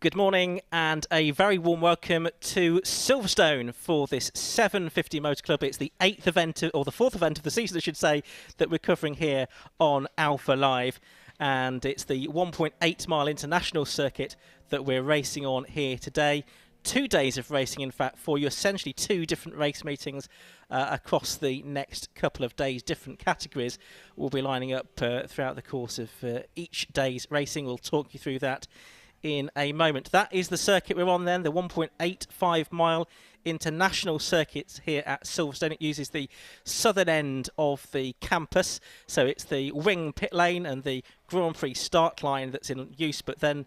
Good morning and a very warm welcome to Silverstone for this 750 Motor Club. It's the 8th event, or the 4th event of the season, I should say, that we're covering here on Alpha Live. And it's the 1.8 mile international circuit that we're racing on here today. 2 days of racing, in fact, for you, essentially 2 different race meetings across the next couple of days. Different categories will be lining up throughout the course of each day's racing. We'll talk you through that in a moment. That is the circuit we're on then, the 1.85 mile international circuit here at Silverstone. It uses the southern end of the campus, so it's the wing pit lane and the Grand Prix start line that's in use, but then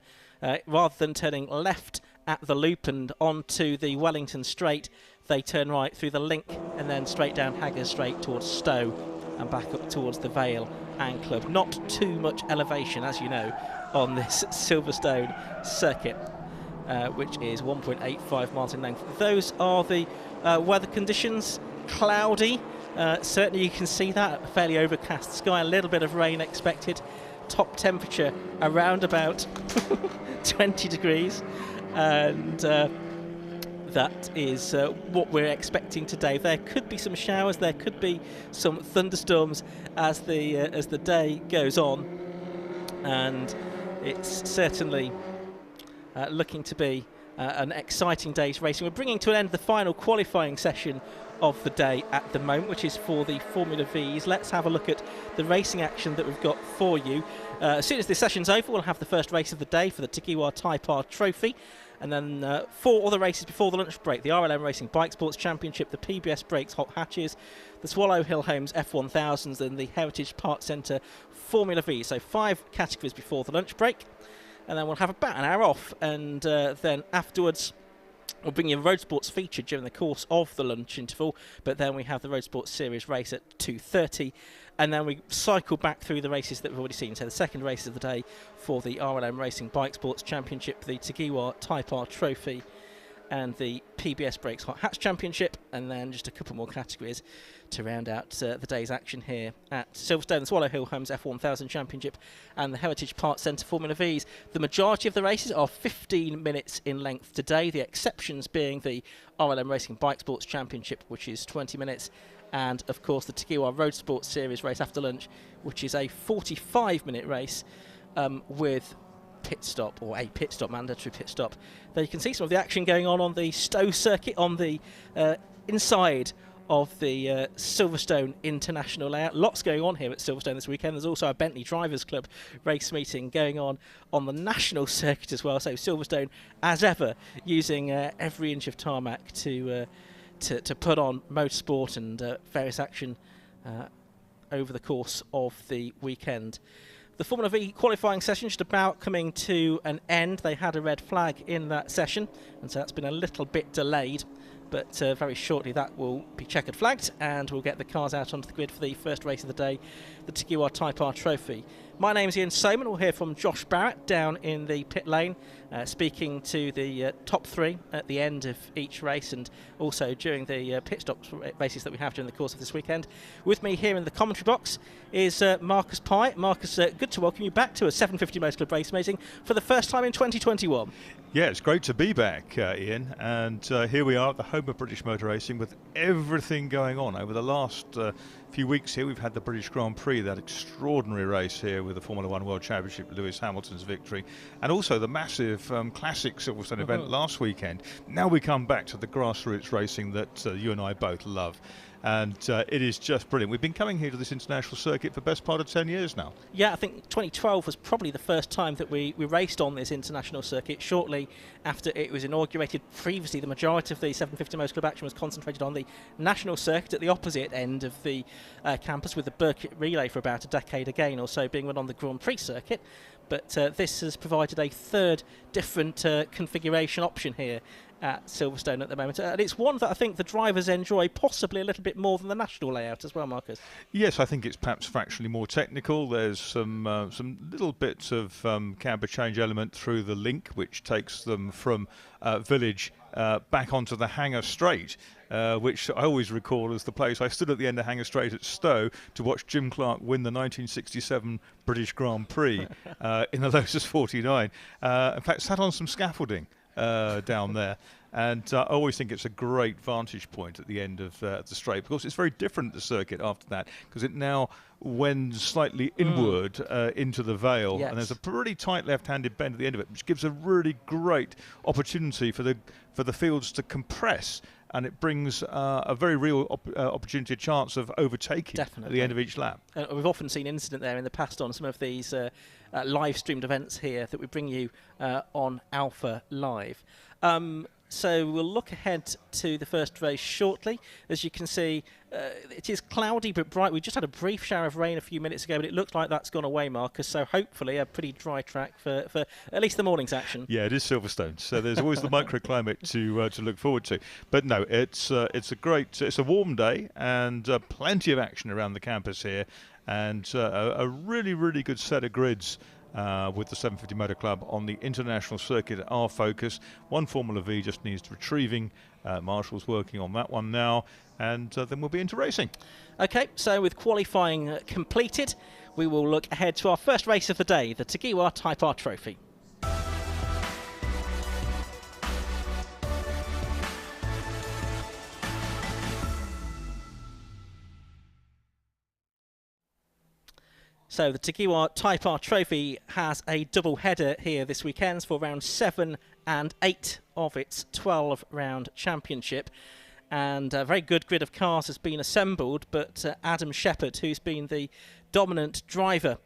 rather than turning left at the loop and onto the Wellington Straight, they turn right through the link and then straight down Haggers Straight towards Stowe and back up towards the Vale and Club. Not too much elevation, as you know, on this Silverstone circuit, which is 1.85 miles in length. Those are the weather conditions. Cloudy, certainly you can see that, a fairly overcast sky, a little bit of rain expected. Top temperature around about 20 degrees, and that is what we're expecting today. There could be some showers, there could be some thunderstorms as the day goes on, and it's certainly looking to be an exciting day's racing. We're bringing to an end the final qualifying session of the day at the moment, which is for the Formula Vs. Let's have a look at the racing action that we've got for you. As soon as this session's over, we'll have the first race of the day for the Tegiwa Type R Trophy, and then 4 other races before the lunch break: the RLM Racing Bikesports Championship, the PBS Brakes Hot Hatches, the Swallow Hill Homes F1000s, and the Heritage Parts Centre Formula V. So 5 categories before the lunch break, and then we'll have about an hour off, and then afterwards we'll bring you a Roadsports feature during the course of the lunch interval, but then we have the Roadsports Series race at 2:30, and then we cycle back through the races that we've already seen. So the second race of the day for the RLM Racing Bikesports Championship, the Tegiwa Type R Trophy, and the PBS Brakes Hot Hatch Championship, and then just a couple more categories to round out the day's action here at Silverstone: the Swallow Hill Homes F1000 Championship and the Heritage Parts Centre Formula Vs. The majority of the races are 15 minutes in length today, the exceptions being the RLM Racing Bikesports Championship, which is 20 minutes, and of course the Tegiwa Roadsports Series race after lunch, which is a 45-minute race with a pit stop, mandatory pit stop. There you can see some of the action going on the Stowe circuit, on the inside of the Silverstone International layout. Lots going on here at Silverstone this weekend. There's also a Bentley Drivers Club race meeting going on the national circuit as well. So Silverstone, as ever, using every inch of tarmac to put on motorsport and various action over the course of the weekend. The Formula V qualifying session just about coming to an end. They had a red flag in that session, and so that's been a little bit delayed, but very shortly that will be checkered flagged, and we'll get the cars out onto the grid for the first race of the day, the Tegiwa Type R Trophy. My name's Ian Soman. We'll hear from Josh Barrett down in the pit lane, speaking to the top 3 at the end of each race, and also during the pit stop races that we have during the course of this weekend. With me here in the commentary box is Marcus Pye. Marcus, good to welcome you back to a 750 Motor Club race meeting for the first time in 2021. Yeah, it's great to be back, Ian, and here we are at the home of British motor racing with everything going on. Over the last few weeks here, we've had the British Grand Prix, that extraordinary race here with the Formula 1 World Championship, Lewis Hamilton's victory, and also the massive classic Silverstone event last weekend. Now we come back to the grassroots racing that you and I both love. And it is just brilliant. We've been coming here to this international circuit for the best part of 10 years now. Yeah, I think 2012 was probably the first time that we raced on this international circuit, shortly after it was inaugurated. Previously, the majority of the 750 Motor Club action was concentrated on the national circuit at the opposite end of the campus, with the Burkitt Relay for about a decade again or so being run on the Grand Prix circuit. But this has provided a third different configuration option here at Silverstone at the moment, and it's one that I think the drivers enjoy possibly a little bit more than the national layout as well, Marcus. Yes, I think it's perhaps fractionally more technical. There's some little bits of camber change element through the link, which takes them from village back onto the Hanger Straight, which I always recall as the place I stood at the end of Hanger Straight at Stowe to watch Jim Clark win the 1967 British Grand Prix in the Lotus 49. In fact, sat on some scaffolding down there. And I always think it's a great vantage point at the end of the straight. Of course, it's very different, the circuit, after that, because it now wends slightly inward into the Vale. Yes. And there's a pretty tight left-handed bend at the end of it, which gives a really great opportunity for the fields to compress. And it brings a very real opportunity, a chance of overtaking at the end of each lap. We've often seen incident there in the past on some of these live-streamed events here that we bring you on Alpha Live. So we'll look ahead to the first race shortly. As you can see, it is cloudy but bright. We just had a brief shower of rain a few minutes ago, but it looks like that's gone away, Marcus. So hopefully a pretty dry track for at least the morning's action. Yeah, it is Silverstone, so there's always the microclimate to look forward to. But no, it's a warm day and plenty of action around the campus here, and a really, really good set of grids. With the 750 Motor Club on the international circuit, our focus. One Formula V just needs retrieving. Marshall's working on that one now, and then we'll be into racing. Okay, so with qualifying completed, we will look ahead to our first race of the day, the Tegiwa Type R Trophy. So the Tegiwa Type R Trophy has a double header here this weekend for round 7 and 8 of its 12-round championship. And a very good grid of cars has been assembled, but Adam Shepherd, who's been the dominant driver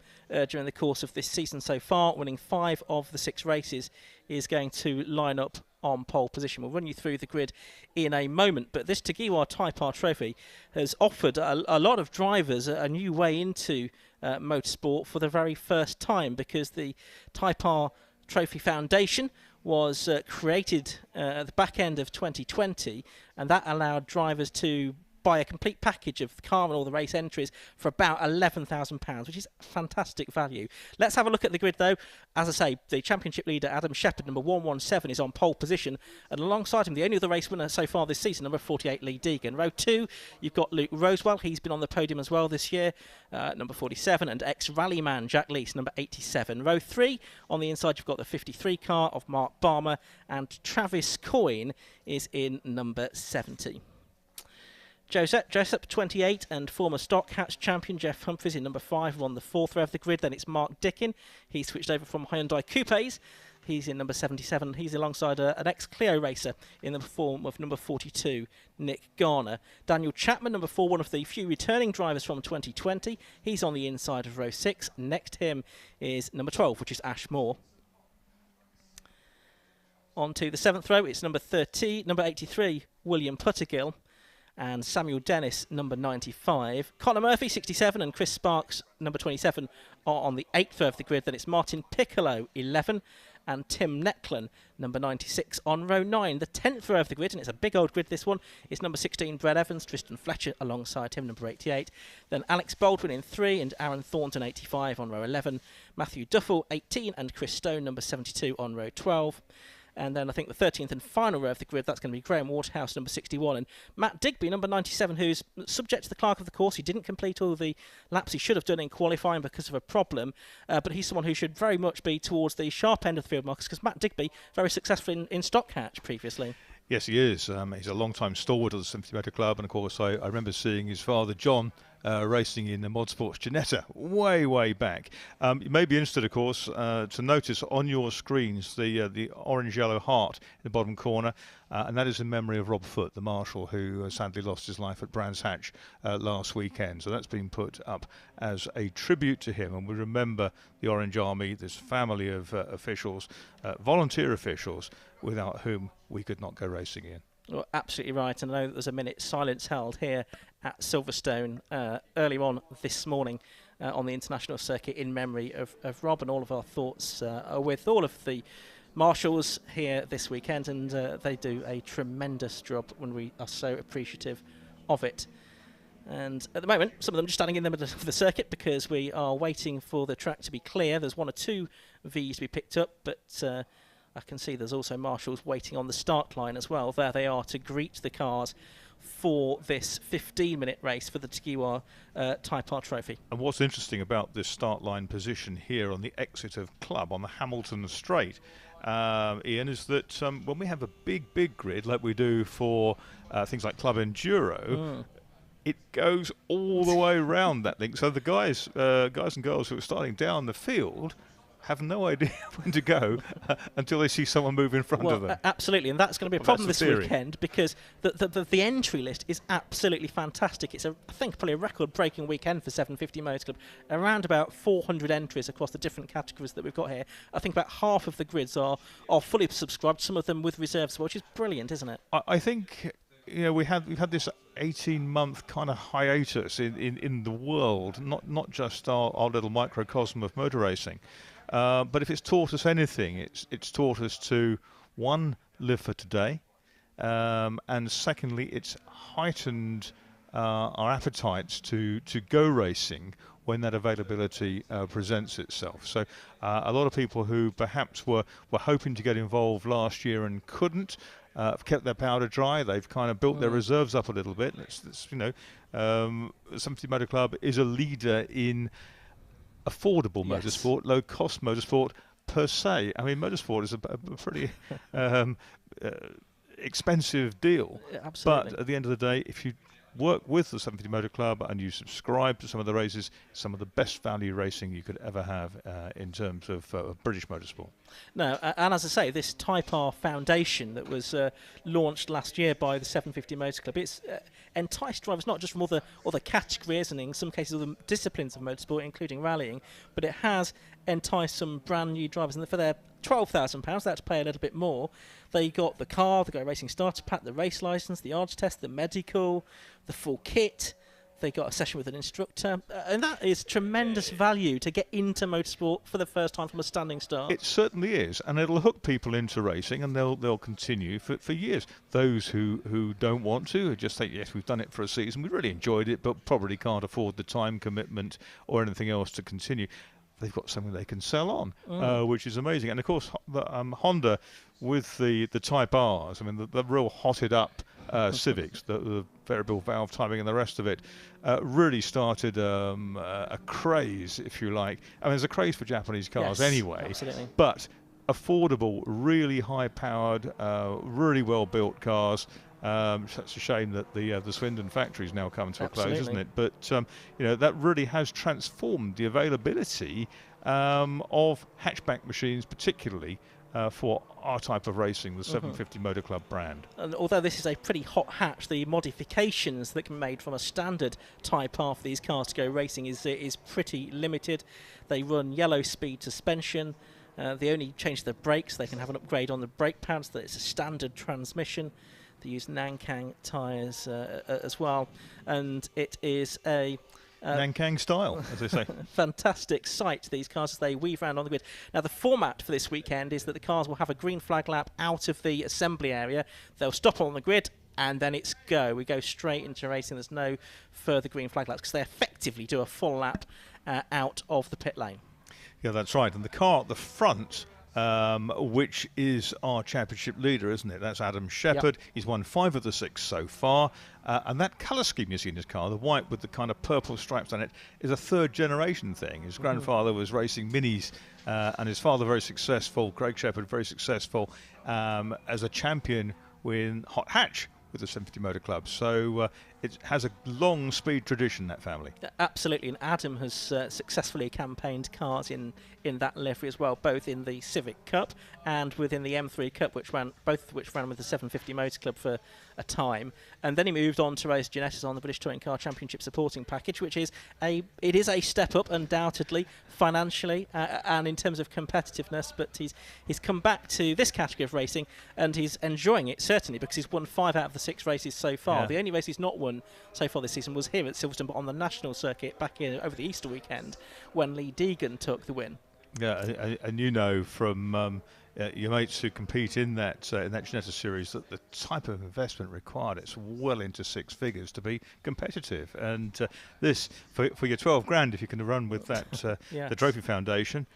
during the course of this season so far, winning 5 of the 6 races, is going to line up on pole position. We'll run you through the grid in a moment, but this Tegiwa Type R Trophy has offered a lot of drivers a new way into motorsport for the very first time, because the Type R Trophy Foundation was created at the back end of 2020, and that allowed drivers to buy a complete package of the car and all the race entries for about £11,000, which is fantastic value. Let's have a look at the grid though. As I say, the championship leader Adam Shepherd, number 117, is on pole position, and alongside him the only other race winner so far this season, number 48, Lee Deegan. Row 2, you've got Luke Rosewell, he's been on the podium as well this year, number 47, and ex-rallyman Jack Lees, number 87. Row 3, on the inside you've got the 53 car of Mark Barmer, and Travis Coyne is in number 70. Jessup 28 and former Stock Hatch champion Jeff Humphries in number 5 on the 4th row of the grid. Then it's Mark Dickin. He switched over from Hyundai Coupes. He's in number 77. He's alongside an ex-Clio racer in the form of number 42, Nick Garner. Daniel Chapman, number 4, one of the few returning drivers from 2020. He's on the inside of row 6. Next to him is number 12, which is Ash Moore. On to the 7th row, it's number 83, William Puttergill, and Samuel Dennis, number 95. Connor Murphy, 67, and Chris Sparks, number 27, are on the 8th row of the grid. Then it's Martin Piccolo, 11, and Tim Necklin, number 96, on row 9. The 10th row of the grid, and it's a big old grid, this one, is number 16, Brett Evans, Tristan Fletcher alongside him, number 88. Then Alex Baldwin in 3, and Aaron Thornton, 85, on row 11. Matthew Duffel, 18, and Chris Stone, number 72, on row 12. And then I think the 13th and final row of the grid, that's going to be Graham Waterhouse, number 61, and Matt Digby, number 97, who's subject to the clerk of the course. He didn't complete all the laps he should have done in qualifying because of a problem, but he's someone who should very much be towards the sharp end of the field, Marcus, because Matt Digby, very successful in Stock Hatch previously. Yes, he is. He's a long-time stalwart of the 750 Motor Club, and of course I remember seeing his father, John, racing in the Motorsports Ginetta way back. You may be interested, of course, to notice on your screens the orange-yellow heart in the bottom corner, and that is in memory of Rob Foote, the marshal who sadly lost his life at Brands Hatch last weekend. So that's been put up as a tribute to him, and we remember the Orange Army, this family of officials, volunteer officials, without whom we could not go racing in. Well, absolutely right, and I know that there's a minute's silence held here at Silverstone earlier on this morning on the international circuit in memory of Rob, and all of our thoughts are with all of the marshals here this weekend, and they do a tremendous job when we are so appreciative of it. And at the moment, some of them just standing in the middle of the circuit because we are waiting for the track to be clear. There's 1 or 2 Vs to be picked up, but I can see there's also marshals waiting on the start line as well. There they are to greet the cars for this 15-minute race for the Tegiwa Type R Trophy. And what's interesting about this start line position here on the exit of Club on the Hamilton Straight, Ian, is that when we have a big grid like we do for things like Club Enduro, it goes all the way around that thing. So the guys and girls who are starting down the field have no idea when to go until they see someone move in front of them. Absolutely, and that's going to be a problem this weekend, because the entry list is absolutely fantastic. It's I think probably a record-breaking weekend for 750 Motors Club. Around about 400 entries across the different categories that we've got here. I think about half of the grids are fully subscribed, some of them with reserves, which is brilliant, isn't it? I think we've had this 18-month kind of hiatus in the world, not just our little microcosm of motor racing. But if it's taught us anything, it's taught us to, one, live for today, and secondly, it's heightened our appetites to go racing when that availability presents itself. So a lot of people who perhaps were hoping to get involved last year and couldn't, have kept their powder dry. They've kind of built their reserves up a little bit. 750 Motor Club is a leader in affordable motorsport, low-cost motorsport per se. I mean, motorsport is a pretty expensive deal. Yeah, absolutely. But at the end of the day, if you work with the 750 Motor Club and you subscribe to some of the races, some of the best value racing you could ever have in terms of British motorsport. No, and as I say, this Type R Foundation that was launched last year by the 750 Motor Club, it's enticed drivers not just from other categories and in some cases other disciplines of motorsport, including rallying, but it has enticed some brand new drivers, and for their £12,000, they had to pay a little bit more. They got the car, the Go Racing starter pack, the race licence, the ARDS test, the medical, the full kit. They got a session with an instructor, and that is tremendous value to get into motorsport for the first time from a standing start. It certainly is, and it'll hook people into racing, and they'll continue for years. Those who don't want to, who just think, yes, we've done it for a season, we really enjoyed it, but probably can't afford the time commitment or anything else to continue, they've got something they can sell on, which is amazing. And of course, Honda with the Type Rs, I mean, the real hotted up Civics, the variable valve timing and the rest of it, really started a craze, if you like. I mean, there's a craze for Japanese cars anyway, absolutely. But affordable, really high-powered, really well-built cars. It's a shame that the Swindon factory's now come to a close, isn't it? But that really has transformed the availability of hatchback machines, particularly for our type of racing, the 750 Motor Club brand. And although this is a pretty hot hatch, the modifications that can be made from a standard Type R for these cars to go racing is pretty limited. They run yellow speed suspension. They only change the brakes. They can have an upgrade on the brake pads. That it's a standard transmission. They use Nankang tyres as well, and it is a Nankang style, as they say. Fantastic sight, these cars, as they weave around on the grid. Now, the format for this weekend is that the cars will have a green flag lap out of the assembly area. They'll stop on the grid, and then it's go. We go straight into racing. There's no further green flag laps because they effectively do a full lap out of the pit lane. Yeah, that's right. And the car at the front, which is our championship leader, isn't it? That's Adam Shepherd. Yep. He's won 5 of the 6 so far. And that colour scheme you see in his car, the white with the kind of purple stripes on it, is a third-generation thing. His grandfather was racing minis, and his father very successful, Craig Shepherd, very successful as a champion with hot hatch with the 750 Motor Club. So it has a long speed tradition, that family. Absolutely, and Adam has successfully campaigned cars in that livery as well, both in the Civic Cup and within the M3 Cup, both of which ran with the 750 Motor Club for a time. And then he moved on to race Genesis on the British Touring Car Championship supporting package, which is a step up, undoubtedly, financially and in terms of competitiveness. But he's come back to this category of racing, and he's enjoying it, certainly, because he's won 5 out of the 6 races so far. Yeah. The only race he's not won so far this season was here at Silverstone, but on the national circuit back in over the Easter weekend when Lee Deegan took the win. Yeah, and from your mates who compete in that Genesis series that the type of investment required, it's well into 6 figures to be competitive. And this, for your 12 grand, if you can run with that, yes. The Trophy Foundation,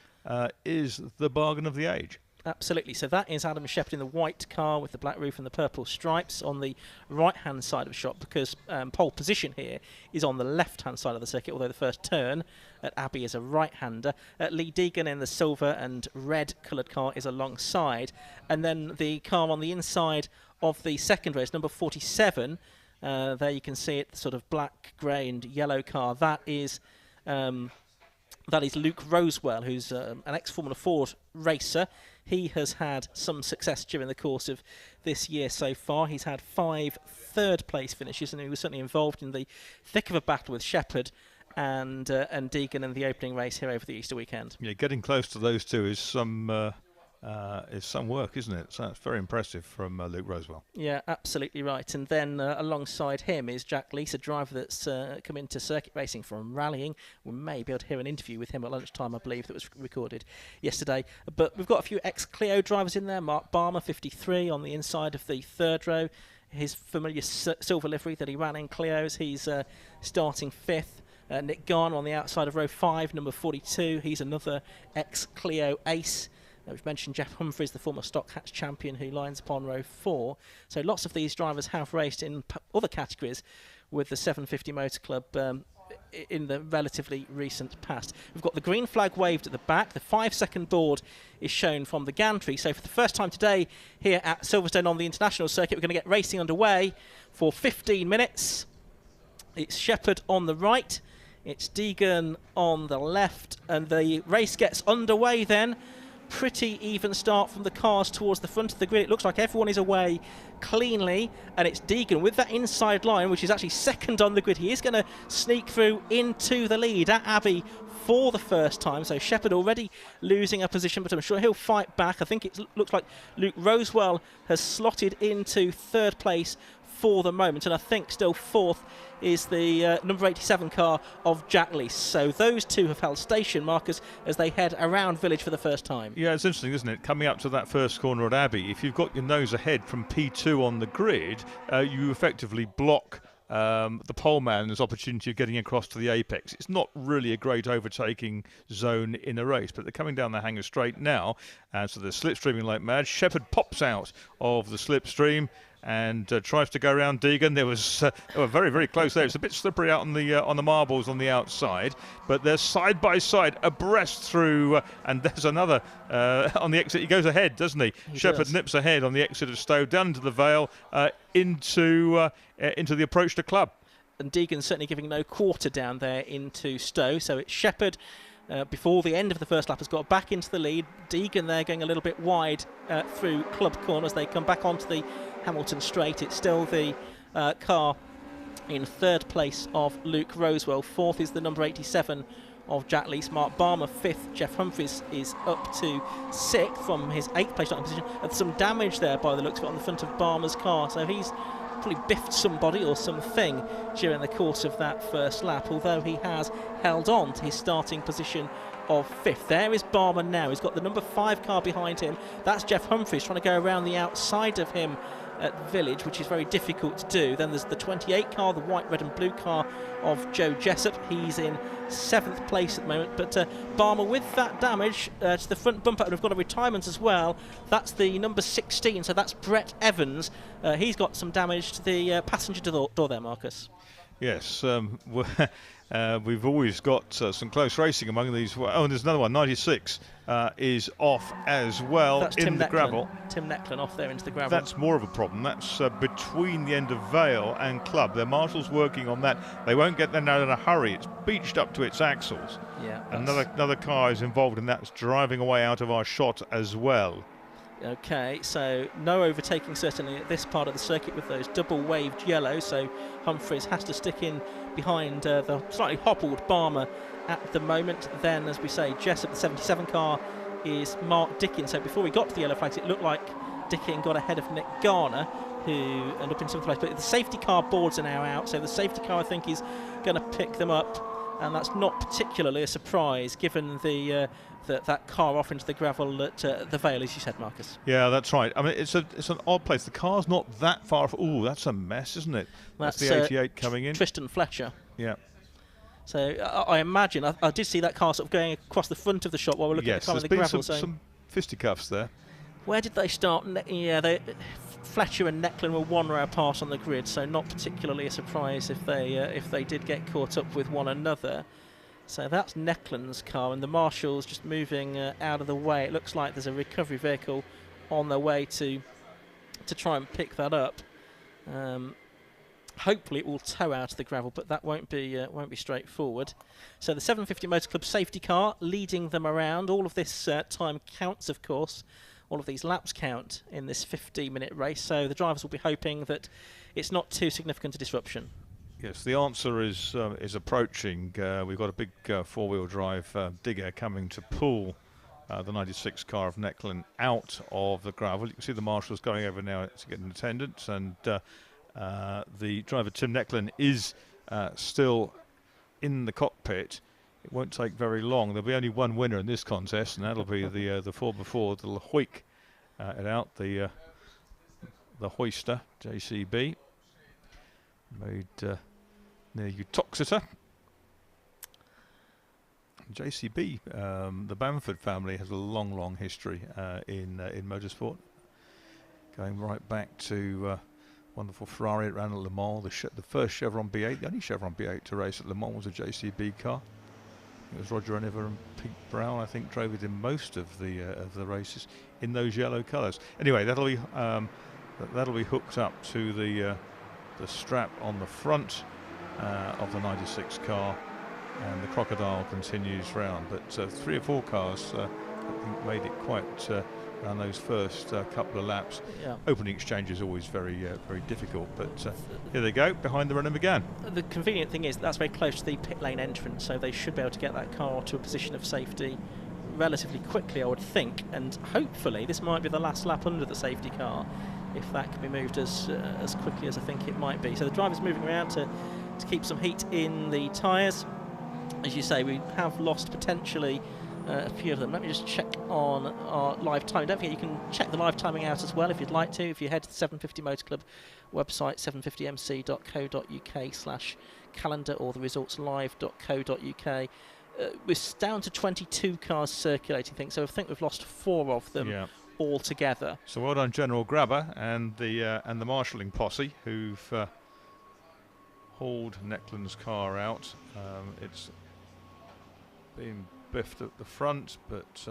is the bargain of the age. Absolutely. So that is Adam Shepherd in the white car with the black roof and the purple stripes on the right-hand side of the shot, because pole position here is on the left-hand side of the circuit, although the first turn at Abbey is a right-hander. Lee Deegan in the silver and red coloured car is alongside. And then the car on the inside of the second race, number 47, there you can see it, the sort of black, grey and yellow car. That is Luke Rosewell, who's an ex-Formula Ford racer. He has had some success during the course of this year so far. He's had 5 third-place finishes, and he was certainly involved in the thick of a battle with Shepherd and Deegan in the opening race here over the Easter weekend. Yeah, getting close to those two is some work, isn't it? So it's very impressive from Luke Rosewell. Yeah, absolutely right. And then alongside him is Jack Leese, a driver that's come into circuit racing from rallying. We may be able to hear an interview with him at lunchtime, I believe, that was recorded yesterday. But we've got a few ex-Clio drivers in there. Mark Barmer, 53, on the inside of the third row. His familiar silver livery that he ran in Clios. He's starting 5th. Nick Garner on the outside of row 5, number 42. He's another ex-Clio ace. We've mentioned Jeff Humphries, the former Stock Hatch champion, who lines upon row 4. So lots of these drivers have raced in other categories with the 750 Motor Club in the relatively recent past. We've got the green flag waved at the back. The 5-second board is shown from the gantry. So for the first time today here at Silverstone on the international circuit, we're going to get racing underway for 15 minutes. It's Shepherd on the right. It's Deegan on the left. And the race gets underway then. Pretty even start from the cars towards the front of the grid. It looks like everyone is away cleanly, and it's Deegan with that inside line, which is actually second on the grid. He is going to sneak through into the lead at Abbey for the first time. So Shepherd already losing a position, but I'm sure he'll fight back. I think it looks like Luke Rosewell has slotted into third place for the moment, and I think still 4th is the number 87 car of Jack Leese. So those two have held station, Marcus, as they head around Village for the first time. Yeah, it's interesting, isn't it? Coming up to that first corner at Abbey, if you've got your nose ahead from P2 on the grid, you effectively block the pole man's opportunity of getting across to the apex. It's not really a great overtaking zone in a race, but they're coming down the hanger straight now, and so they're slipstreaming like mad. Shepherd pops out of the slipstream and tries to go around Deegan. They were very, very close there. It's a bit slippery out on the marbles on the outside, but they're side by side, abreast through, and there's another on the exit. He goes ahead, doesn't he? Shepherd nips ahead on the exit of Stowe, down into the Vale, into the approach to Club. And Deegan's certainly giving no quarter down there into Stowe, so it's Shepherd. Before the end of the first lap has got back into the lead. Deegan there going a little bit wide through Club corners. They come back onto the Hamilton straight. It's still the car in third place of Luke Rosewell. 4th is the number 87 of Jack Leese. Mark Barmer 5th. Jeff Humphries is up to 6th from his 8th place starting position. And some damage there by the looks of it on the front of Barmer's car. So he's probably biffed somebody or something during the course of that first lap, although he has held on to his starting position of 5th. There is Barmer now. He's got the number 5 car behind him. That's Jeff Humphries trying to go around the outside of him at Village, which is very difficult to do. Then there's the 28 car, the white, red and blue car of Joe Jessup. He's in 7th place at the moment, but Barmer with that damage to the front bumper, and we've got a retirement as well. That's the number 16, so that's Brett Evans. He's got some damage to the passenger door there, Marcus. Yes, we've always got some close racing among these. Oh, and there's another one, 96 is off as well. That's in Tim the Necklin. gravel. Tim Necklin off there into the gravel. That's more of a problem. That's between the end of Vale and Club. Their marshal's working on that. They won't get there now in a hurry. It's beached up to its axles. Yeah. Another car is involved in that. It's driving away out of our shot as well. Okay, so no overtaking certainly at this part of the circuit with those double waved yellow, so Humphries has to stick in behind the slightly hobbled Barmer at the moment. Then, as we say, Jessup, the 77 car, is Mark Dickin. So before we got to the yellow flags, it looked like Dickin got ahead of Nick Garner, who ended up in 7th place. But the safety car boards are now out, so the safety car, I think, is going to pick them up. And that's not particularly a surprise, given that car off into the gravel at the Vale, as you said, Marcus. Yeah, that's right. I mean, it's an odd place. The car's not that far. Oh, that's a mess, isn't it? That's the 88 coming in. Tristan Fletcher. Yeah. So I imagine I did see that car sort of going across the front of the shop while we're looking at the car in the gravel. Yes, there's been some fisticuffs there. Where did they start? Fletcher and Necklin were 1 row apart on the grid, so not particularly a surprise if they did get caught up with one another. So that's Necklin's car, and the marshals just moving out of the way. It looks like there's a recovery vehicle on their way to try and pick that up. Hopefully it will tow out of the gravel, but that won't be straightforward. So the 750 Motor Club safety car leading them around. All of this time counts, of course. All of these laps count in this 15-minute race, so the drivers will be hoping that it's not too significant a disruption. Yes, the answer is approaching. We've got a big four-wheel drive digger coming to pull the 96 car of Necklin out of the gravel. You can see the marshals going over now to get an attendance, and the driver Tim Necklin is still in the cockpit. It won't take very long. There'll be only one winner in this contest, and that'll be the 4x4, the Hoik, it out, the hoister, JCB, made near Utoxeter. JCB, the Bamford family has a long history in motorsport, going right back to wonderful Ferrari that ran at Le Mans, the first Chevron B8, the only Chevron B8 to race at Le Mans was a JCB car. It was Roger Eniver and Pete Brown, I think, drove it in most of the races in those yellow colours. Anyway, that'll be hooked up to the strap on the front of the 96 car, and the crocodile continues round. But 3 or 4 cars, I think, made it quite around those first couple of laps. Yeah. Opening exchange is always very difficult, but here they go, behind the Renault Megane. The convenient thing is that's very close to the pit lane entrance, so they should be able to get that car to a position of safety relatively quickly, I would think, and hopefully this might be the last lap under the safety car, if that can be moved as quickly as I think it might be. So the driver's moving around to keep some heat in the tyres. As you say, we have lost potentially a few of them. Let me just check on our live timing. Don't forget you can check the live timing out as well if you'd like to. If you head to the 750 Motor Club website, 750mc.co.uk/calendar, or the resultslive.co.uk. We're down to 22 cars circulating, so I think we've lost 4 of them altogether. So well done, General Grabber and the marshalling posse who've hauled Necklin's car out. It's been biffed at the front, but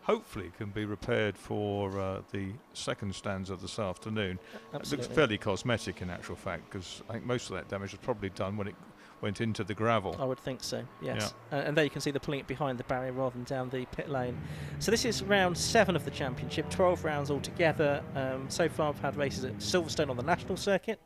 hopefully can be repaired for the second stanza this afternoon. Absolutely. It looks fairly cosmetic in actual fact, because I think most of that damage was probably done when it went into the gravel. I would think so, yes. Yeah. And there you can see the pulling it behind the barrier rather than down the pit lane. So this is round 7 of the championship, 12 rounds altogether. So far I've had races at Silverstone on the national circuit,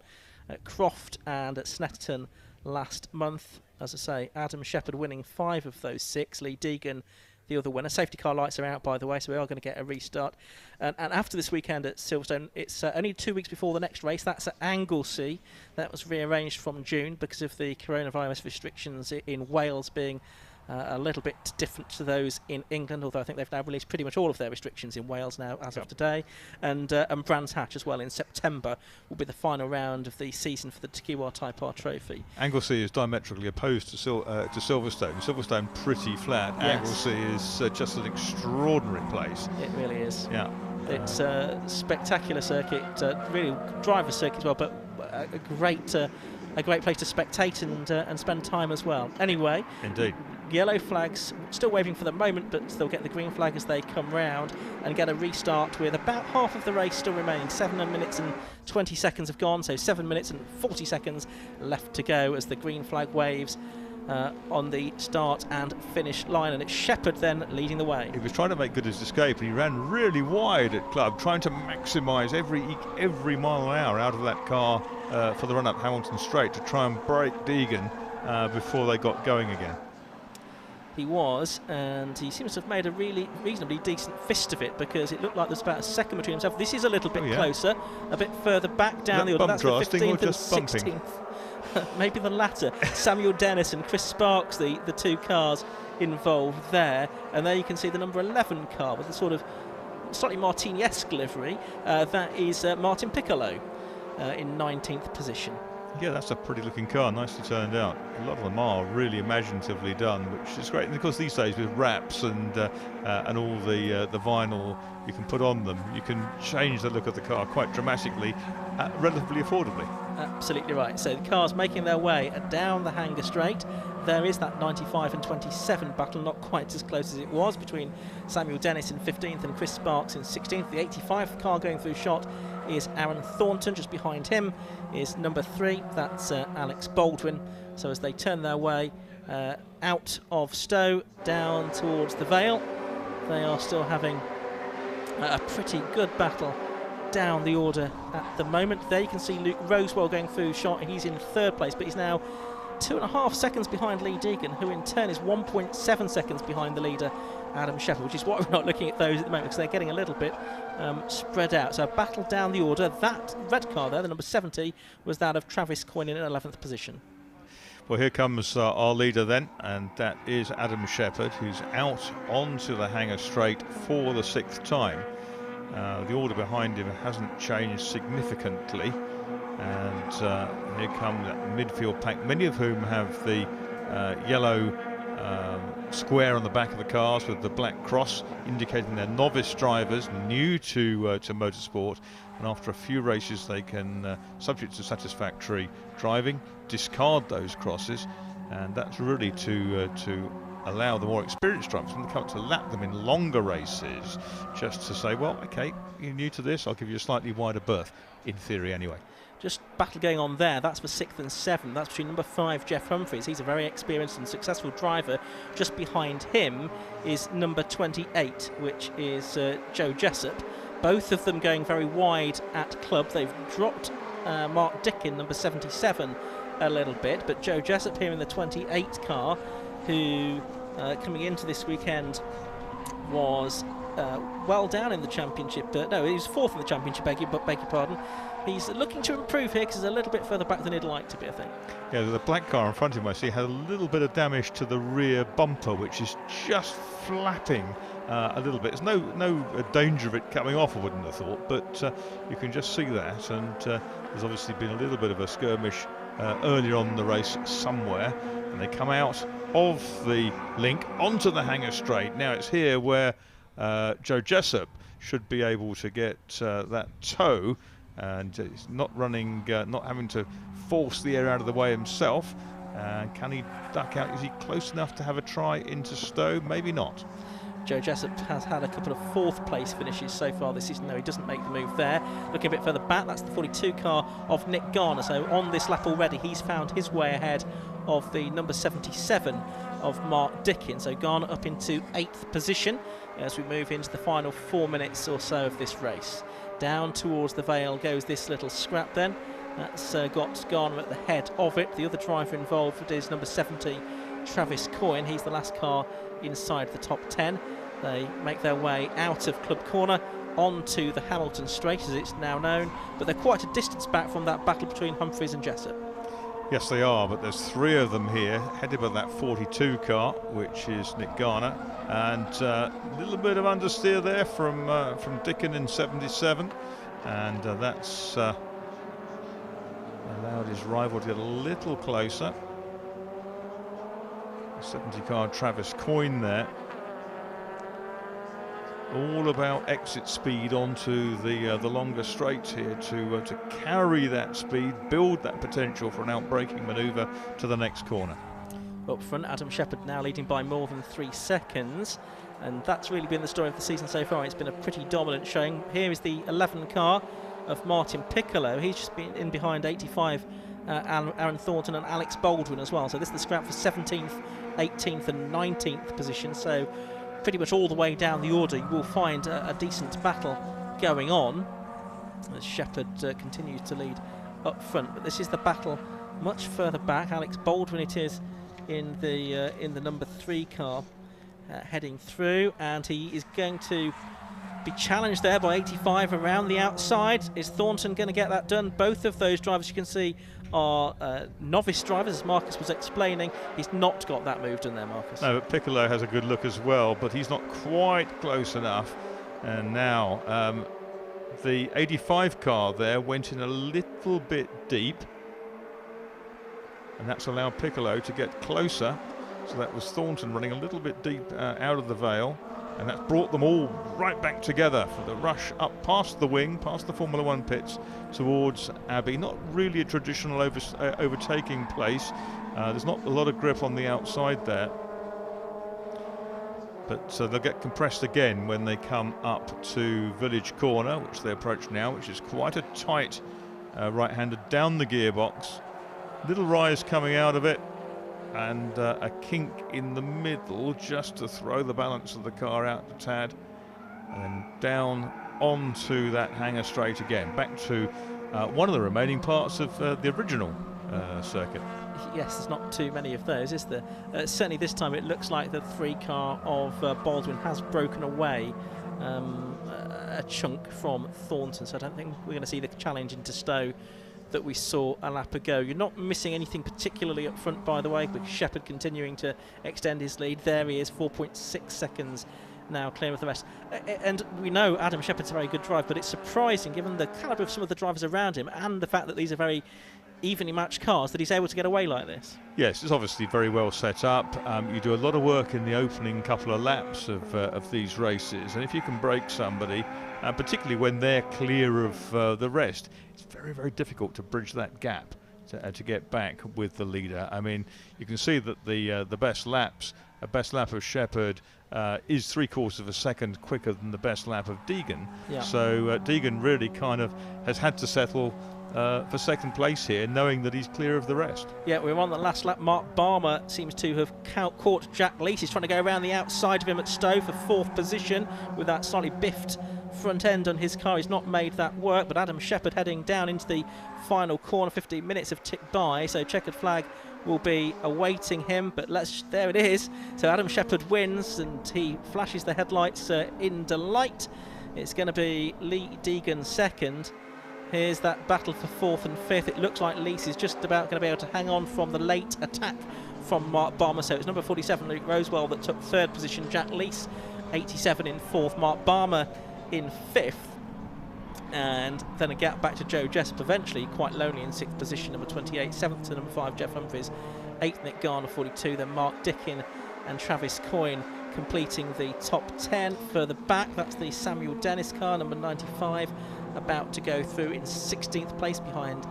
at Croft and at Snetterton last month. As I say, Adam Shepherd winning 5 of those 6, Lee Deegan the other winner. Safety car lights are out, by the way, so we are going to get a restart. And after this weekend at Silverstone, it's only 2 weeks before the next race. That's at Anglesey. That was rearranged from June because of the coronavirus restrictions in Wales being a little bit different to those in England, although I think they've now released pretty much all of their restrictions in Wales now as of today. And Brands Hatch as well in September will be the final round of the season for the Tegiwa Type R Trophy. Anglesey is diametrically opposed to Silverstone. Silverstone pretty flat. Yes. Anglesey is just an extraordinary place. It really is. Yeah. It's a spectacular circuit, really driver's circuit as well, but a great place to spectate and spend time as well. Anyway, indeed. Yellow flags still waving for the moment, but they'll get the green flag as they come round and get a restart with about half of the race still remaining. 7 minutes and 20 seconds have gone, so 7 minutes and 40 seconds left to go as the green flag waves on the start and finish line, and it's Shepherd then leading the way. He was trying to make good his escape, and he ran really wide at Club, trying to maximise every mile an hour out of that car for the run up Hamilton Straight to try and break Deegan before they got going again. He was, and he seems to have made a really reasonably decent fist of it, because it looked like there's about a second between himself. This is a little bit closer, a bit further back down the order. That's the 15th and 16th. Maybe the latter. Samuel Dennis and Chris Sparks, the 2 cars involved there. And there you can see the number 11 car with the sort of slightly Martini-esque livery. That is Martin Piccolo in 19th position. Yeah, that's a pretty looking car, nicely turned out. A lot of them are really imaginatively done, which is great. And of course, these days with wraps and all the vinyl you can put on them, you can change the look of the car quite dramatically, relatively affordably. Absolutely right. So the cars making their way down the Hanger Straight. There is that 95 and 27 battle, not quite as close as it was, between Samuel Dennis in 15th and Chris Sparks in 16th. The 85th car going through shot is Aaron Thornton. Just behind him is number 3, that's Alex Baldwin. So as they turn their way out of Stowe down towards the Vale, they are still having a pretty good battle down the order at the moment. There you can see Luke Rosewell going through shot. He's in 3rd place, but he's now 2.5 seconds behind Lee Deegan, who in turn is 1.7 seconds behind the leader Adam Shepherd, which is why we're not looking at those at the moment, because they're getting a little bit spread out. So a battle down the order. That red car there, the number 70, was that of Travis Coyne in 11th position. Well, here comes our leader then, and that is Adam Shepherd, who's out onto the Hanger Straight for the 6th time. The order behind him hasn't changed significantly, and here comes that midfield pack, many of whom have the yellow square on the back of the cars with the black cross indicating they're novice drivers new to motorsport, and after a few races they can, subject to satisfactory driving, discard those crosses, and that's really to allow the more experienced drivers when they come to lap them in longer races, just to say, well, okay, you're new to this, I'll give you a slightly wider berth, in theory anyway. Just battle going on there. That's for 6th and 7th. That's between number 5, Jeff Humphreys. He's a very experienced and successful driver. Just behind him is number 28, which is Joe Jessup. Both of them going very wide at club. They've dropped Mark Dickin, number 77, a little bit, but Joe Jessup here in the 28 car, who coming into this weekend was well down in the championship. No, he was 4th in the championship, beg your pardon. He's looking to improve here because he's a little bit further back than he'd like to be, I think. Yeah, the black car in front of him, I see, had a little bit of damage to the rear bumper, which is just flapping a little bit. There's no danger of it coming off, I wouldn't have thought, but you can just see that, and there's obviously been a little bit of a skirmish earlier on in the race somewhere, and they come out of the link onto the Hanger Straight. Now it's here where Joe Jessup should be able to get that toe, and he's not running, not having to force the air out of the way himself. Can he duck out? Is he close enough to have a try into Stowe? Maybe not. Joe Jessup has had a couple of 4th place finishes so far this season. No, he doesn't make the move there. Looking a bit further back, that's the 42 car of Nick Garner. So on this lap already, he's found his way ahead of the number 77 of Mark Dickin. So Garner up into 8th position as we move into the final 4 minutes or so of this race. Down towards the Vale goes this little scrap then. That's got Garner at the head of it. The other driver involved is number 70, Travis Coyne. He's the last car inside the top 10. They make their way out of Club Corner onto the Hamilton Straight, as it's now known, but they're quite a distance back from that battle between Humphreys and Jessup. Yes, they are, but there's 3 of them here, headed by that 42 car, which is Nick Garner, and a little bit of understeer there from Dickin in 77, and that's allowed his rival to get a little closer. 70 car Travis Coyne there. All about exit speed onto the longer straight here to carry that speed, build that potential for an outbraking manoeuvre to the next corner. Up front, Adam Shepherd now leading by more than 3 seconds, and that's really been the story of the season so far. It's been a pretty dominant showing. Here is the 11 car of Martin Piccolo. He's just been in behind 85 Aaron Thornton and Alex Baldwin as well. So this is the scrap for 17th, 18th and 19th position. So pretty much all the way down the order you will find a decent battle going on as Shepherd continues to lead up front. But this is the battle much further back. Alex Baldwin it is in the number 3 car heading through, and he is going to be challenged there by 85 around the outside. Is Thornton going to get that done? Both of those drivers you can see are novice drivers, as Marcus was explaining. He's not got that move done there, Marcus. No, but Piccolo has a good look as well, but he's not quite close enough. And now the 85 car there went in a little bit deep, and that's allowed Piccolo to get closer. So that was Thornton running a little bit deep out of the Vale, and that's brought them all right back together for the rush up past the wing, past the Formula One pits towards Abbey. Not really a traditional overtaking place. There's not a lot of grip on the outside there, but they'll get compressed again when they come up to Village Corner, which they approach now, which is quite a tight right-hander down the gearbox. Little rise coming out of it, and a kink in the middle just to throw the balance of the car out a tad, and then down onto that hanger straight again, back to one of the remaining parts of the original circuit. Yes, there's not too many of those, is there? Certainly this time it looks like the 3-car of Baldwin has broken away a chunk from Thornton, so I don't think we're going to see the challenge into Stowe that we saw a lap ago. You're not missing anything particularly up front, by the way, with Shepherd continuing to extend his lead. There he is, 4.6 seconds now clear of the rest. And we know Adam Shepherd's a very good driver, but it's surprising, given the calibre of some of the drivers around him and the fact that these are very evenly matched cars, that he's able to get away like this. Yes, it's obviously very well set up. You do a lot of work in the opening couple of laps of these races, and if you can break somebody, particularly when they're clear of the rest, it's very, very difficult to bridge that gap to get back with the leader. I mean, you can see that the best lap of Shepherd is 3/4 of a second quicker than the best lap of Deegan. Yeah. So Deegan really kind of has had to settle for second place here, knowing that he's clear of the rest. Yeah, we're on the last lap. Mark Barmer seems to have caught Jack Lees. He's trying to go around the outside of him at Stowe for 4th position with that slightly biffed front end on his car. He's not made that work, but Adam Shepherd heading down into the final corner. 15 minutes have ticked by, so checkered flag will be awaiting him, but there it is. So Adam Shepherd wins, and he flashes the headlights in delight. It's going to be Lee Deegan second. Here's that battle for 4th and 5th. It looks like Lees is just about going to be able to hang on from the late attack from Mark Barmer. So it's number 47, Luke Rosewell, that took 3rd position. Jack Lees, 87 in 4th. Mark Barmer in 5th. And then a gap back to Joe Jessup eventually, quite lonely in 6th position, number 28. 7th to number 5, Jeff Humphries. 8th, Nick Garner, 42. Then Mark Dickin and Travis Coyne completing the top 10. Further back, that's the Samuel Dennis car, number 95. About to go through in 16th place behind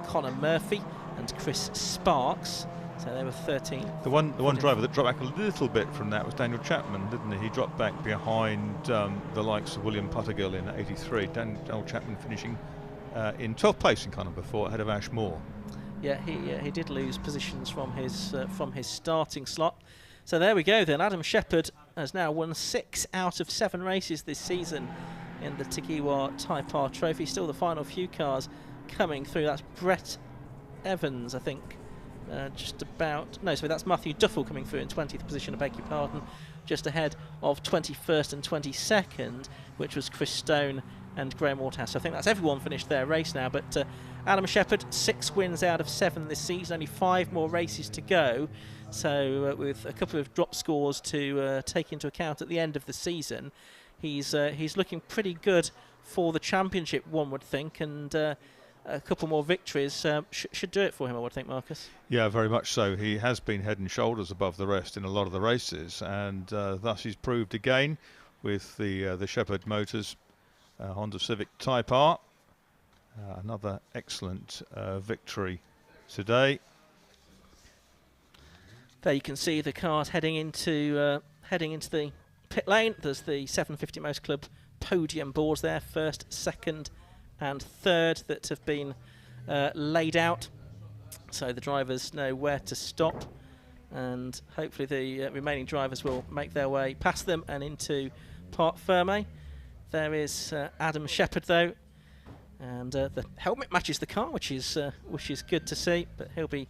Connor Murphy and Chris Sparks. So they were 13th. The one driver that dropped back a little bit from that was Daniel Chapman, didn't he? He dropped back behind the likes of William Puttergill in 83. Daniel Chapman finishing in 12th place in car number 4 ahead of Ash Moore. Yeah, he did lose positions from his starting slot. So there we go then. Adam Shepherd has now won 6 out of 7 races this season in the Tegiwa Type R Trophy. Still the final few cars coming through. That's Brett Evans, I think. That's Matthew Duffel coming through in 20th position, I beg your pardon, just ahead of 21st and 22nd, which was Chris Stone and Graham Waterhouse. So I think that's everyone finished their race now, but Adam Shepherd, 6 wins out of 7 this season, only 5 more races to go, so with a couple of drop scores to take into account at the end of the season, he's looking pretty good for the championship, one would think, and a couple more victories should do it for him, I would think, Marcus. Yeah, very much so. He has been head and shoulders above the rest in a lot of the races, and thus he's proved again with the Shepherd Motors Honda Civic Type R. Another excellent victory today. There you can see the cars heading into the pit lane. There's the 750 Motor Club podium boards there, 1st, 2nd and 3rd, that have been laid out, so the drivers know where to stop, and hopefully the remaining drivers will make their way past them and into Parc Ferme. There is Adam Shepherd though, and the helmet matches the car, which is good to see, but he'll be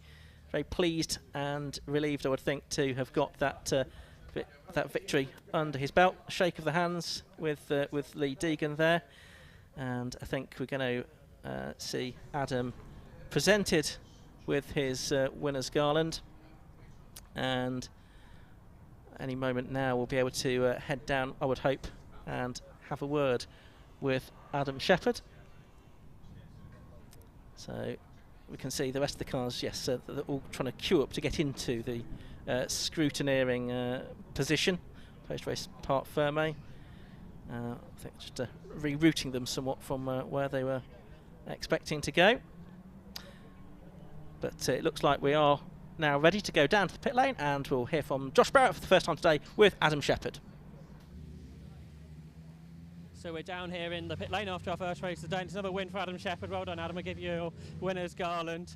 very pleased and relieved, I would think, to have got that victory under his belt. A shake of the hands with Lee Deegan there. And I think we're going to see Adam presented with his winner's garland, and any moment now we'll be able to head down, I would hope, and have a word with Adam Shepherd. So we can see the rest of the cars, yes, they're all trying to queue up to get into the scrutineering position, post-race part Formulae. I think just rerouting them somewhat from where they were expecting to go. But it looks like we are now ready to go down to the pit lane, and we'll hear from Josh Barrett for the first time today with Adam Shepherd. So we're down here in the pit lane after our first race of the day. It's another win for Adam Shepherd. Well done, Adam. I give you your winner's garland.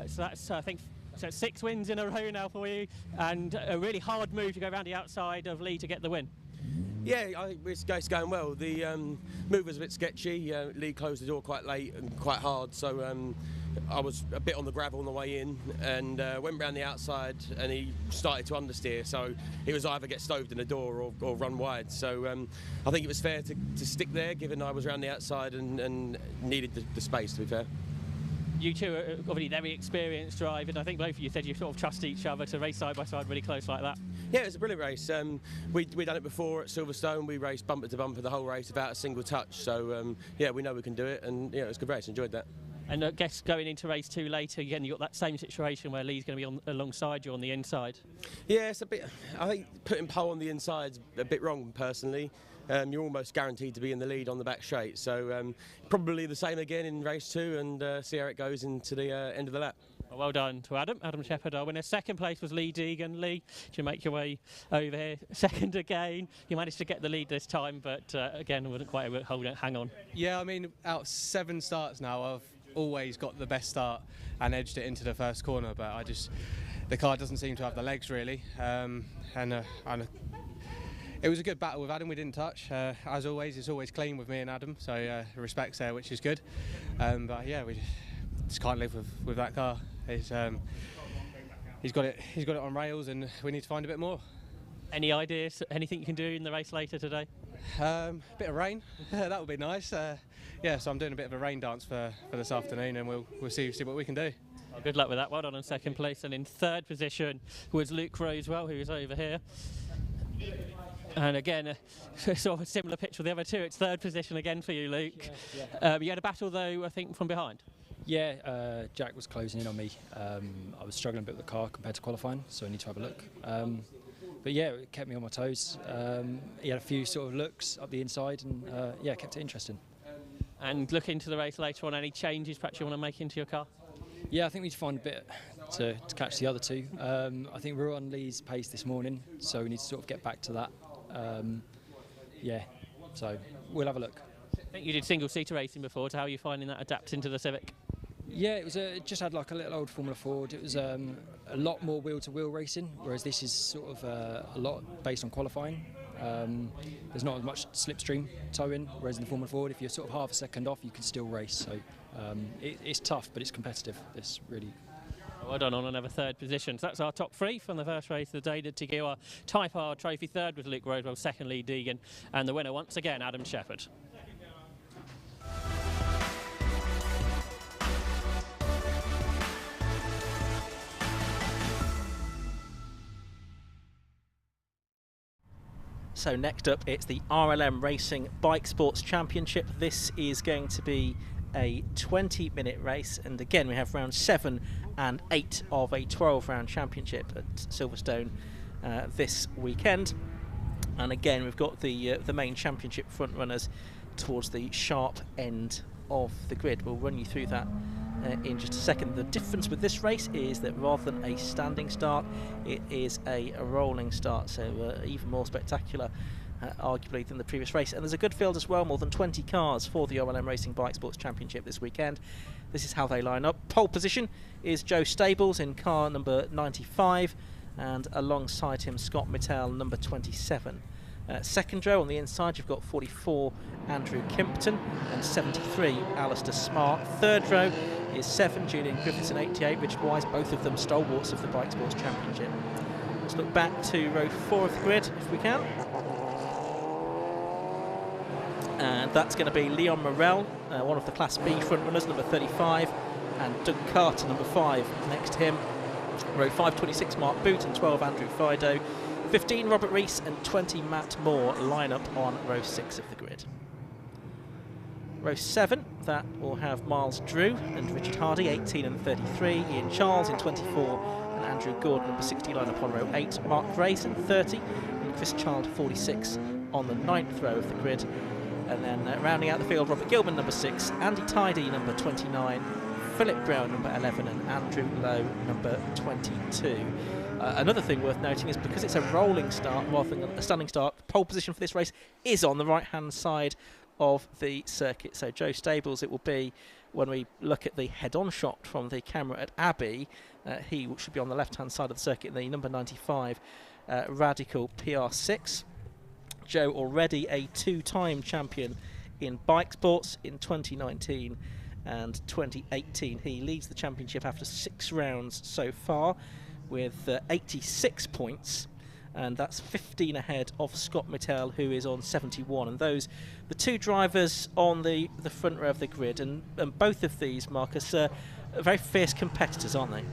So that's, I think, 6 wins in a row now for you, and a really hard move to go around the outside of Lee to get the win. Yeah, I think it's going well. The move was a bit sketchy. Lee closed the door quite late and quite hard, so I was a bit on the gravel on the way in, and went round the outside, and he started to understeer. So he was either get stoved in the door or run wide. So I think it was fair to stick there, given I was round the outside and needed the space, to be fair. You two are obviously very experienced driving. I think both of you said you sort of trust each other to race side by side really close like that. Yeah, it was a brilliant race. We'd done it before at Silverstone. We raced bumper to bumper the whole race without a single touch. So yeah, we know we can do it, and yeah, it was a good race. Enjoyed that. And I guess going into race 2 later, again, you've got that same situation where Lee's going to be alongside you on the inside. Yeah, it's a bit. I think putting pole on the inside's a bit wrong, personally. You're almost guaranteed to be in the lead on the back straight. So probably the same again in race 2, and see how it goes into the end of the lap. Well done to Adam Shepherd, our winner. Second place was Lee Deegan. Lee, did you make your way over here? Second again. You managed to get the lead this time, but again, wasn't quite able to hang on. Yeah, I mean, out of 7 starts now, I've always got the best start and edged it into the first corner, but the car doesn't seem to have the legs really. It was a good battle with Adam. We didn't touch. As always, it's always clean with me and Adam, so respect's there, which is good. But yeah, we just can't live with that car. He's got it on rails, and we need to find a bit more. Any ideas? Anything you can do in the race later today? Bit of rain. That would be nice. Yeah, so I'm doing a bit of a rain dance for this afternoon, and we'll see what we can do. Well, good luck with that. Well done on second place, and in third position was Luke Rosewell, who is over here. And again, sort of a similar picture with the other two. It's third position again for you, Luke. Yeah. You had a battle, though, I think, from behind. Yeah, Jack was closing in on me. I was struggling a bit with the car compared to qualifying, so I need to have a look. But yeah, it kept me on my toes. He had a few sort of looks up the inside, and yeah, kept it interesting. And looking to the race later on, any changes perhaps you want to make into your car? Yeah, I think we need to find a bit to catch the other two. I think we were on Lee's pace this morning, so we need to sort of get back to that. Yeah, so we'll have a look. I think you did single-seater racing before, so how are you finding that adapting to the Civic? Yeah, it just had like a little old Formula Ford. It was a lot more wheel-to-wheel racing, whereas this is sort of a lot based on qualifying. There's not as much slipstream towing, whereas in the Formula Ford, if you're sort of half a second off, you can still race. So it's tough, but it's competitive. It's really... Well done on another third position. So that's our top 3 from the first race of the day. The Tegiwa Type R Trophy. Third was Luke Rosewell, second Lee Deegan, and the winner once again, Adam Shepherd. So next up, it's the RLM Racing Bikesports Championship. This is going to be a 20-minute race, and again we have round 7 and 8 of a 12-round championship at Silverstone this weekend. And again we've got the main championship front runners towards the sharp end of the grid. We'll run you through that in just a second. The difference with this race is that rather than a standing start, it is a rolling start, so even more spectacular arguably than the previous race. And there's a good field as well, more than 20 cars for the RLM Racing Bikesports Championship this weekend. This is how they line up. Pole position is Joe Stables in car number 95, and alongside him Scott Mittell, number 27. Second row on the inside, you've got 44 Andrew Kimpton and 73 Alistair Smart. Third row is 7 Julian Griffiths and 88 Richard Wise, both of them stalwarts of the Bikesports Championship. Let's look back to row 4 of the grid if we can. And that's going to be Leon Morell, one of the Class B front runners, number 35, and Doug Carter, number 5, next to him. Row 5, 26 Mark Boot and 12 Andrew Fido. 15 Robert Rees and 20 Matt Moore line up on row 6 of the grid. Row 7, that will have Miles Drew and Richard Hardy, 18 and 33, Ian Charles in 24, and Andrew Gordon, number 60, line up on row 8, Mark Grayson, 30, and Chris Child, 46, on the 9th row of the grid. And then rounding out the field, Robert Gilman, number 6, Andy Tidy, number 29, Philip Brown, number 11, and Andrew Lowe, number 22. Another thing worth noting is because it's a rolling start rather than a standing start, pole position for this race is on the right-hand side of the circuit. So Joe Stables, it will be, when we look at the head-on shot from the camera at Abbey, he should be on the left-hand side of the circuit, the number 95 Radical PR6. Joe, already a 2-time champion in Bikesports in 2019 and 2018. He leads the championship after 6 rounds so far with 86 points, and that's 15 ahead of Scott Mittell, who is on 71. And those, the 2 drivers on the front row of the grid, and both of these, Marcus, are very fierce competitors, aren't they?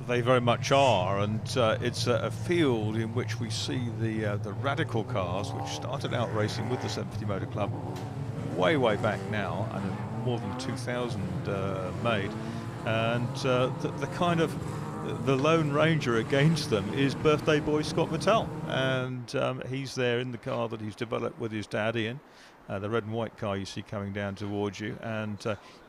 They very much are, and it's a field in which we see the Radical cars, which started out racing with the 750 Motor Club way back now, and more than 2,000 made, and the kind of the Lone Ranger against them is birthday boy Scott Mittell, and he's there in the car that he's developed with his dad Ian. The red and white car you see coming down towards you, and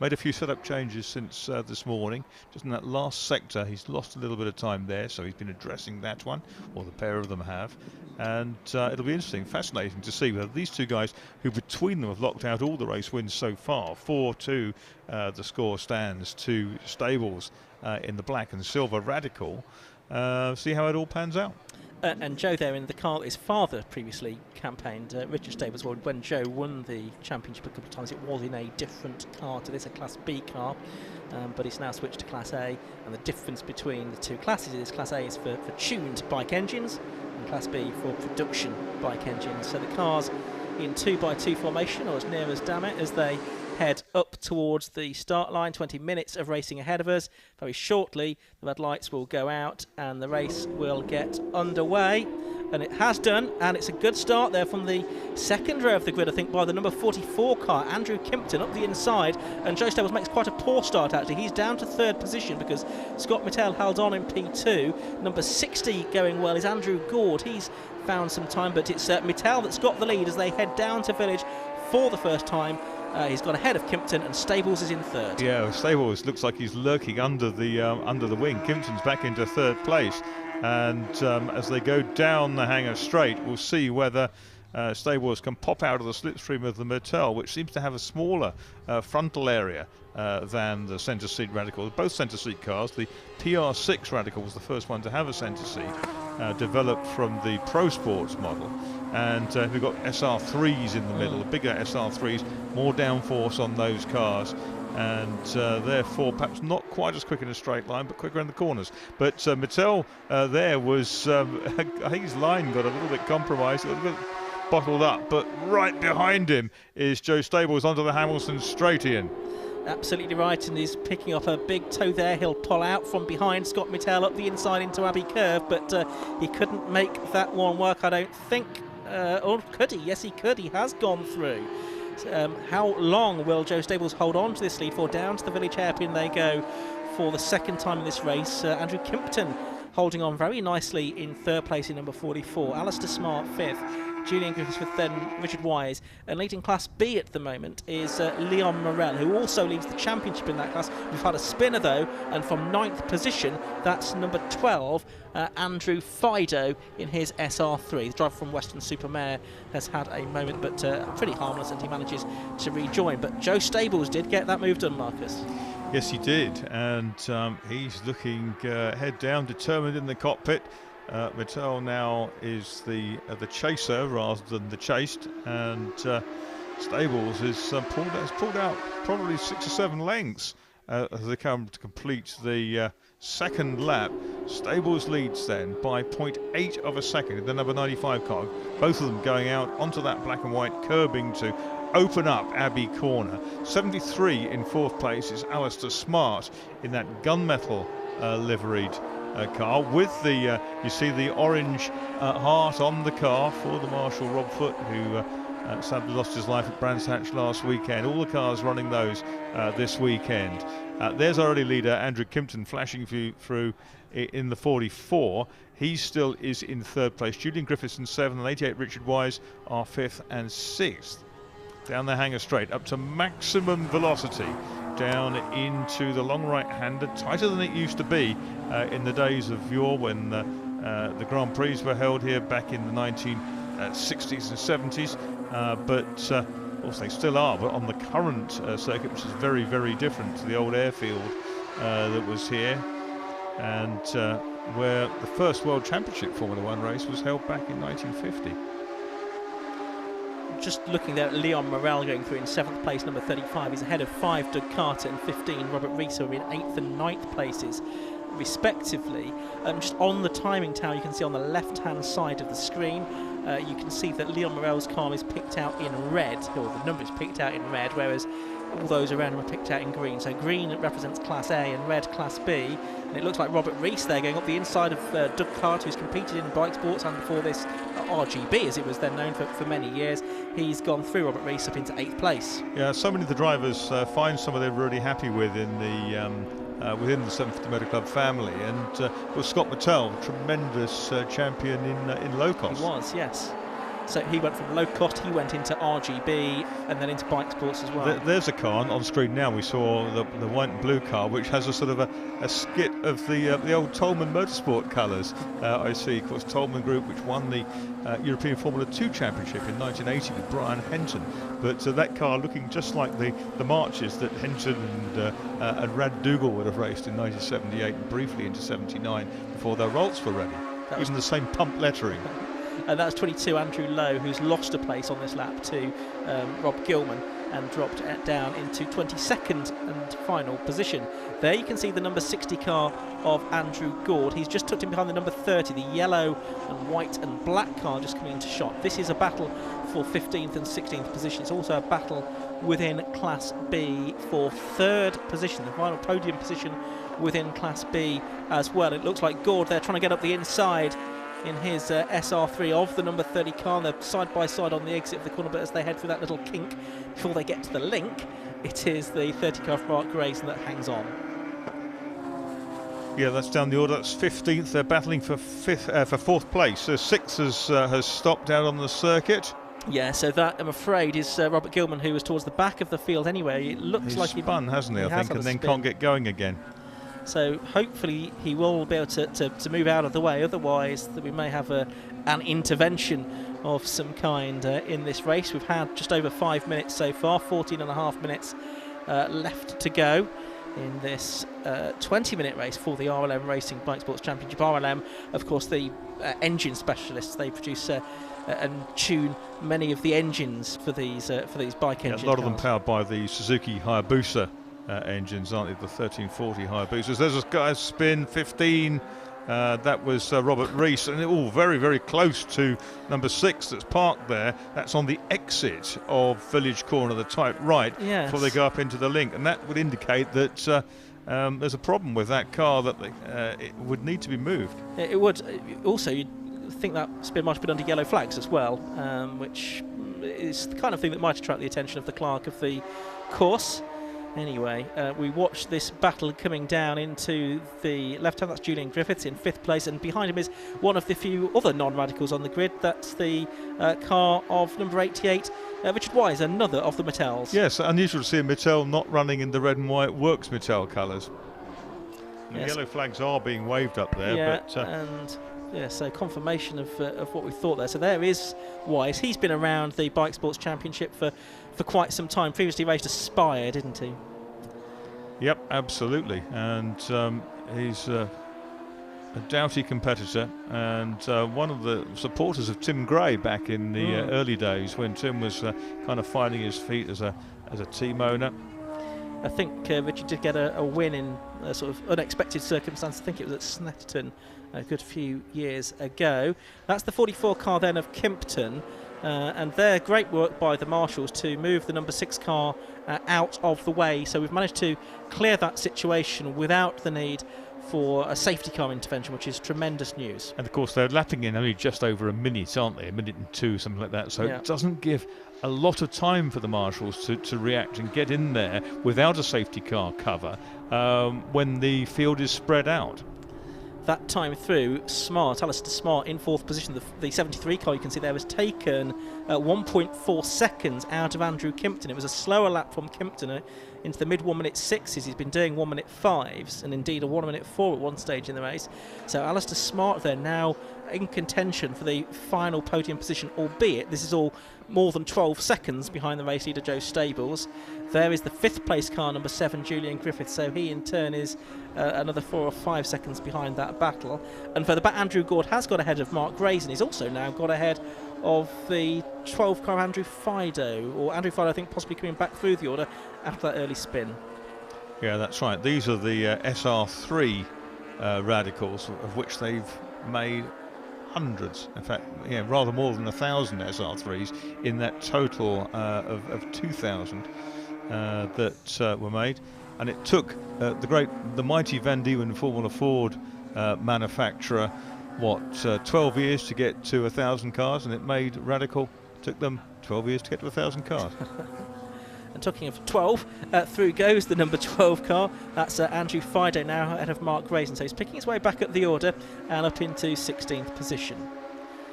made a few setup changes since this morning. Just in that last sector, he's lost a little bit of time there, so he's been addressing that one, or the pair of them have. And it'll be interesting, fascinating to see whether these 2 guys, who between them have locked out all the race wins so far, 4-2 the score stands to Stables in the black and silver Radical, see how it all pans out. And Joe there in the car, his father previously campaigned, Richard Stables. When Joe won the championship a couple of times, it was in a different car to this, a Class B car, but he's now switched to Class A, and the difference between the 2 classes is Class A is for tuned bike engines, and Class B for production bike engines. So the cars in 2x2 formation, or as near as damn it, as they head up towards the start line. 20 minutes of racing ahead of us. Very shortly the red lights will go out and the race will get underway, and it has done, and it's a good start there from the second row of the grid, I think, by the number 44 car, Andrew Kimpton, up the inside, and Joe Stables makes quite a poor start actually. He's down to 3rd position because Scott Mittell held on in P2. Number 60 going well is Andrew Gord. He's found some time, but it's Mittell that's got the lead as they head down to village for the first time. He's got ahead of Kimpton, and Stables is in 3rd. Yeah, Stables looks like he's lurking under the wing. Kimpton's back into 3rd place, and as they go down the hangar straight, we'll see whether Stables can pop out of the slipstream of the Mittell, which seems to have a smaller frontal area than the centre seat Radical. Both centre seat cars. The PR6 Radical was the first one to have a centre seat, developed from the Pro Sports model. And we've got SR3s in the middle, the bigger SR3s, more downforce on those cars, and therefore perhaps not quite as quick in a straight line, but quicker in the corners. But Mittell there was, I think his line got a little bit compromised, a little bit bottled up, but right behind him is Joe Stables onto the Hamilton straight, Ian. Absolutely right, and he's picking up a big toe there. He'll pull out from behind Scott Mittell up the inside into Abbey Curve, but he couldn't make that one work, I don't think. Or could he? Yes, he could. He has gone through. How long will Joe Stables hold on to this lead for? Down to the village hairpin they go for the second time in this race. Andrew Kimpton holding on very nicely in 3rd place in number 44. Alistair Smart 5th. Julian Griffiths, then Richard Wise, and leading Class B at the moment is Leon Morel, who also leads the championship in that class. We've had a spinner though, and from 9th position, that's number 12, Andrew Fido in his SR3. The driver from Western-super-Mare has had a moment, but pretty harmless, and he manages to rejoin. But Joe Stables did get that move done, Marcus. Yes, he did, and he's looking head down, determined in the cockpit. Mittell now is the chaser rather than the chased, and Stables has pulled out probably 6 or 7 lengths as they come to complete the second lap. Stables leads then by 0.8 of a second in the number 95 car. Both of them going out onto that black and white curbing to open up Abbey Corner. 73 in 4th place is Alistair Smart in that gunmetal liveried car with the you see the orange heart on the car for the Marshal Rob Foote, who sadly lost his life at Brands Hatch last weekend. All the cars running those this weekend. There's our early leader, Andrew Kimpton, flashing through in the 44. He still is in third place. Julian Griffiths in 7th, and 88 Richard Wise are 5th and 6th. Down the hanger straight, up to maximum velocity, down into the long right-hander, tighter than it used to be in the days of yore when the Grand Prix were held here back in the 1960s and 70s. But also they still are, but on the current circuit, which is very, very different to the old airfield that was here, and where the first World Championship Formula One race was held back in 1950. Just looking there at Leon Morel going through in 7th place, number 35. He's ahead of 5 Doug Carter and 15 Robert Rees, who are in 8th and 9th places respectively. Just on the timing tower, you can see on the left-hand side of the screen, you can see that Leon Morel's car is picked out in red, or the number is picked out in red, whereas all those around him are picked out in green. So green represents Class A and red Class B. And it looks like Robert Rees there going up the inside of Doug Carter, who's competed in Bikesports and before this RGB, as it was then known for many years. He's gone through Robert Rees up into 8th place. Yeah, so many of the drivers find someone they're really happy with in the within the 750 Motor Club family, and was Scott Mattel, tremendous champion in low cost. He was, yes. So he went from low cost, he went into RGB and then into Bikesports as well. There's a car on screen now. We saw the white and blue car, which has a sort of a skit of the old Tolman Motorsport colours. I see, of course, Tolman Group, which won the European Formula 2 Championship in 1980 with Brian Henton. But that car looking just like the marches that Henton and Rad Dougal would have raced in 1978 and briefly into 79 before their Rolls were ready. Even the same pump lettering. And that's 22 Andrew Lowe, who's lost a place on this lap to Rob Gilman and dropped down into 22nd and final position. There you can see the number 60 car of Andrew Gord. He's just tucked in behind the number 30, the yellow and white and black car just coming into shot. This is a battle for 15th and 16th position. It's also a battle within Class B for 3rd position, the final podium position within Class B as well. It looks like Gord there trying to get up the inside in his SR3 of the number 30 car. They're side by side on the exit of the corner, but as they head through that little kink before they get to the link, it is the 30 car of Mark Grayson that hangs on. Yeah, that's down the order. That's 15th. They're battling for 4th place. So 6th has stopped out on the circuit. Yeah, so that, I'm afraid, is Robert Gilman, who was towards the back of the field anyway. It looks He's like spun, hasn't he, I think, and then can't get going again. So hopefully he will be able to move out of the way. Otherwise, that we may have an intervention of some kind in this race. We've had just over 5 minutes so far, 14 and a half minutes left to go in this 20-minute race for the RLM Racing Bikesports Championship. RLM, of course, the engine specialists. They produce and tune many of the engines for these bike engines. A lot of them powered by the Suzuki Hayabusa engines, aren't they? The 1340 Hayabusas. There's a guy's spin, 15. That was Robert Rees, and all very, very close to number 6 that's parked there. That's on the exit of Village Corner, the tight right, yes, before they go up into the link, and that would indicate that there's a problem with that car, that it would need to be moved. It would. Also, you'd think that spin might have been under yellow flags as well, which is the kind of thing that might attract the attention of the clerk of the course. Anyway, we watched this battle coming down into the left hand. That's Julian Griffiths in 5th place, and behind him is one of the few other non-radicals on the grid. That's the car of number 88, Richard Wise, another of the Mattels. Yes, unusual to see a Mattel not running in the red and white Works Mattel colours. The yellow flags are being waved up there, yeah, but and yeah, so confirmation of what we thought there. So there is Wise. He's been around the Bikesports Championship for quite some time. Previously raced Aspire, didn't he? Yep, absolutely. And he's a doughty competitor, and one of the supporters of Tim Gray back in the early days when Tim was kind of finding his feet as a team owner. I think Richard did get a win in a sort of unexpected circumstance. I think it was at Snetterton a good few years ago. That's the 44 car then of Kimpton, and there, great work by the marshals to move the number 6 car out of the way. So we've managed to clear that situation without the need for a safety car intervention, which is tremendous news. And of course they're lapping in only just over a minute, aren't they? A minute and 2, something like that. So it doesn't give a lot of time for the marshals to react and get in there without a safety car cover when the field is spread out. That time through, Alistair Smart in 4th position. The 73 car you can see there was taken 1.4 seconds out of Andrew Kimpton. It was a slower lap from Kimpton into the mid 1 minute 6s. He's been doing 1 minute 5s and indeed a 1 minute 4 at one stage in the race. So Alistair Smart there now in contention for the final podium position, albeit this is all more than 12 seconds behind the race leader Joe Stables. There is the 5th place car, number 7, Julian Griffith, so he in turn is another 4 or 5 seconds behind that battle. And further back, Andrew Gord has got ahead of Mark Grays, and he's also now got ahead of the 12 car Andrew Fido, I think possibly coming back through the order after that early spin. Yeah, that's right. These are the SR3 radicals, of which they've made hundreds, in fact, yeah, rather more than 1,000 SR3s in that total of 2,000 that were made. And it took the mighty Van Diemen Formula Ford manufacturer 12 years to get to 1,000 cars, and it made Radical took them 12 years to get to 1,000 cars. And talking of 12, through goes the number 12 car. That's Andrew Fido now ahead of Mark Grayson. So he's picking his way back up the order and up into 16th position.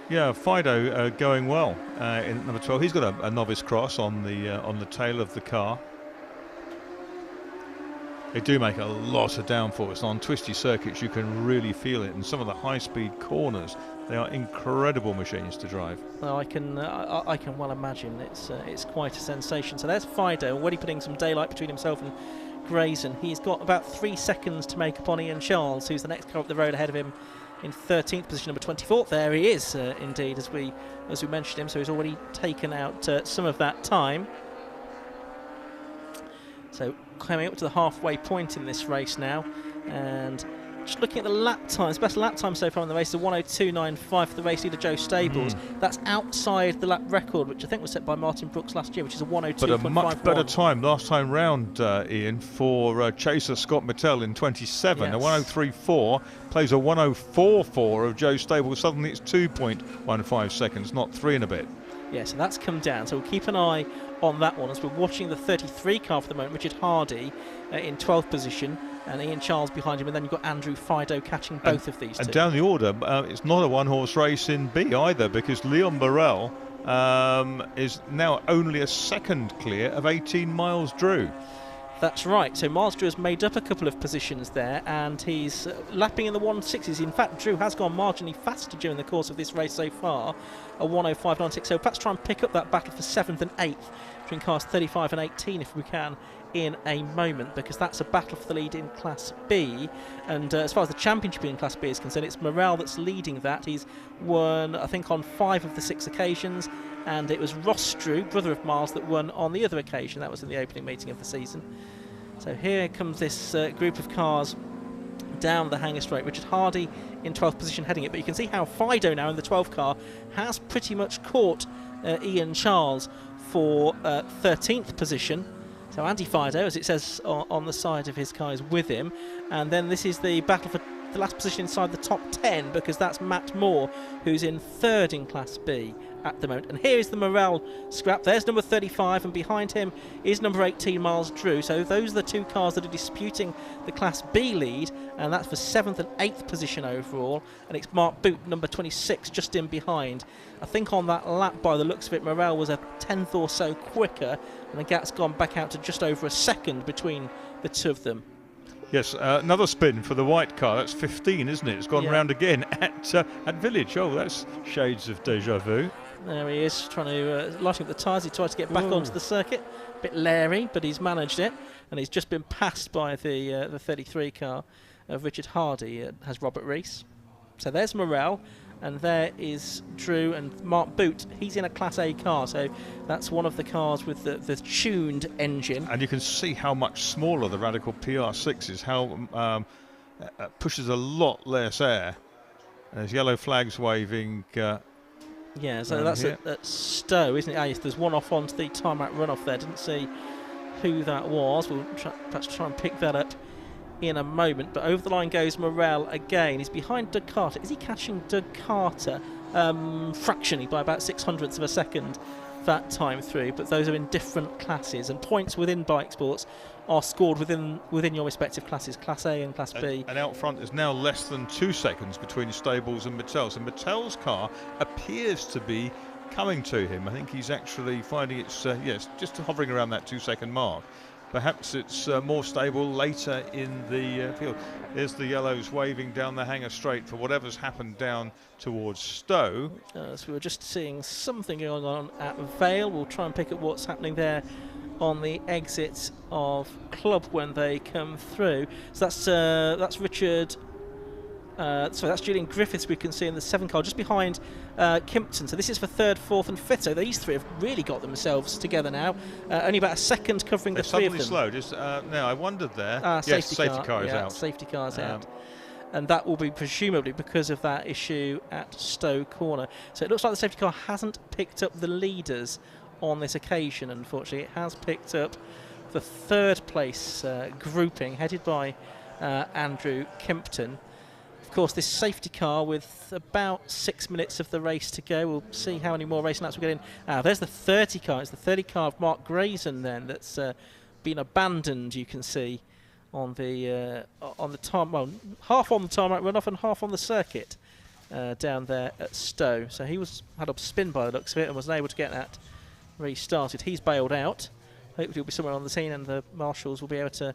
Yeah, Fido going well in number 12. He's got a novice cross on the tail of the car. They do make a lot of downforce. On twisty circuits you can really feel it, and some of the high-speed corners, they are incredible machines to drive. Well, I can well imagine it's quite a sensation. So there's Fido already putting some daylight between himself and Grayson. He's got about 3 seconds to make up on Ian Charles, who's the next car up the road ahead of him in 13th position, number 24. There he is, indeed, as we mentioned him. So he's already taken out some of that time. So coming up to the halfway point in this race now, and just looking at the lap times, best lap time so far in the race is 1:02.95 for the race leader Joe Stables. That's outside the lap record, which I think was set by Martin Brooks last year, which is a 1:02.51. But a much better time last time round, Ian, for chaser Scott Mattel in 27. Yes. A 1:03.4 plays a 1:04.4 of Joe Stables. Suddenly it's 2.15 seconds, not 3 and a bit. Yeah, so that's come down. So we'll keep an eye on that one as we're watching the 33 car for the moment. Richard Hardy in 12th position and Ian Charles behind him, and then you've got Andrew Fido catching both of these two. And down the order, it's not a one-horse race in B either, because Leon Burrell is now only a second clear of 18 Miles Drew. That's right. So Miles Drew has made up a couple of positions there, and he's lapping in the 160s. In fact, Drew has gone marginally faster during the course of this race so far, a 1:05.96. So perhaps try and pick up that battle for 7th and 8th between cars 35 and 18 if we can in a moment, because that's a battle for the lead in Class B. And as far as the championship in Class B is concerned, it's Morrell that's leading that. He's won, I think, on 5 of the 6 occasions, and it was Ross Drew, brother of Miles, that won on the other occasion. That was in the opening meeting of the season. So here comes this group of cars down the hangar straight. Richard Hardy in 12th position heading it, but you can see how Fido now in the 12th car has pretty much caught Ian Charles for 13th position. So Andy Fido, as it says on the side of his car, is with him, and then this is the battle for the last position inside the top 10, because that's Matt Moore, who's in 3rd in Class B at the moment. And here is the Morrell scrap. There's number 35, and behind him is number 18, Miles Drew. So those are the 2 cars that are disputing the Class B lead, and that's for 7th and 8th position overall. And it's Mark Boot, number 26, just in behind. I think on that lap, by the looks of it, Morrell was a 10th or so quicker, and the gap's gone back out to just over a second between the 2 of them. Yes, another spin for the white car. That's 15, isn't it? It's gone round again at Village. Oh, that's shades of déjà vu. There he is, trying to lighting up the tyres. He tried to get back onto the circuit. A bit leery, but he's managed it. And he's just been passed by the 33 car of Richard Hardy, has Robert Rees. So there's Morrell, and there is Drew and Mark Boot. He's in a Class A car, so that's one of the cars with the tuned engine. And you can see how much smaller the Radical PR6 is, how pushes a lot less air. There's yellow flags waving. Yeah, so that's at Stowe, isn't it? Ah, yes, there's one off onto the tarmac runoff there. Didn't see who that was. We'll perhaps try and pick that up in a moment. But over the line goes Morrell again. He's behind Doug Carter. Is he catching Doug Carter fractionally by about 0.06 of a second that time through, but those are in different classes, and points within Bikesports are scored within your respective classes, Class A and Class B. And out front is now less than 2 seconds between Stables and Mattel. So Mattel's car appears to be coming to him. I think he's actually finding it's yes, just hovering around that 2-second mark. Perhaps it's more stable later in the field. There's the yellows waving down the Hanger Straight for whatever's happened down towards Stowe. So we were just seeing something going on at Vale. We'll try and pick up what's happening there on the exit of Club when they come through. So that's Richard. Sorry, that's Julian Griffiths we can see in the 7 car just behind Kimpton. So this is for 3rd, 4th and 5th. So these 3 have really got themselves together now. Only about a second covering the 3 of them. Suddenly slow. Just now I wondered there. Yes, safety car is out. Safety car's out. And that will be presumably because of that issue at Stowe Corner. So it looks like the safety car hasn't picked up the leaders on this occasion, unfortunately. It has picked up the 3rd place grouping headed by Andrew Kimpton. Of course, this safety car with about 6 minutes of the race to go. We'll see how many more racing laps we get in. There's the 30 car. It's the 30 car of Mark Grayson then that's been abandoned, you can see, on the tarmac. Well, half on the tarmac runoff and half on the circuit down there at Stowe. So he had a spin by the looks of it and was able to get that restarted. He's bailed out. Hopefully he'll be somewhere on the scene and the marshals will be able to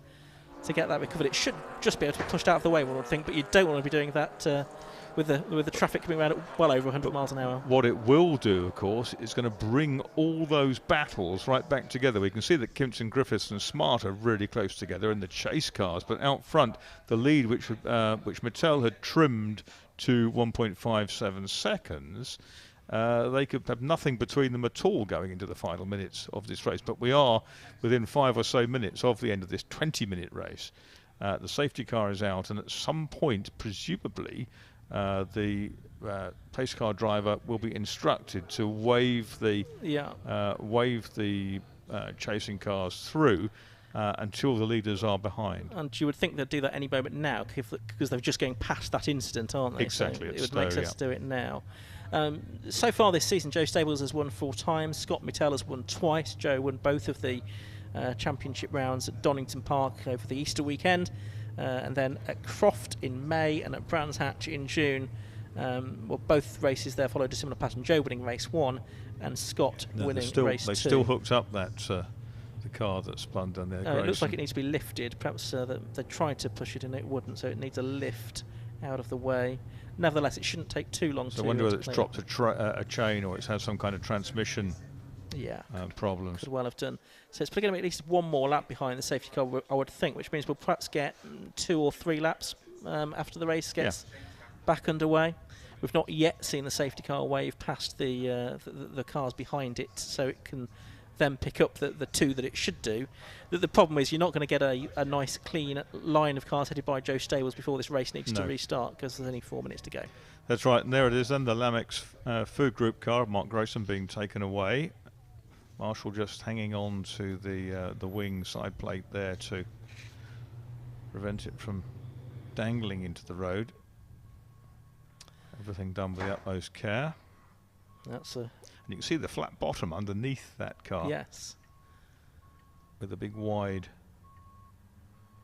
get that recovered. It should just be able to be pushed out of the way, one would think, but you don't want to be doing that with the traffic coming around at well over 100 miles an hour. What it will do, of course, is going to bring all those battles right back together. We can see that Kimpton, Griffiths and Smart are really close together in the chase cars, but out front, the lead, which Mattel had trimmed to 1.57 seconds, they could have nothing between them at all going into the final minutes of this race. But we are within 5 or so minutes of the end of this 20-minute race. The safety car is out, and at some point, presumably, the pace car driver will be instructed to wave the chasing cars through until the leaders are behind. And you would think they'd do that any moment now, because they're just going past that incident, aren't they? Exactly. So it would make sense to do it now. So far this season, Joe Stables has won 4 times. Scott Mittel has won twice. Joe won both of the championship rounds at Donington Park over the Easter weekend, and then at Croft in May and at Brands Hatch in June. Well, both races there followed a similar pattern. Joe winning race 1 and Scott winning race 2. They still hooked up that the car that spun down there. It looks like it needs to be lifted. Perhaps they tried to push it and it wouldn't, so it needs a lift out of the way. Nevertheless, it shouldn't take too long. So I wonder whether it's dropped a chain or it's had some kind of transmission problems. Could well have done. So it's probably going to be at least one more lap behind the safety car, I would think, which means we'll perhaps get 2 or 3 laps after the race gets back underway. We've not yet seen the safety car wave past the cars behind it, so it can then pick up the 2 that it should do. The problem is you're not going to get a nice clean line of cars headed by Joe Stables before this race needs to restart, because there's only 4 minutes to go. That's right, and there it is then, the Lamex Food Group car of Mark Grayson being taken away. Marshall just hanging on to the wing side plate there to prevent it from dangling into the road. Everything done with the utmost care. And you can see the flat bottom underneath that car. Yes. With a big wide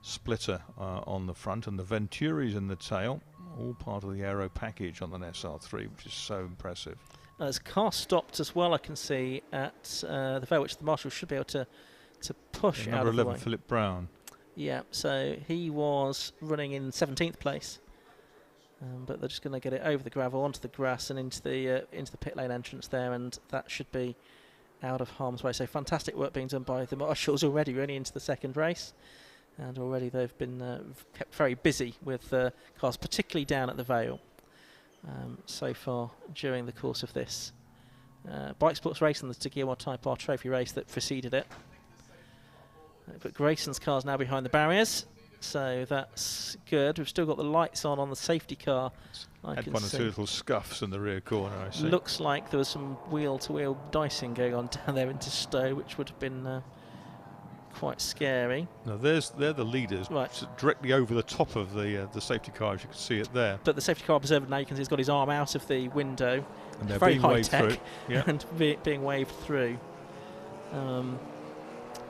splitter on the front, and the Venturis in the tail, all part of the aero package on an SR3, which is so impressive. There's a car stopped as well, I can see, at the Vale, which the marshal should be able to push out number of the 11, way. Philip Brown. Yeah, so he was running in 17th place. But they're just going to get it over the gravel, onto the grass, and into the pit lane entrance there, and that should be out of harm's way. So fantastic work being done by the marshals already. We're only into the second race, and already they've been kept very busy with cars, particularly down at the Vale, so far during the course of this Bikesports race and the Tegiwa Type R Trophy race that preceded it. But Grayson's car's now behind the barriers, so that's good. We've still got the lights on the safety car. Had one or two little scuffs in the rear corner, I see. Looks like there was some wheel-to-wheel dicing going on down there into Stowe, which would have been quite scary. Now they're the leaders, Right. directly over the top of the safety car, as you can see it there. But the safety car observer now, you can see he's got his arm out of the window. And they're Very being high waved tech through. Yeah. and being waved through.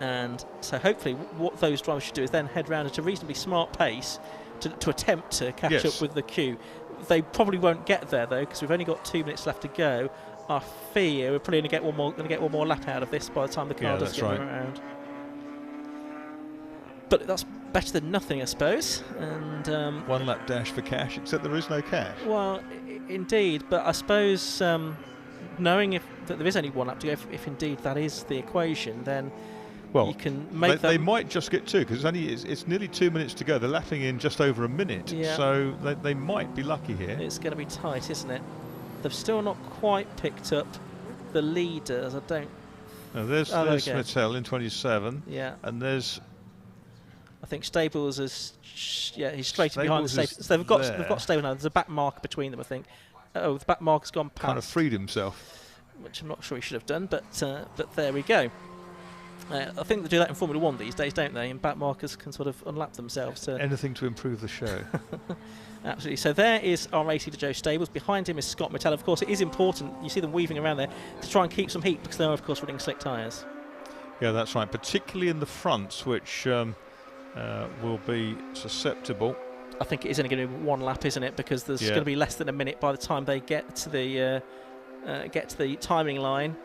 And so hopefully what those drivers should do is then head round at a reasonably smart pace to attempt to catch up with the queue. They probably won't get there though, because we've only got 2 minutes left to go. I fear we're probably going to get one more lap out of this by the time the car does get around. But that's better than nothing, I suppose. And 1 lap dash for cash, except there is no cash. well, indeed, but I suppose knowing that there is only 1 lap to go, if indeed that is the equation, then you can make they might just get 2, because it's nearly 2 minutes to go. They're lapping in just over a minute, so they might be lucky here. It's going to be tight, isn't it? They've still not quite picked up the leaders. I don't. Now there's Mattel in 27. Yeah. And there's. I think Stables is. He's straight behind the Stables. So they've got Stables now. There's a back marker between them, I think. Oh, the back marker's gone past. Kind of freed himself. Which I'm not sure he should have done, but there we go. I think they do that in Formula 1 these days, don't they? And back markers can sort of unlap themselves. Anything to improve the show. Absolutely. So there is our race leader, Joe Stables. Behind him is Scott Mattel. Of course, it is important, you see them weaving around there, to try and keep some heat, because they are, of course, running slick tyres. Yeah, that's right. Particularly in the fronts, which will be susceptible. I think it is only going to be 1 lap, isn't it? Because there's going to be less than a minute by the time they get to the timing line.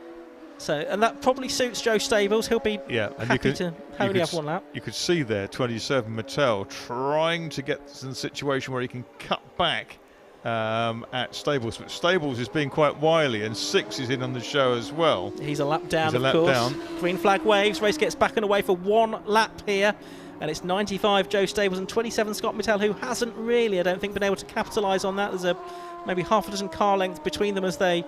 So, and that probably suits Joe Stables. He'll be happy to only have 1 lap. You could see there 27 Mattel trying to get in a situation where he can cut back at Stables, but Stables is being quite wily, and 6 is in on the show as well. He's a lap down, of course. Green flag waves. Race gets back and away for 1 lap here. And it's 95 Joe Stables and 27 Scott Mattel, who hasn't really, I don't think, been able to capitalise on that. There's maybe half a dozen car lengths between them as they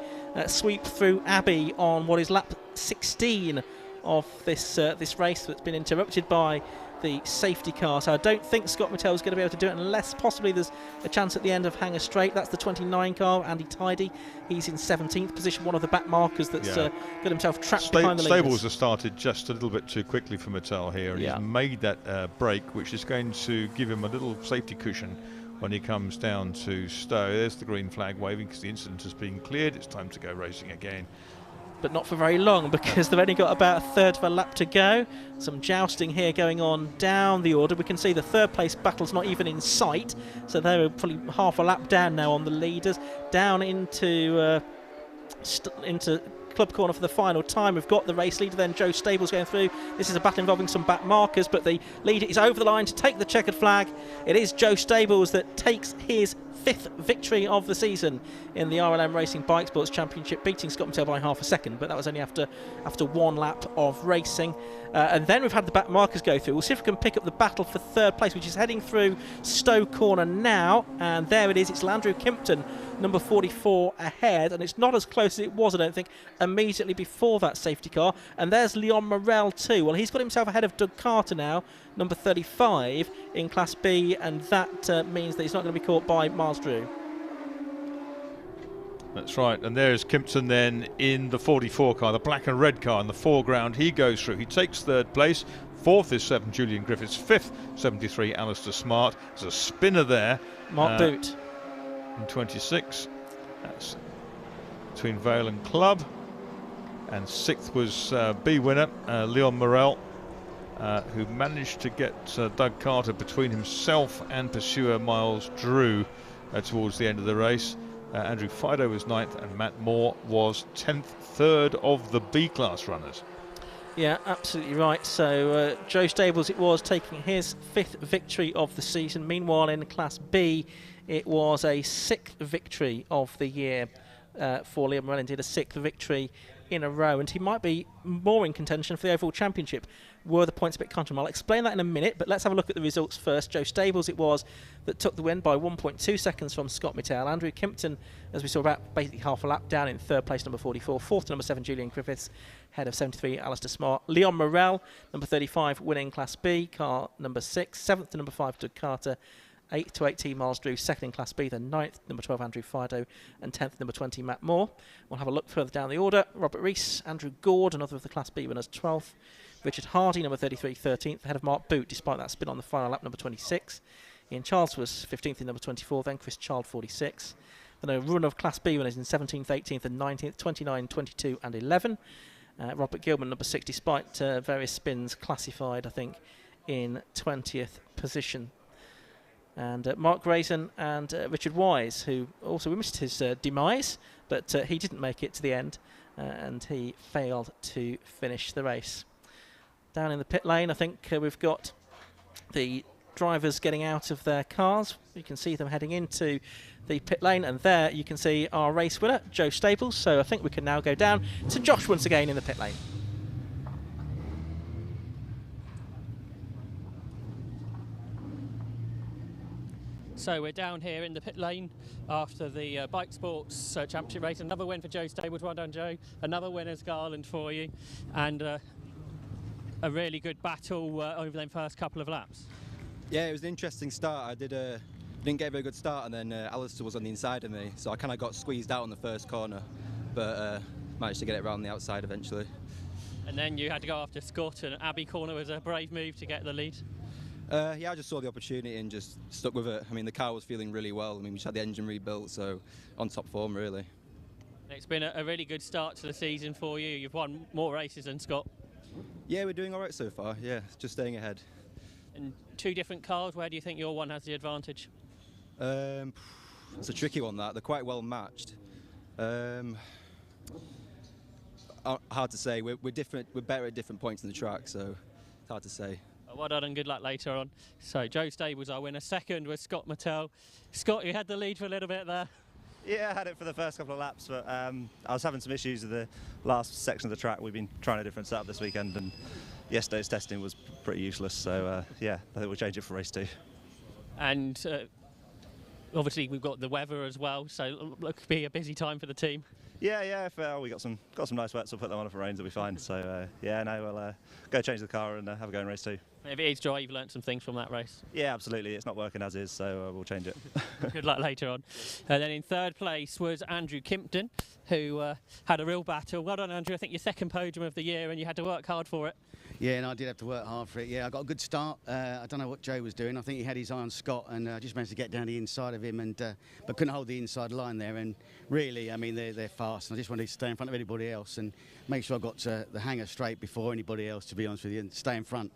sweep through Abbey on what is lap 16 of this race that's been interrupted by the safety car. So I don't think Scott Mattel is going to be able to do it, unless possibly there's a chance at the end of Hanger Straight. That's the 29 car, Andy Tidy. He's in 17th position, one of the back markers that's got himself trapped behind the leaders. Stables has started just a little bit too quickly for Mattel here, and he's made that break, which is going to give him a little safety cushion when he comes down to Stowe. There's the green flag waving, because the incident has been cleared. It's time to go racing again. But not for very long, because they've only got about a third of a lap to go. Some jousting here going on down the order. We can see the third place battle's not even in sight, so they're probably half a lap down now on the leaders. Down into club corner for the final time. We've got the race leader then, Joe Stables, going through. This is a battle involving some back markers, but the leader is over the line to take the checkered flag. It is Joe Stables that takes his 5th victory of the season in the RLM Racing Bikesports Championship, beating Scott Mattel by half a second, but that was only after 1 lap of racing. And then we've had the back markers go through. We'll see if we can pick up the battle for 3rd place, which is heading through Stowe Corner now. And there it is. It's Landrew Kimpton, number 44, ahead. And it's not as close as it was, I don't think, immediately before that safety car. And there's Leon Morel too. Well, he's got himself ahead of Doug Carter now, number 35 in Class B. And that means that he's not going to be caught by Miles Drew. That's right, and there's Kimpton then in the 44 car, the black and red car in the foreground. He goes through, he takes 3rd place. 4th is 7 Julian Griffiths, 5th 73 Alistair Smart. There's a spinner there. Mark Boot. In 26, that's between Vale and Club. And 6th was B winner, Leon Morel, who managed to get Doug Carter between himself and pursuer Miles Drew towards the end of the race. Andrew Fido was 9th, and Matt Moore was 10th, 3rd of the B-class runners. Yeah, absolutely right. So Joe Stables it was, taking his 5th victory of the season. Meanwhile, in Class B, it was a 6th victory of the year for Liam Morel. Did a 6th victory in a row, and he might be more in contention for the overall championship were the points a bit country. I'll explain that in a minute, but let's have a look at the results first. Joe Stables it was that took the win by 1.2 seconds from Scott Mattel. Andrew Kimpton, as we saw, about basically half a lap down in 3rd place, number 44. 4th, number 7 Julian Griffiths, head of 73 Alistair Smart. Leon Morel, number 35, winning Class B, car number 6. 7th to number 5 Doug Carter. 8th to 18 Miles Drew, 2nd in Class B, then 9th, number 12 Andrew Fido, and 10th, number 20 Matt Moore. We'll have a look further down the order. Robert Rees, Andrew Gord, another of the Class B winners, 12th. Richard Hardy, number 33, 13th, ahead of Mark Boot, despite that spin on the final lap, number 26. Ian Charles was 15th in number 24, then Chris Child, 46. Then a run of Class B winners in 17th, 18th and 19th, 29, 22 and 11. Robert Gilman, number 6, despite various spins, classified, I think, in 20th position. And Mark Grayson and Richard Wise, who also, we missed his demise, but he didn't make it to the end, and he failed to finish the race. Down in the pit lane, I think we've got the drivers getting out of their cars. You can see them heading into the pit lane, and there you can see our race winner, Joe Stables. So I think we can now go down to Josh once again in the pit lane. So we're down here in the pit lane after the Bikesports Championship race. Another win for Joe Stables. Well done, Joe. Another winner's garland for you. And a really good battle over them first couple of laps. Yeah, it was an interesting start. I didn't get a very good start, and then Alistair was on the inside of me, so I kind of got squeezed out on the first corner, but managed to get it around the outside eventually. And then you had to go after Scott, and Abbey corner was a brave move to get the lead. Yeah, I just saw the opportunity and just stuck with it. I mean, the car was feeling really well. I mean, we just had the engine rebuilt, so on top form, really. It's been a really good start to the season for you. You've won more races than Scott. Yeah, we're doing all right so far. Yeah, just staying ahead. And two different cars, where do you think your one has the advantage? It's a tricky one, that. They're quite well matched. Hard to say. We're different. We're better at different points in the track, so it's hard to say. Well done and good luck later on. So Joe Stables, our winner. Second was Scott Mattel. Scott, you had the lead for a little bit there. Yeah, I had it for the first couple of laps, but I was having some issues with the last section of the track. We've been trying a different setup this weekend, and yesterday's testing was pretty useless. So yeah, I think we'll change it for race 2. And obviously we've got the weather as well, so it could be a busy time for the team. Yeah. If we got some nice wets, we'll put them on. If it rains, it'll be fine. So yeah, no, we'll go change the car and have a go in race 2. If it is dry, you've learnt some things from that race. Yeah, absolutely. It's not working as is, so we'll change it. Good luck later on. And then in third place was Andrew Kimpton, who had a real battle. Well done, Andrew. I think your second podium of the year, and you had to work hard for it. Yeah, and I did have to work hard for it. Yeah, I got a good start. I don't know what Joe was doing. I think he had his eye on Scott, and I just managed to get down the inside of him, and but couldn't hold the inside line there. And really, I mean, they're fast, and I just wanted to stay in front of anybody else and make sure I got the hanger straight before anybody else, to be honest with you, and stay in front.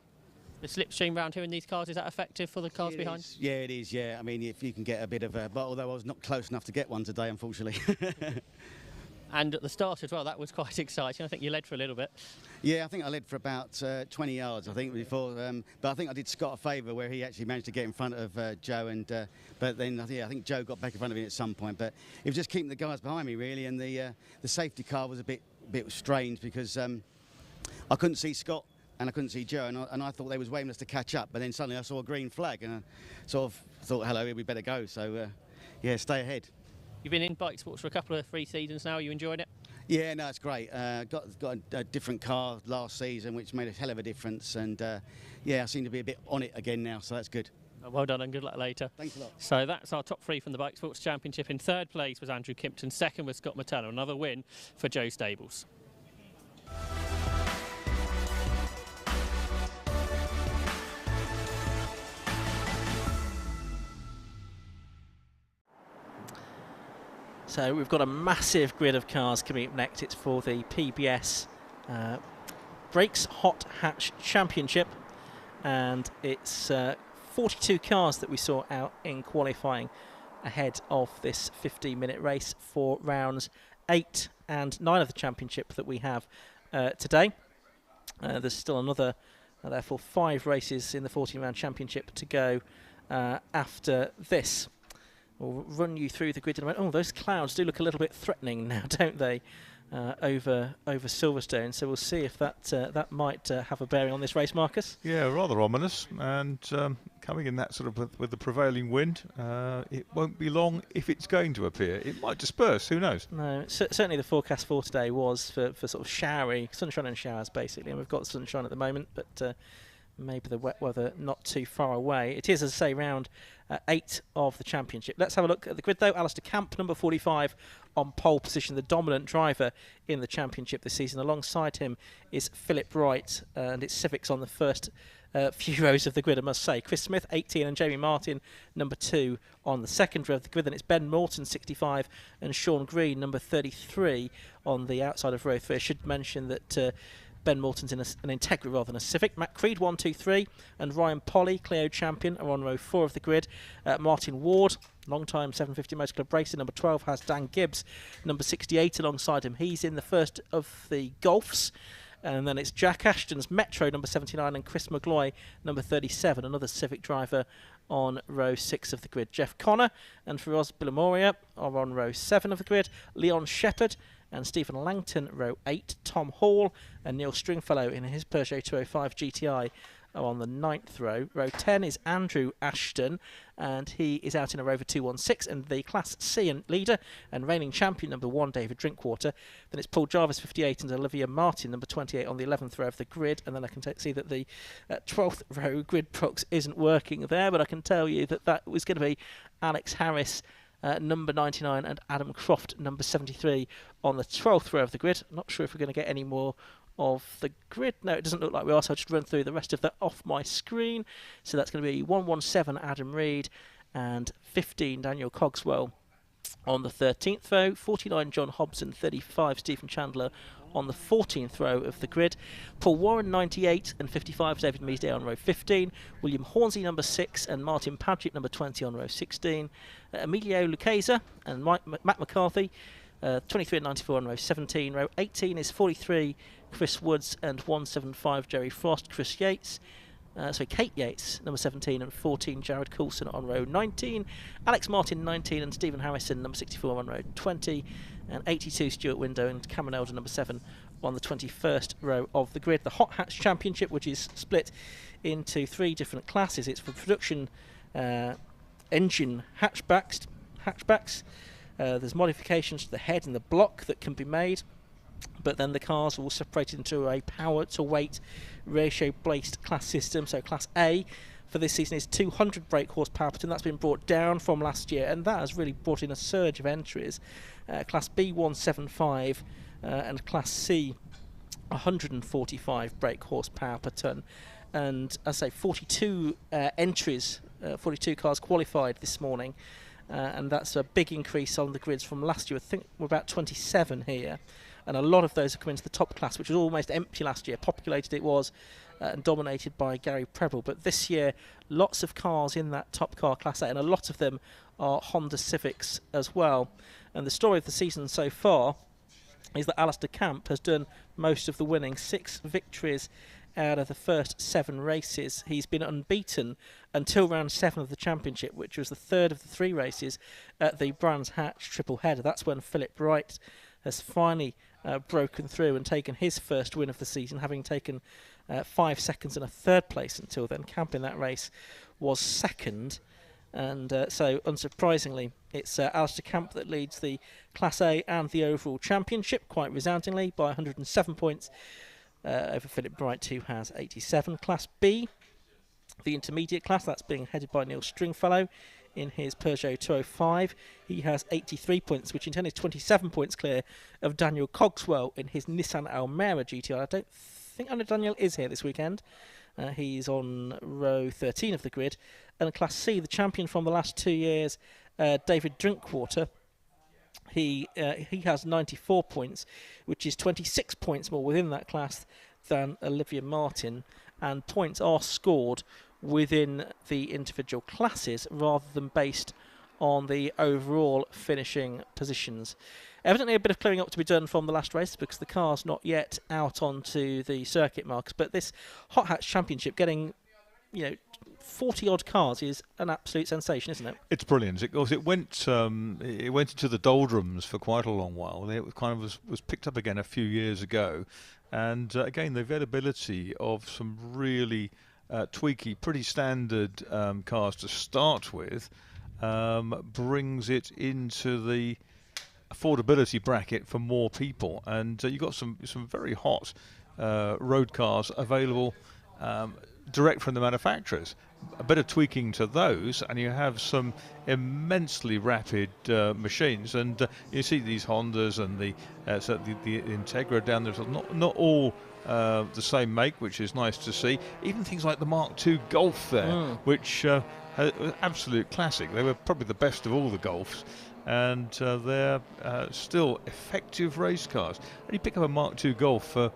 The slipstream round here in these cars, is that effective for the cars behind? Yeah, it is, yeah. I mean, if you can get a bit of a... But although I was not close enough to get one today, unfortunately. And at the start as well, that was quite exciting. I think you led for a little bit. Yeah, I think I led for about 20 yards, I think, before. But I think I did Scott a favour where he actually managed to get in front of Joe. And but then, yeah, I think Joe got back in front of him at some point. But it was just keeping the guys behind me, really. And the safety car was a bit strange because I couldn't see Scott and I couldn't see Joe. And I thought they was waiting us to catch up. But then suddenly I saw a green flag and I sort of thought, hello, we better go. So, yeah, stay ahead. You've been in Bikesports for a couple of 3 seasons now. You enjoyed it? Yeah, no, it's great. Got a different car last season, which made a hell of a difference. And yeah, I seem to be a bit on it again now, so that's good. Well done and good luck later. Thanks a lot. So that's our top 3 from the Bikesports Championship. In third place was Andrew Kimpton. Second was Scott Mattello. Another win for Joe Stables. So we've got a massive grid of cars coming up next. It's for the PBS Brakes Hot Hatch Championship, and it's 42 cars that we saw out in qualifying ahead of this 15-minute race for rounds 8 and 9 of the championship that we have today. There's still another, therefore, 5 races in the 14-round championship to go after this. We'll run you through the grid in a moment. Oh, those clouds do look a little bit threatening now, don't they, over Silverstone? So we'll see if that might have a bearing on this race, Marcus. Yeah, rather ominous. And coming in that sort of with the prevailing wind, it won't be long if it's going to appear. It might disperse. Who knows? No, certainly the forecast for today was for sort of showery, sunshine and showers basically, and we've got sunshine at the moment, but maybe the wet weather not too far away. It is, as I say, round 8 of the championship. Let's have a look at the grid though. Alistair Camp, number 45, on pole position, the dominant driver in the championship this season. Alongside him is Philip Wright, and it's Civics on the first few rows of the grid, I must say. Chris Smith, 18, and Jamie Martin, number 2, on the second row of the grid. Then it's Ben Morton, 65, and Sean Green, number 33, on the outside of row 3. I should mention that Ben Morton's in an Integra rather than a Civic. Matt Creed, 1, 2, 3, and Ryan Polly, Clio champion, are on row 4 of the grid. Martin Ward, long-time 750 Motor Club racer, number 12, has Dan Gibbs, number 68, alongside him. He's in the first of the Golfs. And then it's Jack Ashton's Metro, number 79, and Chris McGloy, number 37, another Civic driver, on row 6 of the grid. Jeff Connor and Firoz Bilamoria are on row 7 of the grid. Leon Shepherd and Stephen Langton, row 8. Tom Hall and Neil Stringfellow in his Peugeot 205 GTI are on the 9th row. Row 10 is Andrew Ashton, and he is out in a Rover 216, and the Class C and leader and reigning champion, number 1, David Drinkwater. Then it's Paul Jarvis, 58, and Olivia Martin, number 28, on the 11th row of the grid. And then I can see that the 12th row grid prox isn't working there, but I can tell you that that was going to be Alex Harris, number 99, and Adam Croft, number 73, on the 12th row of the grid. I'm not sure if we're going to get any more of the grid. No, it doesn't look like we are, so I'll just run through the rest of that off my screen. So that's going to be 117 Adam Reed and 15 Daniel Cogswell on the 13th row, 49 John Hobson, 35 Stephen Chandler on the 14th row of the grid. Paul Warren, 98, and 55 David Measday on row 15. William Hornsey, number 6, and Martin Padgett, number 20, on row 16. Emilio Lucchesa and Matt McCarthy, 23 and 94 on row 17. Row 18 is 43 Chris Woods and 175 Jerry Frost. Kate Yates, number 17, and 14 Jared Coulson on row 19. Alex Martin, 19, and Stephen Harrison, number 64, on row 20. And 82 Stuart Window and Cameron Elder, number 7, on the 21st row of the grid. The Hot Hatch Championship, which is split into 3 different classes. It's for production engine hatchbacks. There's modifications to the head and the block that can be made, but then the cars will separate into a power to weight ratio based class system. So Class A for this season is 200 brake horsepower, and that's been brought down from last year, and that has really brought in a surge of entries. Class B 175 and Class C 145 brake horsepower per tonne, and as I say, 42 entries, 42 cars qualified this morning. And that's a big increase on the grids from last year. I think we're about 27 here, and a lot of those are coming into the top class, which was almost empty last year. Populated it was, and dominated by Gary Preble. But this year, lots of cars in that top car Class A, and a lot of them are Honda Civics as well. And the story of the season so far is that Alistair Camp has done most of the winning. 6 victories out of the first 7 races. He's been unbeaten until round 7 of the championship, which was the third of the 3 races at the Brands Hatch triple header. That's when Philip Wright has finally broken through and taken his first win of the season, having taken 5 seconds and a 3rd place until then. Camp in that race was 2nd, and so unsurprisingly it's Alistair Camp that leads the Class A and the overall championship quite resoundingly by 107 points over Philip Wright, who has 87. Class B, the intermediate class, that's being headed by Neil Stringfellow in his Peugeot 205. He has 83 points, which in turn is 27 points clear of Daniel Cogswell in his Nissan Almera GTI. I don't think Daniel is here this weekend. He's on row 13 of the grid. And Class C, the champion from the last 2 years, David Drinkwater, he has 94 points, which is 26 points more within that class than Olivia Martin, and points are scored within the individual classes rather than based on the overall finishing positions. Evidently a bit of clearing up to be done from the last race because the car's not yet out onto the circuit marks, but this Hot Hatch Championship getting 40 odd cars is an absolute sensation, isn't it? It's brilliant. It went into the doldrums for quite a long while. It kind of was picked up again a few years ago, and again the availability of some really tweaky, pretty standard cars to start with brings it into the affordability bracket for more people, and you've got some very hot road cars available. direct from the manufacturers. A bit of tweaking to those, and you have some immensely rapid machines. And you see these Hondas and the Integra down there. Not all the same make, which is nice to see. Even things like the Mark II Golf there, which absolute classic. They were probably the best of all the Golfs. And they're still effective race cars. And you pick up a Mark II Golf for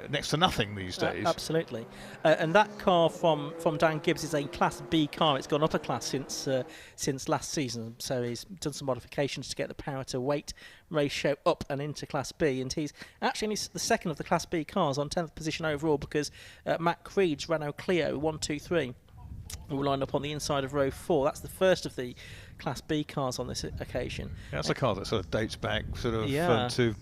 next to nothing these days. Absolutely. And that car from Dan Gibbs is a Class B car. It's gone up a class since last season. So he's done some modifications to get the power to weight ratio up and into Class B. And he's actually the second of the Class B cars on 10th position overall, because Matt Creed's Renault Clio 123 will line up on the inside of row 4. That's the first of the Class B cars on this occasion. Yeah, that's a car that sort of dates back to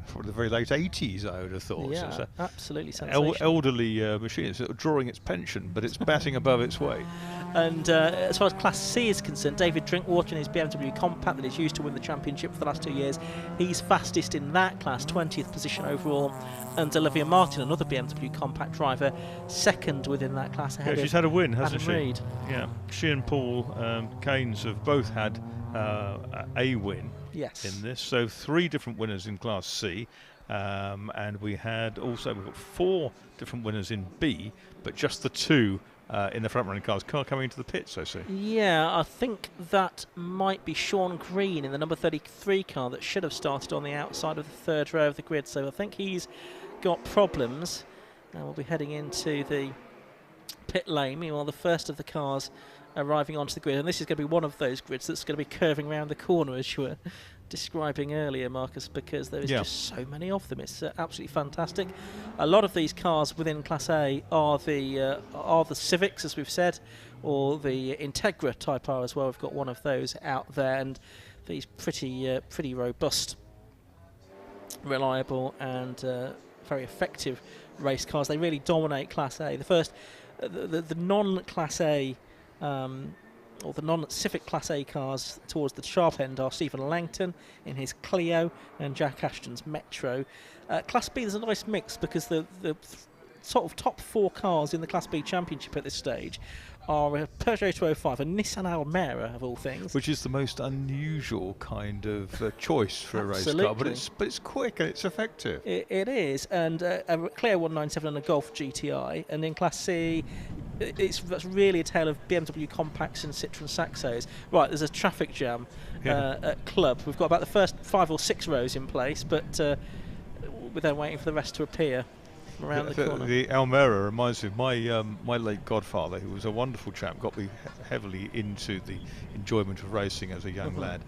probably the very late 80s, I would have thought. Yeah, so absolutely sensational. Elderly machine. It's drawing its pension, but it's batting above its weight. And as far as Class C is concerned, David Drinkwater in his BMW Compact that he's used to win the championship for the last 2 years, he's fastest in that class, 20th position overall. And Olivia Martin, another BMW Compact driver, second within that class. Yeah, she's had a win, hasn't she? Reid. Yeah, she and Paul Keynes have both had a win. Yes. In this, so 3 different winners in Class C, and we've got 4 different winners in B, but just the 2 in the front running cars. Car coming into the pits, I see. Yeah, I think that might be Sean Green in the number 33 car that should have started on the outside of the third row of the grid. So I think he's got problems, and we'll be heading into the pit lane. Meanwhile, the first of the cars arriving onto the grid, and this is going to be one of those grids that's going to be curving around the corner, as you were describing earlier, Marcus, because there is just so many of them. It's absolutely fantastic. A lot of these cars within Class A are the Civics, as we've said, or the Integra Type R as well. We've got one of those out there, and these pretty robust, reliable, and very effective race cars. They really dominate Class A. The non-Class A or the non-Civic Class A cars towards the sharp end are Stephen Langton in his Clio and Jack Ashton's Metro. Class B, there's a nice mix, because the sort of top 4 cars in the Class B Championship at this stage are a Peugeot 205, a Nissan Almera of all things, which is the most unusual kind of choice for a race car, but it's quick and it's effective. It is, and a Clio 197 and a Golf GTI. And in Class C, that's really a tale of BMW Compacts and Citroen Saxos. Right, there's a traffic jam at Club. We've got about the first 5 or 6 rows in place, but we're then waiting for the rest to appear around the corner. The Almera reminds me of my late godfather, who was a wonderful chap, got me heavily into the enjoyment of racing as a young lad.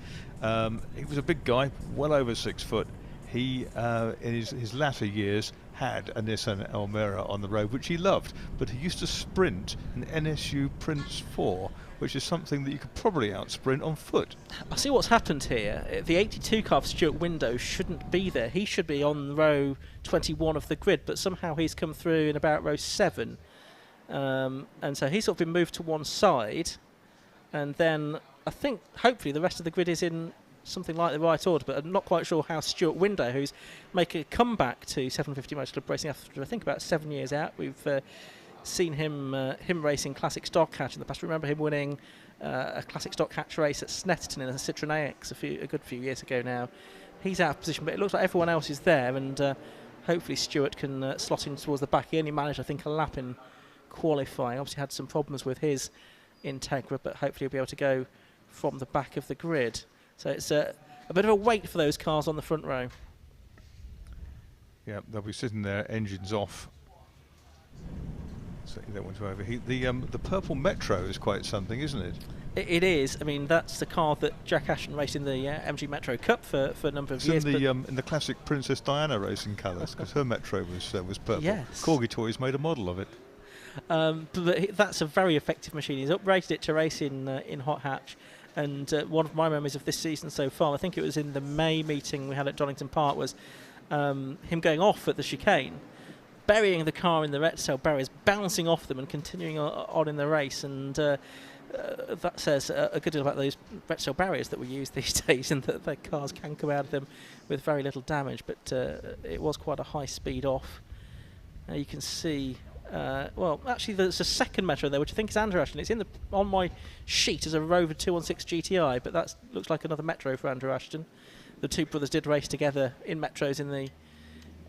He was a big guy, well over 6 foot. He, in his latter years, had a Nissan Almera on the road, which he loved, but he used to sprint an NSU Prince 4, which is something that you could probably outsprint on foot. I see what's happened here. The 82 car of Stuart Window shouldn't be there. He should be on row 21 of the grid, but somehow he's come through in about row 7. And so he's sort of been moved to one side, and then I think hopefully the rest of the grid is in something like the right order, but I'm not quite sure how Stuart Window, who's making a comeback to 750 Motor Club racing after I think about 7 years out. We've seen him racing Classic Stock Hatch in the past. Remember him winning a Classic Stock Hatch race at Snetterton in a Citroen AX a good few years ago now. He's out of position, but it looks like everyone else is there, and hopefully Stuart can slot in towards the back. He only managed, I think, a lap in qualifying. Obviously had some problems with his Integra, but hopefully he'll be able to go from the back of the grid. So it's a bit of a wait for those cars on the front row. Yeah, they'll be sitting there, engines off. So you don't want to overheat. The purple Metro is quite something, isn't it? It is. I mean, that's the car that Jack Ashton raced in the MG Metro Cup for a number of years. In the classic Princess Diana racing colours, because her Metro was purple. Yes. Corgi Toys made a model of it. But that's a very effective machine. He's uprated it to race in Hot Hatch. And one of my memories of this season so far, I think it was in the May meeting we had at Donington Park, was him going off at the chicane, burying the car in the red cell barriers, bouncing off them and continuing on in the race. And that says a good deal about those red cell barriers that we use these days, and that the cars can come out of them with very little damage. But it was quite a high speed off. You can see well, actually, there's a second Metro there, which I think is Andrew Ashton. It's on my sheet as a Rover 216 GTI, but that looks like another Metro for Andrew Ashton. The two brothers did race together in Metros in the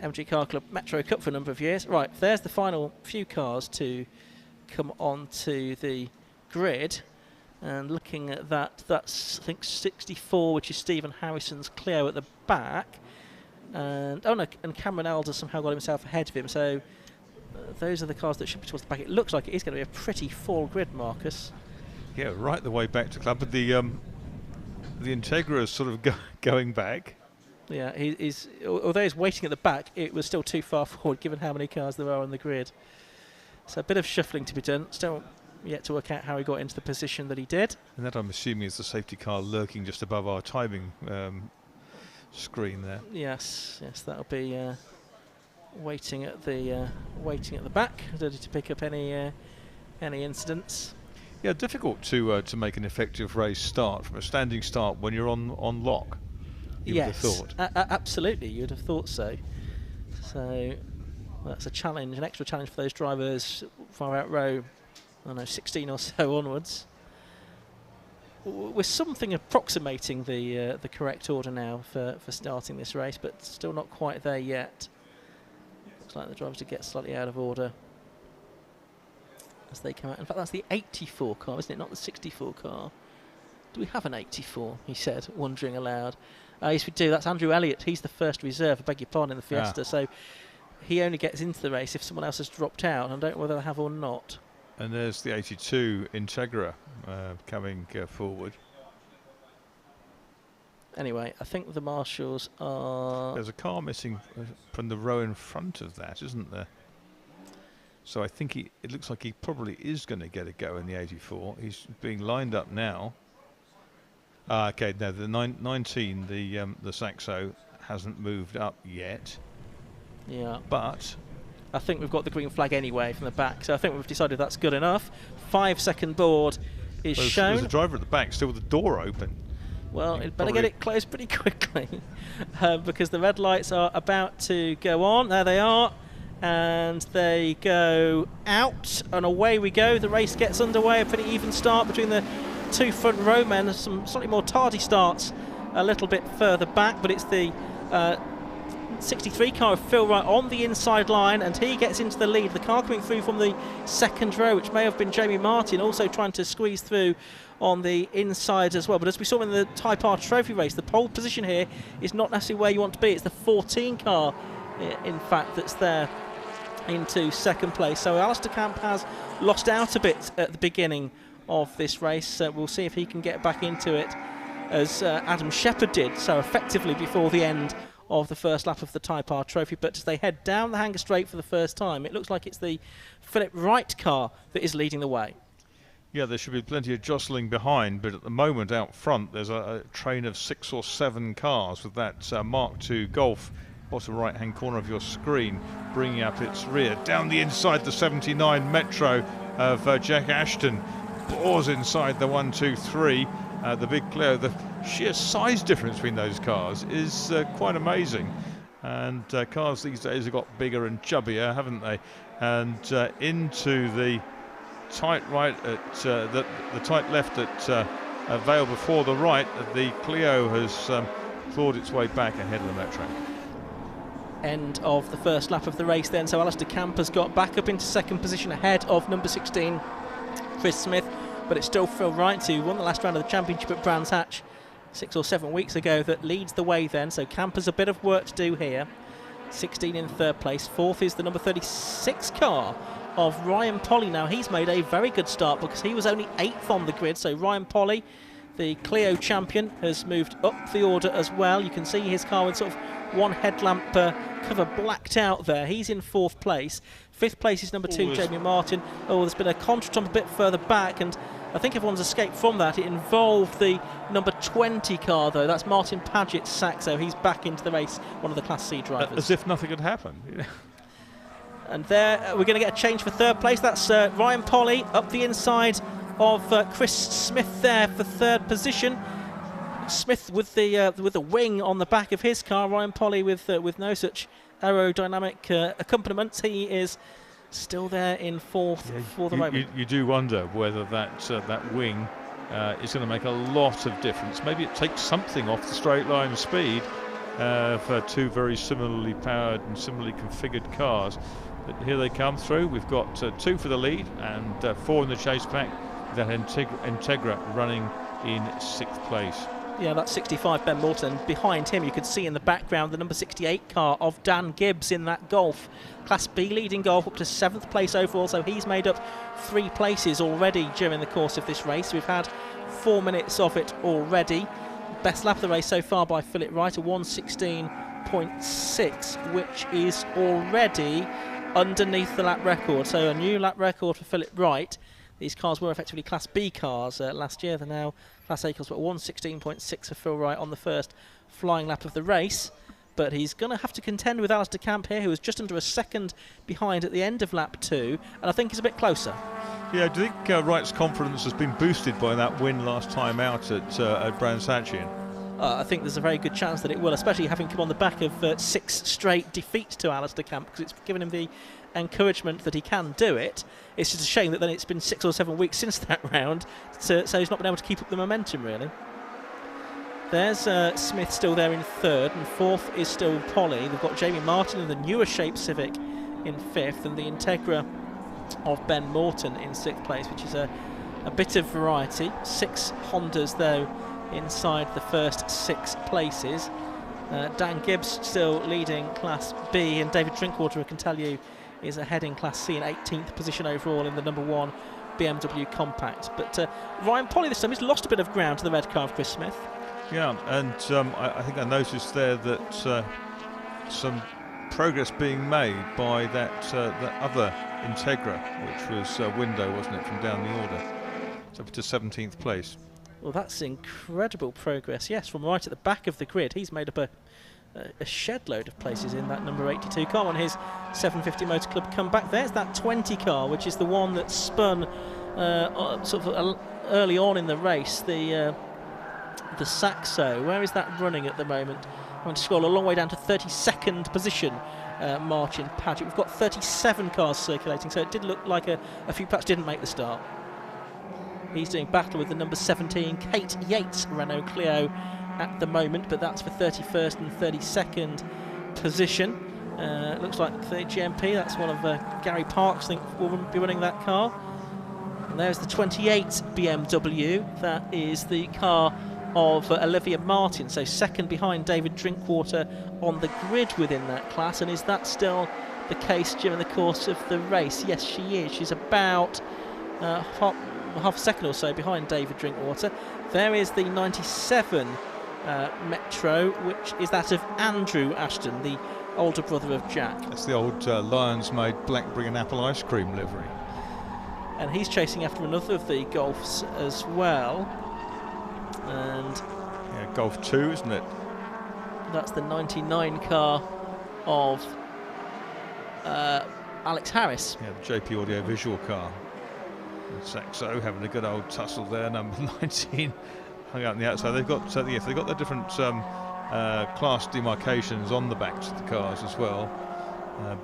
MG Car Club Metro Cup for a number of years. Right, there's the final few cars to come onto the grid. And looking at that, that's, I think, 64, which is Stephen Harrison's Clio at the back. And Cameron Elder somehow got himself ahead of him. So those are the cars that should be towards the back. It looks like it is going to be a pretty full grid, Marcus. Yeah, right the way back to club. But the Integra is sort of going back. Yeah, although he's waiting at the back, it was still too far forward given how many cars there are on the grid. So a bit of shuffling to be done. Still yet to work out how he got into the position that he did. And that, I'm assuming, is the safety car lurking just above our timing screen there. Yes, that'll be waiting at the back, ready to pick up any incidents. Yeah, difficult to make an effective race start from a standing start when you're on lock. You would have thought. Absolutely, you'd have thought so. So that's a challenge, an extra challenge for those drivers far out row. I don't know, 16 or so onwards. We're something approximating the correct order now for starting this race, but still not quite there yet. Looks like the drivers to get slightly out of order as they come out. In fact, that's the 84 car, isn't it? Not the 64 car. Do we have an 84? He said, wondering aloud. Yes, we do. That's Andrew Elliott. He's the first reserve, I beg your pardon, in the Fiesta. So he only gets into the race if someone else has dropped out. I don't know whether they have or not. And there's the 82 Integra coming forward. Anyway, I think the marshals are... There's a car missing from the row in front of that, isn't there? So I think it looks like he probably is going to get a go in the 84. He's being lined up now. Okay, no, the 19, the Saxo, hasn't moved up yet. Yeah. But I think we've got the green flag anyway from the back, so I think we've decided that's good enough. 5-second board is shown. There's a driver at the back still with the door open. Well, it better get it closed pretty quickly because the red lights are about to go on. There they are. And they go out, and away we go. The race gets underway. A pretty even start between the two front row men. Some slightly more tardy starts a little bit further back, but it's the 63 car of Phil Wright on the inside line, and he gets into the lead. The car coming through from the second row, which may have been Jamie Martin, also trying to squeeze through on the inside as well. But as we saw in the Type R Trophy race, the pole position here is not necessarily where you want to be. It's the 14 car, in fact, that's there into second place. So Alistair Camp has lost out a bit at the beginning of this race. We'll see if he can get back into it as Adam Shepherd did so effectively before the end of the first lap of the Type R Trophy. But as they head down the hanger straight for the first time, it looks like it's the Philip Wright car that is leading the way. Yeah, there should be plenty of jostling behind, but at the moment out front there's a train of 6 or 7 cars with that Mark II Golf, bottom right hand corner of your screen, bringing up its rear. Down the inside, the 79 Metro of Jack Ashton bores inside the 1, 2, 3, the big Clio. The sheer size difference between those cars is quite amazing, and cars these days have got bigger and chubbier, haven't they? And into the tight right at the tight left at Vale before the right, the Clio has clawed its way back ahead of the Metro. End of the first lap of the race then, so Alistair Camp has got back up into second position ahead of number 16 Chris Smith, but it's still Phil Wright, who won the last round of the championship at Brands Hatch 6 or 7 weeks ago, that leads the way then. So Camp has a bit of work to do here. 16 in third place. Fourth is the number 36 car of Ryan Polly. Now he's made a very good start because he was only 8th on the grid. So Ryan Polly, the Clio champion, has moved up the order as well. You can see his car with sort of one headlamp cover blacked out there. He's in 4th place. 5th place is number 2 Jamie Martin. Oh, there's been a contretemps a bit further back, and I think everyone's escaped from that. It involved the number 20 car, though. That's Martin Paget's Saxo. He's back into the race, one of the Class C drivers. As if nothing had happened. And there, we're going to get a change for 3rd place. That's Ryan Polly up the inside of Chris Smith there for 3rd position. Smith with the wing on the back of his car. Ryan Polly with no such aerodynamic accompaniments. He is still there in fourth for the moment. You do wonder whether that wing is going to make a lot of difference. Maybe it takes something off the straight line speed for two very similarly powered and similarly configured cars. But here they come through. We've got 2 for the lead and 4 in the chase pack. That Integra running in 6th place. Yeah, that's 65 Ben Morton. Behind him, you could see in the background the number 68 car of Dan Gibbs in that Golf. Class B leading Golf up to 7th place overall, so he's made up 3 places already during the course of this race. We've had 4 minutes of it already. Best lap of the race so far by Philip Wright, a 1:16.6, which is already underneath the lap record. So a new lap record for Philip Wright. These cars were effectively Class B cars last year. They're now Class A cars, but 1:16.6 for Phil Wright on the first flying lap of the race. But he's going to have to contend with Alistair Camp here, who was just under a second behind at the end of lap 2, and I think he's a bit closer. Yeah, do you think Wright's confidence has been boosted by that win last time out at Brands Hatchin? I think there's a very good chance that it will, especially having come on the back of 6 straight defeats to Alistair Camp, because it's given him the encouragement that he can do it. It's just a shame that then it's been 6 or 7 weeks since that round, so he's not been able to keep up the momentum, really. There's Smith still there in 3rd, and 4th is still Polly. They've got Jamie Martin in the newer shape Civic in 5th, and the Integra of Ben Morton in 6th place, which is a bit of variety. 6 Hondas, though, inside the first 6 places. Dan Gibbs still leading Class B, and David Drinkwater, I can tell you, is ahead in Class C in 18th position overall in the number 1 BMW Compact. But Ryan Polly this time has lost a bit of ground to the red car of Chris Smith. Yeah, and I think I noticed there that some progress being made by that other Integra, which was Window, wasn't it, from down the order. It's up to 17th place. Well, that's incredible progress. Yes, from right at the back of the grid, he's made up a shed load of places in that number 82 car on his 750 Motor Club comeback. There's that 20 car, which is the one that spun sort of early on in the race, the Saxo. Where is that running at the moment? I'm going to scroll a long way down to 32nd position, Martin Paget. We've got 37 cars circulating, so it did look like a few perhaps didn't make the start. He's doing battle with the number 17 Kate Yates Renault Clio at the moment, but that's for 31st and 32nd position. Looks like the GMP, that's one of Gary Parks, I think, will be running that car. And there's the 28 BMW, that is the car of Olivia Martin, so second behind David Drinkwater on the grid within that class. And is that still the case during the course of the race? Yes, she is. She's about half a second or so behind David Drinkwater. There is the 97 Metro, which is that of Andrew Ashton, the older brother of Jack. That's the old Lions-made blackberry and apple ice cream livery. And he's chasing after another of the Golfs as well. And yeah, Golf 2, isn't it? That's the 99 car of Alex Harris. Yeah, the JP Audio Visual car. And Saxo having a good old tussle there, number 19 hung out on the outside. They've got they've got their different class demarcations on the backs of the cars as well.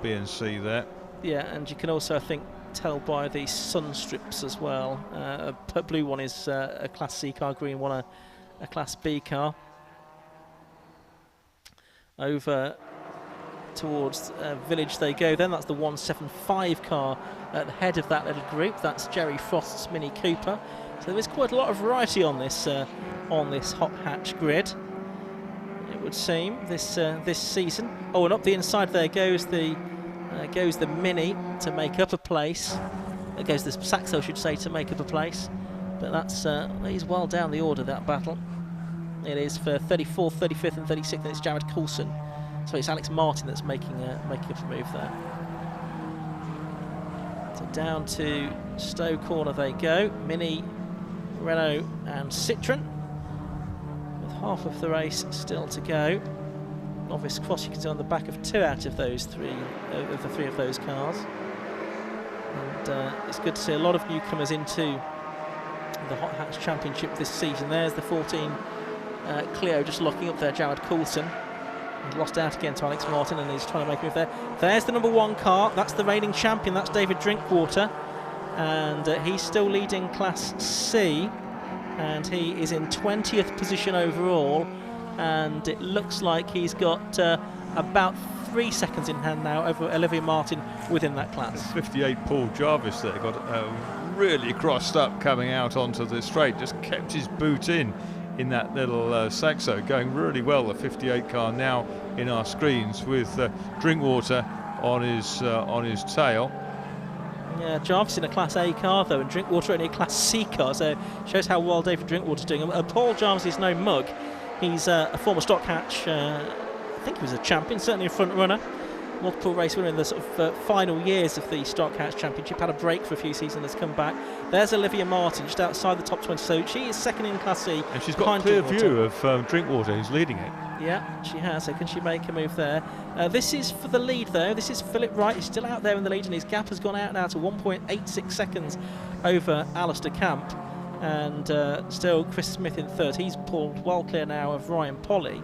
B and C there. Yeah, and you can also, I think, tell by the sun strips as well. A blue one is a Class C car, green one a Class B car. Over towards Village they go then. That's the 175 car at the head of that little group. That's Jerry Frost's Mini Cooper. So there's quite a lot of variety on this hot hatch grid, it would seem, this season. Oh, and up the inside there goes the Mini to make up a place. There goes the Saxo, I should say, to make up a place. But that's he's well down the order, that battle. It is for 34th, 35th and 36th, and it's Jared Coulson. So it's Alex Martin that's making a move there. So down to Stowe Corner they go. Mini, Renault and Citroën, with half of the race still to go. Novice Cross, you can see on the back of 2 out of those 3 of the 3 of those cars. And it's good to see a lot of newcomers into the Hot Hatch Championship this season. There's the 14 Clio just locking up there, Jared Coulson. He's lost out again to Alex Martin, and he's trying to make a move there. There's the number 1 car. That's the reigning champion. That's David Drinkwater. And he's still leading Class C. And he is in 20th position overall. And it looks like he's got about 3 seconds in hand now over Olivia Martin within that class. 58 Paul Jarvis there got really crossed up coming out onto the straight, just kept his boot in that little Saxo, going really well. The 58 car now in our screens with Drinkwater on his tail. Yeah, Jarvis in a Class A car though, and Drinkwater in a Class C car, so shows how well David Drinkwater's doing. Paul Jarvis is no mug. He's a former stock hatch. I think he was a champion, certainly a front runner. Multiple race winner in the sort of final years of the Stock Hatch Championship. Had a break for a few seasons, has come back. There's Olivia Martin just outside the top 20, so she is second in Class C. And she's got a clear view of Drinkwater, who's leading it. Yeah, she has, so can she make a move there? This is for the lead though. This is Philip Wright. He's still out there in the lead, and his gap has gone out now to 1.86 seconds over Alistair Camp. And still Chris Smith in third. He's pulled well clear now of Ryan Polly,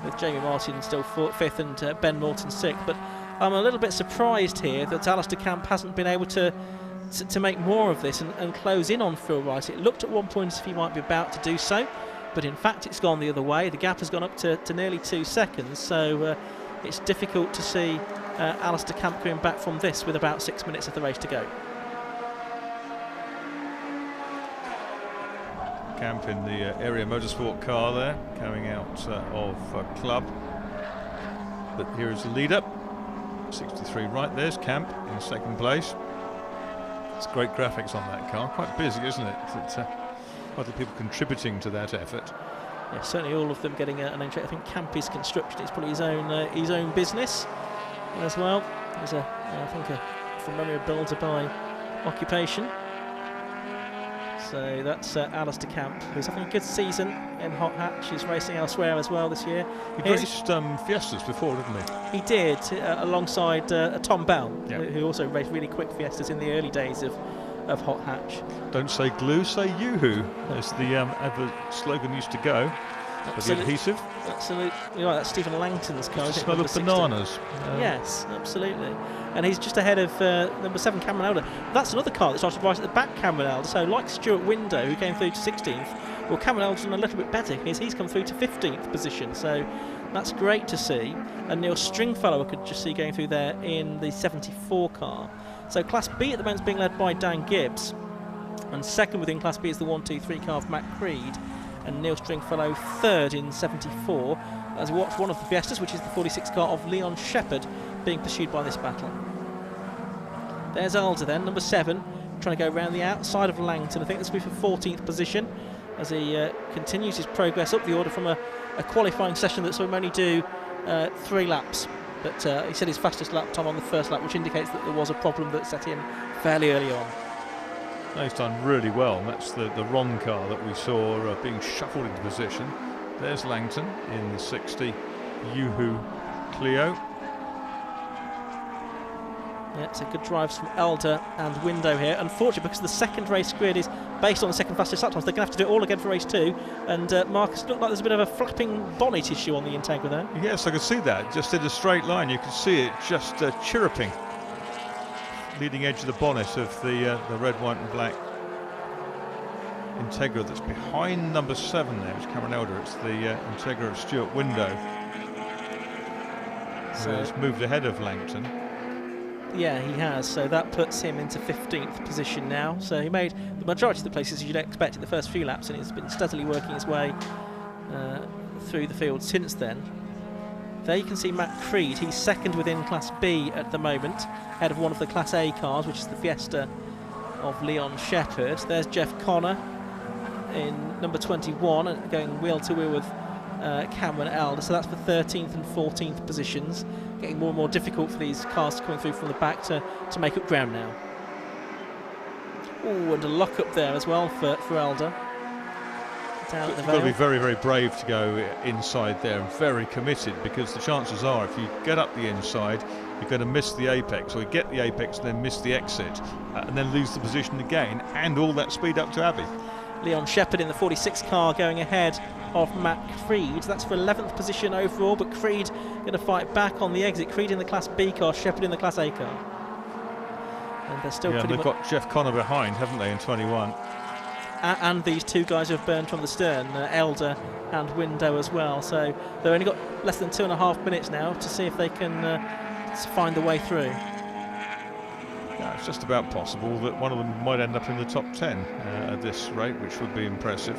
with Jamie Martin still fifth and Ben Morton sixth. But I'm a little bit surprised here that Alistair Camp hasn't been able to make more of this and close in on Phil Wright. It looked at one point as if he might be about to do so, but in fact it's gone the other way. The gap has gone up to nearly 2 seconds, so it's difficult to see Alistair Camp coming back from this with about 6 minutes of the race to go. Camp in the area motorsport car there, coming out of club. But here is the leader, 63 right. There's Camp in second place. It's great graphics on that car, quite busy, isn't it? It's, quite a lot of people contributing to that effort. Yeah, certainly all of them getting an entry. I think Camp is construction. It's probably his own business as well. He's I think from memory, a builder by occupation. So that's Alistair Camp, who's having a good season in Hot Hatch. He's racing elsewhere as well this year. He raced Fiestas before, didn't he? He did, alongside Tom Bell, yeah, who also raced really quick Fiestas in the early days of Hot Hatch. Don't say glue, say yoo-hoo, as the slogan used to go. The adhesive. Absolutely. Right, that's Stephen Langton's car. The smell of bananas. Yes, absolutely. And he's just ahead of number 7, Cameron Elder. That's another car that started right at the back, Cameron Elder. So like Stuart Window, who came through to 16th, well, Cameron Elder's done a little bit better. He's come through to 15th position. So that's great to see. And Neil Stringfellow I could just see going through there in the 74 car. So Class B at the moment is being led by Dan Gibbs. And second within Class B is the 1-2-3 car of Matt Creed. And Neil Stringfellow third in 74, as we watch one of the Fiestas, which is the 46 car of Leon Shepherd, being pursued by this battle. There's Elder then, number 7, trying to go around the outside of Langton. I think this will be for 14th position as he continues his progress up the order from a qualifying session that saw him only do 3 laps. But he said his fastest lap time on the first lap, which indicates that there was a problem that set in fairly early on. He's done really well, and that's the Ron car that we saw being shuffled into position. There's Langton in the 60 Yoo-Hoo Clio. Yeah, it's a good drives from Elder and Window here. Unfortunately, because the second race grid is based on the second fastest lap times, they're going to have to do it all again for race 2. And Marcus, looked like there's a bit of a flapping bonnet issue on the Integra there. Yes, I could see that. Just in a straight line, you could see it just chirruping. Leading edge of the bonnet of the red, white and black Integra that's behind number 7 there. It's Cameron Elder. It's the Integra of Stuart Window, who has moved ahead of Langton. Yeah, he has. So that puts him into 15th position now. So he made the majority of the places you'd expect in the first few laps, and he's been steadily working his way through the field since then. There you can see Matt Creed. He's second within Class B at the moment, ahead of one of the Class A cars, which is the Fiesta of Leon Shepherd. There's Jeff Connor in number 21, going wheel to wheel with Cameron Elder. So that's for 13th and 14th positions. Getting more and more difficult for these cars coming through from the back to make up ground now. Oh, and a lock up there as well for Elder. You've got to be very, very brave to go inside there, and very committed, because the chances are if you get up the inside, you're going to miss the apex, or you get the apex and then miss the exit, and then lose the position again, and all that speed up to Abbey. Leon Shepherd in the 46 car going ahead of Matt Creed. That's for 11th position overall, but Creed going to fight back on the exit. Creed in the Class B car, Shepherd in the Class A car. And they're still pretty they've got Jeff Connor behind, haven't they, in 21? And these two guys who have burned from the stern, Elder and Window as well. So they've only got less than 2.5 minutes now to see if they can find the way through. Yeah, it's just about possible that one of them might end up in the top 10 at this rate, which would be impressive.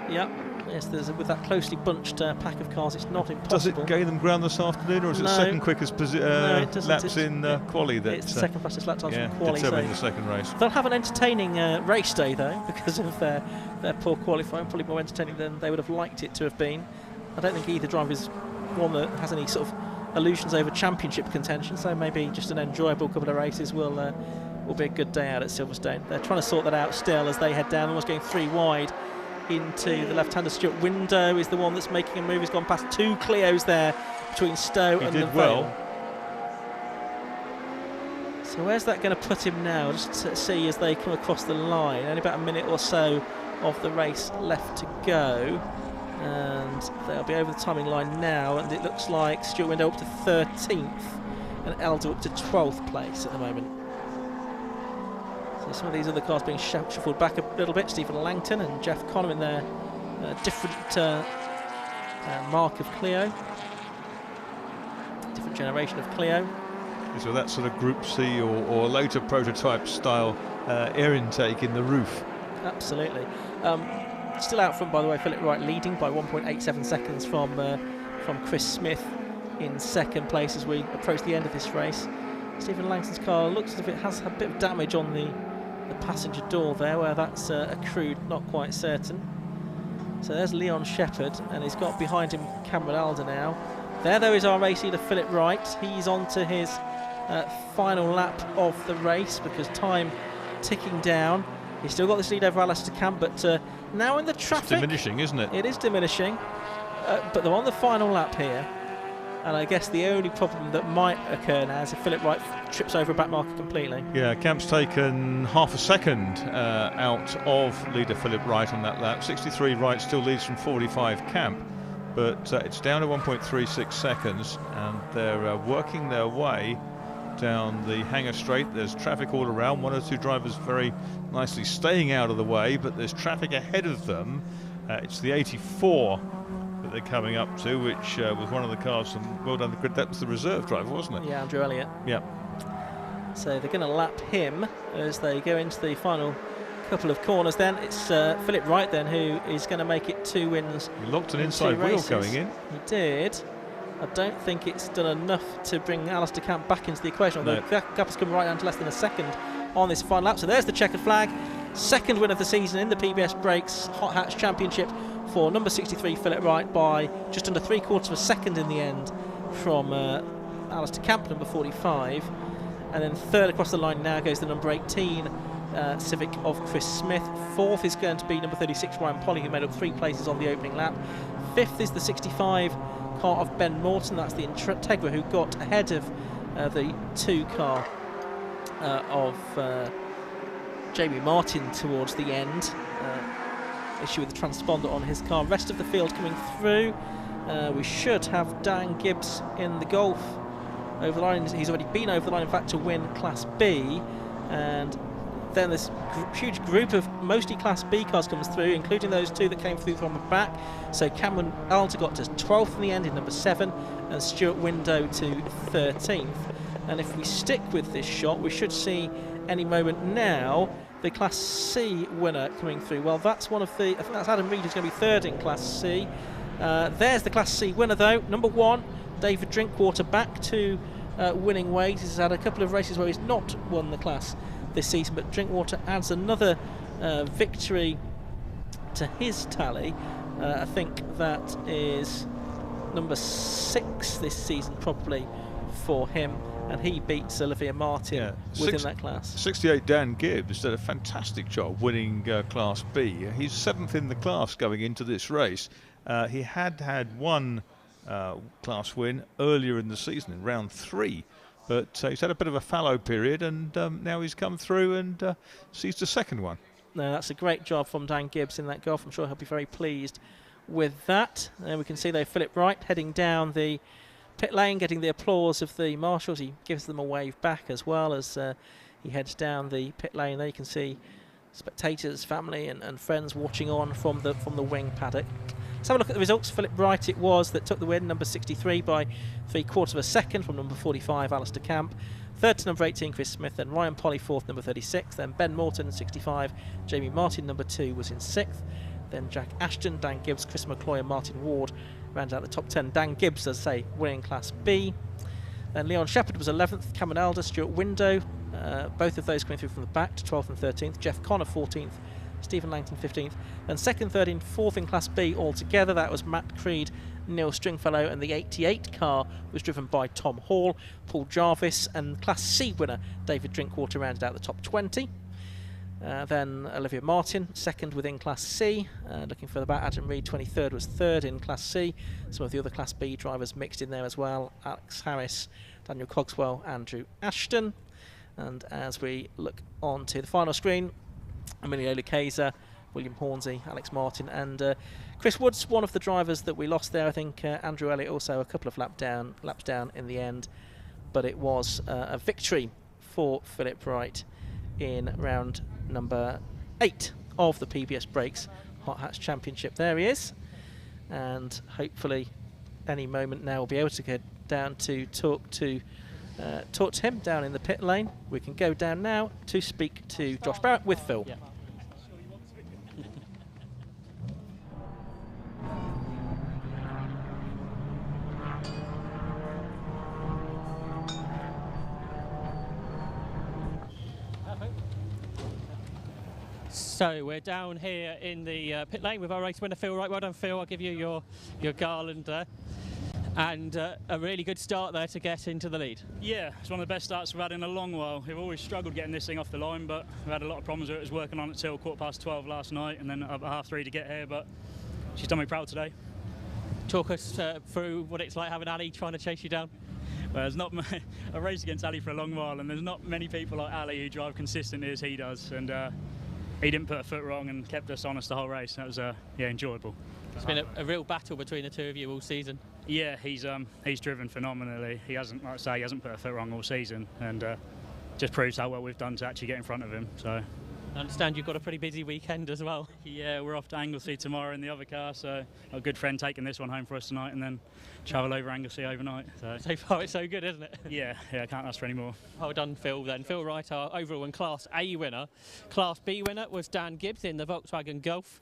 Yeah, yes, with that closely bunched pack of cars, it's not impossible. Does it gain them ground this afternoon, or is it second quickest laps in quali? It's the second fastest lap times in quali. Determine the second race. They'll have an entertaining race day, though, because of their poor qualifying. Probably more entertaining than they would have liked it to have been. I don't think either driver is one that has any sort of illusions over championship contention, so maybe just an enjoyable couple of races will be a good day out at Silverstone. They're trying to sort that out still as they head down, almost going 3 wide into the left-hander. Stuart Window is the one that's making a move. He's gone past 2 Clios there between Stowe and the Vale. So where's that going to put him now? Just to see as they come across the line. Only about a minute or so of the race left to go. And they'll be over the timing line now, and it looks like Stuart Window up to 13th and Elder up to 12th place at the moment. So some of these other cars being shuffled back a little bit. Stephen Langton and Jeff Connor in their different mark of Clio, different generation of Clio. So that sort of Group C or later prototype style air intake in the roof. Absolutely. Still out front, by the way, Philip Wright leading by 1.87 seconds from Chris Smith in second place as we approach the end of this race. Stephen Langton's car looks as if it has a bit of damage on the passenger door there, where that's accrued, not quite certain. So there's Leon Shepherd, and he's got behind him Cameron Alder now. There, though, is our race leader Philip Wright. He's on to his final lap of the race because time ticking down. He's still got this lead over Alistair Camp, but now in the traffic... It's diminishing, isn't it? It is diminishing, but they're on the final lap here. And I guess the only problem that might occur now is if Philip Wright trips over a back marker completely. Yeah, Camp's taken half a second out of leader Philip Wright on that lap. 63 Wright still leads from 45 Camp, but it's down to 1.36 seconds, and they're working their way down the hangar straight. There's traffic all around. 1 or 2 drivers very nicely staying out of the way, but there's traffic ahead of them. It's the 84 that they're coming up to, which was one of the cars from well down the grid. That was the reserve driver, wasn't it? Yeah, Andrew Elliott. Yeah. So they're going to lap him as they go into the final couple of corners. Then it's Philip Wright then who is going to make it 2 wins. He locked an inside wheel going in. He did. I don't think it's done enough to bring Alistair Camp back into the equation. No. The gap has come right down to less than a second on this final lap. So there's the checkered flag. Second win of the season in the PBS Brakes Hot Hatch Championship for number 63 Philip Wright by just under 3/4 of a second in the end from Alistair Camp, number 45. And then third across the line now goes the number 18 Civic of Chris Smith. Fourth is going to be number 36 Ryan Polly, who made up 3 places on the opening lap. Fifth is the 65 car of Ben Morton. That's the Tegiwa, who got ahead of the 2 car of Jamie Martin towards the end. Issue with the transponder on his car. Rest of the field coming through. We should have Dan Gibbs in the Golf over the line. He's already been over the line, in fact, to win Class B. And then this huge group of mostly Class B cars comes through, including those 2 that came through from the back. So Cameron Alder got to 12th in the end in number 7, and Stuart Window to 13th. And if we stick with this shot, we should see any moment now the Class C winner coming through. Well, that's one of the... I think that's Adam Reed, who's going to be 3rd in Class C. There's the Class C winner, though. Number 1, David Drinkwater, back to winning ways. He's had a couple of races where he's not won the class this season, but Drinkwater adds another victory to his tally. I think that is number 6 this season probably for him, and he beats Olivia Martin within that class. 68 Dan Gibbs did a fantastic job winning Class B. He's 7th in the class going into this race. He had one class win earlier in the season in round 3, but he's had a bit of a fallow period, and now he's come through and seized the 2nd one. No, that's a great job from Dan Gibbs in that golf. I'm sure he'll be very pleased with that. And we can see though Philip Wright heading down the pit lane, getting the applause of the marshals. He gives them a wave back as well as he heads down the pit lane. There you can see spectators, family and friends watching on from the wing paddock. Let's have a look at the results. Philip Wright it was that took the win, number 63 by 3/4 of a second from number 45 Alistair Camp. Third to number 18 Chris Smith, then Ryan Polly fourth, number 36, then Ben Morton 65, Jamie Martin number 2 was in 6th, then Jack Ashton, Dan Gibbs, Chris McCloy and Martin Ward round out the top 10. Dan Gibbs, as I say, winning Class B. Then Leon Shepherd was 11th, Cameron Elder, Stuart Window, both of those coming through from the back to 12th and 13th. Jeff Connor 14th, Stephen Langton 15th. Then 2nd, 3rd and 4th in Class B altogether. That was Matt Creed, Neil Stringfellow, and the 88 car was driven by Tom Hall, Paul Jarvis, and Class C winner David Drinkwater rounded out the top 20. Then Olivia Martin, 2nd within Class C. Looking further back, Adam Reed, 23rd, was 3rd in Class C. Some of the other Class B drivers mixed in there as well. Alex Harris, Daniel Cogswell, Andrew Ashton. And as we look on to the final screen, Emilio Lucchesa, William Hornsey, Alex Martin and Chris Woods, one of the drivers that we lost there. I think Andrew Elliott also a couple of laps down in the end. But it was a victory for Philip Wright in round number 8 of the PBS Brakes Hot Hats Championship. There he is, and hopefully any moment now we'll be able to get down to talk to him down in the pit lane. We can go down now to speak to Josh Barrett with Phil. Yeah. So we're down here in the pit lane with our race winner Phil Wright. Well done, Phil. I'll give you your garland there. And a really good start there to get into the lead. Yeah, it's one of the best starts we've had in a long while. We've always struggled getting this thing off the line, but we've had a lot of problems with it. I was working on it till 12:15 last night and then about 3:30 to get here, but she's done me proud today. Talk us through what it's like having Ali trying to chase you down. Well, there's not I raced against Ali for a long while, and there's not many people like Ali who drive consistently as he does, and he didn't put a foot wrong and kept us honest the whole race. That was yeah, enjoyable. It's been a real battle between the two of you all season. Yeah, he's driven phenomenally. He hasn't, like I say, he hasn't put a foot wrong all season, and just proves how well we've done to actually get in front of him. So I understand you've got a pretty busy weekend as well. Yeah, we're off to Anglesey tomorrow in the other car, so a good friend taking this one home for us tonight, and then travel over Anglesey overnight. So far it's so good, isn't it? Yeah, I can't ask for any more. Well done, Phil, then. Phil Wright, our overall and Class A winner. Class B winner was Dan Gibbs in the Volkswagen Golf.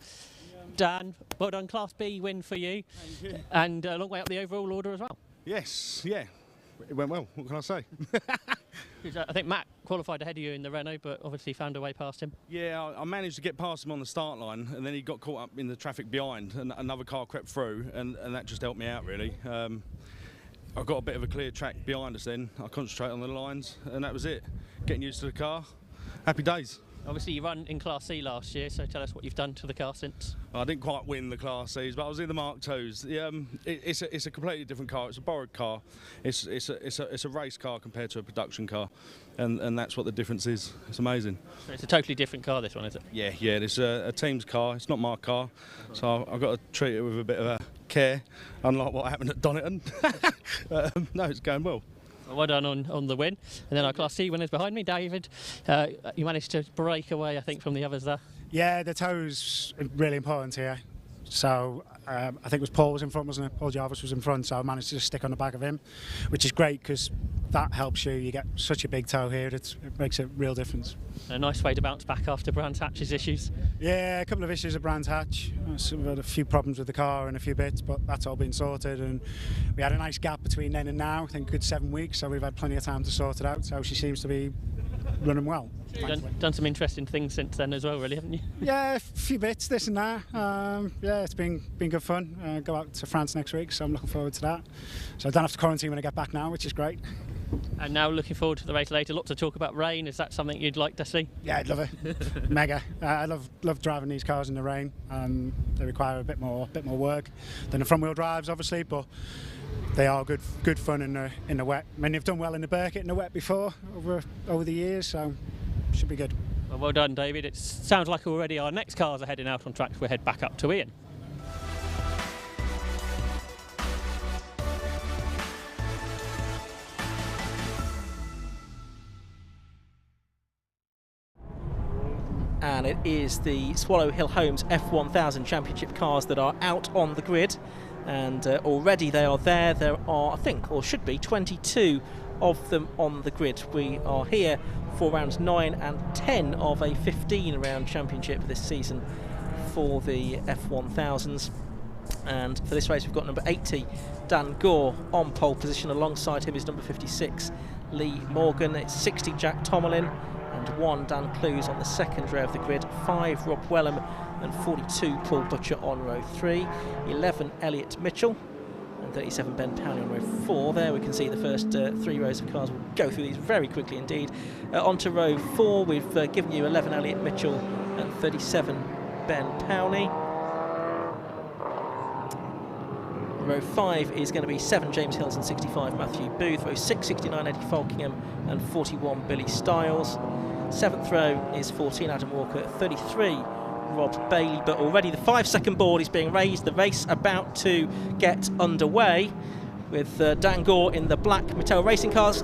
Dan, well done, Class B win for you. Thank you. And a long way up the overall order as well. Yes, yeah, it went well. What can I say? I think Matt qualified ahead of you in the Renault, but obviously found a way past him. Yeah, I managed to get past him on the start line, and then he got caught up in the traffic behind, and another car crept through, and that just helped me out, really. I got a bit of a clear track behind us then. I concentrated on the lines, and that was it. Getting used to the car. Happy days. Obviously, you ran in Class C last year, so tell us what you've done to the car since. I didn't quite win the Class Cs, but I was in the Mark IIs. It's a completely different car. It's a borrowed car. It's a race car compared to a production car, and that's what the difference is. It's amazing. So it's a totally different car, this one, is it? Yeah. It's a team's car. It's not my car, so I've got to treat it with a bit of care, unlike what happened at Donington. No, it's going well. Well done on the win. And then our Class C winners behind me, David. You managed to break away, I think, from the others there. Yeah, the toe's really important here. So I think it was Paul was in front, wasn't it? Paul Jarvis was in front, so I managed to just stick on the back of him, which is great because that helps you. You get such a big toe here, it makes a real difference. A nice way to bounce back after Brands Hatch's issues. Yeah, a couple of issues at Brands Hatch. So we've had a few problems with the car and a few bits, but that's all been sorted. And we had a nice gap between then and now, I think a good 7 weeks, so we've had plenty of time to sort it out. So she seems to be running well. Done some interesting things since then as well, really, haven't you? Yeah, a few bits, this and that. Yeah, it's been good fun. Go out to France next week, so I'm looking forward to that. So I don't have to quarantine when I get back now, which is great. And now looking forward to the race later. Lots of talk about rain. Is that something you'd like to see? Yeah, I'd love it. Mega. I love driving these cars in the rain. They require a bit more work than the front wheel drives, obviously, but they are good fun in the wet. I mean, they've done well in the Birkett in the wet before over the years, so should be good. Well done, David. It sounds like already our next cars are heading out on track. We'll head back up to Ian. and it is the Swallow Hill Homes F1000 Championship cars that are out on the grid, and already they are there. There are, I think, or should be, 22 of them on the grid. We are here for rounds 9 and 10 of a 15-round championship this season for the F1000s. And for this race we've got number 80 Dan Gore on pole position. Alongside him is number 56 Lee Morgan. It's 60 Jack Tomalin and 1 Dan Clues on the second row of the grid, 5 Rob Wellham and 42 Paul Butcher on row 3, 11 Elliot Mitchell and 37 Ben Powney on row 4. There we can see the first 3 rows of cars. We'll go through these very quickly indeed. Onto row 4 we've given you 11 Elliot Mitchell and 37 Ben Powney. Row 5 is going to be 7 James Hills and 65 Matthew Booth. Row 6, 69 Eddie Falkingham and 41 Billy Stiles. 7th row is 14 Adam Walker, 33 Rob Bailey. But already the 5-second board is being raised. The race about to get underway with Dan Gore in the black Mattel Racing car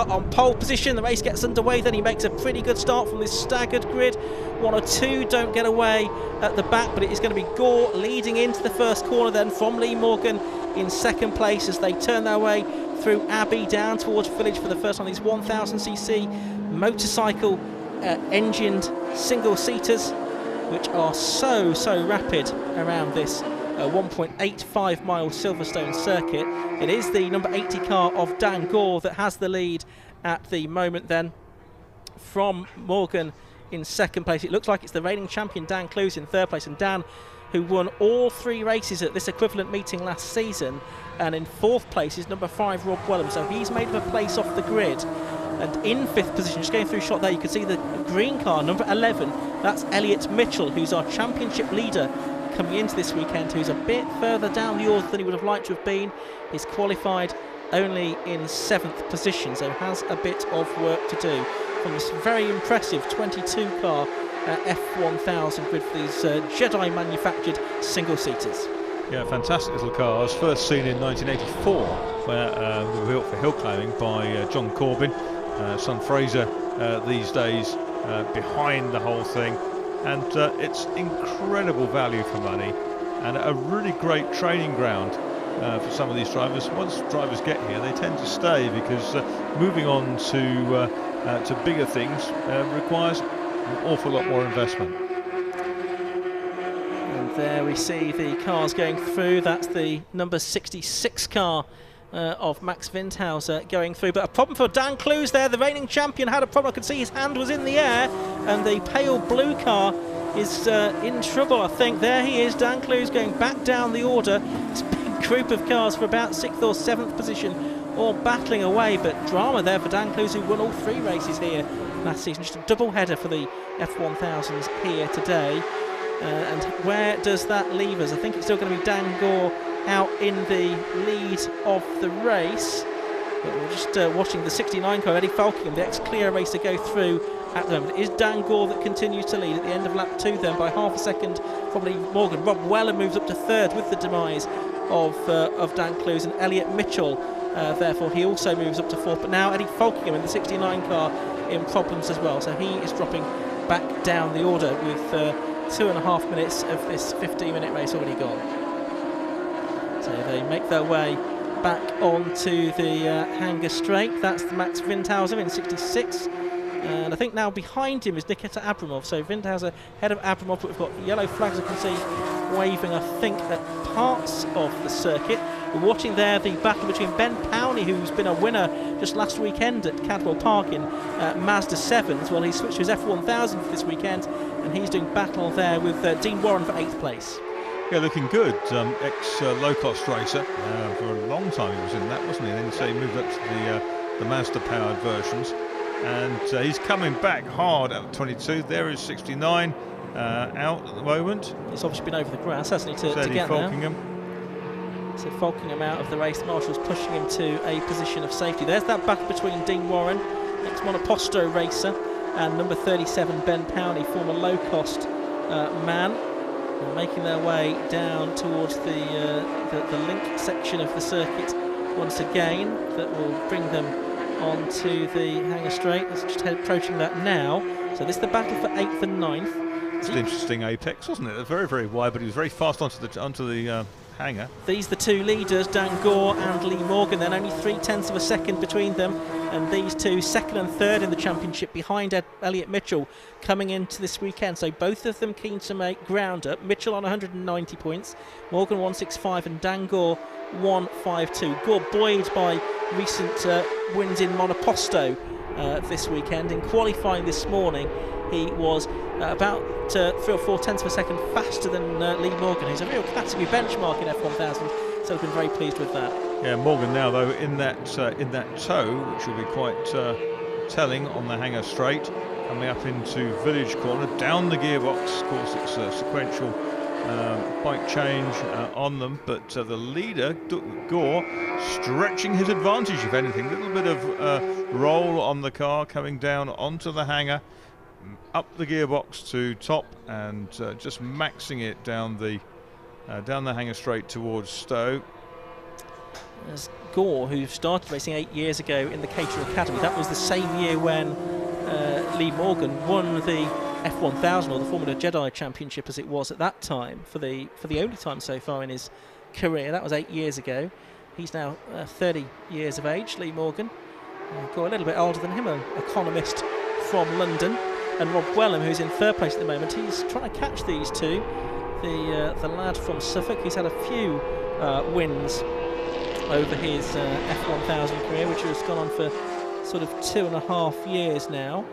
on pole position. The race gets underway, then he makes a pretty good start from this staggered grid. 1 or 2 don't get away at the back, but it is going to be Gore leading into the first corner then from Lee Morgan in second place as they turn their way through Abbey down towards Village for the first time. These 1000cc motorcycle engined single-seaters, which are so rapid around this 1.85 mile Silverstone circuit. It is the number 80 car of Dan Gore that has the lead at the moment then from Morgan in second place. It looks like it's the reigning champion Dan Clues in third place, and Dan, who won all 3 races at this equivalent meeting last season, and in fourth place is number 5 Rob Wellham, so he's made a place off the grid. And in 5th position, just going through shot there, you can see the green car, number 11, that's Elliot Mitchell, who's our championship leader coming into this weekend, who's a bit further down the order than he would have liked to have been. He's qualified only in 7th position, so has a bit of work to do from this very impressive 22 car F1000 grid for these Jedi manufactured single-seaters. Yeah, fantastic little cars. First seen in 1984, where they were built for hill climbing by John Corbin, son Fraser these days behind the whole thing. And it's incredible value for money and a really great training ground for some of these drivers. Once drivers get here, they tend to stay because moving on to bigger things requires an awful lot more investment. And there we see the cars going through. That's the number 66 car of Max Windhauser going through, but a problem for Dan Clues there. The reigning champion had a problem. I could see his hand was in the air, and the pale blue car is in trouble, I think. There he is, Dan Clues going back down the order. This big group of cars for about 6th or 7th position, all battling away, but drama there for Dan Clues, who won all 3 races here last season. Just a double header for the F1000s here today. And where does that leave us? I think it's still going to be Dan Gore out in the lead of the race. But we're just watching the 69 car, Eddie Falkingham, the ex-Clio racer, go through at the moment. It is Dan Gore that continues to lead at the end of lap 2 then by half a second from Lee Morgan. Rob Wellham moves up to 3rd with the demise of Dan Clues, and Elliot Mitchell therefore he also moves up to 4th. But now Eddie Falkingham in the 69 car in problems as well, so he is dropping back down the order with 2.5 minutes of this 15-minute race already gone. So they make their way back onto the Hangar Straight. That's the Max Windhauser in 66. And I think now behind him is Nikita Abramov. So Windhauser ahead of Abramov, but we've got yellow flags I can see waving, I think, at parts of the circuit. We're watching there the battle between Ben Powney, who's been a winner just last weekend at Cadwell Park in Mazda 7s. Well, he switched to his F1000 for this weekend, and he's doing battle there with Dean Warren for 8th place. Yeah, looking good. Ex-low-cost racer. For a long time he was in that, wasn't he? Then so he moved up to the Mazda-powered versions. And he's coming back hard at 22. There is 69 out at the moment. It's obviously been over the grass, hasn't he, to get Falkingham. there. So Falkingham out of the race. Marshall's pushing him to a position of safety. There's that battle between Dean Warren, ex-Monoposto racer, and number 37 Ben Powney, former low-cost man. They're making their way down towards the link section of the circuit once again. That will bring them onto the Hangar Straight. Let's just approaching that now. So this is the battle for 8th and 9th. It's an interesting apex, wasn't it? Very, very wide, but he was very fast onto the hanger. These are the two leaders, Dan Gore and Lee Morgan. Then only 0.3 of a second between them, and these two second and third in the championship behind Elliot Mitchell coming into this weekend. So both of them keen to make ground up. Mitchell on 190 points, Morgan 165, and Dan Gore 152. Gore buoyed by recent wins in Monoposto this weekend. In qualifying this morning, he was about 3 or 4 tenths of a second faster than Lee Morgan, who's a real category benchmark in F1000. So I've been very pleased with that. Yeah, Morgan now though in that toe, which will be quite telling on the hanger straight, coming up into Village Corner, down the gearbox. Of course, it's a sequential bike change on them, but the leader Gore stretching his advantage, if anything. A little bit of roll on the car, coming down onto the hanger, up the gearbox to top, and just maxing it down the hanger straight towards Stowe. There's Gore, who started racing 8 years ago in the Caterham Academy. That was the same year when Lee Morgan won the F1000, or the Formula Jedi Championship as it was at that time, for the only time so far in his career. That was 8 years ago. He's now 30 years of age, Lee Morgan. Gore a little bit older than him, an economist from London. And Rob Wellham, who's in third place at the moment, he's trying to catch these two. The lad from Suffolk, he's had a few wins over his F1000 career, which has gone on for sort of 2.5 years now.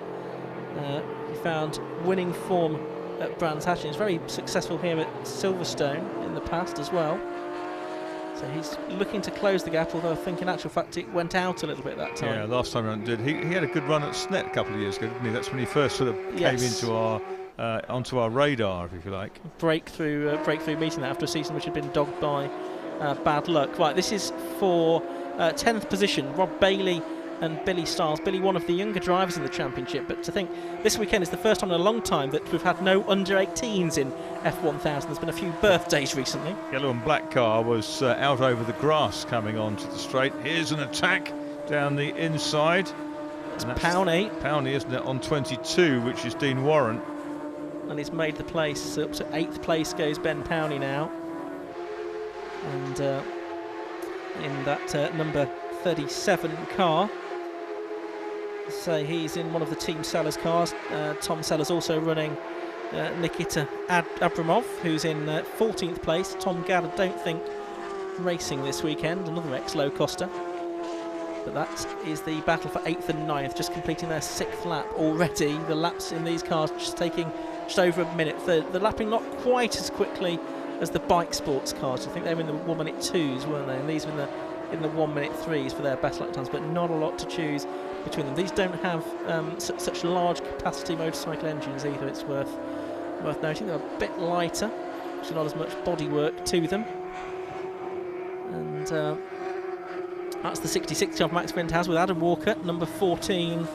He found winning form at Brands Hatch. He's very successful here at Silverstone in the past as well. So he's looking to close the gap, although I think in actual fact it went out a little bit that time. Yeah, last time around it did. He had a good run at Snet a couple of years ago, didn't he? That's when he first sort of came into our onto our radar, if you like. Breakthrough meeting that after a season which had been dogged by bad luck. Right, this is for 10th position, Rob Bailey and Billy Stiles. Billy, one of the younger drivers in the championship, but to think this weekend is the first time in a long time that we've had no under-18s in F1000. There's been a few birthdays recently. Yellow and black car was out over the grass coming onto the straight. Here's an attack down the inside. It's Powney. Powney, isn't it, on 22, which is Dean Warren. And he's made the place. Up to 8th place goes Ben Powney now. And in that number 37 car. So he's in one of the Team Sellers cars. Tom Sellers also running Nikita Abramov, who's in 14th place. Tom Gadd, I don't think, racing this weekend, another ex-low coster. But that is the battle for 8th and 9th, just completing their 6th lap already. The laps in these cars just taking just over a minute. The lapping not quite as quickly as the Bikesports cars. I think they were in the 1 minute 2s, weren't they? And these were in the 1 minute 3s for their best lap times, but not a lot to choose between them. These don't have such large capacity motorcycle engines either. It's worth noting. They're a bit lighter, so not as much bodywork to them. And that's the 66 car Max Windhouse with Adam Walker, number 14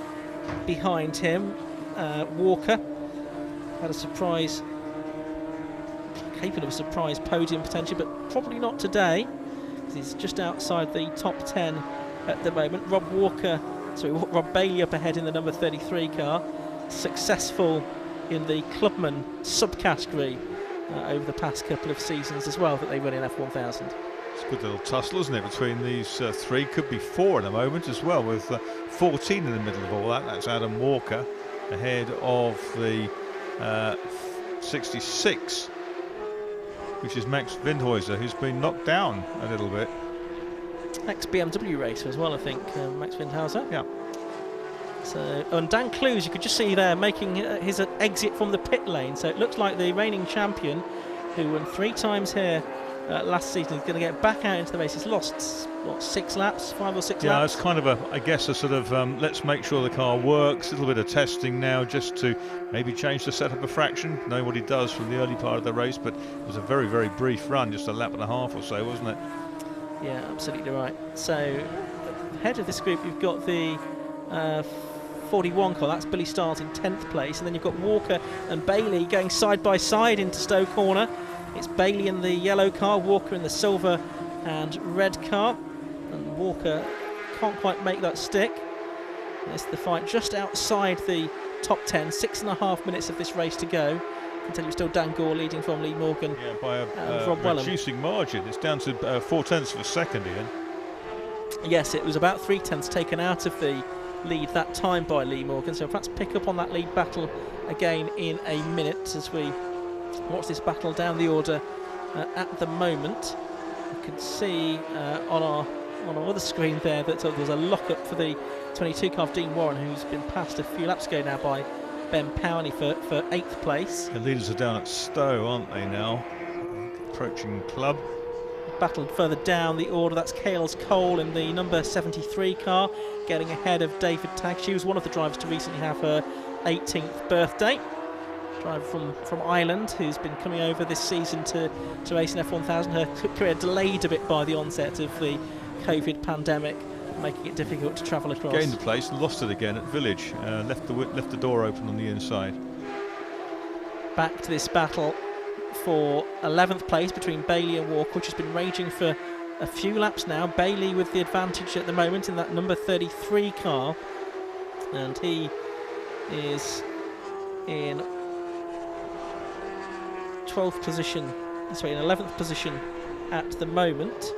behind him. Walker had a surprise, capable of a surprise podium potentially, but probably not today. He's just outside the top 10 at the moment. Rob Bailey up ahead in the number 33 car, successful in the Clubman subcategory over the past couple of seasons as well that they run in F1000. It's a good little tussle, isn't it, between these three? Could be 4 in a moment as well, with 14 in the middle of all that. That's Adam Walker ahead of the 66, which is Max Windhäuser, who's been knocked down a little bit. Ex-BMW racer as well, I think, Max Windhäuser. Yeah. So, and Dan Clues, you could just see there making his exit from the pit lane. So it looks like the reigning champion, who won 3 times here last season, is going to get back out into the race. He's lost, what, 6 laps, 5 or 6 laps? Yeah, it's kind of I guess a sort of let's make sure the car works, a little bit of testing now just to maybe change the setup a fraction. Know what he does from the early part of the race, but it was a very, very brief run, just a lap and a half or so, wasn't it? Yeah, absolutely right. So, ahead of this group, you've got the 41 car, that's Billy Stiles in 10th place, and then you've got Walker and Bailey going side by side into Stowe Corner. It's Bailey in the yellow car, Walker in the silver and red car, and Walker can't quite make that stick. It's the fight just outside the top 10, 6.5 minutes of this race to go. continue. Still Dan Gore leading from Lee Morgan. Yeah, by a Rob Wellham. reducing margin. It's down to 0.4 of a second, Ian. Yes, it was about 0.3 taken out of the lead that time by Lee Morgan. So perhaps pick up on that lead battle again in a minute as we watch this battle down the order at the moment. You can see on our other screen there that there's a lock-up for the 22 car of Dean Warren, who's been passed a few laps ago now by Ben Powney for 8th place. The leaders are down at Stowe, aren't they now? Approaching club. Battled further down the order, that's Kales Cole in the number 73 car, getting ahead of David Tagg. She was one of the drivers to recently have her 18th birthday. Driver from Ireland who's been coming over this season to race in F1000. Her career delayed a bit by the onset of the COVID pandemic, making it difficult to travel across. Gained the place and lost it again at Village. Left the door open on the inside. Back to this battle for 11th place between Bailey and Walker, which has been raging for a few laps now. Bailey with the advantage at the moment in that number 33 car, and he is in 12th position, sorry, in 11th position at the moment.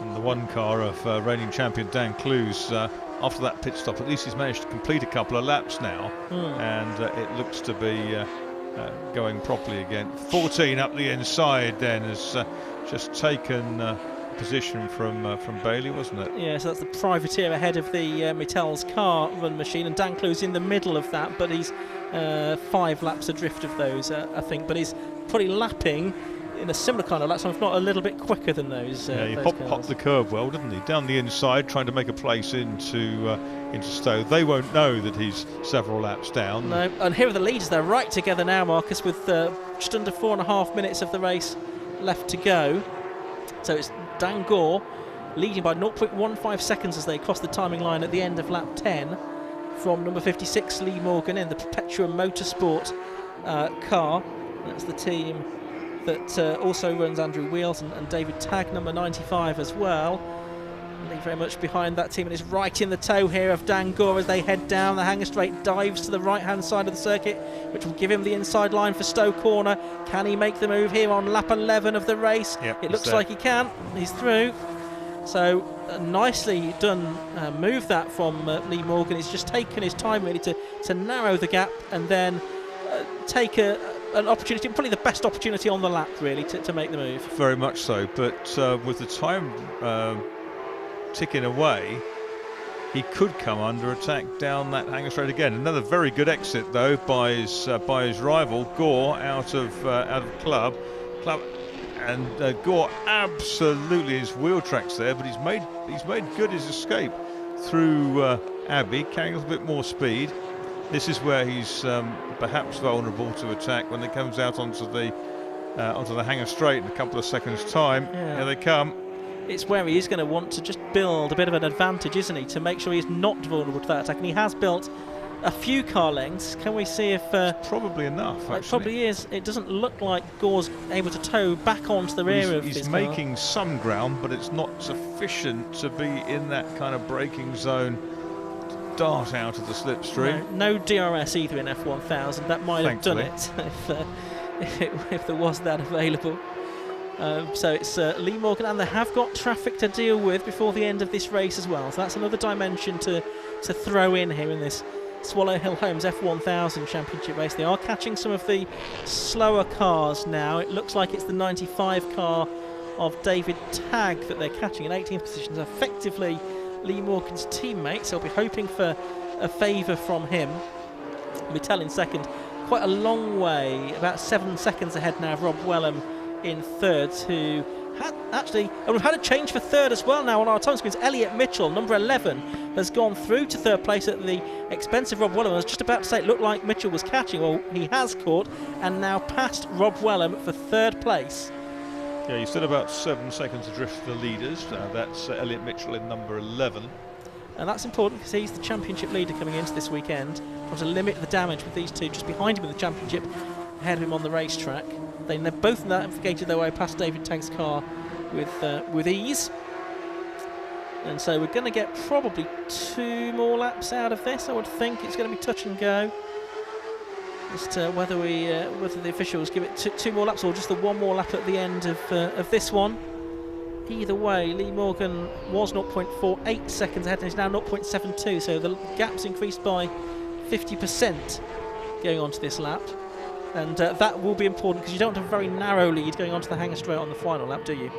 And the one car of reigning champion Dan Clues, after that pit stop, at least he's managed to complete a couple of laps now, and it looks to be going properly again. 14 up the inside then has just taken position from Bailey, wasn't it? Yeah, so that's the privateer ahead of the Mittel's car run machine, and Dan Clue's in the middle of that, but he's 5 laps adrift of those, I think, but he's probably lapping in a similar kind of lap, so if not a little bit quicker than those. Yeah, he popped the curve well, didn't he? Down the inside, trying to make a place into Stowe. They won't know that he's several laps down. No, and here are the leaders. They're right together now, Marcus, with just under 4.5 minutes of the race left to go. So it's Dan Gore leading by 0.15 seconds as they cross the timing line at the end of lap 10 from number 56, Lee Morgan, in the Perpetua Motorsport car. That's the team that also runs Andrew Wheels and David Tagg, number 95 as well. Lee very much behind that team and is right in the tow here of Dan Gore as they head down the hanger straight, dives to the right hand side of the circuit, which will give him the inside line for Stowe Corner. Can he make the move here on lap 11 of the race? Yep, it looks like he can. He's through. So nicely done move that from Lee Morgan. He's just taken his time really to narrow the gap and then take an opportunity, probably the best opportunity on the lap really, to make the move. Very much so, but with the time ticking away, he could come under attack down that hanger straight again. Another very good exit though by his rival Gore out of club, and Gore absolutely his wheel tracks there, but he's made good his escape through Abbey, carrying a little bit more speed. This is where he's perhaps vulnerable to attack when it comes out onto the hanger straight in a couple of seconds' time. Yeah. Here they come. It's where he is going to want to just build a bit of an advantage, isn't he, to make sure he's not vulnerable to that attack. And he has built a few car lengths. Can we see if... it's probably enough, actually. It probably is. It doesn't look like Gore's able to tow back onto the rear of his car. He's making some ground, but it's not sufficient to be in that kind of braking zone, dart out of the slipstream. No DRS either in F1000. That might have done it if there was that available. So it's Lee Morgan, and they have got traffic to deal with before the end of this race as well. So that's another dimension to throw in here in this Swallow Hill Homes F1000 Championship race. They are catching some of the slower cars now. It looks like it's the 95 car of David Tagg that they're catching in 18th position. So effectively Lee Morgan's teammate, so I'll be hoping for a favour from him. Mittel in second, quite a long way, about 7 seconds ahead now of Rob Wellham in third, who we've had a change for third as well now on our time screens. Elliot Mitchell, number 11, has gone through to third place at the expense of Rob Wellham. I was just about to say it looked like Mitchell was catching. Well, he has caught and now passed Rob Wellham for third place. Yeah, you said about 7 seconds adrift for the leaders. That's Elliot Mitchell in number 11. And that's important because he's the championship leader coming into this weekend. Want to limit the damage with these two just behind him in the championship, ahead of him on the racetrack. They're both navigated their way past David Tagg's car with ease. And so we're going to get probably 2 more laps out of this. I would think it's going to be touch and go. Just whether the officials give it two more laps or just the one more lap at the end of this one. Either way, Lee Morgan was 0.48 seconds ahead and is now 0.72, so the gap's increased by 50% going on to this lap. And that will be important because you don't have a very narrow lead going onto the hangar straight on the final lap, do you?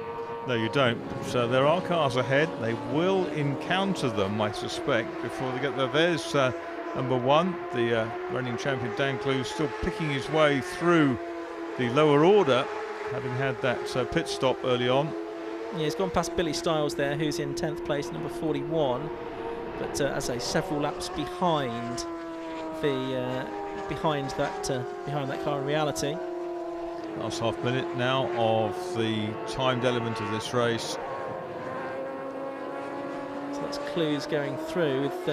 No, you don't. So there are cars ahead. They will encounter them, I suspect, before they get there. There's number one, the reigning champion Dan Clue, still picking his way through the lower order, having had that pit stop early on. Yeah, he's gone past Billy Stiles there, who's in 10th place, number 41. But as I say, several laps behind behind that car in reality. Last half minute now of the timed element of this race. So that's Clues going through with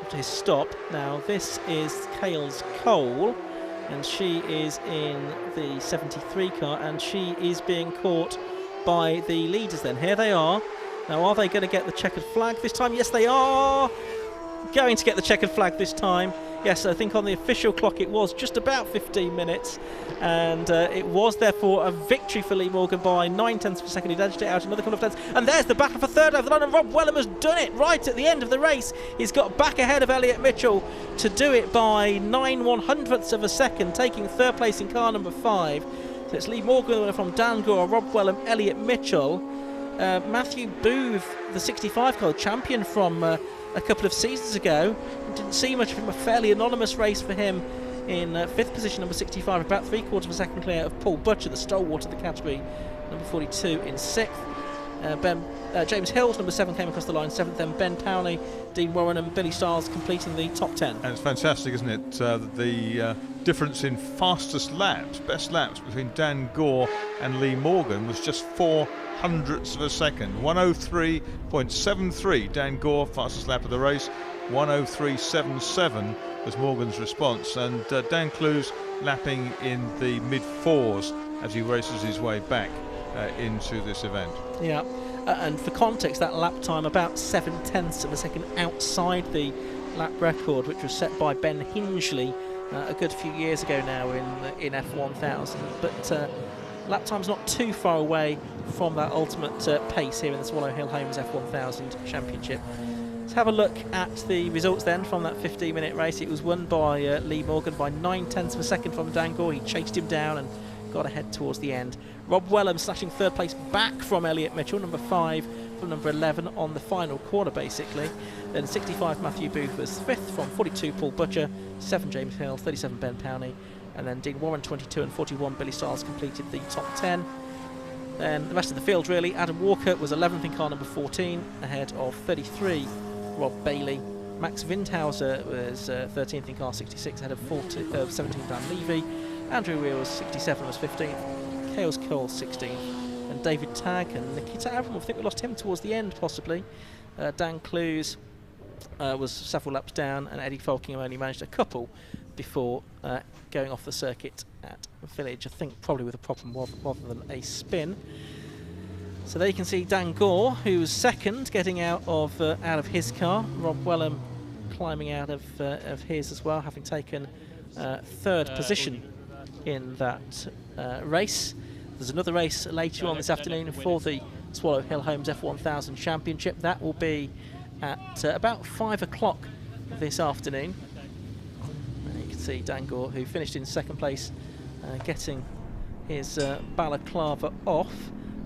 after his stop. Now this is Kales Cole, and she is in the 73 car, and she is being caught by the leaders then. Here they are. Now are they going to get the checkered flag this time? Yes, they are going to get the checkered flag this time. Yes, I think on the official clock it was just about 15 minutes, and it was therefore a victory for Lee Morgan by 9/10 of a second. He'd edged it out another couple of tenths, and there's the battle for third over the line, and Rob Wellham has done it right at the end of the race. He's got back ahead of Elliot Mitchell to do it by 9/100ths of a second, taking third place in car number 5. So it's Lee Morgan from Dan Gore, Rob Wellham, Elliot Mitchell. Matthew Booth, the 65 car champion from a couple of seasons ago. Didn't see much of him, a fairly anonymous race for him in 5th position, number 65, about 3/4 of a second clear of Paul Butcher, the stalwart of the category, number 42 in 6th. James Hills, number 7, came across the line 7th, then Ben Townley, Dean Warren and Billy Stiles completing the top 10. And it's fantastic, isn't it? The difference in fastest laps, best laps between Dan Gore and Lee Morgan was just 0.04 of a second. 103.73 Dan Gore, fastest lap of the race. 103.77 was Morgan's response, and Dan Clues lapping in the mid-4s as he races his way back into this event. Yeah, and for context, that lap time about 0.7 of a second outside the lap record, which was set by Ben Hingley a good few years ago now in F1000. But lap time's not too far away from that ultimate pace here in the Swallow Hill Homes F1000 Championship. Let's have a look at the results then from that 15-minute race. It was won by Lee Morgan by 9/10 of a second from Dan Gore. He chased him down and got ahead towards the end. Rob Wellham slashing third place back from Elliot Mitchell, number 5 from number 11 on the final corner basically. Then 65 Matthew Booth was 5th from 42 Paul Butcher, 7 James Hill, 37 Ben Powney, and then Dean Warren 22 and 41 Billy Stiles completed the top 10. Then the rest of the field really. Adam Walker was 11th in car number 14 ahead of 33 Rob Bailey. Max Windhauser was 13th in car 66 ahead of 17 Dan Levy. Andrew Wheel was 67, was 15th. Chaos Cole 16th. And David Tagg and Nikita Avramov, I think we lost him towards the end possibly. Dan Clues was several laps down, and Eddie Falkingham only managed a couple before going off the circuit at Village, I think probably with a problem rather than a spin. So there you can see Dan Gore, who was second, getting out of his car. Rob Wellham climbing out of his as well, having taken third position in that race. There's another race later on this afternoon for the Swallow Hill Homes F1000 Championship. That will be at about 5 o'clock this afternoon. And you can see Dan Gore, who finished in second place, getting his balaclava off.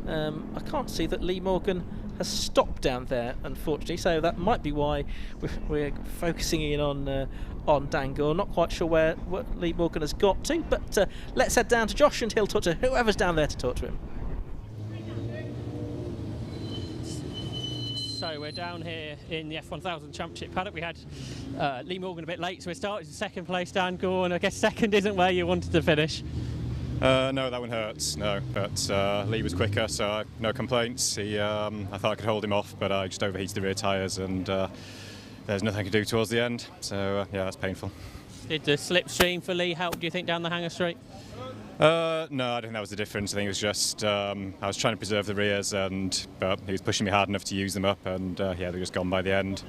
I can't see that Lee Morgan has stopped down there, unfortunately, so that might be why we're focusing in on Dan Gore. Not quite sure what Lee Morgan has got to, but let's head down to Josh and he'll talk to whoever's down there to talk to him. So we're down here in the F1000 Championship paddock. We had Lee Morgan a bit late, so we started in second place, Dan Gore, and I guess second isn't where you wanted to finish. No, that one hurts, no, but Lee was quicker, so no complaints. I thought I could hold him off, but I just overheated the rear tyres, and there's nothing I could do towards the end, so yeah, that's painful. Did the slipstream for Lee help, do you think, down the hanger straight? No, I don't think that was the difference. I think it was just I was trying to preserve the rears, but he was pushing me hard enough to use them up, and yeah, they were just gone by the end.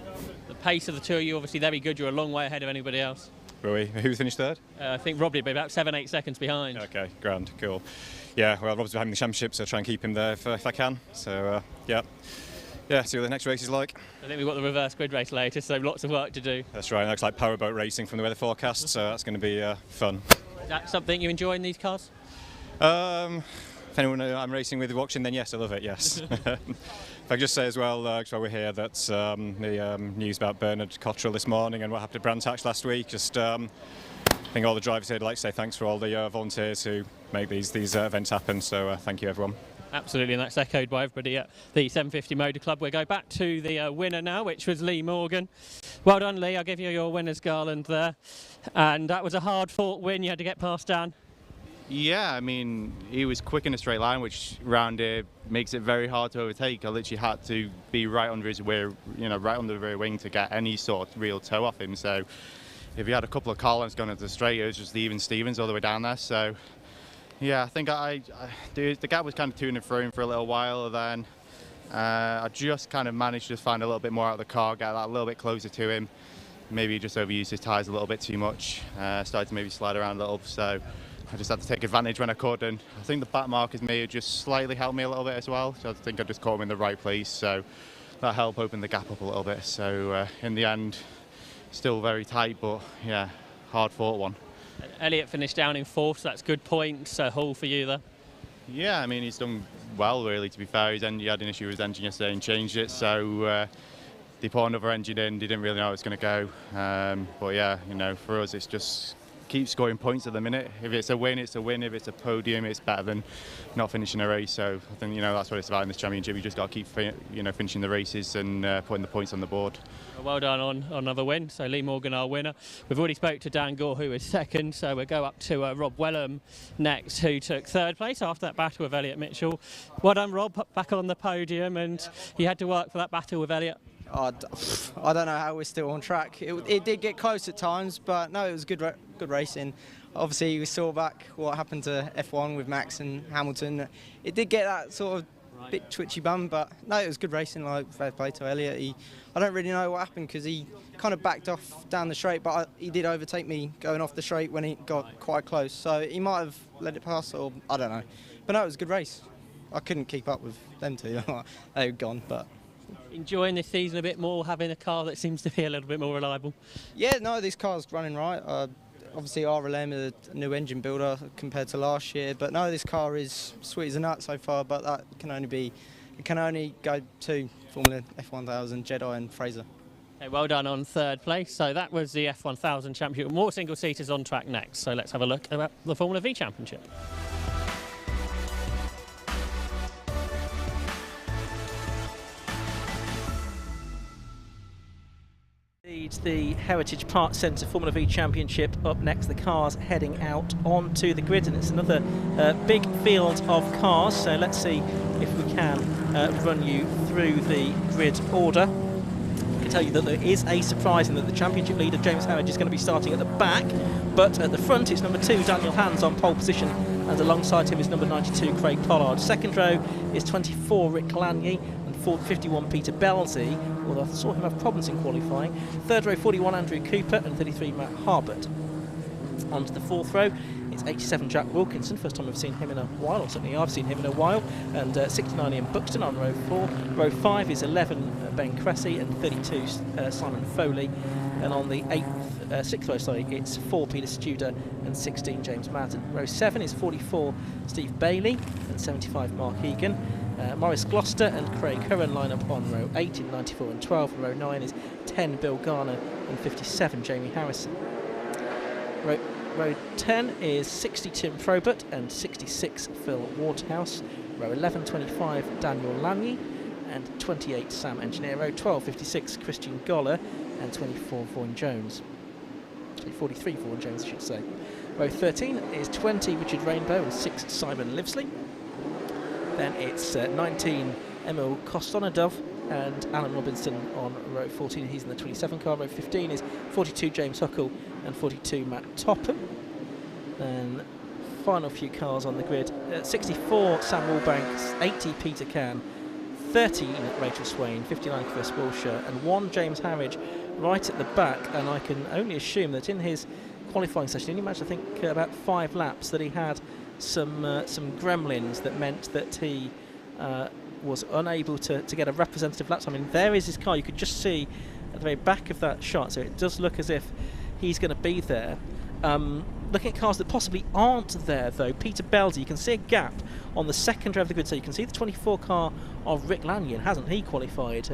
The pace of the two of you obviously very good. You're a long way ahead of anybody else. were we? Who finished third? I think Rob did, but about 7-8 seconds behind. Okay, grand, cool. Yeah, well, Rob's behind the championship, so I'll try and keep him there if I can. So, yeah, see what the next race is like. I think we've got the reverse grid race later, so lots of work to do. That's right, it looks like powerboat racing from the weather forecast, so that's going to be fun. Is that something you enjoy in these cars? If anyone I'm racing with watching, then yes, I love it, yes. If I could just say as well, while we're here, that the news about Bernard Cottrell this morning and what happened at Brands Hatch last week, just I think all the drivers here would like to say thanks for all the volunteers who make these events happen, so thank you everyone. Absolutely, and that's echoed by everybody at the 750 Motor Club. We'll go back to the winner now, which was Lee Morgan. Well done, Lee. I'll give you your winner's garland there. And that was a hard-fought win. You had to get past Dan. Yeah, I mean, he was quick in a straight line, which round here makes it very hard to overtake. I literally had to be right under his rear, right under the rear wing to get any sort of real toe off him. So if he had a couple of car lengths going into the straight, it was just even Stevens all the way down there. So yeah, I think the gap was kind of to and fro for a little while. And then I just kind of managed to find a little bit more out of the car, get that a little bit closer to him. Maybe he just overused his tyres a little bit too much. Started to maybe slide around a little. So I just had to take advantage when I could, and I think the back markers may have just slightly helped me a little bit as well. So I think I just caught him in the right place, so that helped open the gap up a little bit. So in the end, still very tight, but yeah, hard fought one. Elliot finished down in 4th, so that's good points. Hull for you there. Yeah, I mean, he's done well, really, to be fair. He had an issue with his engine yesterday and changed it, so they put another engine in. They didn't really know how it was going to go. But yeah, for us, it's just keep scoring points at the minute. If it's a win, it's a win. If it's a podium, it's better than not finishing a race. So I think that's what it's about in this championship. You just got to keep finishing the races and putting the points on the board. Well done on another win. So Lee Morgan, our winner. We've already spoke to Dan Gore, who was 2nd. So we'll go up to Rob Wellham next, who took 3rd place after that battle with Elliot Mitchell. Well done, Rob, back on the podium, and you had to work for that battle with Elliot. I don't know how we're still on track. It did get close at times, but no, it was good racing. Obviously, we saw back what happened to F1 with Max and Hamilton. It did get that sort of bit twitchy bum, but no, it was good racing. Fair play to Elliot. I don't really know what happened because he kind of backed off down the straight, but he did overtake me going off the straight when he got quite close. So he might have let it pass, or I don't know. But no, it was a good race. I couldn't keep up with them two. They were gone, but. Enjoying this season a bit more, having a car that seems to be a little bit more reliable? Yeah, no, this car's running right. Obviously, RLM is a new engine builder compared to last year, but no, this car is sweet as a nut so far. But that can only go to Formula F1000, Jedi, and Fraser. Okay, well done on 3rd place. So that was the F1000 Championship. More single-seaters on track next. So let's have a look at the Formula V Championship. The Heritage Park Centre Formula V Championship up next. The cars heading out onto the grid, and it's another big field of cars. So let's see if we can run you through the grid order. I can tell you that there is a surprise in that the championship leader James Harridge is going to be starting at the back, but at the front it's number 2 Daniel Hans on pole position, and alongside him is number 92 Craig Pollard. 2nd row is 24 Rick Lanier and 51 Peter Belzy, although I saw him have problems in qualifying. 3rd row 41 Andrew Cooper and 33 Matt Harbert. On to the 4th row, it's 87 Jack Wilkinson, first time I've seen him in a while, or certainly I've seen him in a while, and 69 Ian Buxton on row 4. Row 5 is 11 Ben Cressy and 32 Simon Foley, and on the 6th row, sorry, it's 4 Peter Studer and 16 James Madden. Row 7 is 44 Steve Bailey and 75 Mark Egan. Maurice Gloucester and Craig Curran line up on row 8 in 94 and 12. Row 9 is 10 Bill Garner and 57 Jamie Harrison. Row 10 is 60 Tim Probert and 66 Phil Wardhouse. Row 11 25 Daniel Lanier and 28 Sam Engineero. 12 56 Christian Goller and 24 Vaughan Jones. 43 Vaughan Jones, I should say. Row 13 is 20 Richard Rainbow and 6 Simon Livesley. Then it's 19 Emil Kostonadov and Alan Robinson on row 14. He's in the 27 car. Row 15 is 42 James Huckle and 42 Matt Topham. Then final few cars on the grid. 64 Sam Wallbanks, 80 Peter Can, 30 Rachel Swain, 59 Chris Wilshire, and 1 James Harridge right at the back. And I can only assume that in his qualifying session. He only managed, I think, about 5 laps, that he had some gremlins that meant that he was unable to get a representative lap time. I mean, there is his car. You could just see at the very back of that shot, so it does look as if he's going to be there. Looking at cars that possibly aren't there, though, Peter Belzy, you can see a gap on the second row of the grid, so you can see the 24 car of Rick Lanyon. Hasn't he qualified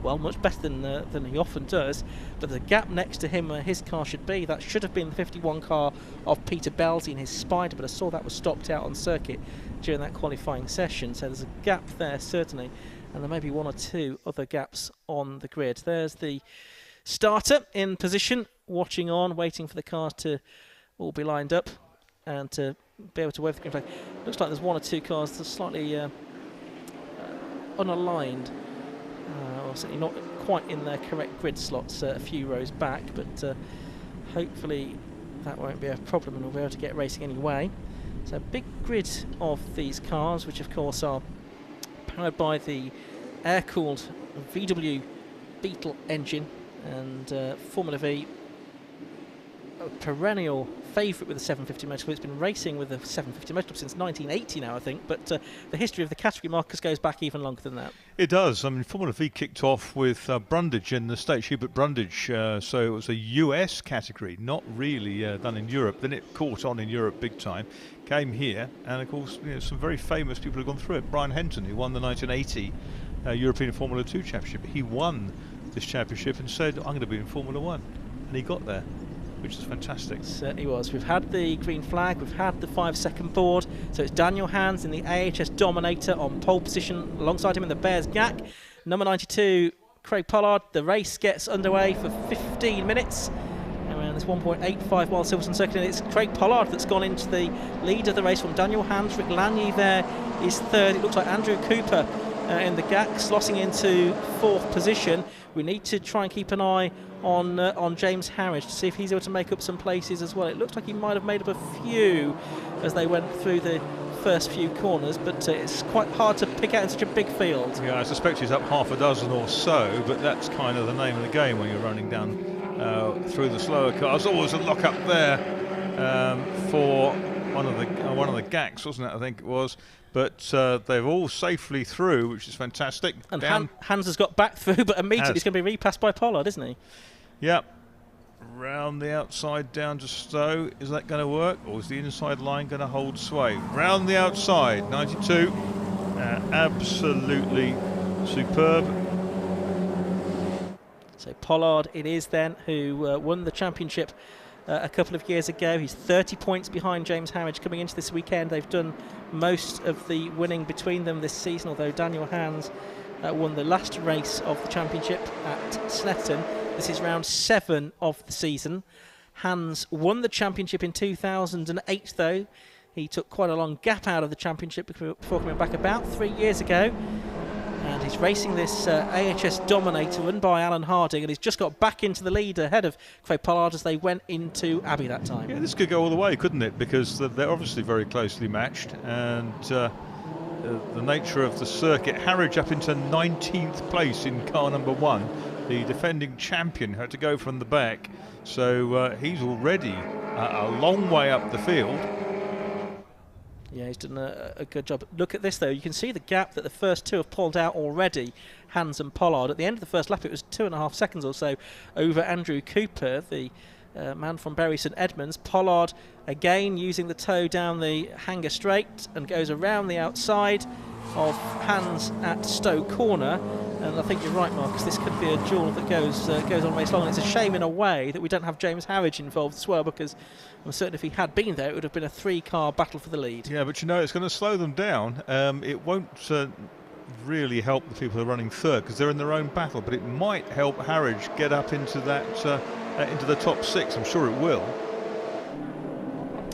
well, much better than he often does, but the gap next to him where his car should be, that should have been the 51 car of Peter Belzy in his Spider, but I saw that was stopped out on circuit during that qualifying session, so there's a gap there certainly, and there may be 1 or 2 other gaps on the grid. There's the starter in position, watching on, waiting for the cars to all be lined up and to be able to wave the green flag. Looks like there's 1 or 2 cars that are slightly unaligned, or certainly not quite in their correct grid slots a few rows back, but hopefully that won't be a problem and we'll be able to get racing anyway. So a big grid of these cars, which of course are powered by the air-cooled VW Beetle engine, and Formula V, a perennial favourite with the 750 Motor Club. It's been racing with the 750 Motor Club since 1980 now, I think, but the history of the category, Marcus, goes back even longer than that. It does. I mean, Formula V kicked off with Brundage in the States, Hubert Brundage, so it was a US category, not really done in Europe. Then it caught on in Europe big time, came here, and of course, you know, some very famous people have gone through it. Brian Henton, who won the 1980 European Formula 2 Championship, he won this championship and said, I'm going to be in Formula 1, and he got there, which is fantastic. Certainly was. We've had the green flag, we've had the 5-second board, so it's Daniel Hans in the AHS Dominator on pole position, alongside him in the Bears GAC. Number 92, Craig Pollard. The race gets underway for 15 minutes. Around this 1.85 mile Silverstone circuit, and it's Craig Pollard that's gone into the lead of the race from Daniel Hans. Rick Lanier there is third. It looks like Andrew Cooper in the GAC slotting into 4th position. We need to try and keep an eye on James Harridge to see if he's able to make up some places as well. It looks like he might have made up a few as they went through the first few corners, but it's quite hard to pick out in such a big field. Yeah, I suspect he's up half a dozen or so, but that's kind of the name of the game when you're running down through the slower cars. Always a lock up there for one of the GACs, wasn't it? I think it was. But they're all safely through, which is fantastic. And Hans has got back through, but immediately he's going to be repassed by Pollard, isn't he? Yep. Round the outside down to Stowe. Is that going to work? Or is the inside line going to hold sway? Round the outside, 92. Absolutely superb. So Pollard it is then, who won the championship a couple of years ago. He's 30 points behind James Harridge coming into this weekend. They've done most of the winning between them this season, although Daniel Hans won the last race of the championship at Snetterton. This is round 7 of the season. Hans won the championship in 2008, though. He took quite a long gap out of the championship before coming back about 3 years ago. And he's racing this AHS Dominator run by Alan Harding, and he's just got back into the lead ahead of Craig Pollard as they went into Abbey that time. Yeah, this could go all the way, couldn't it? Because they're obviously very closely matched, and the nature of the circuit. Harridge up into 19th place in car number 1. The defending champion had to go from the back, so he's already a long way up the field. Yeah, he's done a good job. Look at this, though. You can see the gap that the first two have pulled out already, Hans and Pollard. At the end of the first lap, it was 2.5 seconds or so over Andrew Cooper, the man from Bury St Edmunds. Pollard, again, using the toe down the hanger straight and goes around the outside of Hans at Stowe Corner. And I think you're right, Marcus, this could be a duel that goes on race long. And it's a shame in a way that we don't have James Harridge involved as well, because I'm certain if he had been there, it would have been a 3-car battle for the lead. Yeah, but you know, it's going to slow them down. It won't really help the people who are running third because they're in their own battle, but it might help Harridge get up into that into the top 6. I'm sure it will.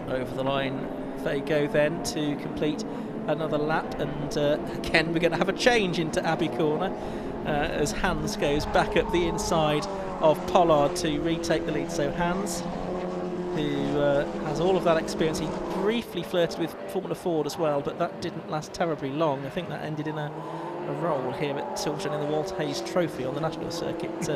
Over the line they go then to complete another lap, and again we're going to have a change into Abbey Corner as Hans goes back up the inside of Pollard to retake the lead. So Hans, who has all of that experience, he briefly flirted with Formula Ford as well, but that didn't last terribly long. I think that ended in a roll here at Silverstone in the Walter Hayes Trophy on the national circuit.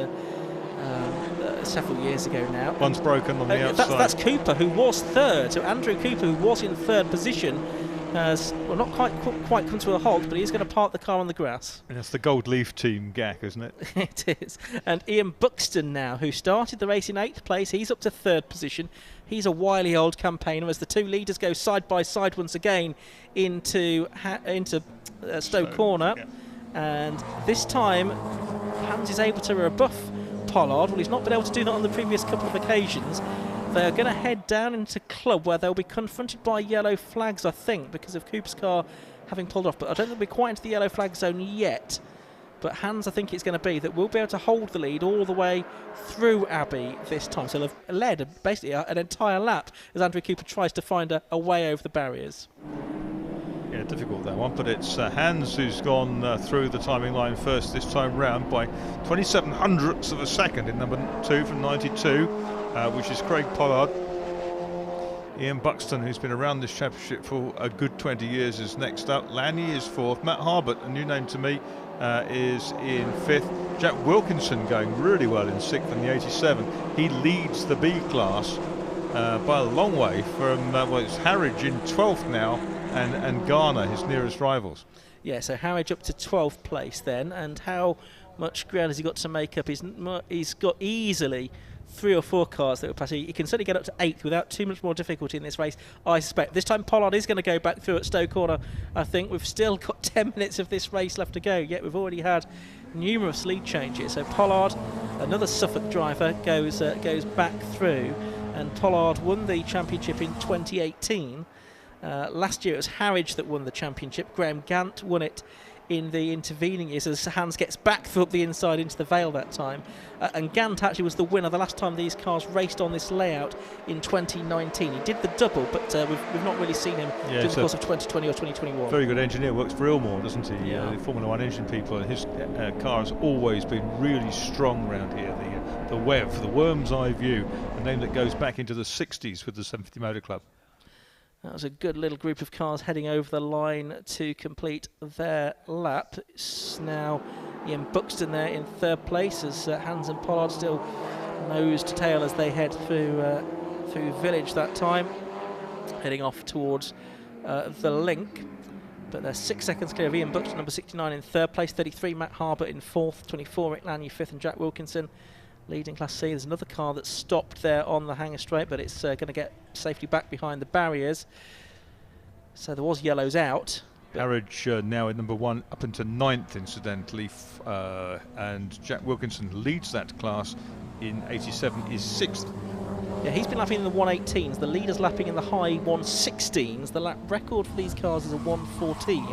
several years ago now. One's broken on the outside. That's Cooper, who was third. So Andrew Cooper, who was in third position, has not quite come to a halt, but he's going to park the car on the grass. And that's the Gold Leaf team GAC, isn't it? It is. And Ian Buxton now, who started the race in 8th place, he's up to 3rd position. He's a wily old campaigner as the two leaders go side by side once again into Stowe Corner. Yeah. And this time, Hans is able to rebuff Pollard. Well, he's not been able to do that on the previous couple of occasions. They're going to head down into Club, where they'll be confronted by yellow flags, I think, because of Cooper's car having pulled off. But I don't think we're quite into the yellow flag zone yet. But Hans, I think it's going to be that we'll be able to hold the lead all the way through Abbey this time. So they've led basically an entire lap as Andrew Cooper tries to find a way over the barriers. Yeah, difficult that one, but it's Hans who's gone through the timing line first this time round by 27 hundredths of a second in number 2 from 92, which is Craig Pollard. Ian Buxton, who's been around this championship for a good 20 years, is next up. Lanny is 4th. Matt Harbert, a new name to me, is in 5th. Jack Wilkinson going really well in 6th in the 87. He leads the B class by a long way from, it's Harridge in 12th now, and Garner, his nearest rivals. Yeah, so Harridge up to 12th place then, and how much ground has he got to make up? He's got easily 3 or 4 cars that will pass. He can certainly get up to 8th without too much more difficulty in this race, I suspect. This time Pollard is going to go back through at Stowe Corner. I think we've still got 10 minutes of this race left to go, yet we've already had numerous lead changes. So Pollard, another Suffolk driver, goes back through, and Pollard won the championship in 2018. Last year it was Harridge that won the championship. Graham Gant won it in the intervening years as Hans gets back through up the inside into the Vale that time. And Gant actually was the winner the last time these cars raced on this layout in 2019. He did the double, but we've not really seen him during the course of 2020 or 2021. Very good engineer, works for Ilmore, doesn't he? Yeah. The Formula 1 engine people, and his car has always been really strong around here. The Web, the Worm's Eye View, a name that goes back into the 60s with the 750 Motor Club. That was a good little group of cars heading over the line to complete their lap. It's now Ian Buxton there in 3rd place as Hans and Pollard still nose to tail as they head through Village that time, heading off towards the link. But they're 6 seconds clear of Ian Buxton, number 69 in 3rd place, 33 Matt Harbert in 4th, 24 Rick Lanier 5th, and Jack Wilkinson leading Class C. There's another car that's stopped there on the hanger straight, but it's going to get safely back behind the barriers. So there was yellows out. Harridge now at number 1 up into 9th, incidentally, and Jack Wilkinson leads that class in 87, is 6th. Yeah, he's been lapping in the 118s. The leader's lapping in the high 116s. The lap record for these cars is a 114.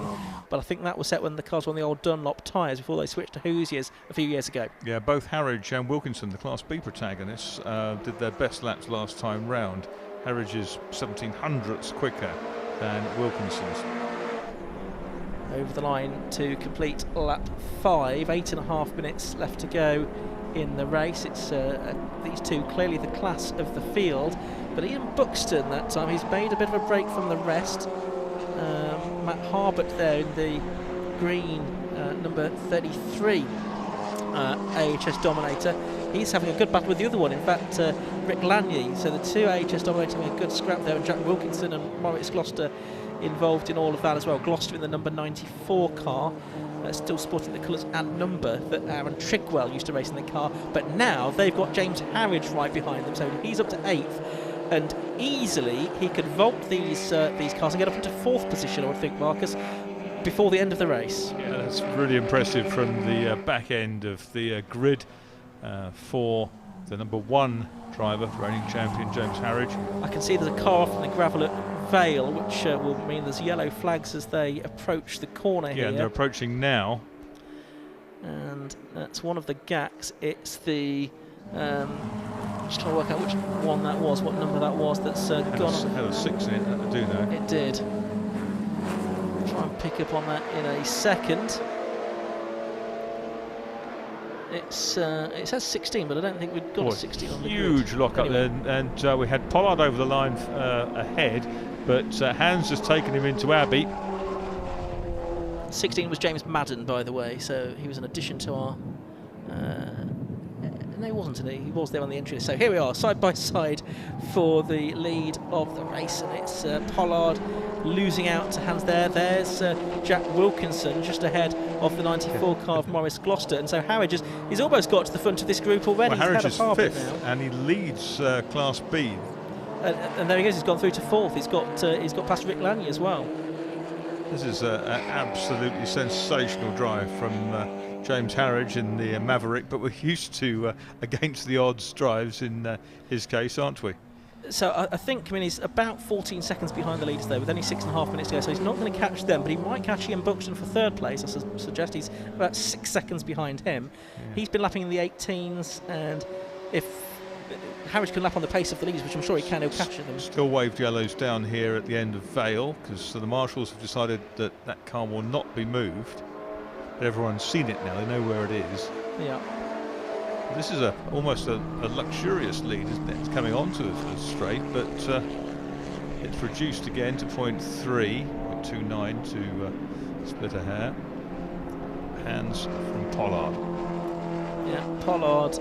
But I think that was set when the cars were on the old Dunlop tyres before they switched to Hoosiers a few years ago. Yeah, both Harridge and Wilkinson, the Class B protagonists, did their best laps last time round. Harridge is 17 hundredths quicker than Wilkinson's. Over the line to complete lap 5, 8.5 minutes left to go in the race. It's these two clearly the class of the field, but Ian Buxton that time, he's made a bit of a break from the rest. Matt Harbert there in the green number 33 AHS Dominator. He's having a good battle with the other one, in fact Rick Lanier. So the two AHS Dominator having a good scrap there, and Jack Wilkinson and Moritz Gloucester involved in all of that as well. Gloucester in the number 94 car, still sporting the colours and number that Aaron Trigwell used to race in the car, but now they've got James Harridge right behind them, so he's up to 8th, and easily he could vault these cars and get up into 4th position, I would think, Marcus, before the end of the race. Yeah, that's really impressive from the back end of the grid for the number 1 driver, reigning champion James Harridge. I can see there's a car off in the gravel at Vale, which will mean there's yellow flags as they approach the corner here. Yeah, and they're approaching now. And that's one of the GACs. It's the just trying to work out which one that was, what number that was that's gone on. Had a 6 in it, I do know. It did. I'll try and pick up on that in a second. It says 16, but I don't think we've got a 16 on the grid. Huge lock-up there, and we had Pollard over the line ahead, but Hans has taken him into Abbey. 16 was James Madden, by the way, so he was an addition to our... No, he wasn't. He was there on the entry. So here we are, side by side for the lead of the race, and it's Pollard losing out to Hans there. There's Jack Wilkinson just ahead of the 94 car of Maurice Gloucester, and so Harridge he's almost got to the front of this group already. Well, Harridge is fifth, now. and he leads Class B. And there he goes. He's gone through to fourth. He's got past Rick Lanier as well. This is an absolutely sensational drive from James Harridge in the Maverick, but we're used to against the odds drives in his case, aren't we? So I think, he's about 14 seconds behind the leaders there, with only 6.5 minutes to go, so he's not going to catch them, but he might catch Ian Buxton for third place. I suggest he's about 6 seconds behind him. Yeah. He's been lapping in the 18s, and if Harridge can lap on the pace of the leaders, which I'm sure he can, he'll capture them. Still waved yellows down here at the end of Vale, because the marshals have decided that that car will not be moved. But everyone's seen it now, they know where it is. Yeah. This is almost a luxurious lead, isn't it? It's coming onto a straight, but it's reduced again to 0.329 to split a hair. Hands from Pollard. Yeah, Pollard,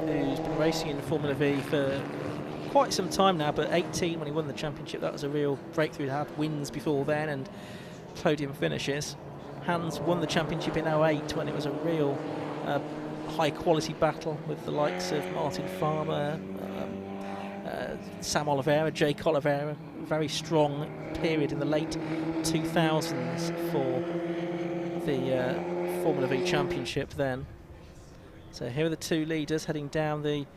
who's been racing in Formula V for quite some time now, but 18 when he won the championship, that was a real breakthrough to have wins before then and podium finishes. Hans won the championship in 08 when it was a real high quality battle with the likes of Martin Farmer, Sam Oliveira, Jake Oliveira. Very strong period in the late 2000s for the Formula V championship then. So here are the two leaders heading down the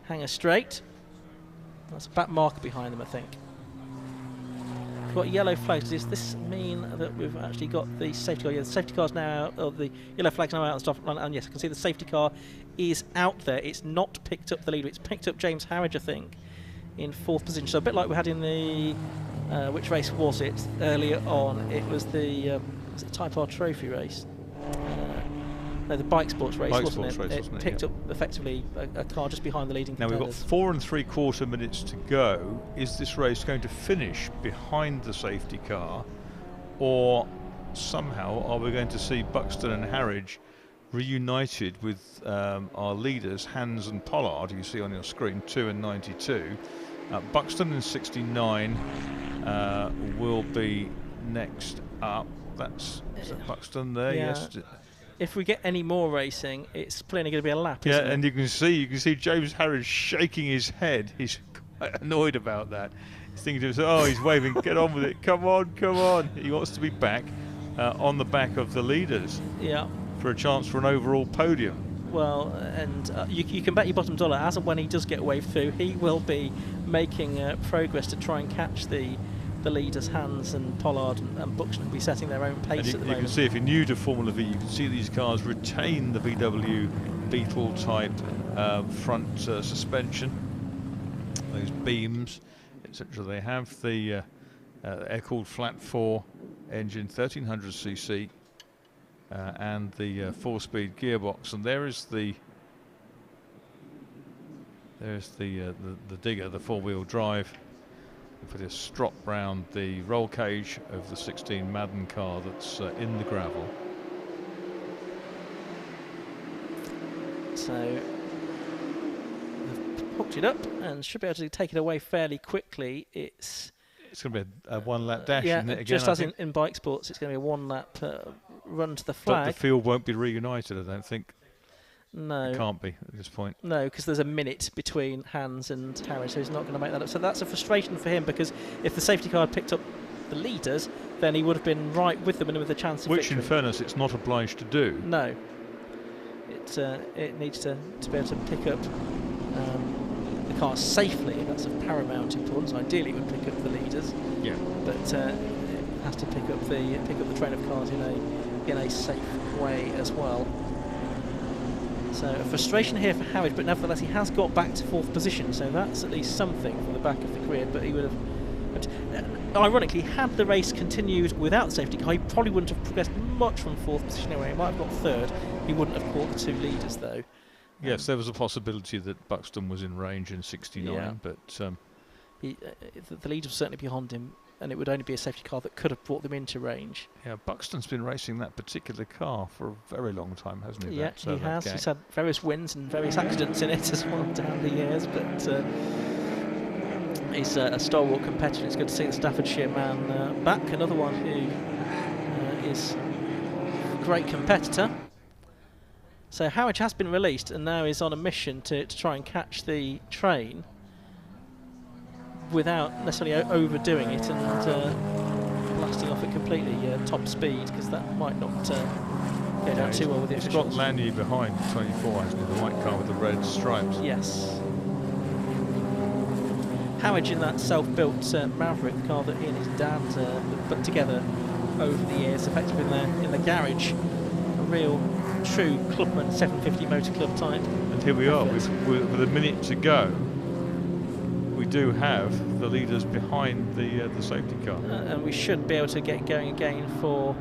Hangar Straight. That's a back marker behind them, I think. We've got yellow flags. Does this mean that we've actually got the safety car? Yeah, the safety car's now out, or the yellow flag's now out and stuff. And yes, I can see the safety car is out there. It's not picked up the leader. It's picked up James Harridge, I think, in fourth position. So a bit like we had in the which race was it earlier on? It was the Type R Trophy race. No, the Bikesports race, wasn't it? It picked up effectively a car just behind the leading contenders. Now we've got 4 3/4 minutes to go. Is this race going to finish behind the safety car, or somehow are we going to see Buxton and Harridge reunited with our leaders, Hans and Pollard, who you see on your screen, 2 and 92. Buxton in 69 will be next up. Is that Buxton there? Yeah. Yes. If we get any more racing, it's plainly going to be a lap. Yeah, isn't and it? you can see James Harridge shaking his head. He's quite annoyed about that. He's thinking to himself, "Oh, he's waving. Get on with it. Come on, come on." He wants to be back on the back of the leaders. Yeah. For a chance for an overall podium. Well, and you can bet your bottom dollar, as and when he does get waved through, he will be making progress to try and catch the leaders. Hans and Pollard and Buxton will be setting their own pace at the moment. You can see, if you're new to Formula V, you can see these cars retain the VW Beetle type front suspension, those beams, etc. They have the air-cooled flat 4 engine, 1300cc, and the 4-speed gearbox. And there's the digger, the 4-wheel drive. Put a strop round the roll cage of the 16 Madden car that's in the gravel. So they've hooked it up and should be able to take it away fairly quickly. It's going to be a one-lap dash, yeah, isn't it? Again, just as in Bikesports, it's going to be a one-lap run to the flag. But the field won't be reunited, I don't think. No. It can't be at this point. No, because there's a minute between Hans and Harris, so he's not going to make that up. So that's a frustration for him, because if the safety car had picked up the leaders, then he would have been right with them and with a chance of Which, victory. in fairness, it's not obliged to do. No. It needs to be able to pick up the car safely. That's of paramount importance. Ideally, it would pick up the leaders. Yeah. But it has to pick up the train of cars in a safe way as well. So a frustration here for Harridge, but nevertheless he has got back to fourth position, so that's at least something from the back of the grid. But he would have, ironically, had the race continued without the safety car, he probably wouldn't have progressed much from fourth position anyway. He might have got third. He wouldn't have caught the two leaders though. Yes, there was a possibility that Buxton was in range in 69, yeah. but the lead was certainly behind him and it would only be a safety car that could have brought them into range. Yeah, Buxton's been racing that particular car for a very long time, hasn't he? Yeah, he has. He's had various wins and various accidents in it as well down the years, but he's a stalwart competitor. It's good to see the Staffordshire man back. Another one who is a great competitor. So Harwich has been released and now is on a mission to try and catch the train without necessarily overdoing it and blasting off at completely top speed, because that might not go down too well with the officials. He's got Lanny behind 24, hasn't he? The white car with the red stripes. Yes. Harwich in that self-built Maverick, the car that he and his dad put together over the years, effectively in the garage. A real, true Clubman 750 Motor Club type. And here we are, with a minute to go. We do have the leaders behind the safety car. And we should be able to get going again for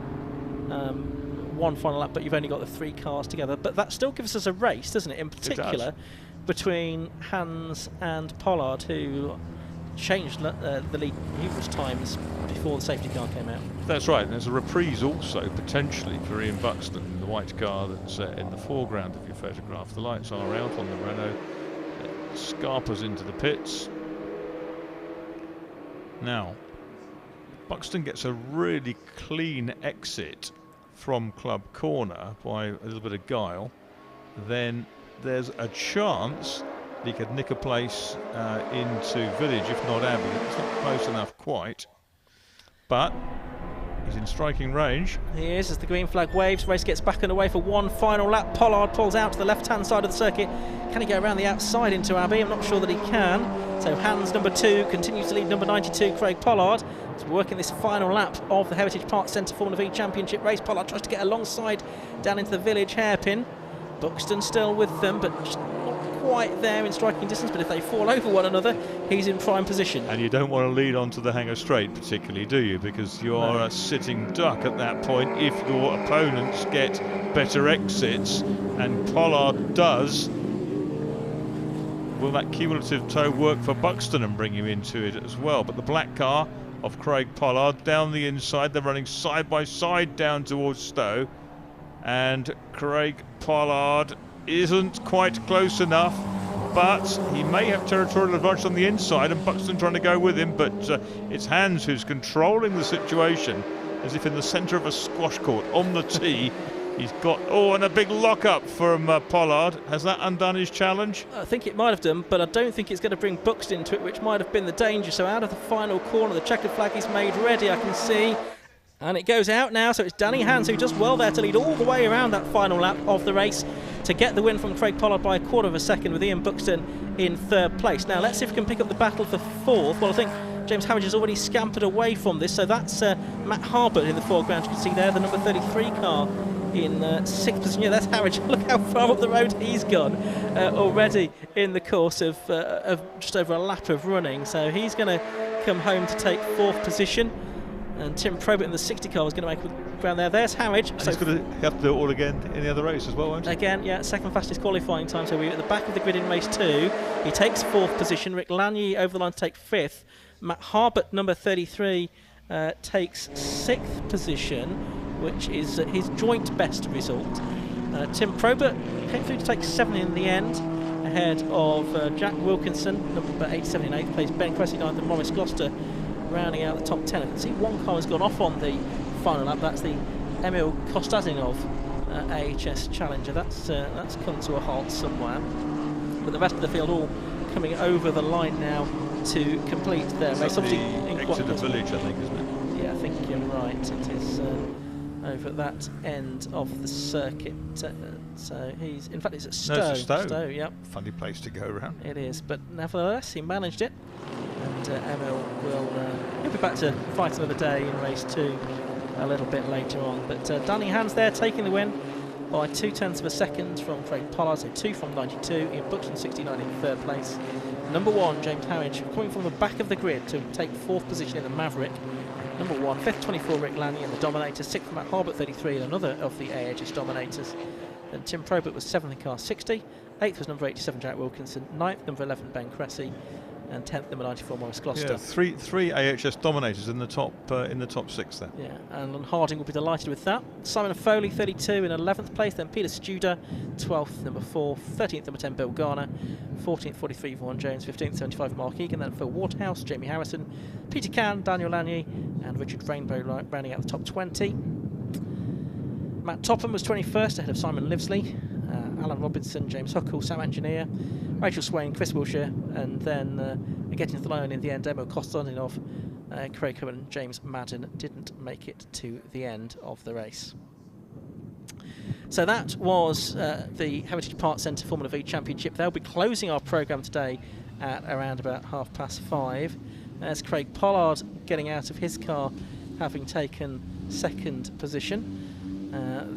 one final lap, but you've only got the 3 cars together. But that still gives us a race, doesn't it? In particular, between Hans and Pollard, who changed the lead numerous times before the safety car came out. That's right, and there's a reprise also, potentially, for Ian Buxton, the white car that's in the foreground of your photograph. The lights are out on the Renault. Scarpa's into the pits. Now, Buxton gets a really clean exit from Club Corner by a little bit of guile. Then there's a chance he could nick a place into Village, if not Abbey. It's not close enough quite, but he's in striking range. He is, as the green flag waves. Race gets back underway for one final lap. Pollard pulls out to the left-hand side of the circuit. Can he go around the outside into Abbey? I'm not sure that he can. So Hans, number 2, continues to lead number 92, Craig Pollard. He's working this final lap of the Heritage Park Centre Formula V Championship race. Pollard tries to get alongside down into the Village hairpin. Buxton still with them, but just not quite there in striking distance. But if they fall over one another, he's in prime position. And you don't want to lead onto the Hanger Straight particularly, do you? Because you are a sitting duck at that point if your opponents get better exits, and Pollard does. Will that cumulative tow work for Buxton and bring him into it as well? But the black car of Craig Pollard down the inside, they're running side by side down towards Stowe, and Craig Pollard isn't quite close enough, but he may have territorial advantage on the inside, and Buxton trying to go with him, but it's Hans who's controlling the situation as if in the centre of a squash court on the tee. He's got, and a big lock-up from Pollard. Has that undone his challenge? I think it might have done, but I don't think it's going to bring Buxton into it, which might have been the danger. So out of the final corner, the checkered flag is made ready, I can see. And it goes out now, so it's Danny Hans who does well there to lead all the way around that final lap of the race to get the win from Craig Pollard by a quarter of a second, with Ian Buxton in 3rd place. Now let's see if we can pick up the battle for 4th. Well, I think James Harwich has already scampered away from this, so that's Matt Harbert in the foreground. You can see there the number 33 car in 6th position. Yeah, that's Harwich. Look how far up the road he's gone already in the course of just over a lap of running. So he's going to come home to take 4th position. And Tim Probert in the 60 car was going to make ground there. There's Harwich. So he's going to have to do it all again in the other race as well, won't he? Again, yeah, 2nd fastest qualifying time. So we're at the back of the grid in race 2. He takes 4th position. Rick Lanier over the line to take 5th. Matt Harbert, number 33, takes 6th position, which is his joint best result. Tim Probert came through to take 7th in the end, ahead of Jack Wilkinson, number 87 in 8th place. Ben Cressy 9th, and Morris Gloucester rounding out the top 10. I can see one car has gone off on the final lap. That's the Emil Kostazinov AHS Challenger. That's come to a halt somewhere. But the rest of the field all coming over the line now to complete their race. Obviously, Exeter Village, I think, isn't it? Yeah, I think you're right. It is over at that end of the circuit. So he's, in fact, it's at Stowe. No, it's at Stowe, yep. Funny place to go around. It is, but nevertheless, he managed it. And Emil will he'll be back to fight another day in race 2 a little bit later on. But Danny Hans there taking the win by 0.2 of a second from Craig Pollard, so 2 from 92. Ian Buxton 69 in 3rd place. Number 1, James Harwich, coming from the back of the grid to take 4th position in the Maverick. Number 1, 5th 24, Rick Lanier in the Dominator. 6th, Matt Harbert 33, another of the AHS Dominators. Then Tim Probert was 7th in car 60. 8th was number 87, Jack Wilkinson. 9th, number 11, Ben Cressy. and 10th number 94 Morris Gloucester. Yeah, three AHS dominators in the top 6 there. Yeah, and Lon Harding will be delighted with that. Simon Foley 32 in 11th place, then Peter Studer 12th number 4, 13th number 10 Bill Garner, 14th 43 Vaughan Jones, 15th 75 Mark Egan, then Phil Waterhouse, Jamie Harrison, Peter Cann, Daniel Lanier and Richard Rainbow rounding out the top 20. Matt Topham was 21st ahead of Simon Livesley, Alan Robinson, James Huckle, Sam Engineer, Rachel Swain, Chris Wilshire, and then getting to the line in the end, Emil Kostadinov, Craig Cohen and James Madden didn't make it to the end of the race. So that was the Heritage Park Centre Formula V Championship. They'll be closing our programme today at around about 5:30. There's Craig Pollard getting out of his car, having taken second position.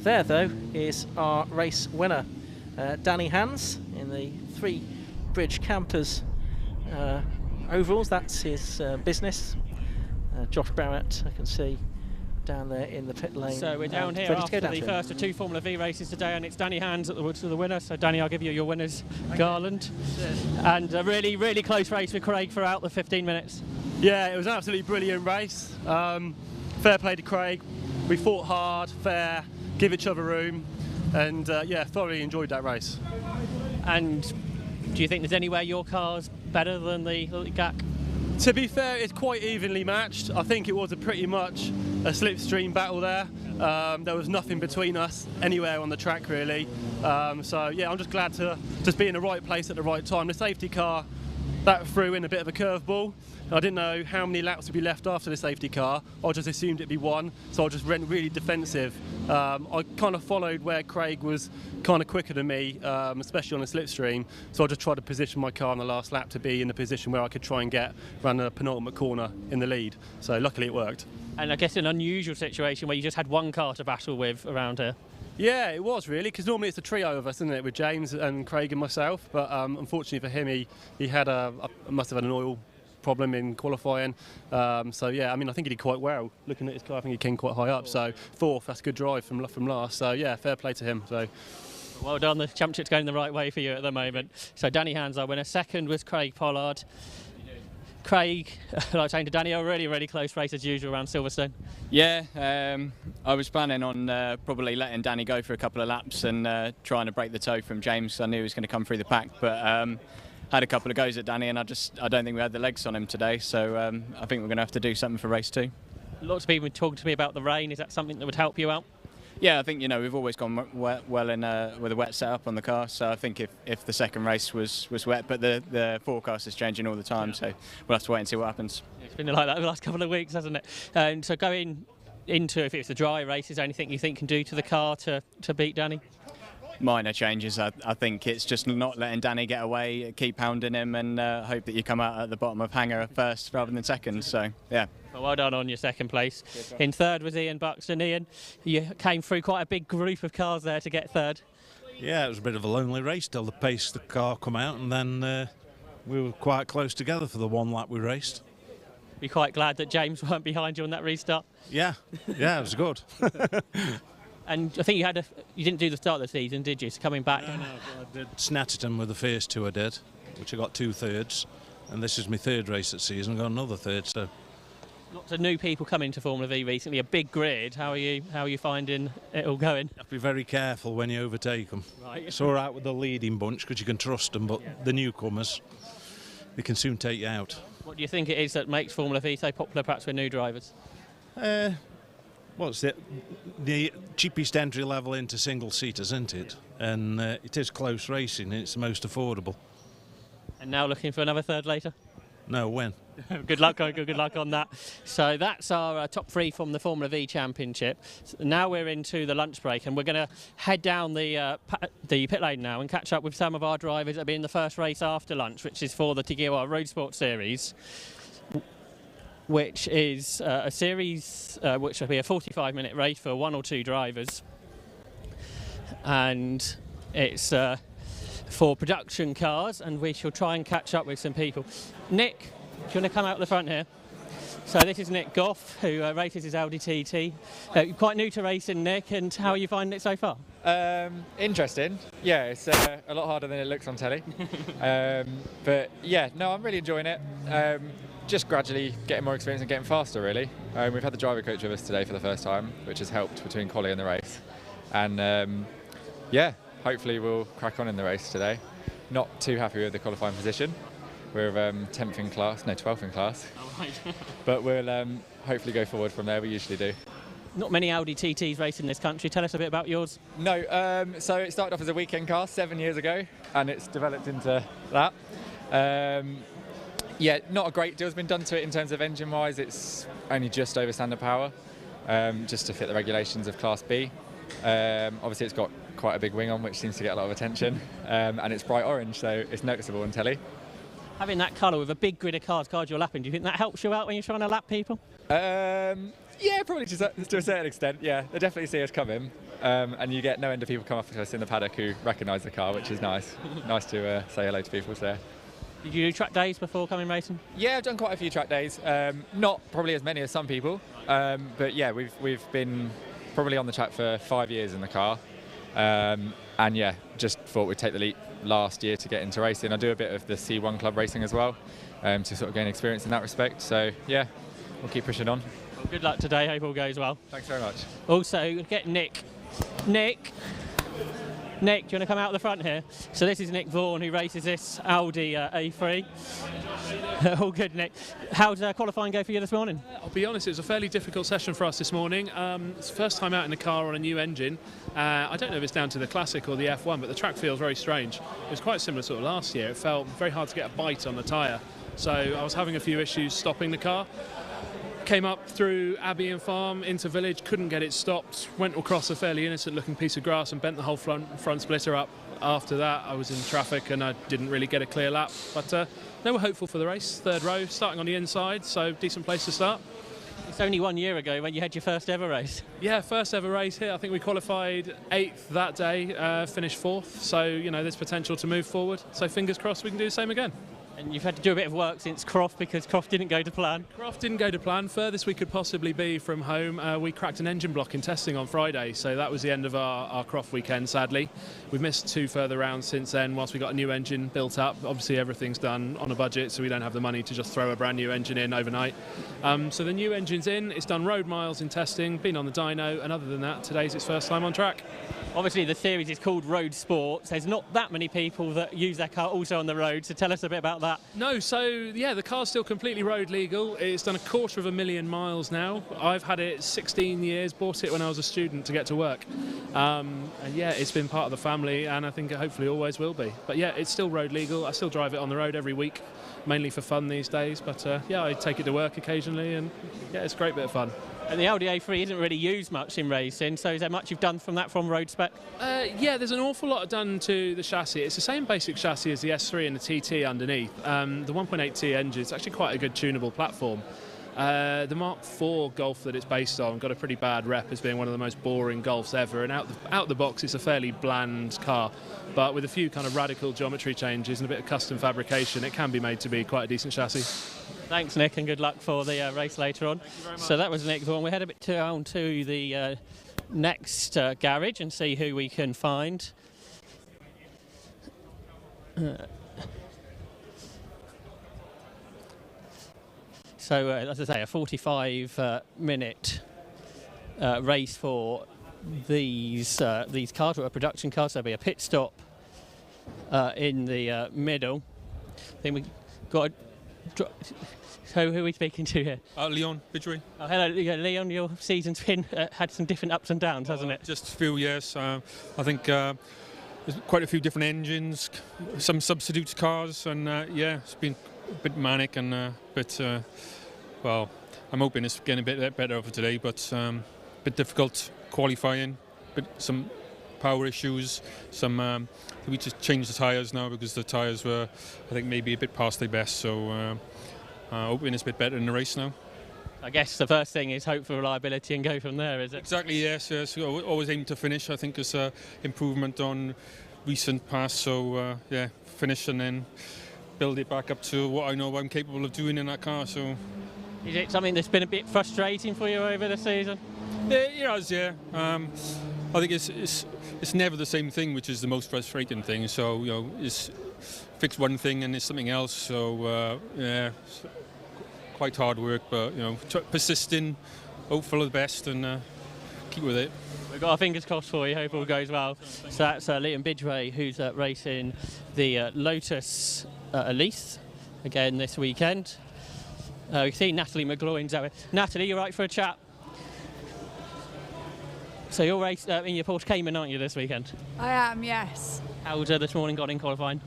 There, though, is our race winner, Danny Hans, in the 3 Bridge Campers overalls. That's his business. Josh Barrett, I can see down there in the pit lane. So we're down here after the first of 2 Formula V races today, and it's Danny Hans at the winner. So Danny, I'll give you your winner's garland. And a really, really close race with Craig throughout the 15 minutes. Yeah, it was an absolutely brilliant race. Fair play to Craig. We fought hard, fair, give each other room, and yeah, thoroughly enjoyed that race. And do you think there's anywhere your car's better than the GAC? To be fair, it's quite evenly matched. I think it was pretty much a slipstream battle there. There was nothing between us anywhere on the track, really. So yeah, I'm just glad to just be in the right place at the right time. The safety car, that threw in a bit of a curveball. I didn't know how many laps would be left after the safety car. I just assumed it'd be 1, so I just went really defensive. I kind of followed where Craig was kind of quicker than me, especially on the slipstream. So I just tried to position my car on the last lap to be in the position where I could try and get around the penultimate corner in the lead. So luckily it worked. And I guess an unusual situation where you just had one car to battle with around here. Yeah, it was really, because normally it's a trio of us, isn't it, with James and Craig and myself. But unfortunately for him, he had must have had an oil problem in qualifying. So yeah, I mean, I think he did quite well. Looking at his car, I think he came quite high up. So 4th, that's a good drive from last. So yeah, fair play to him. So well done. The championship's going the right way for you at the moment. So Danny Hans, our winner. Second was Craig Pollard. Craig, like I was saying to Danny, a really, really close race as usual around Silverstone. Yeah, I was planning on probably letting Danny go for a couple of laps and trying to break the toe from James. I knew he was going to come through the pack, but had a couple of goes at Danny, and I don't think we had the legs on him today. So I think we're going to have to do something for race 2. Lots of people have been talking to me about the rain. Is that something that would help you out? Yeah, I think we've always gone well in with a wet setup on the car. So I think if the second race was wet, but the forecast is changing all the time, so we'll have to wait and see what happens. It's been like that the last couple of weeks, hasn't it? And so going into, if it's a dry race, is there anything you think can do to the car to beat Danny? Minor changes. I think it's just not letting Danny get away, keep pounding him, and hope that you come out at the bottom of hanger first rather than second. So yeah. Well done on your second place. In third was Ian Buxton. Ian, you came through quite a big group of cars there to get third. Yeah, it was a bit of a lonely race till the pace the car come out, and then we were quite close together for the 1 lap we raced. Be quite glad that James weren't behind you on that restart. Yeah, it was good. And I think you didn't do the start of the season, did you? So coming back. No, I did Snatterton with the first 2 I did, which I got 2 thirds, and this is my 3rd race at season. I got another 3rd. So lots of new people coming to Formula V recently. A big grid. How are you finding it all going? You have to be very careful when you overtake them. Right. It's all right with the leading bunch because you can trust them, but the newcomers, they can soon take you out. What do you think it is that makes Formula V so popular, perhaps with new drivers? What's the cheapest entry level into single-seaters, isn't it? And it is close racing, and it's the most affordable. And now looking for another 3rd later? No, when? Good luck on that. So that's our top 3 from the Formula V Championship. Now we're into the lunch break, and we're going to head down the pit lane now and catch up with some of our drivers that will be in the first race after lunch, which is for the Tegiwa Roadsport series, which is a series which will be a 45-minute race for 1 or 2 drivers, and it's for production cars, and we shall try and catch up with some people. Nick, do you want to come out the front here? So this is Nick Goff, who races his Audi TT. Quite new to racing, Nick, and how are you finding it so far? Interesting. Yeah, it's a lot harder than it looks on telly. But yeah, no, I'm really enjoying it. Just gradually getting more experience and getting faster, really. We've had the driver coach with us today for the first time, which has helped between quali and the race. And yeah, hopefully we'll crack on in the race today. Not too happy with the qualifying position. We're 10th in class, no 12th in class. Oh, right. But we'll hopefully go forward from there, we usually do. Not many Audi TTs racing in this country. Tell us a bit about yours. No, so it started off as a weekend car 7 years ago, and it's developed into that. Yeah, not a great deal's been done to it in terms of engine-wise. It's only just over standard power, just to fit the regulations of Class B. Obviously, it's got quite a big wing on, which seems to get a lot of attention, and it's bright orange, so it's noticeable on telly. Having that colour with a big grid of cars you're lapping, do you think that helps you out when you're trying to lap people? Yeah, probably to a certain extent, yeah. They definitely see us coming, and you get no end of people come up to us in the paddock who recognise the car, which is nice. Nice to say hello to people there. Did you do track days before coming racing? Yeah, I've done quite a few track days. Not probably as many as some people, but yeah, we've been probably on the track for 5 years in the car. And yeah, just thought we'd take the leap last year to get into racing. I do a bit of the C1 club racing as well, to sort of gain experience in that respect. So yeah, we'll keep pushing on. Well, good luck today, hope all goes well. Thanks very much. Also, get Nick. Nick, do you want to come out the front here? So this is Nick Vaughan, who races this Audi A3. All good, Nick. How did qualifying go for you this morning? I'll be honest, it was a fairly difficult session for us this morning. It's the first time out in the car on a new engine. I don't know if it's down to the Classic or the F1, but the track feels very strange. It was quite similar sort of last year. It felt very hard to get a bite on the tyre. So I was having a few issues stopping the car. Came up through Abbey and Farm into Village, couldn't get it stopped, went across a fairly innocent looking piece of grass and bent the whole front splitter up. After that I was in traffic and I didn't really get a clear lap, but they were hopeful for the race. Third row, starting on the inside, so decent place to start. It's only 1 year ago when you had your first ever race. Yeah, first ever race here. I think we qualified 8th that day, finished 4th, so you know there's potential to move forward, so fingers crossed we can do the same again. And you've had to do a bit of work since Croft because Croft didn't go to plan. Croft didn't go to plan. Furthest we could possibly be from home. We cracked an engine block in testing on Friday, so that was the end of our Croft weekend, sadly. We've missed 2 further rounds since then whilst we got a new engine built up. Obviously everything's done on a budget, so we don't have the money to just throw a brand new engine in overnight. So the new engine's in, it's done road miles in testing, been on the dyno, and other than that, today's its first time on track. Obviously the series is called Roadsports. There's not that many people that use their car also on the road, so tell us a bit about that. No, so yeah, the car's still completely road legal. It's done 250,000 miles now. I've had it 16 years, bought it when I was a student to get to work. And yeah, it's been part of the family and I think it hopefully always will be. But yeah, it's still road legal. I still drive it on the road every week, mainly for fun these days. But yeah, I take it to work occasionally and yeah, it's a great bit of fun. And the Audi A3 isn't really used much in racing, so is there much you've done from that from road spec? Yeah, there's an awful lot done to the chassis. It's the same basic chassis as the S3 and the TT underneath. The 1.8T engine is actually quite a good tunable platform. The Mark IV Golf that it's based on got a pretty bad rep as being one of the most boring Golfs ever, and out the box it's a fairly bland car, but with a few kind of radical geometry changes and a bit of custom fabrication it can be made to be quite a decent chassis. Thanks Nick and good luck for the race later on. So that was Nick Vaughan. We head a bit down to the next garage and see who we can find. So, as I say, a 45-minute race for these cars, or a production car. So there'll be a pit stop in the middle. Then we got. So who are we speaking to here? Leon Bidgery. Oh, hello, Leon. Your season's been had some different ups and downs, hasn't it? Just a few years. I think there's quite a few different engines, some substitute cars, and yeah, it's been a bit manic and a bit. Well, I'm hoping it's getting a bit better over today, but a bit difficult qualifying, some power issues, some. We just changed the tyres now because the tyres were, I think, maybe a bit past their best. So hoping it's a bit better in the race now. I guess the first thing is hope for reliability and go from there, is it? Exactly. Yes. We always aim to finish. I think it's an improvement on recent past. So yeah, finish and then build it back up to what I know I'm capable of doing in that car. So Is it something that's been a bit frustrating for you over the season? It has, yeah. I think it's never the same thing, which is the most frustrating thing. So it's fix one thing and it's something else. So yeah, it's quite hard work, but persisting, hope for the best, and keep with it. We've got our fingers crossed for you. Hope all goes well. So that's Liam Bidgeway, who's racing the Lotus Elise again this weekend. We see Natalie McGloin's out. Natalie, you right for a chat? So you're in your Porsche Cayman, aren't you, this weekend? I am, yes. How's this morning gone in qualifying?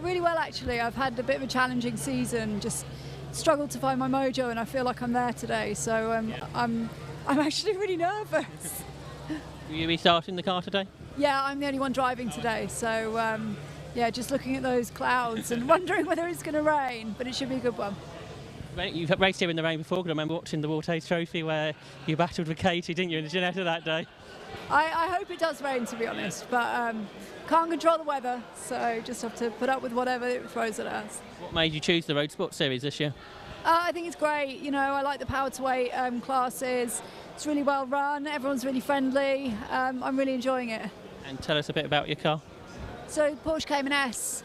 Really well, actually. I've had a bit of a challenging season, just struggled to find my mojo, and I feel like I'm there today. So I'm actually really nervous. Will you be starting the car today? Yeah, I'm the only one driving today. So yeah, just looking at those clouds and wondering whether it's going to rain, but it should be a good one. You've raced here in the round before, because I remember watching the Roadsports Trophy where you battled with Katie, didn't you, in the Ginetta that day? I hope it does rain, to be honest, but can't control the weather, so just have to put up with whatever it throws at us. What made you choose the Roadsport series this year? I think it's great. I like the power to weight classes. It's really well run. Everyone's really friendly. I'm really enjoying it. And tell us a bit about your car. So Porsche Cayman S.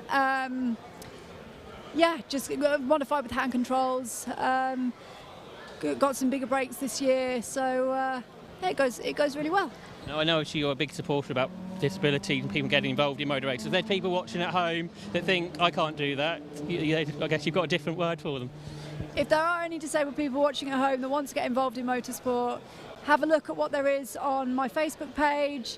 Yeah, just modified with hand controls. Got some bigger brakes this year, so yeah, it goes really well. Now, I know you're a big supporter about disability and people getting involved in motor races. If there's people watching at home that think, I can't do that, I guess you've got a different word for them. If there are any disabled people watching at home that want to get involved in motorsport, have a look at what there is on my Facebook page.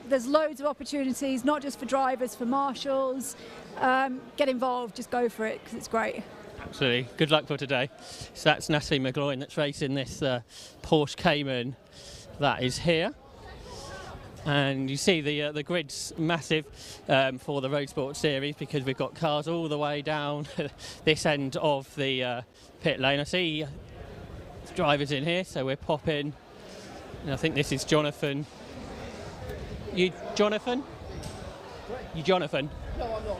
There's loads of opportunities, not just for drivers, for marshals. Get involved, just go for it, because it's great. Absolutely. Good luck for today. So that's Natalie McGloin that's racing this Porsche Cayman that is here. And you see the grid's massive for the Roadsport series, because we've got cars all the way down this end of the pit lane. I see drivers in here, so we're popping. And I think this is Jonathan. You Jonathan? You Jonathan? No, I'm not.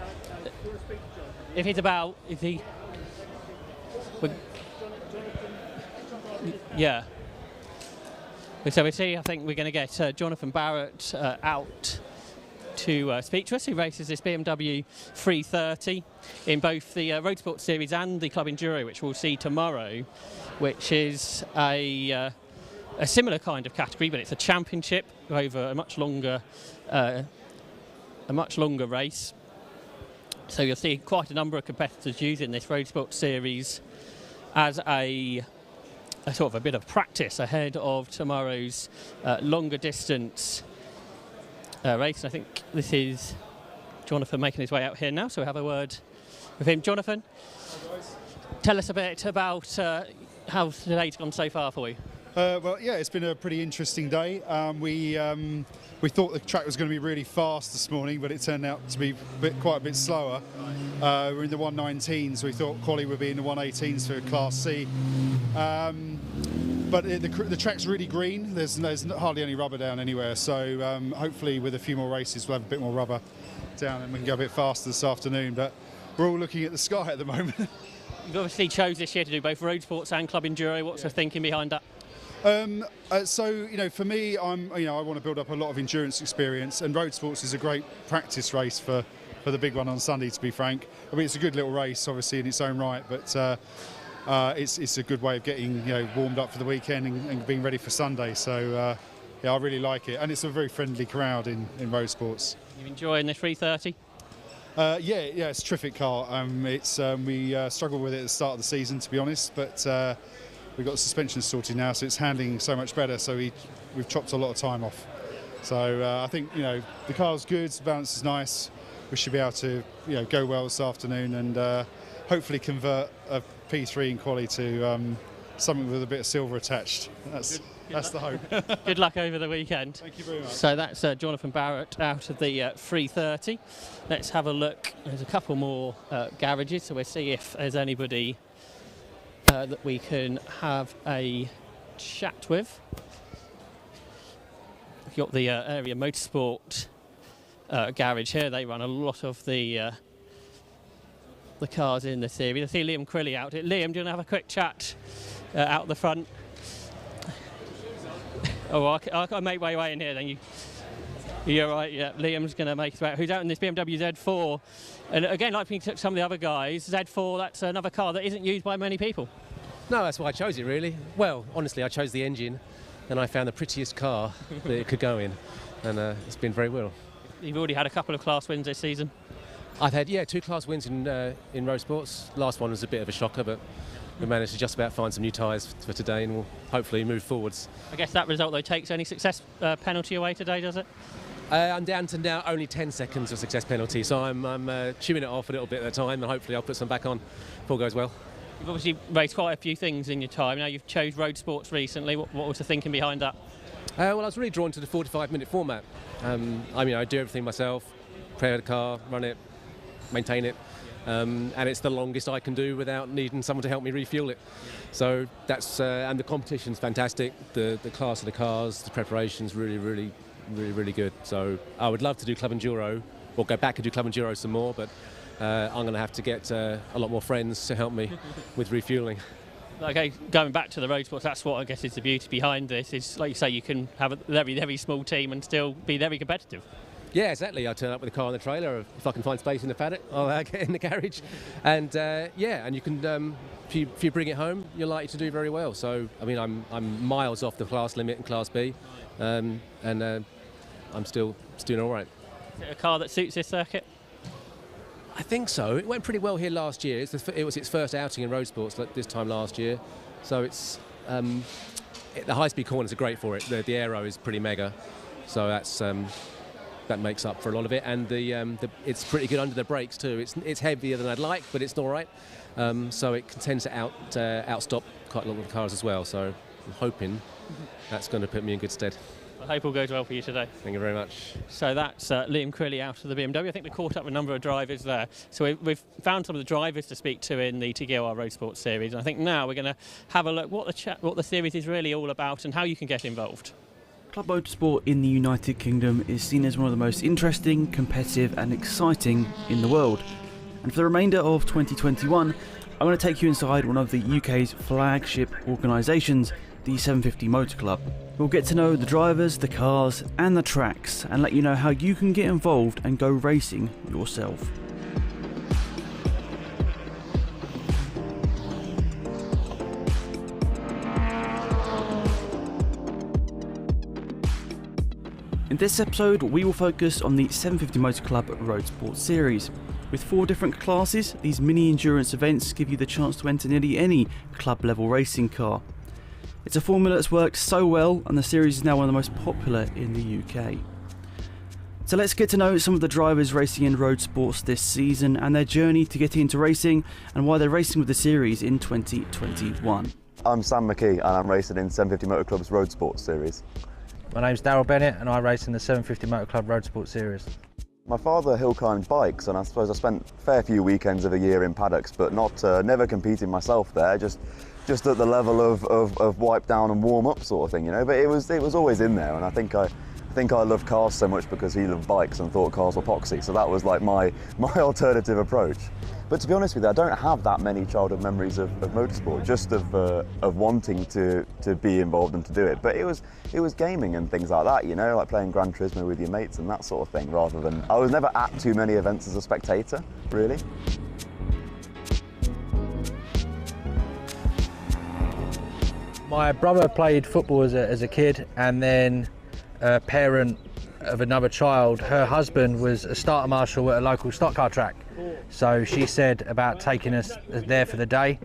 If he's about, if he... Yeah. So we see, I think we're going to get Jonathan Barrett out to speak to us, who races this BMW 330 in both the Roadsport Series and the Club Enduro, which we'll see tomorrow, which is a similar kind of category, but it's a championship over a much longer race. So you'll see quite a number of competitors using this Roadsport Series as a sort of a bit of practice ahead of tomorrow's longer distance race. And I think this is Jonathan making his way out here now, so we'll have a word with him. Jonathan, tell us a bit about how today's gone so far for you. Well, yeah, it's been a pretty interesting day. We thought the track was going to be really fast this morning, but it turned out to be quite a bit slower. We're in the 119s. We thought quali would be in the 118s for Class C. But the track's really green. There's hardly any rubber down anywhere. So hopefully with a few more races, we'll have a bit more rubber down and we can go a bit faster this afternoon. But we're all looking at the sky at the moment. You've obviously chose this year to do both Roadsports and Club Enduro. What's the thinking behind that? So for me, I want to build up a lot of endurance experience, and Roadsports is a great practice race for the big one on Sunday. To be frank, I mean it's a good little race, obviously in its own right, but it's a good way of getting warmed up for the weekend and being ready for Sunday. So yeah, I really like it, and it's a very friendly crowd in Roadsports. You enjoying this 330? Yeah, it's a terrific car. We struggled with it at the start of the season, to be honest, but. We've got the suspension sorted now, so it's handling so much better. So we've chopped a lot of time off. So I think the car's good, the balance is nice. We should be able to go well this afternoon and hopefully convert a P3 in quali to something with a bit of silver attached. That's the hope. Good luck over the weekend. Thank you very much. So that's Jonathan Barrett out of the 330. Let's have a look. There's a couple more garages, so we'll see if there's anybody that we can have a chat with. We've got the area motorsport garage here. They run a lot of the the cars in the series. I see Liam Crilly out. Liam, do you want to have a quick chat out the front? Oh, I'll make my way in here then. You're right, yeah. Liam's going to make his way out. Who's out in this BMW Z4? And again, like some of the other guys, Z4, that's another car that isn't used by many people. No, that's why I chose it, really. Well, honestly, I chose the engine, and I found the prettiest car that it could go in, and it's been very well. You've already had a couple of class wins this season. I've had, 2 class wins in Roadsports. Last one was a bit of a shocker, but we managed to just about find some new tyres for today, and we'll hopefully move forwards. I guess that result, though, takes any success penalty away today, does it? I'm down to now only 10 seconds of success penalty, so I'm chewing it off a little bit at a time, and hopefully I'll put some back on if all goes well. You've obviously raced quite a few things in your time. Now you've chose Roadsports recently. What was the thinking behind that? Well, I was really drawn to the 45-minute format. I do everything myself, prepare the car, run it, maintain it, and it's the longest I can do without needing someone to help me refuel it. So that's and the competition's fantastic. The class of the cars, the preparation's really good. So I would love to do Club Enduro, or go back and do Club Enduro some more, but I'm going to have to get a lot more friends to help me with refueling. Okay, going back to the Roadsports, that's what I guess is the beauty behind this. Is like you say, you can have a very small team and still be very competitive. Yeah, exactly. I turn up with a car on the trailer. If I can find space in the paddock, I'll get in the garage. And and you can, if you bring it home, you're likely to do very well. So I mean, I'm miles off the class limit in Class B, and I'm still doing all right. Is it a car that suits this circuit? I think so. It went pretty well here last year. It was its first outing in Roadsports this time last year. So it's the high-speed corners are great for it. The aero is pretty mega, so that makes up for a lot of it. And it's pretty good under the brakes too. It's heavier than I'd like, but it's all right. So it tends to outstop quite a lot of the cars as well. So I'm hoping that's going to put me in good stead. I hope all goes well for you today. Thank you very much. So that's Liam Crilly out of the BMW. I think we caught up with a number of drivers there. So we've found some of the drivers to speak to in the Tegiwa Roadsport series. And I think now we're going to have a look what the series is really all about and how you can get involved. Club Motorsport in the United Kingdom is seen as one of the most interesting, competitive and exciting in the world. And for the remainder of 2021, I'm going to take you inside one of the UK's flagship organisations, the 750 Motor Club. We'll get to know the drivers, the cars and the tracks and let you know how you can get involved and go racing yourself. In this episode, we will focus on the 750 Motor Club Roadsport series. With 4 different classes, these mini endurance events give you the chance to enter nearly any club level racing car. It's a formula that's worked so well and the series is now one of the most popular in the UK. So let's get to know some of the drivers racing in Roadsports this season and their journey to getting into racing and why they're racing with the series in 2021. I'm Sam McKee and I'm racing in 750 Motor Club's Roadsport series. My name's Darryl Bennett and I race in the 750 Motor Club Roadsport series. My father hill climbed bikes and I suppose I spent a fair few weekends of the year in paddocks, but never competing myself there, just at the level of wipe down and warm up sort of thing, you know. But it was always in there, and I think I loved cars so much because he loved bikes and thought cars were poxy, so that was like my alternative approach. But to be honest with you, I don't have that many childhood memories of motorsport, just of wanting to be involved and to do it. But it was gaming and things like that, you know, like playing Gran Turismo with your mates and that sort of thing, rather than, I was never at too many events as a spectator, really. My brother played football as a kid, and then a parent of another child, her husband was a starter marshal at a local stock car track. So she said about taking us there for the day.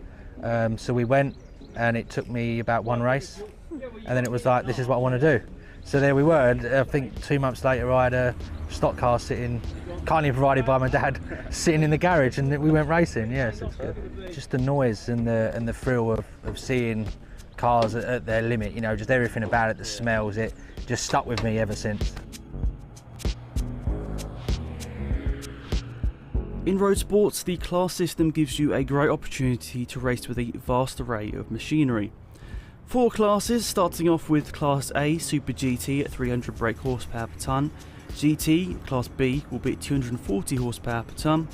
So we went, and it took me about 1 race, and then it was like, this is what I want to do. So there we were. And I think 2 months later I had a stock car sitting, kindly provided by my dad, sitting in the garage, and we went racing. Yes, it's good. Just the noise and the thrill of seeing cars at their limit, you know, just everything about it, the smells, it just stuck with me ever since. In Roadsports, the class system gives you a great opportunity to race with a vast array of machinery. 4 classes, starting off with Class A Super GT at 300 brake horsepower per tonne, GT Class B will be at 240 horsepower per tonne,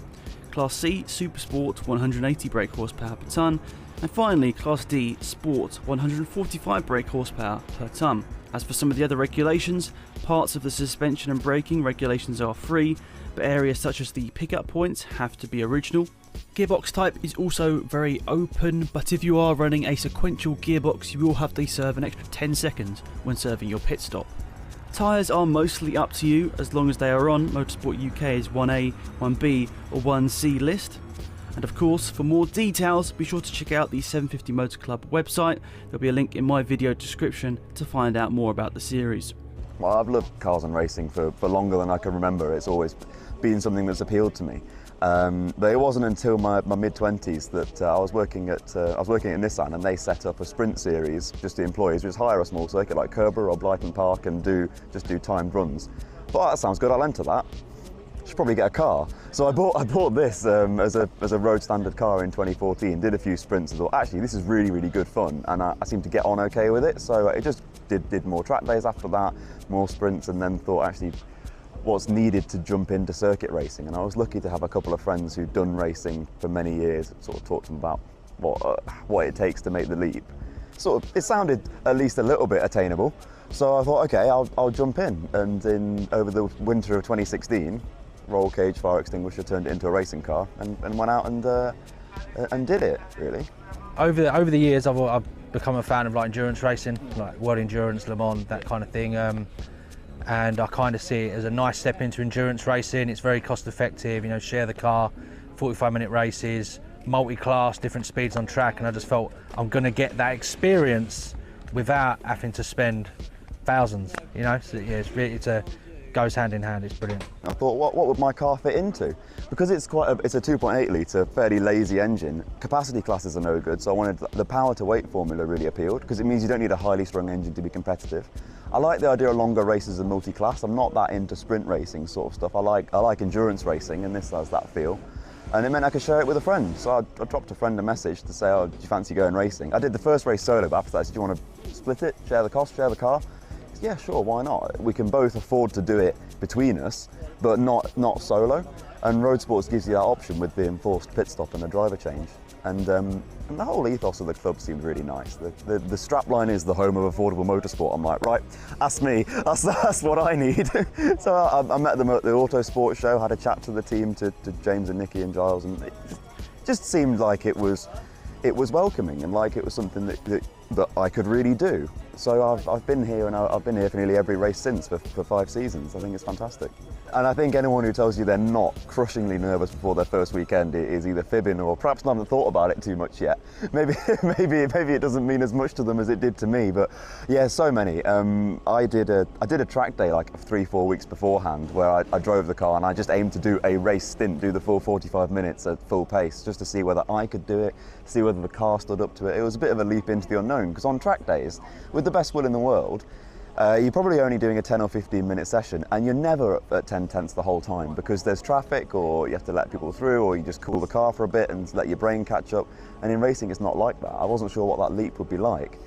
Class C Supersport 180 brake horsepower per tonne, and finally Class D Sport 145 brake horsepower per tonne. As for some of the other regulations, parts of the suspension and braking regulations are free, but areas such as the pickup points have to be original. Gearbox type is also very open, but if you are running a sequential gearbox, you will have to serve an extra 10 seconds when serving your pit stop. Tyres are mostly up to you as long as they are on Motorsport UK's 1A, 1B or 1C list. And of course, for more details, be sure to check out the 750 Motor Club website. There'll be a link in my video description to find out more about the series. Well, I've loved cars and racing for longer than I can remember. It's always been something that's appealed to me. But it wasn't until my mid-20s that I was working at Nissan, and they set up a sprint series just to employees, just hire a small circuit like Kerber or Blyton Park and just do timed runs. But that sounds good, I'll enter that. Should probably get a car. So I bought this as a road standard car in 2014, did a few sprints and thought, actually this is really, really good fun, and I seem to get on okay with it. So it just did more track days after that, more sprints, and then thought actually what's needed to jump into circuit racing. And I was lucky to have a couple of friends who'd done racing for many years, sort of talked to them about what it takes to make the leap. It sounded at least a little bit attainable. So I thought, okay, I'll jump in. And over the winter of 2016, roll cage fire extinguisher turned it into a racing car and went out and did it, really. Over the years, I've become a fan of like endurance racing, like World Endurance, Le Mans, that kind of thing. And I kind of see it as a nice step into endurance racing. It's very cost effective, you know, share the car, 45-minute races, multi-class, different speeds on track, and I just felt I'm going to get that experience without having to spend thousands, you know. So yeah, goes hand in hand. It's brilliant. I thought, what would my car fit into? Because it's a 2.8 litre, fairly lazy engine. Capacity classes are no good, so I wanted the power to weight formula really appealed, because it means you don't need a highly strung engine to be competitive. I like the idea of longer races and multi-class. I'm not that into sprint racing sort of stuff. I like endurance racing, and this has that feel. And it meant I could share it with a friend. So I dropped a friend a message to say, oh, do you fancy going racing? I did the first race solo, but after that I said, do you want to split it, share the cost, share the car? Yeah, sure, why not? We can both afford to do it between us, but not solo. And Roadsports gives you that option with the enforced pit stop and the driver change. And the whole ethos of the club seemed really nice. The strapline is the home of affordable motorsport. I'm like, right, that's me. That's what I need. So I met them at the Autosport show, had a chat to the team, to James and Nicky and Giles, and it just seemed like it was welcoming and like it was something that I could really do. So I've been here, and I've been here for nearly every race since for 5 seasons. I think it's fantastic. And I think anyone who tells you they're not crushingly nervous before their first weekend is either fibbing or perhaps not thought about it too much yet. Maybe it doesn't mean as much to them as it did to me. But yeah, so many. I did a track day like 3-4 weeks beforehand where I drove the car and I just aimed to do a race stint, do the full 45 minutes at full pace, just to see whether I could do it, see whether the car stood up to it. It was a bit of a leap into the unknown, because on track days, with the best will in the world, you're probably only doing a 10 or 15 minute session, and you're never at 10 tenths the whole time because there's traffic, or you have to let people through, or you just cool the car for a bit and let your brain catch up. And in racing it's not like that. I wasn't sure what that leap would be like.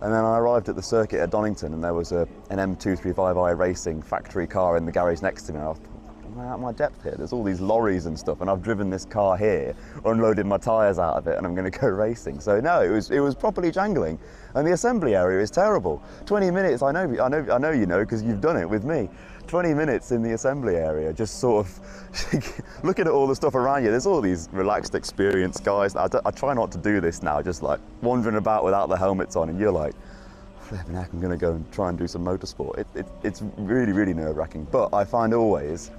And then I arrived at the circuit at Donington, and there was an M235i Racing factory car in the garage next to me. I thought, am I out of my depth here? There's all these lorries and stuff, and I've driven this car here, unloaded my tyres out of it, and I'm going to go racing. So no, it was properly jangling. And the assembly area is terrible. 20 minutes, I know you know, because you've done it with me. 20 minutes in the assembly area, just sort of looking at all the stuff around you. There's all these relaxed, experienced guys. I try not to do this now, just like wandering about without the helmets on, and you're like, flipping heck, I'm going to go and try and do some motorsport. It's really, really nerve-wracking. But I find always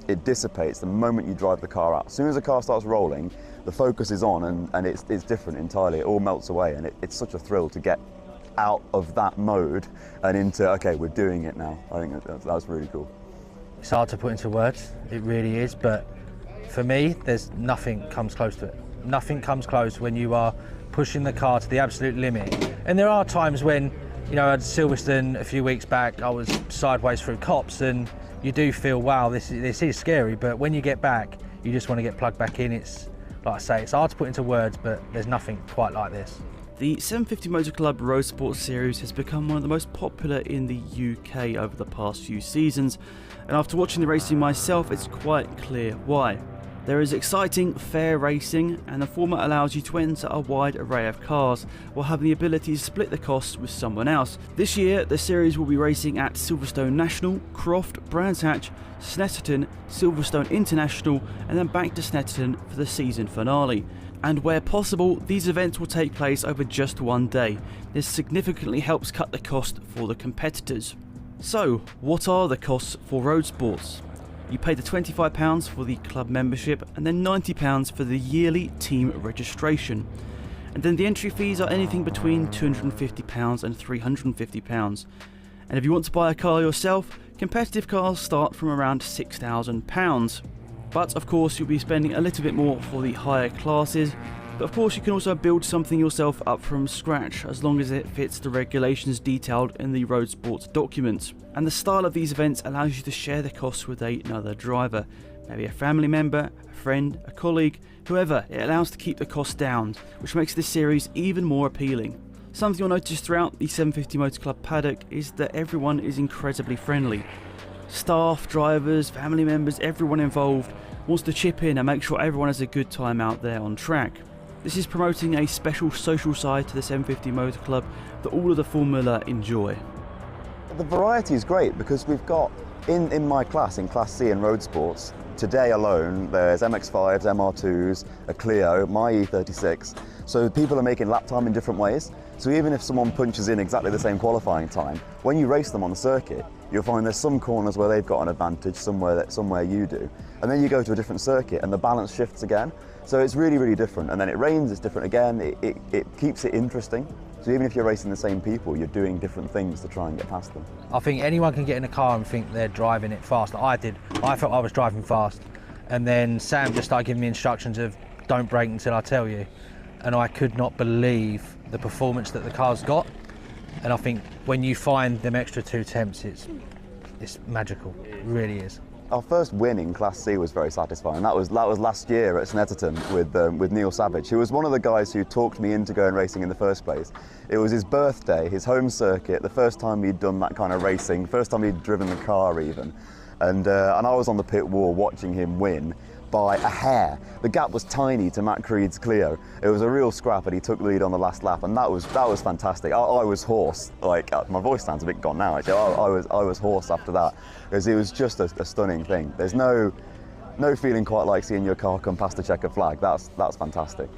it dissipates the moment you drive the car out. As soon as the car starts rolling, the focus is on, and it's different entirely. It all melts away, and it's such a thrill to get out of that mode and into, okay, we're doing it now. I think that's really cool. It's hard to put into words, it really is, but for me, there's nothing comes close to it. Nothing comes close when you are pushing the car to the absolute limit. And there are times when, you know, at Silverstone a few weeks back, I was sideways through cops, and you do feel, wow, this is scary, but when you get back, you just want to get plugged back in. It's, like I say, it's hard to put into words, but there's nothing quite like this. The 750 Motor Club Roadsport series has become one of the most popular in the UK over the past few seasons, and after watching the racing myself, it's quite clear why. There is exciting, fair racing, and the format allows you to enter a wide array of cars while having the ability to split the costs with someone else. This year, the series will be racing at Silverstone National, Croft, Brands Hatch, Snetterton, Silverstone International, and then back to Snetterton for the season finale. And where possible, these events will take place over just one day. This significantly helps cut the cost for the competitors. So, what are the costs for Roadsports? You pay the £25 for the club membership and then £90 for the yearly team registration. And then the entry fees are anything between £250 and £350. And if you want to buy a car yourself, competitive cars start from around £6,000. But of course you'll be spending a little bit more for the higher classes. But of course you can also build something yourself up from scratch as long as it fits the regulations detailed in the Roadsports documents. And the style of these events allows you to share the costs with another driver, maybe a family member, a friend, a colleague, whoever. It allows to keep the costs down, which makes this series even more appealing. Something you'll notice throughout the 750 Motor Club paddock is that everyone is incredibly friendly. Staff, drivers, family members, everyone involved wants to chip in and make sure everyone has a good time out there on track. This is promoting a special social side to the 750 Motor Club that all of the Formula enjoy. The variety is great because we've got, in my class, in Class C in Roadsports, today alone there's MX-5s, MR2s, a Clio, my E36, so people are making lap time in different ways. So even if someone punches in exactly the same qualifying time, when you race them on the circuit, you'll find there's some corners where they've got an advantage, somewhere you do. And then you go to a different circuit and the balance shifts again. So it's really, really different. And then it rains, it's different again. It keeps it interesting. So even if you're racing the same people, you're doing different things to try and get past them. I think anyone can get in a car and think they're driving it fast. Like I did. I felt I was driving fast. And then Sam just started giving me instructions of don't brake until I tell you. And I could not believe the performance that the car's got. And I think when you find them extra 2 temps, it's magical. It really is. Our first win in Class C was very satisfying. That was last year at Snetterton with Neil Savage, who was one of the guys who talked me into going racing in the first place. It was his birthday, his home circuit, the first time he'd done that kind of racing, first time he'd driven the car even. And I was on the pit wall watching him win by a hair. The gap was tiny to Matt Creed's Clio. It was a real scrap and he took the lead on the last lap, and that was fantastic. I was hoarse, like my voice sounds a bit gone now actually. I was hoarse after that because it was just a stunning thing. There's no feeling quite like seeing your car come past the checkered flag. That's fantastic.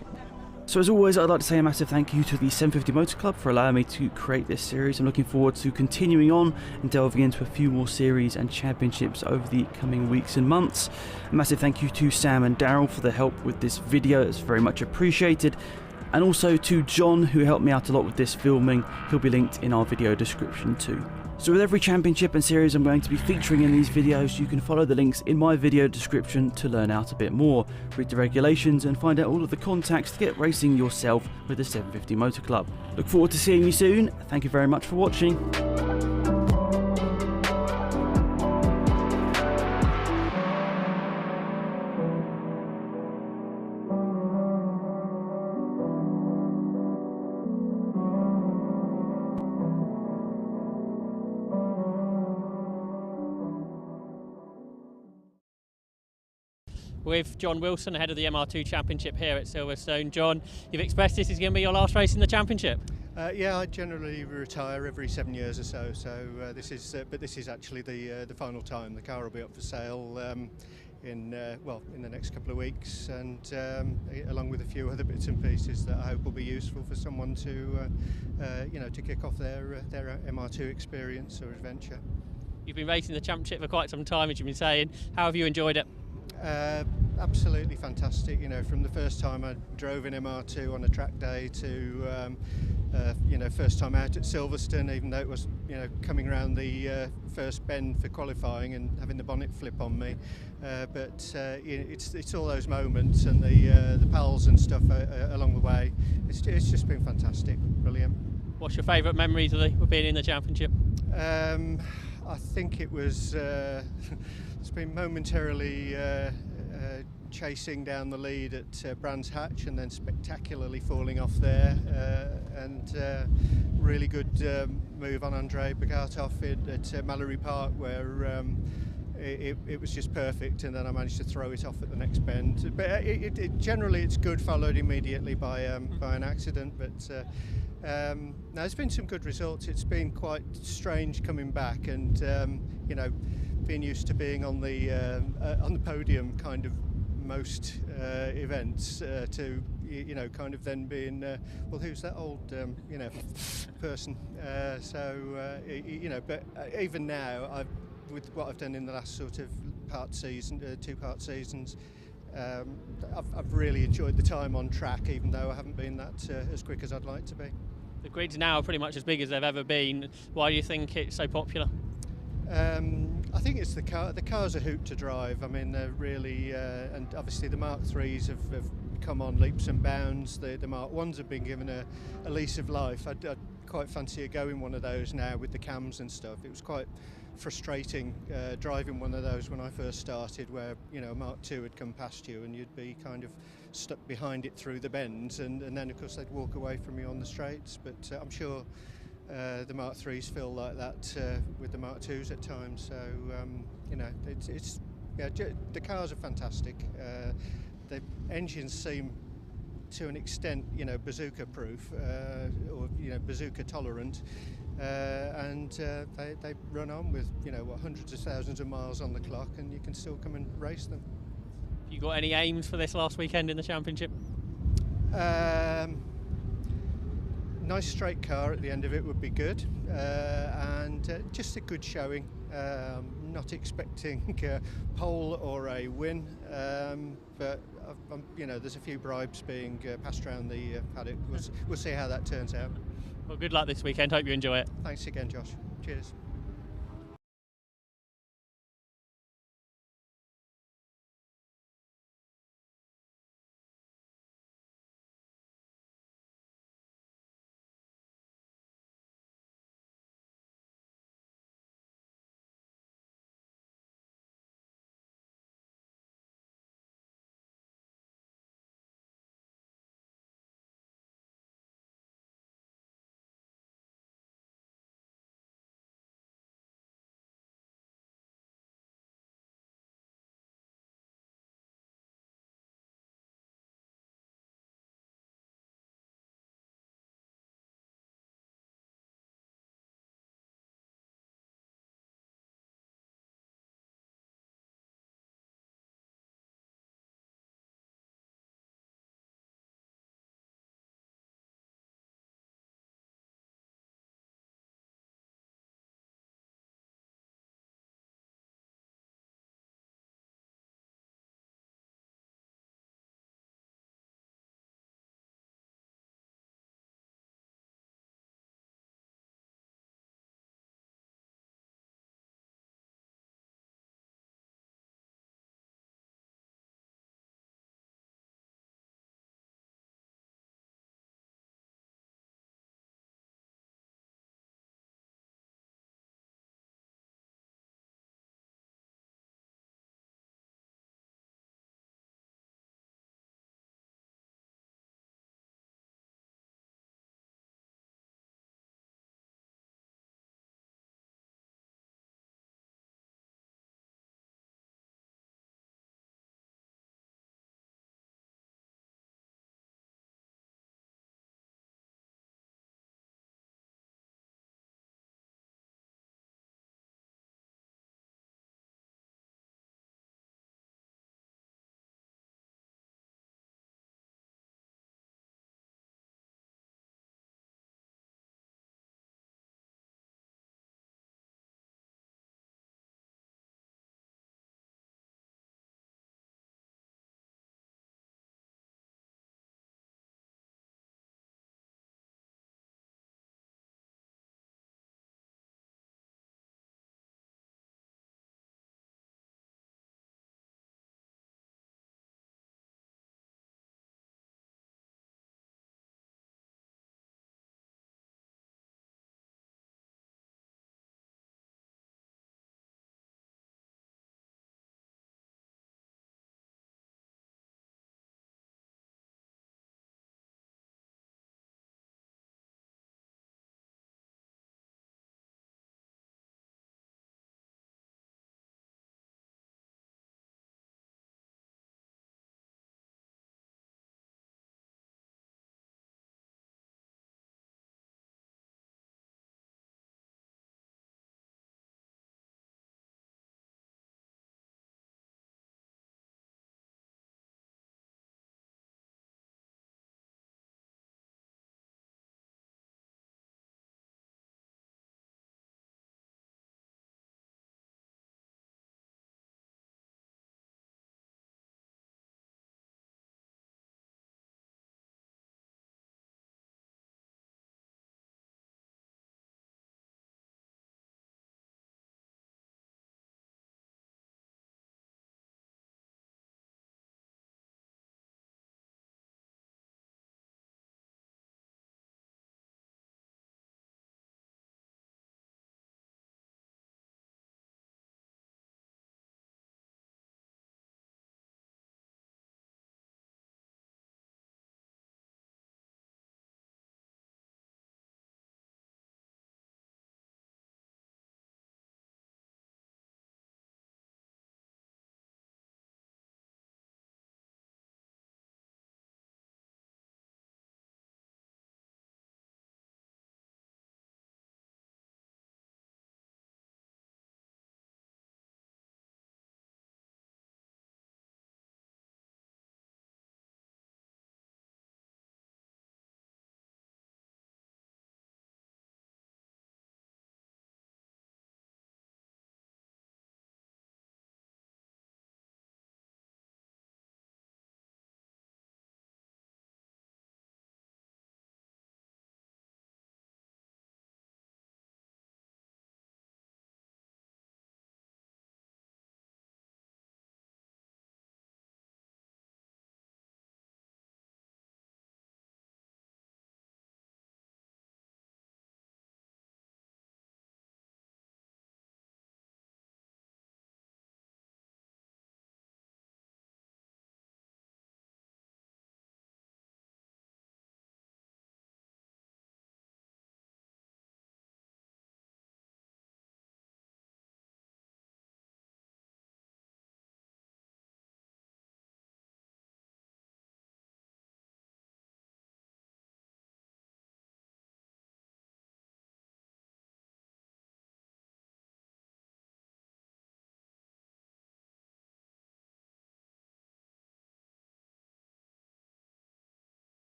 So as always, I'd like to say a massive thank you to the 750 Motor Club for allowing me to create this series. I'm looking forward to continuing on and delving into a few more series and championships over the coming weeks and months. A massive thank you to Sam and Daryl for their help with this video. It's very much appreciated. And also to John, who helped me out a lot with this filming. He'll be linked in our video description too. So with every championship and series I'm going to be featuring in these videos, you can follow the links in my video description to learn out a bit more, read the regulations and find out all of the contacts to get racing yourself with the 750 Motor Club. Look forward to seeing you soon. Thank you very much for watching. With John Wilson ahead of the MR2 Championship here at Silverstone. John, you've expressed this is going to be your last race in the championship. Yeah, I generally retire every 7 years or so. This is actually the final time. The car will be up for sale in the next couple of weeks, and along with a few other bits and pieces that I hope will be useful for someone to to kick off their MR2 experience or adventure. You've been racing the championship for quite some time, as you've been saying. How have you enjoyed it? Absolutely fantastic. From the first time I drove in MR2 on a track day to first time out at Silverstone, even though it was coming around the first bend for qualifying and having the bonnet flip on me, it's all those moments and the pals and stuff along the way. It's just been fantastic, brilliant. What's your favourite memories of being in the championship? I think it was it's been momentarily chasing down the lead at Brands Hatch and then spectacularly falling off there, and really good move on Andrei Bogatov at Mallory Park, where it was just perfect, and then I managed to throw it off at the next bend. But generally it's good, followed immediately by an accident. But no, there's been some good results. It's been quite strange coming back, and you know, being used to being on the podium kind of most events to you know, kind of then being well, who's that old you know, person? You know, but even now, with what I've done in the last sort of two-part seasons, I've really enjoyed the time on track, even though I haven't been that as quick as I'd like to be. The grids now are pretty much as big as they've ever been. Why do you think it's so popular? I think it's the car. The cars are hoot to drive. I mean, they're really, and obviously the Mark IIIs have come on leaps and bounds. The Mark I's have been given a lease of life. I'd quite fancy a go in one of those now with the cams and stuff. It was quite frustrating driving one of those when I first started, where you know, a Mark II would come past you and you'd be kind of stuck behind it through the bends, and then of course they'd walk away from you on the straights. But I'm sure the Mark IIIs feel like that with the Mark IIs at times. So you know, it's yeah, the cars are fantastic. The engines seem, to an extent, you know, bazooka proof or you know, bazooka tolerant, and they run on with, you know, what, hundreds of thousands of miles on the clock, and you can still come and race them. Have you got any aims for this last weekend in the championship? Nice straight car at the end of it would be good, and just a good showing. Not expecting a pole or a win, but you know, there's a few bribes being passed around the paddock. We'll see how that turns out. Well, good luck this weekend. Hope you enjoy it. Thanks again, Josh. Cheers.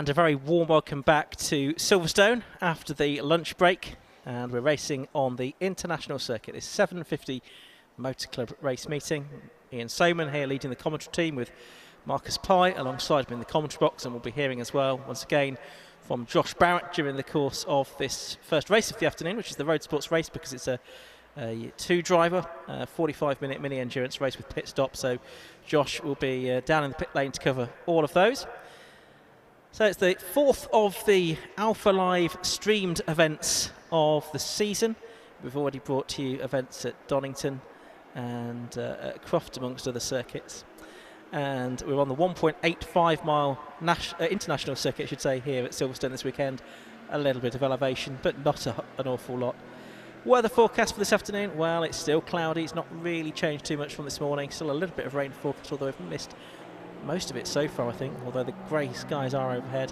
And a very warm welcome back to Silverstone after the lunch break. And we're racing on the international circuit. This 750 Motor Club race meeting. Ian Soman here leading the commentary team with Marcus Pye alongside him in the commentary box, and we'll be hearing as well once again from Josh Barrett during the course of this first race of the afternoon, which is the Roadsports race, because it's a two-driver 45-minute mini endurance race with pit stop. So Josh will be down in the pit lane to cover all of those. So it's the fourth of the Alpha Live streamed events of the season. We've already brought to you events at Donington and at Croft, amongst other circuits. And we're on the 1.85 mile international circuit, I should say, here at Silverstone this weekend. A little bit of elevation, but not an awful lot. Weather forecast for this afternoon, well, it's still cloudy. It's not really changed too much from this morning. Still a little bit of rain forecast, although we've missed most of it so far, I think, although the grey skies are overhead,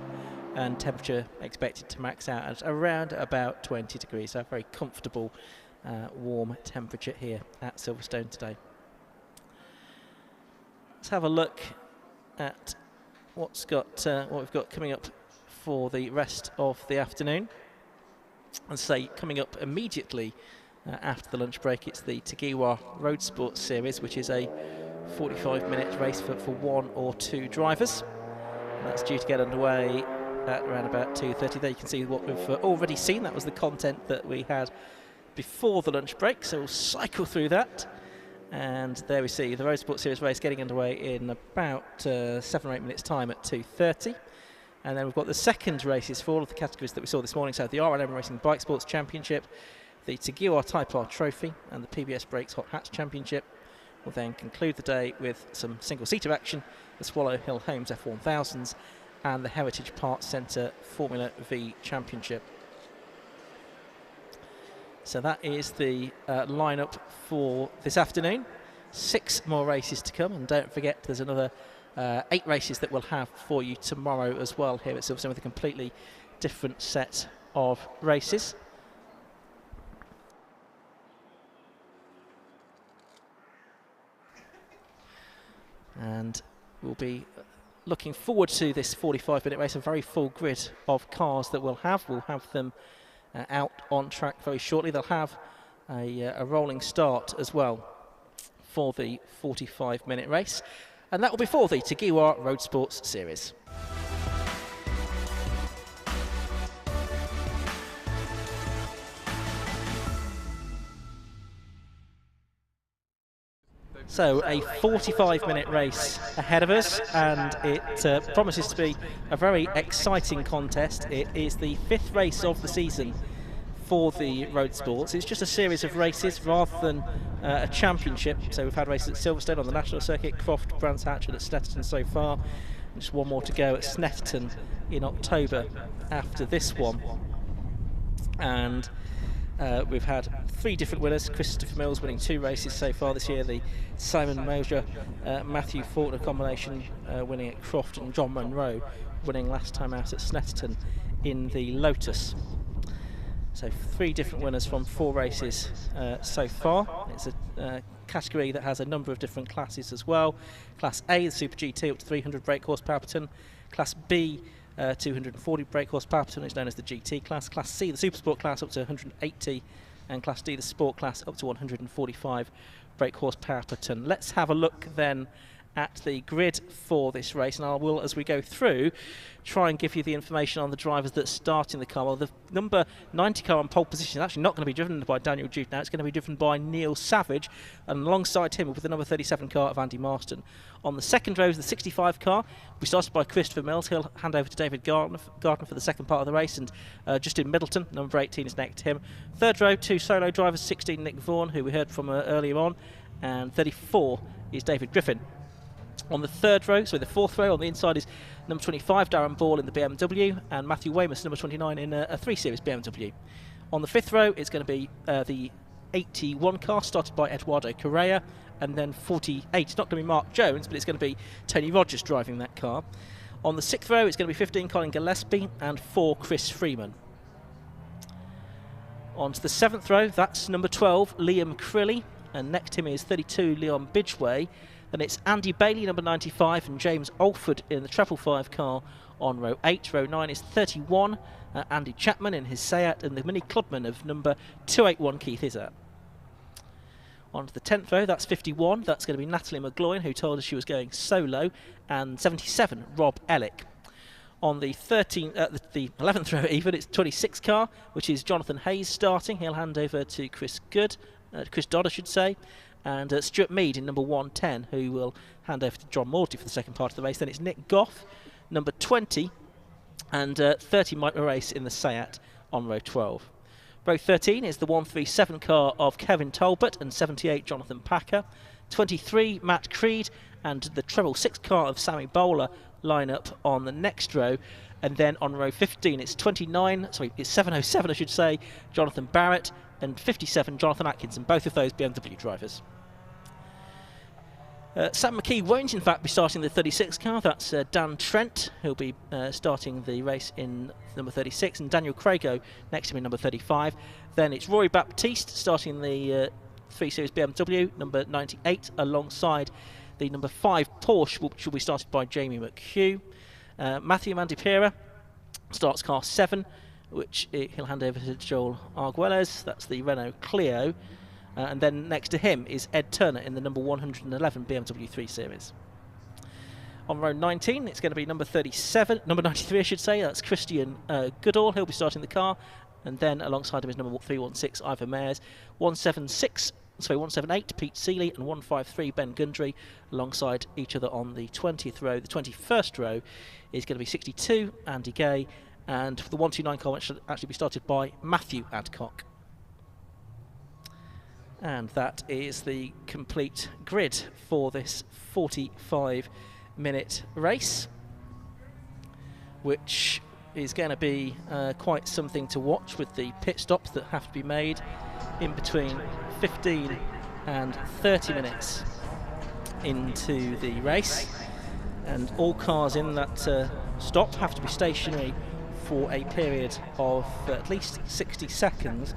and temperature expected to max out at around about 20 degrees. So a very comfortable, warm temperature here at Silverstone today. Let's have a look at what we've got coming up for the rest of the afternoon. And say coming up immediately after the lunch break, it's the Tegiwa Roadsports series, which is a 45-minute race for one or two drivers. And that's due to get underway at around about 2:30. There you can see what we've already seen. That was the content that we had before the lunch break. So we'll cycle through that. And there we see the Roadsport Series race getting underway in about 7 or 8 minutes' time at 2:30. And then we've got the second races for all of the categories that we saw this morning. So the R&M Racing Bikesports Championship, the Tegiwa Type R Trophy, and the PBS Brakes Hot Hats Championship. We'll then conclude the day with some single-seater action, the Swallow Hill Homes F1000s, and the Heritage Parts Centre Formula V Championship. So that is the lineup for this afternoon. 6 more races to come, and don't forget there's another 8 races that we'll have for you tomorrow as well here at Silverstone, with a completely different set of races. And we'll be looking forward to this 45-minute race, a very full grid of cars that we'll have. We'll have them out on track very shortly. They'll have a rolling start as well for the 45-minute race, and that will be for the Tegiwa Roadsports Series. So a 45-minute race ahead of us, and it promises to be a very exciting contest. It is the 5th race of the season for the Roadsports. It's just a series of races rather than a championship. So we've had races at Silverstone, on the national circuit, Croft, Brands Hatch, and at Snetterton so far. And just one more to go at Snetterton in October after this one. And we've had 3 different winners. Christopher Mills winning 2 races so far this year. The Simon Mosier, Matthew Faulkner combination winning at Croft, and John Munro winning last time out at Snetterton in the Lotus. So 3 different winners from 4 races so far. It's a category that has a number of different classes as well. Class A, the Super GT, up to 300 brake horsepower per tonne. Class B, 240 brake horsepower per tonne, is known as the GT class. Class C, the Super Sport class, up to 180, and Class D, the Sport class, up to 145 brake horsepower per tonne. Let's have a look then at the grid for this race, and I will, as we go through, try and give you the information on the drivers that start in the car. Well, the number 90 car on pole position is actually not going to be driven by Daniel Jude now. It's going to be driven by Neil Savage, and alongside him with the number 37 car of Andy Marston. On the second row is the 65 car. We started by Christopher Mills. He'll hand over to David Gardner for the second part of the race, and Justin Middleton, number 18, is next to him. Third row, 2 solo drivers, 16 Nick Vaughan, who we heard from earlier on, and 34 is David Griffin. On the third row, so the fourth row, on the inside is number 25, Darren Ball in the BMW, and Matthew Weymouth, number 29, in a 3 Series BMW. On the fifth row, it's going to be the 81 car, started by Eduardo Correa, and then 48, it's not going to be Mark Jones, but it's going to be Tony Rogers driving that car. On the sixth row, it's going to be 15, Colin Gillespie, and 4, Chris Freeman. On to the seventh row, that's number 12, Liam Crilly, and next to him is 32, Leon Bidgeway. And it's Andy Bailey, number 95, and James Alford in the treble 5 car on row 8. Row 9 is 31, Andy Chapman in his Seat, and the Mini Clubman of number 281, Keith Izzard. On to the 10th row, that's 51. That's going to be Natalie McGloin, who told us she was going solo, and 77, Rob Ellick. On the 11th row even, it's 26 car, which is Jonathan Hayes starting. He'll hand over to Chris Dodd, I should say, and Stuart Mead in number 110, who will hand over to John Morty for the second part of the race. Then it's Nick Goff, number 20, and 30 Mike Morace in the Seat on row 12. Row 13 is the 137 car of Kevin Talbot and 78 Jonathan Packer. 23 Matt Creed and the treble 6 car of Sammy Bowler line up on the next row. And then on row 15 it's 707 I should say, Jonathan Barrett, and 57 Jonathan Atkinson, both of those BMW drivers. Sam McKee won't in fact be starting the 36 car. That's Dan Trent, who'll be starting the race in number 36, and Daniel Crago next to him in number 35. Then it's Rory Baptiste starting the 3 Series BMW, number 98, alongside the number 5 Porsche, which will be started by Jamie McHugh. Matthew Mandipira starts car 7, which he'll hand over to Joel Arguelles. That's the Renault Clio. And then next to him is Ed Turner in the number 111 BMW 3 Series. On row 19, it's going to be number 93 I should say, that's Christian Goodall. He'll be starting the car, and then alongside him is number 316 Ivor Mayers, 178 Pete Seeley, and 153 Ben Gundry alongside each other on the 20th row. The 21st row is going to be 62 Andy Gay, and the 129 car which should actually be started by Matthew Adcock. And that is the complete grid for this 45-minute race, which is going to be quite something to watch, with the pit stops that have to be made in between 15 and 30 minutes into the race. And all cars in that stop have to be stationary for a period of at least 60 seconds.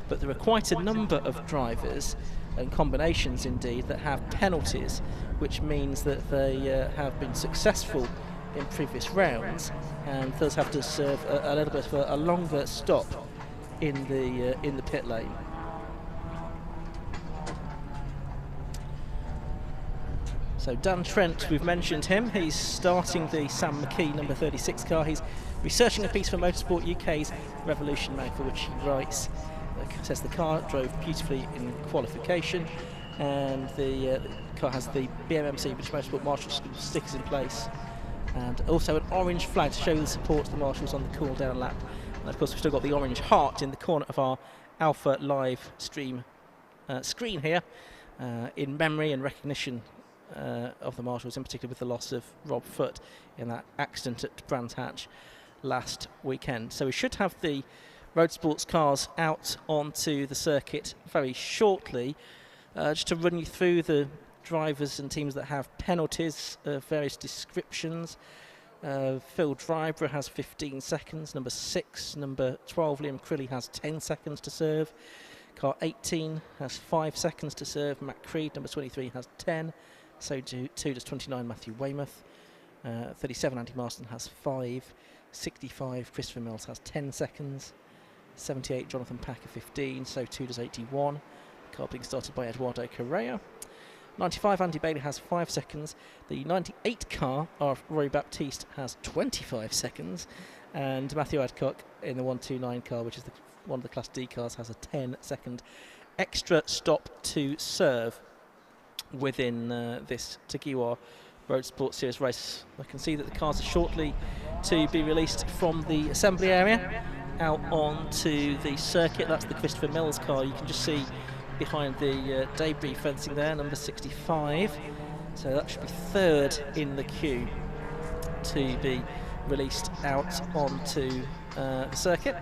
But there are quite a number of drivers, and combinations indeed, that have penalties, which means that they have been successful in previous rounds and thus have to serve a little bit of a longer stop in the pit lane. So Dan Trent, we've mentioned him, he's starting the Sam McKee number 36 car. He's researching a piece for Motorsport UK's Revolution mag, for which he writes. Says the car drove beautifully in qualification, and the car has the BMMC, British Motorsport Marshal School stickers in place, and also an orange flag to show the support to the marshals on the cool down lap. And of course we've still got the orange heart in the corner of our Alpha Live stream screen here, in memory and recognition of the marshals, in particular with the loss of Rob Foote in that accident at Brands Hatch last weekend. So we should have the Roadsports cars out onto the circuit very shortly. Just to run you through the drivers and teams that have penalties of various descriptions. Phil Dryborough has 15 seconds. Number 6, number 12, Liam Crilly has 10 seconds to serve. Car 18 has 5 seconds to serve. Matt Creed, number 23, has 10. So too does 29, Matthew Weymouth. 37, Andy Marston has 5. 65, Christopher Mills has 10 seconds. 78, Jonathan Packer 15, so too does 81. Car being started by Eduardo Correa. 95, Andy Bailey has 5 seconds. The 98 car of Rory Baptiste has 25 seconds. And Matthew Adcock in the 129 car, which is one of the Class D cars, has a 10-second extra stop to serve within this Tegiwa Roadsport Series race. I can see that the cars are shortly to be released from the assembly area out onto the circuit. That's the Christopher Mills car. You can just see behind the debris fencing there, number 65. So that should be third in the queue to be released out onto the circuit.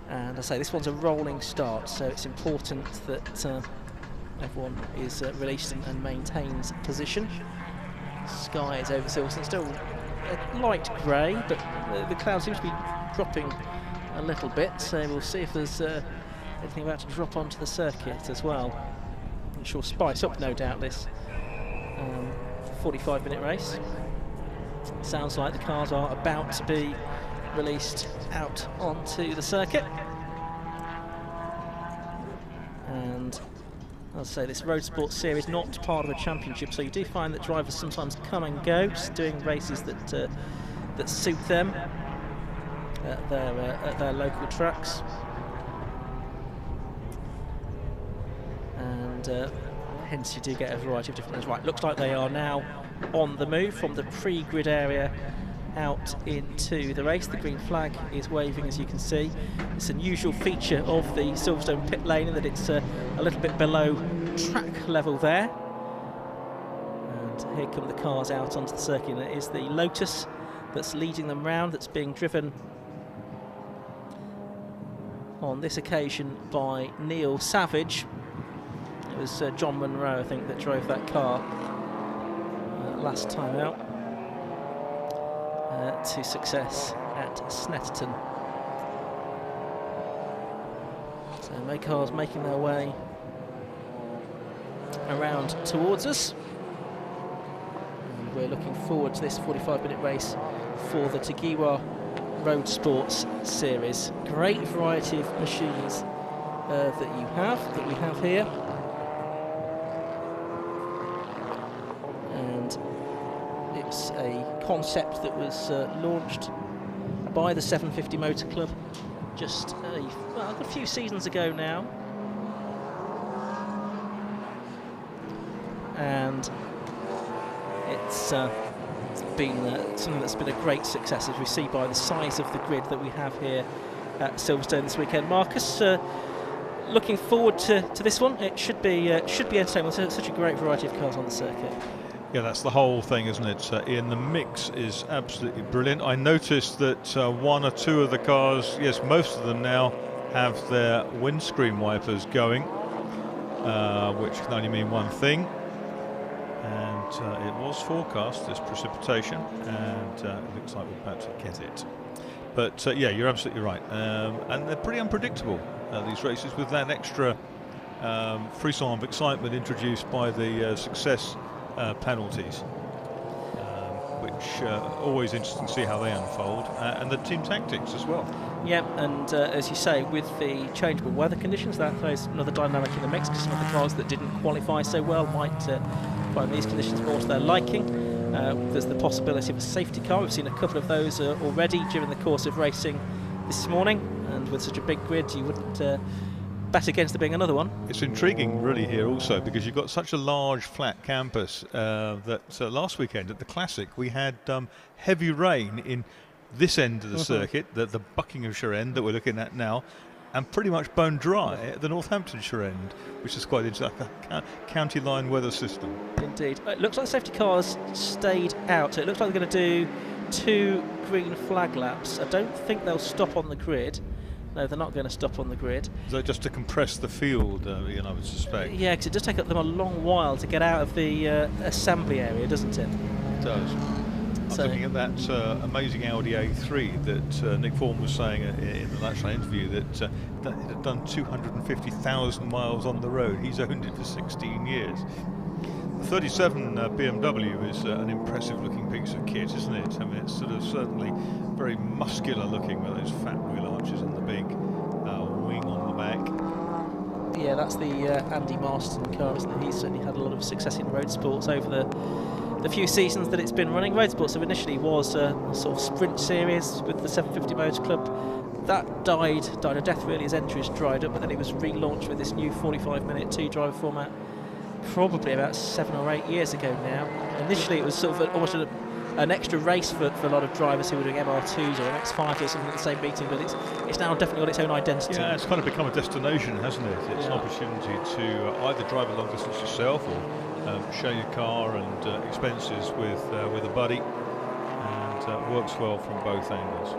And I say this one's a rolling start, so it's important that everyone is released and maintains position. Sky is over Silverstone, still light grey, but the cloud seems to be dropping a little bit, so we'll see if there's anything about to drop onto the circuit as well. I'm sure spice up, no doubt, this 45-minute race. Sounds like the cars are about to be released out onto the circuit. And as I say, this Roadsport series not part of a championship, so you do find that drivers sometimes come and go, just doing races that that suit them at their local tracks. And hence you do get a variety of different ones. Right, looks like they are now on the move from the pre-grid area out into the race. The green flag is waving, as you can see. It's an unusual feature of the Silverstone pit lane in that it's a little bit below track level there. And here come the cars out onto the circuit, and it is the Lotus that's leading them round, that's being driven on this occasion by Neil Savage. It was John Munro, I think, that drove that car last time out to success at Snetterton. So my cars making their way around towards us. And we're looking forward to this 45-minute race for the Tegiwa Roadsports series. Great variety of machines that we have here. And it's a concept that was launched by the 750 Motor Club just a few seasons ago now. And it's been something that's been a great success, as we see by the size of the grid that we have here at Silverstone this weekend. Marcus, looking forward to this one. It should be entertaining. There's such a great variety of cars on the circuit. Yeah, that's the whole thing, isn't it, Ian? The mix is absolutely brilliant. I noticed that one or two of the cars, yes, most of them now have their windscreen wipers going, which can only mean one thing. And it was forecast, this precipitation, and it looks like we're about to get it. But yeah, you're absolutely right. And they're pretty unpredictable, these races, with that extra frisson of excitement introduced by the success penalties, which always interesting to see how they unfold, and the team tactics as well. Yeah, and as you say, with the changeable weather conditions, that throws another dynamic in the mix, because some of the cars that didn't qualify so well might find these conditions more to their liking. There's the possibility of a safety car. We've seen a couple of those already during the course of racing this morning, and with such a big grid, you wouldn't bet against there being another one. It's intriguing really here also, because you've got such a large flat campus that last weekend at the Classic we had heavy rain in this end of the circuit, the Buckinghamshire end that we're looking at now, and pretty much bone dry at the Northamptonshire end, which is quite interesting, like a county line weather system. Indeed. It looks like safety cars stayed out, so it looks like they're going to do 2 green flag laps. I don't think they'll stop on the grid. No, they're not going to stop on the grid. Is that just to compress the field, Ian, I would suspect? Yeah, because it does take them a long while to get out of the assembly area, doesn't it? It does. I was looking at that amazing Audi A3 that Nick Form was saying in the last interview, that it had done 250,000 miles on the road. He's owned it for 16 years. The 37 BMW is an impressive looking piece of kit, isn't it? I mean, it's sort of certainly very muscular looking with those fat wheel arches and the big wing on the back. Yeah, that's the Andy Marston car, isn't it? He's certainly had a lot of success in Roadsports over the few seasons that it's been running. Roadsports initially was a sort of sprint series with the 750 Motor Club. That died a death really as entries dried up, but then it was relaunched with this new 45-minute 2-driver format probably about 7 or 8 years ago now. Initially it was sort of almost an extra race for a lot of drivers who were doing MR2s or an X5 or something at the same meeting, but it's now definitely got its own identity. Yeah, it's kind of become a destination, hasn't it? It's an opportunity to either drive a long distance yourself or share your car and expenses with a buddy, and works well from both angles.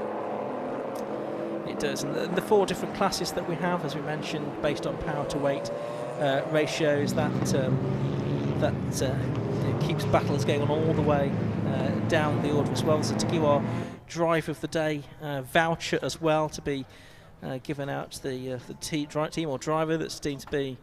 It does, and the 4 different classes that we have, as we mentioned, based on power to weight ratios, that keeps battles going on all the way down the order as well. So Tegiwa Driver of the Day voucher as well to be given out to the team or driver that's deemed to be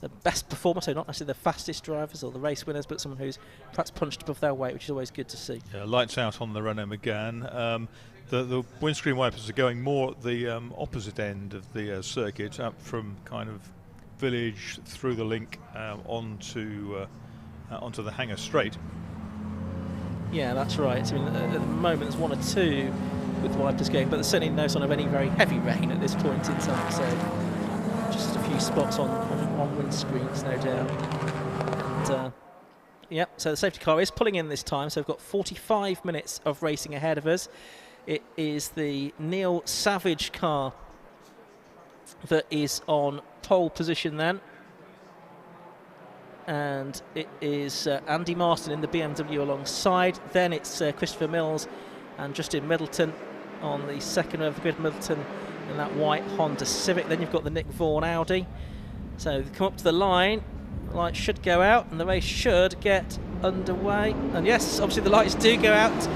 the best performer, so not necessarily the fastest drivers or the race winners, but someone who's perhaps punched above their weight, which is always good to see. Yeah, lights out on the Renault Megane. The windscreen wipers are going more at the opposite end of the circuit, up from kind of Village through the link onto the hangar straight. Yeah, that's right. I mean, at the moment there's one or two with wipers going, but there's certainly no sign of any very heavy rain at this point in time. So just a few spots on windscreens, no doubt. And, yep, so the safety car is pulling in this time, so we've got 45 minutes of racing ahead of us. It is the Neil Savage car that is on pole position then. And it is Andy Marston in the BMW alongside. Then it's Christopher Mills and Justin Middleton on the second of the grid. Middleton in that white Honda Civic. Then you've got the Nick Vaughan Audi. So they come up to the line. The lights should go out and the race should get underway. And yes, obviously the lights do go out.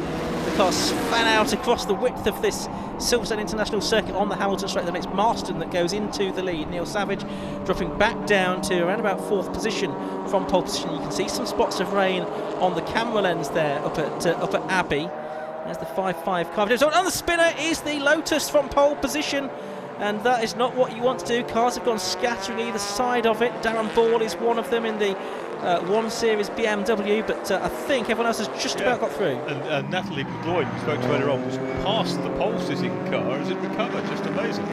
The car span out across the width of this Silverstone International Circuit on the Hamilton Straight. Then it's Marston that goes into the lead. Neil Savage dropping back down to around about 4th position from pole position. You can see some spots of rain on the camera lens there up at Abbey. There's the 5.5 car. On the spinner is the Lotus from pole position, and that is not what you want to do. Cars have gone scattering either side of it. Darren Ball is one of them in the 1 Series BMW, but I think everyone else has just about got through. And Natalie McLeod, we spoke to earlier on, was past the pole-sitting car as it recovered. Just amazing.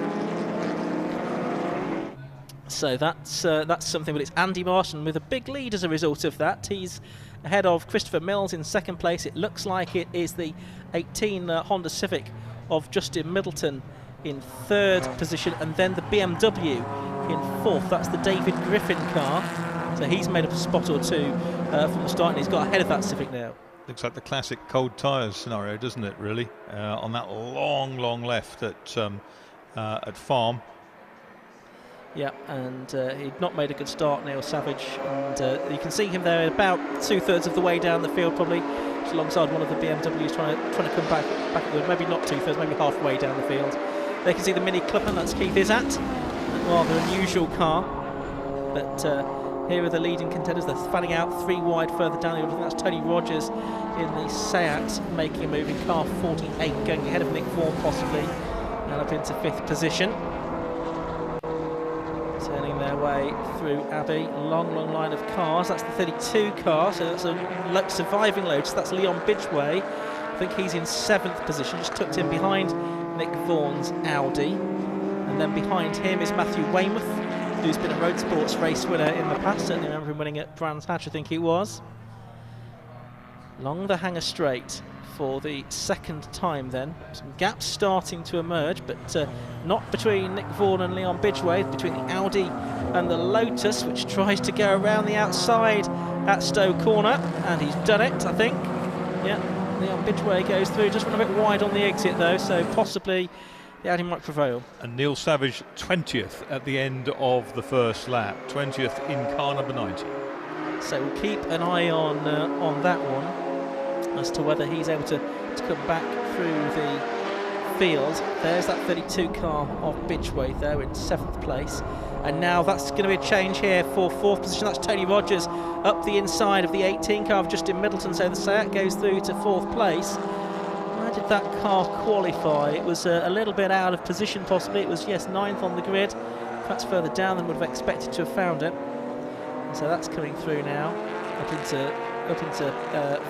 So that's something, but it's Andy Marston with a big lead as a result of that. He's ahead of Christopher Mills in 2nd place. It looks like it is the 18 Honda Civic of Justin Middleton in 3rd position, and then the BMW in 4th. That's the David Griffin car. So he's made up a spot or two from the start, and he's got ahead of that Civic now. Looks like the classic cold tyres scenario, doesn't it, really? On that long left at Farm. Yeah, and he'd not made a good start, Neil Savage, and you can see him there about 2/3 of the way down the field, probably, just alongside one of the BMWs trying to come back maybe not 2/3, maybe halfway down the field. They can see the Mini Clipper, that's Keith Izzat, a rather unusual car, but here are the leading contenders. They're fanning out 3 wide further down the order. That's Tony Rogers in the Seat making a move in car 48, going ahead of Nick Vaughan possibly, and up into 5th position. Turning their way through Abbey. Long line of cars. That's the 32 car, so that's a surviving Lotus. That's Leon Bidgeway. I think he's in 7th position, just tucked in behind Nick Vaughan's Audi. And then behind him is Matthew Weymouth, who's been a Roadsports race winner in the past. Certainly remember him winning at Brands Hatch, I think it was. Along the Hangar Straight for the 2nd time then. Some gaps starting to emerge, but not between Nick Vaughan and Leon Bidgeway, between the Audi and the Lotus, which tries to go around the outside at Stowe Corner, and he's done it, I think. Yeah, Leon Bidgeway goes through, just went a bit wide on the exit though, so possibly the Audi might prevail. And Neil Savage 20th at the end of the first lap, 20th in car number 90. So we'll keep an eye on that one as to whether he's able to come back through the field. There's that 32 car of Bidgeway there in 7th place. And now that's going to be a change here for 4th position. That's Tony Rogers up the inside of the 18 car of Justin Middleton. So the Seat goes through to 4th place. How did that car qualify? It was a little bit out of position possibly. It was, yes, 9th on the grid. Perhaps further down than would have expected to have found it. And so that's coming through now, up into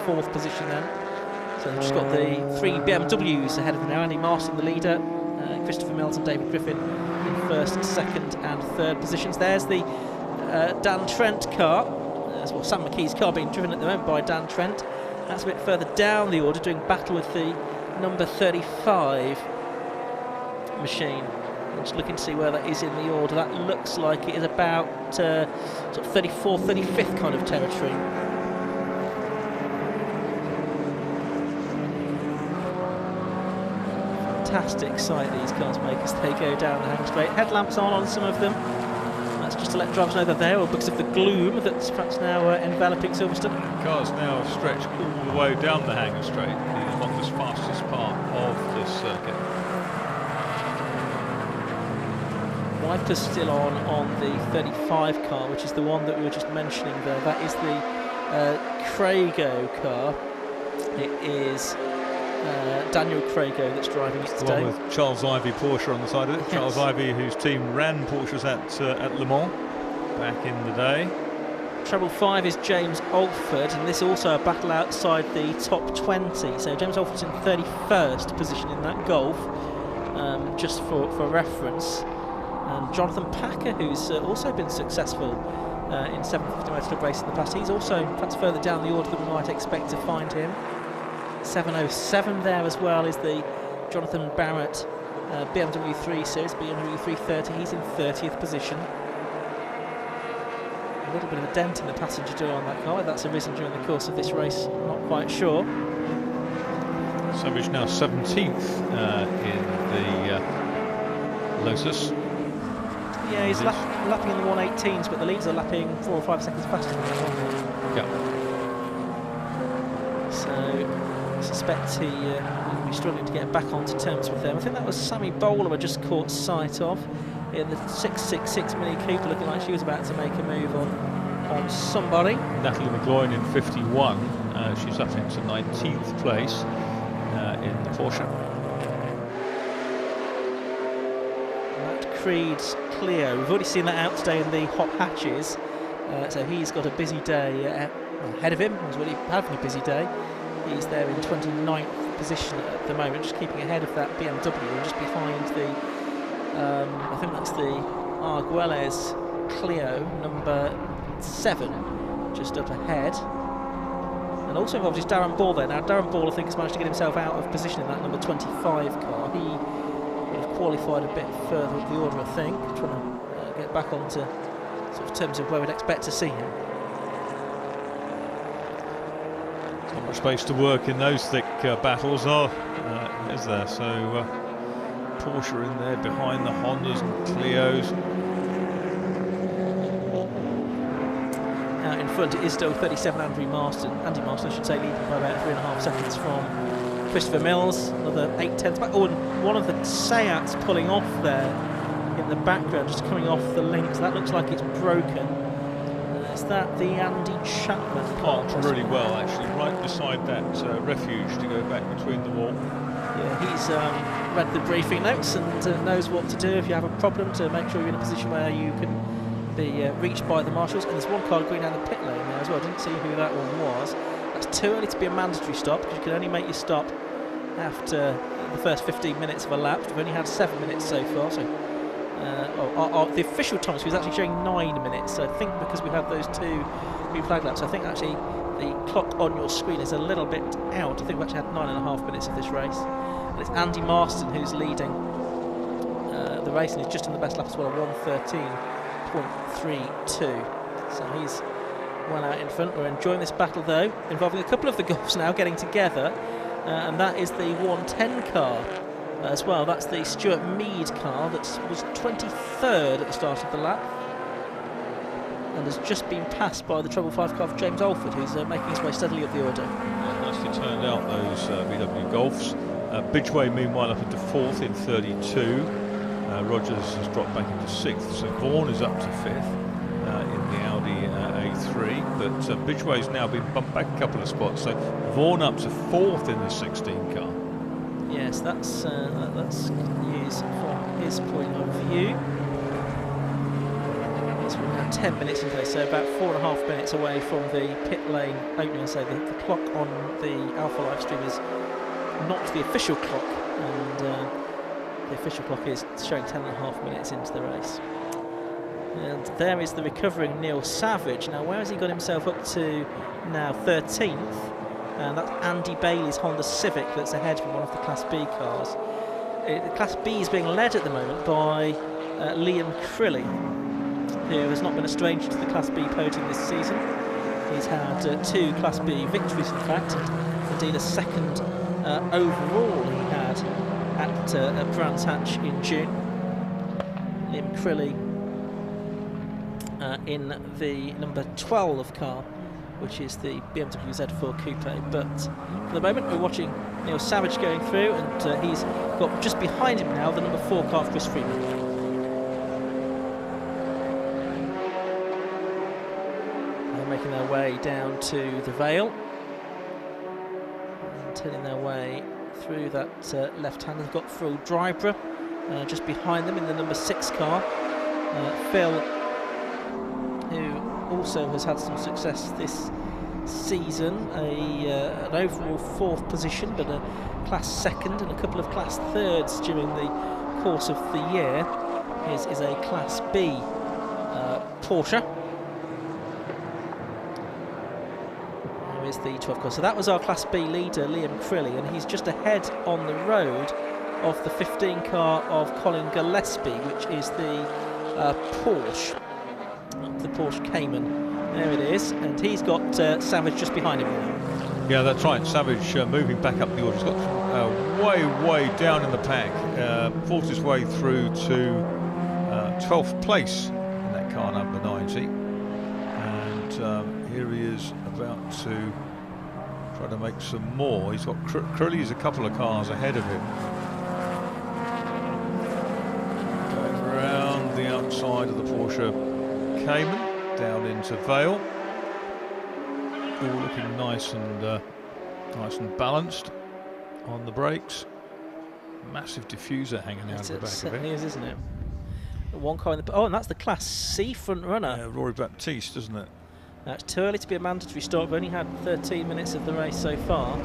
4th position then. So they've just got the 3 BMWs ahead of them now. Andy Marston, the leader, Christopher Mills and David Griffin in 1st, 2nd and 3rd positions. There's the Dan Trent car. Well, Sam McKee's car being driven at the moment by Dan Trent. That's a bit further down the order, doing battle with the number 35 machine. I'm just looking to see where that is in the order. That looks like it is about sort of 34th, 35th kind of territory. Fantastic sight these cars make as they go down the Hang Straight. Headlamps on some of them. That's just to let drivers know they're there, or because of the gloom that's perhaps now enveloping Silverstone. The car's now stretched all the way down the Hangar Straight, the longest, fastest part of this circuit. wipers still on the 35 car, which is the one that we were just mentioning there. That is the Crago car. It is Daniel Crago that's driving it today. The one with Charles Ivey Porsche on the side of it. Yes. Charles Ivey, whose team ran Porsches at Le Mans back in the day. Treble 5 is James Alford, and this also a battle outside the top 20. So James Alford's in 31st position in that Golf, just for reference. And Jonathan Packer, who's also been successful in 750 Motor Club races in the past, he's also perhaps further down the order than we might expect to find him. 707 there as well is the Jonathan Barrett BMW 3 Series, BMW 330. He's in 30th position. A little bit of a dent in the passenger door on that car. Whether that's arisen during the course of this race, I'm not quite sure. Savage now 17th in the Lotus. Yeah, he's lapping in the 118s, but the leads are lapping 4 or 5 seconds faster than that. Yeah. So I suspect he will be struggling to get back onto terms with them. I think that was Sammy Bowler I just caught sight of in the 666 Mini Cooper, looking like she was about to make a move on somebody. Natalie McGloin in 51. She's up into 19th place in the Porsche. Matt Creed's Clio. We've already seen that out today in the hot hatches. So he's got a busy day ahead of him. He's already having a busy day. He's there in 29th position at the moment, just keeping ahead of that BMW and just behind the I think that's the Arguelles Clio number 7, just up ahead. And also involved is Darren Ball there. Now Darren Ball, I think, has managed to get himself out of position in that number 25 car. He would have qualified a bit further up the order, I think, trying to get back onto sort of terms of where we'd expect to see him. Not much space to work in those thick battles, is there? So Porsche in there behind the Hondas and Clios. Out in front it is still 37 Andy Marston, I should say, leading by about 3.5 seconds from Christopher Mills. Another 8/10 back. Oh, and one of the Seats pulling off there in the background, just coming off the links. That looks like it's broken. Is that the Andy Chapman car? Parked really well, actually, right beside that refuge to go back between the wall. Yeah, he's read the briefing notes and knows what to do if you have a problem, to make sure you're in a position where you can be reached by the marshals. And there's one car going down the pit lane there as well. I didn't see who that one was. That's too early to be a mandatory stop, because you can only make your stop after the first 15 minutes of a lap. We've only had 7 minutes so far, so the official time is actually showing 9 minutes. So I think because we have those 2 green flag laps, I think actually the clock on your screen is a little bit out. I think we actually had 9.5 minutes of this race. And it's Andy Marston who's leading the race, and he's just in the best lap as well, 1:13.32. So he's well out in front. We're enjoying this battle though, involving a couple of the Golfs now getting together, and that is the 110 car as well. That's the Stuart Mead car that was 23rd at the start of the lap and has just been passed by the treble 5 car of James Alford, who's making his way steadily up the order. Nicely turned out, those VW Golfs. Bidgeway meanwhile up into 4th in 32. Rogers has dropped back into 6th, so Vaughan is up to 5th in the Audi A3, but Bidgeway's now been bumped back a couple of spots, so Vaughan up to 4th in the 16 car. Yes, that's news from his point of view. So we're now 10 minutes into this, so about 4.5 minutes away from the pit lane opening. So the clock on the Alpha live stream is not the official clock, and the official clock is showing 10.5 minutes into the race. And there is the recovering Neil Savage. Now, where has he got himself up to now? 13th. And that's Andy Bailey's Honda Civic that's ahead from one of the Class B cars. The Class B is being led at the moment by Liam Crilly, who has not been a stranger to the Class B podium this season. He's had 2 Class B victories, in fact, and indeed a second overall he had at Brands Hatch in June. Liam Crilly in the number 12 car, which is the BMW Z4 Coupe. But for the moment we're watching Neil Savage going through, and he's got just behind him now the number 4 car of Chris Freeman. making their way down to the Vale. And turning their way through that left hand. They've got Phil Dryborough just behind them in the number 6 car. Phil, who also has had some success this season, an overall 4th position, but a class 2nd and a couple of class 3rds during the course of the year. His is a class B Porsche. There is the 12 car. So that was our class B leader, Liam Crilly, and he's just ahead on the road of the 15 car of Colin Gillespie, which is the Porsche Cayman. There it is, and he's got Savage just behind him now. Yeah, that's right. Savage moving back up the order. He's got way down in the pack. Fought his way through to 12th place in that car number 90. And here he is about to try to make some more. He's got Crilly's a couple of cars ahead of him. Going around the outside of the Porsche Cayman. Down into Vale, all looking nice and balanced on the brakes. Massive diffuser hanging out of the back of it. Certainly is, isn't it? One car in the and that's the Class C front runner. Yeah, Rory Baptiste, isn't it? It's too early to be a mandatory start. We've only had 13 minutes of the race so far.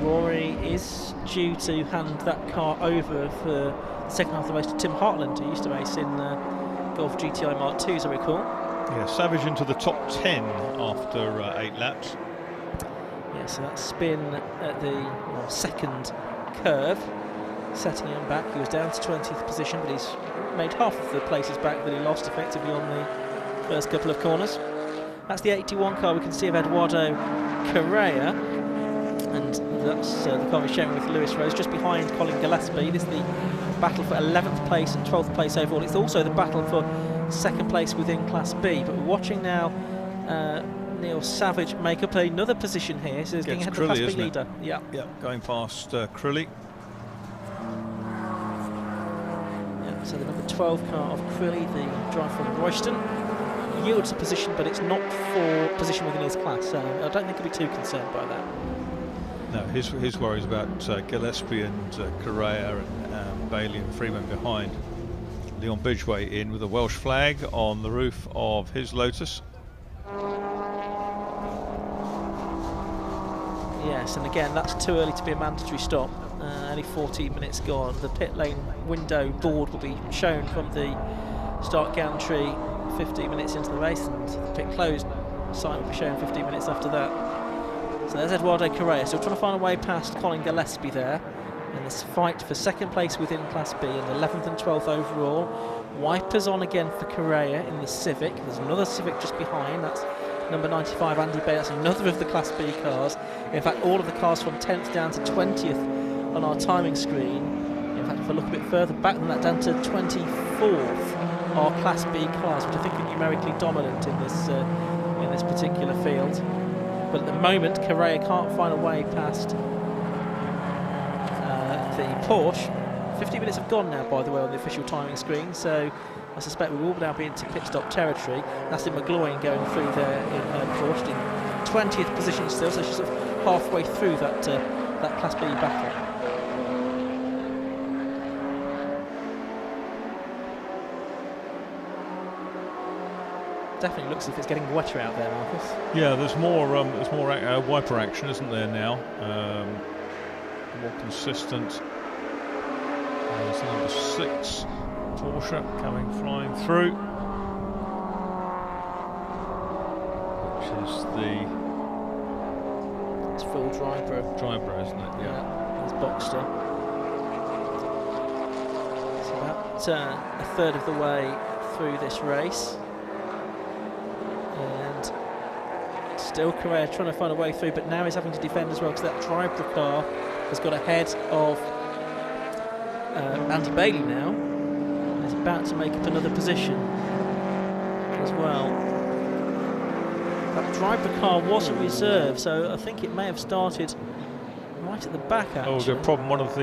Rory is due to hand that car over for the second half of the race to Tim Hartland, who used to race in Golf GTI Mark II, as I recall. Yeah, Savage into the top 10 after 8 laps. Yeah, so that spin at the second curve, setting him back. He was down to 20th position, but he's made half of the places back that he lost effectively on the first couple of corners. That's the 81 car we can see of Eduardo Correa, and that's the car we're sharing with Lewis Rose, just behind Colin Gillespie. This is the battle for 11th place and 12th place overall. It's also the battle for second place within Class B, but we're watching now Neil Savage make up another position here, so he's getting ahead of the Class B leader. Yeah, going past Crilly. Yeah, so the number 12 car of Crilly, the driver from Royston, yields a position, but it's not for position within his class, so I don't think he'll be too concerned by that. No, his worries about Gillespie and Correa and Bailey and Freeman behind. Leon Bidgeway in with a Welsh flag on the roof of his Lotus. Yes, and again, that's too early to be a mandatory stop. Only 14 minutes gone. The pit lane window board will be shown from the start gantry 15 minutes into the race, and the pit closed sign will be shown 15 minutes after that. So there's Eduardo Correa, still trying to find a way past Colin Gillespie there. And this fight for second place within Class B and 11th and 12th overall. Wipers on again for Correa in the Civic. There's another Civic just behind. That's number 95, Andy Bay. That's another of the Class B cars. In fact, all of the cars from 10th down to 20th on our timing screen. In fact, if I look a bit further back than that, down to 24th, are Class B cars, which I think are numerically dominant in this particular field. But at the moment, Correa can't find a way past the Porsche. 50 minutes have gone now, by the way, on the official timing screen, so I suspect we will now be into pit stop territory. That's in McGloin going through there in Porsche in 20th position still, so she's sort of halfway through that Class B battle. Definitely looks as if it's getting wetter out there, Marcus. Yeah, there's more wiper action, isn't there now? More consistent. There's number 6 Porsche coming flying through, which is it's Phil Dryborough, isn't it? Yeah, he's Boxster. It's about a third of the way through this race, and still Correa trying to find a way through, but now he's having to defend as well, because that Dryborough car has got ahead of Andy Bailey now, and is about to make up another position as well. That Dryborough car was a reserve, so I think it may have started right at the back, actually. Oh, we've got a problem. One of the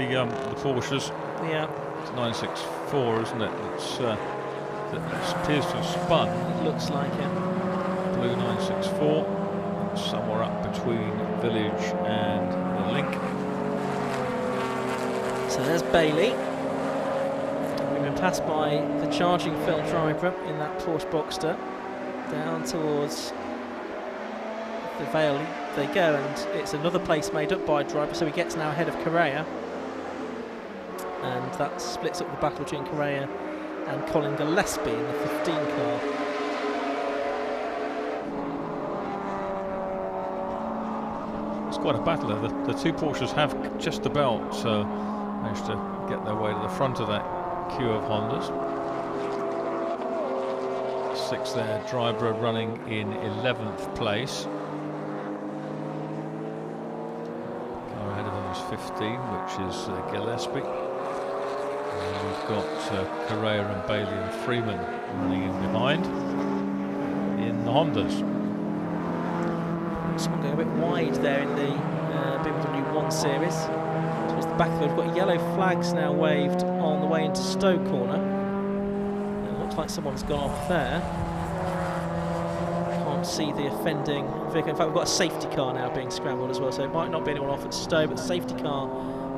Porsches. Yeah. It's 964, isn't it? That appears to have spun. It looks like it. blue 964, somewhere up between Village and the Link. So there's Bailey. We've been passed by the charging Phil driver in that Porsche Boxster. Down towards the Vale they go, and it's another place made up by driver, so he gets now ahead of Correa. And that splits up the battle between Correa and Colin Gillespie in the 15 car. It's quite a battle. The two Porsches have just about managed to get their way to the front of that queue of Hondas. 6 there, Driver running in 11th place. Car ahead of them is 15, which is Gillespie. And we've got Correa and Bailey and Freeman running in behind in the Hondas. Someone going a bit wide there in the BMW 1 Series. Towards the back of it, we've got yellow flags now waved on the way into Stowe Corner. It looks like someone's gone off there. Can't see the offending vehicle. In fact, we've got a safety car now being scrambled as well, so it might not be anyone off at Stowe, but the safety car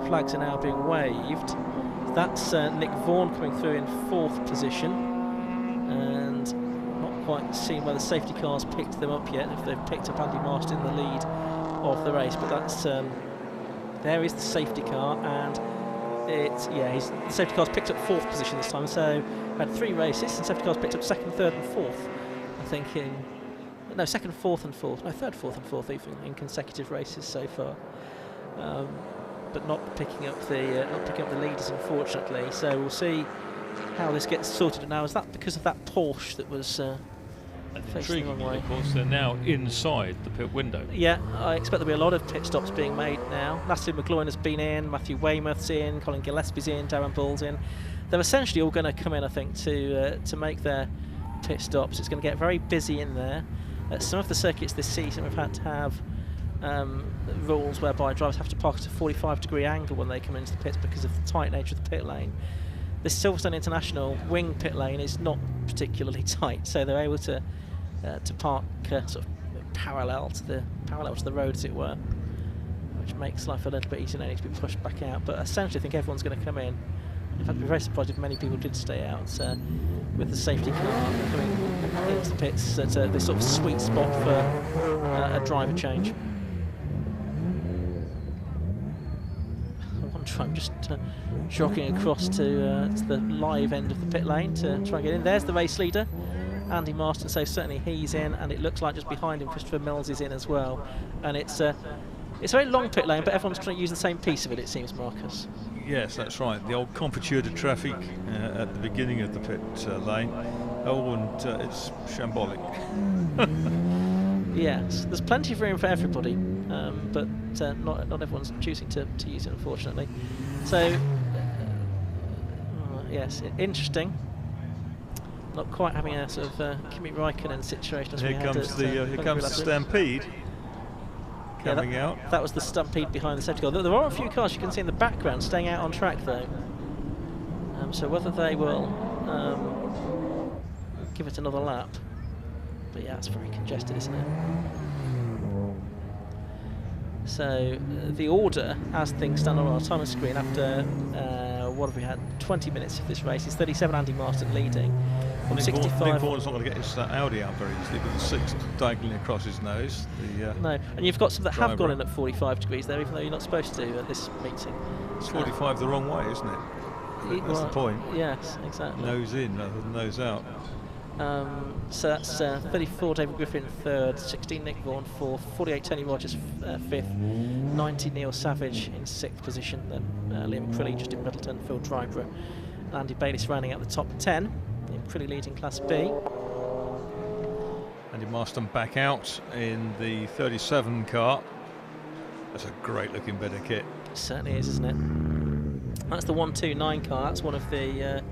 flags are now being waved. That's Nick Vaughan coming through in 4th position, and not quite seeing where the safety car's picked them up yet, if they've picked up Andy Marston in the lead of the race, but that's there is the safety car, and it's the safety car's picked up 4th position this time. So we had 3 races, and safety car's picked up 2nd, 3rd and 4th, I think, in 2nd, 4th and 4th, no, 3rd, 4th and 4th even in consecutive races so far. But not picking up the leaders, unfortunately. So we'll see how this gets sorted now. Is that because of that Porsche that was facing the wrong way? Of course, they're now inside the pit window. Yeah, I expect there'll be a lot of pit stops being made now. Natalie McGloin has been in, Matthew Weymouth's in, Colin Gillespie's in, Darren Bull's in. They're essentially all going to come in, I think, to make their pit stops. It's going to get very busy in there. At some of the circuits this season, we've had to have rules whereby drivers have to park at a 45-degree angle when they come into the pits because of the tight nature of the pit lane. This Silverstone International wing pit lane is not particularly tight, so they're able to park sort of parallel to the road, as it were, which makes life a little bit easier. They need to be pushed back out, but essentially I think everyone's going to come in. In fact, I'd be very surprised if many people did stay out with the safety car coming into the pits at this sort of sweet spot for a driver change. I'm just jogging across to the live end of the pit lane to try and get in. There's the race leader, Andy Marston, so certainly he's in, and it looks like just behind him Christopher Mills is in as well. And it's a very long pit lane, but everyone's trying to use the same piece of it, it seems, Marcus. Yes, that's right. The old computer de traffic at the beginning of the pit lane. Oh, and it's shambolic. Yes, there's plenty of room for everybody, but not everyone's choosing to use it, unfortunately. So, yes, interesting. Not quite having a sort of Kimi Raikkonen situation as we had. Here comes the stampede coming out. That was the stampede behind the safety car. There are a few cars you can see in the background staying out on track, though. So whether they will give it another lap. But yeah, it's very congested, isn't it? So the order, as things stand on our timer screen, after what have we had? 20 minutes of this race is 37 Andy Marston leading. From 65. Nick Vaughan's not going to get his Audi out very easily with the 6 diagonally across his nose. No, and you've got some that have gone in at 45 degrees there, even though you're not supposed to at this meeting. It's 45 the wrong way, isn't it? That's the point. Yes, exactly. Nose in rather than nose out. So that's 34 David Griffin 3rd, 16 Nick Vaughan 4th, 48 Tony Rogers 5th, 90 Neil Savage in 6th position, then Liam Crilly, Justin Middleton, Phil Dryborough, and Andy Bayliss rounding out the top 10. Crilly leading Class B. Andy Marston back out in the 37 car. That's a great looking bit of kit. It certainly is, isn't it? That's the 129 car. That's one of the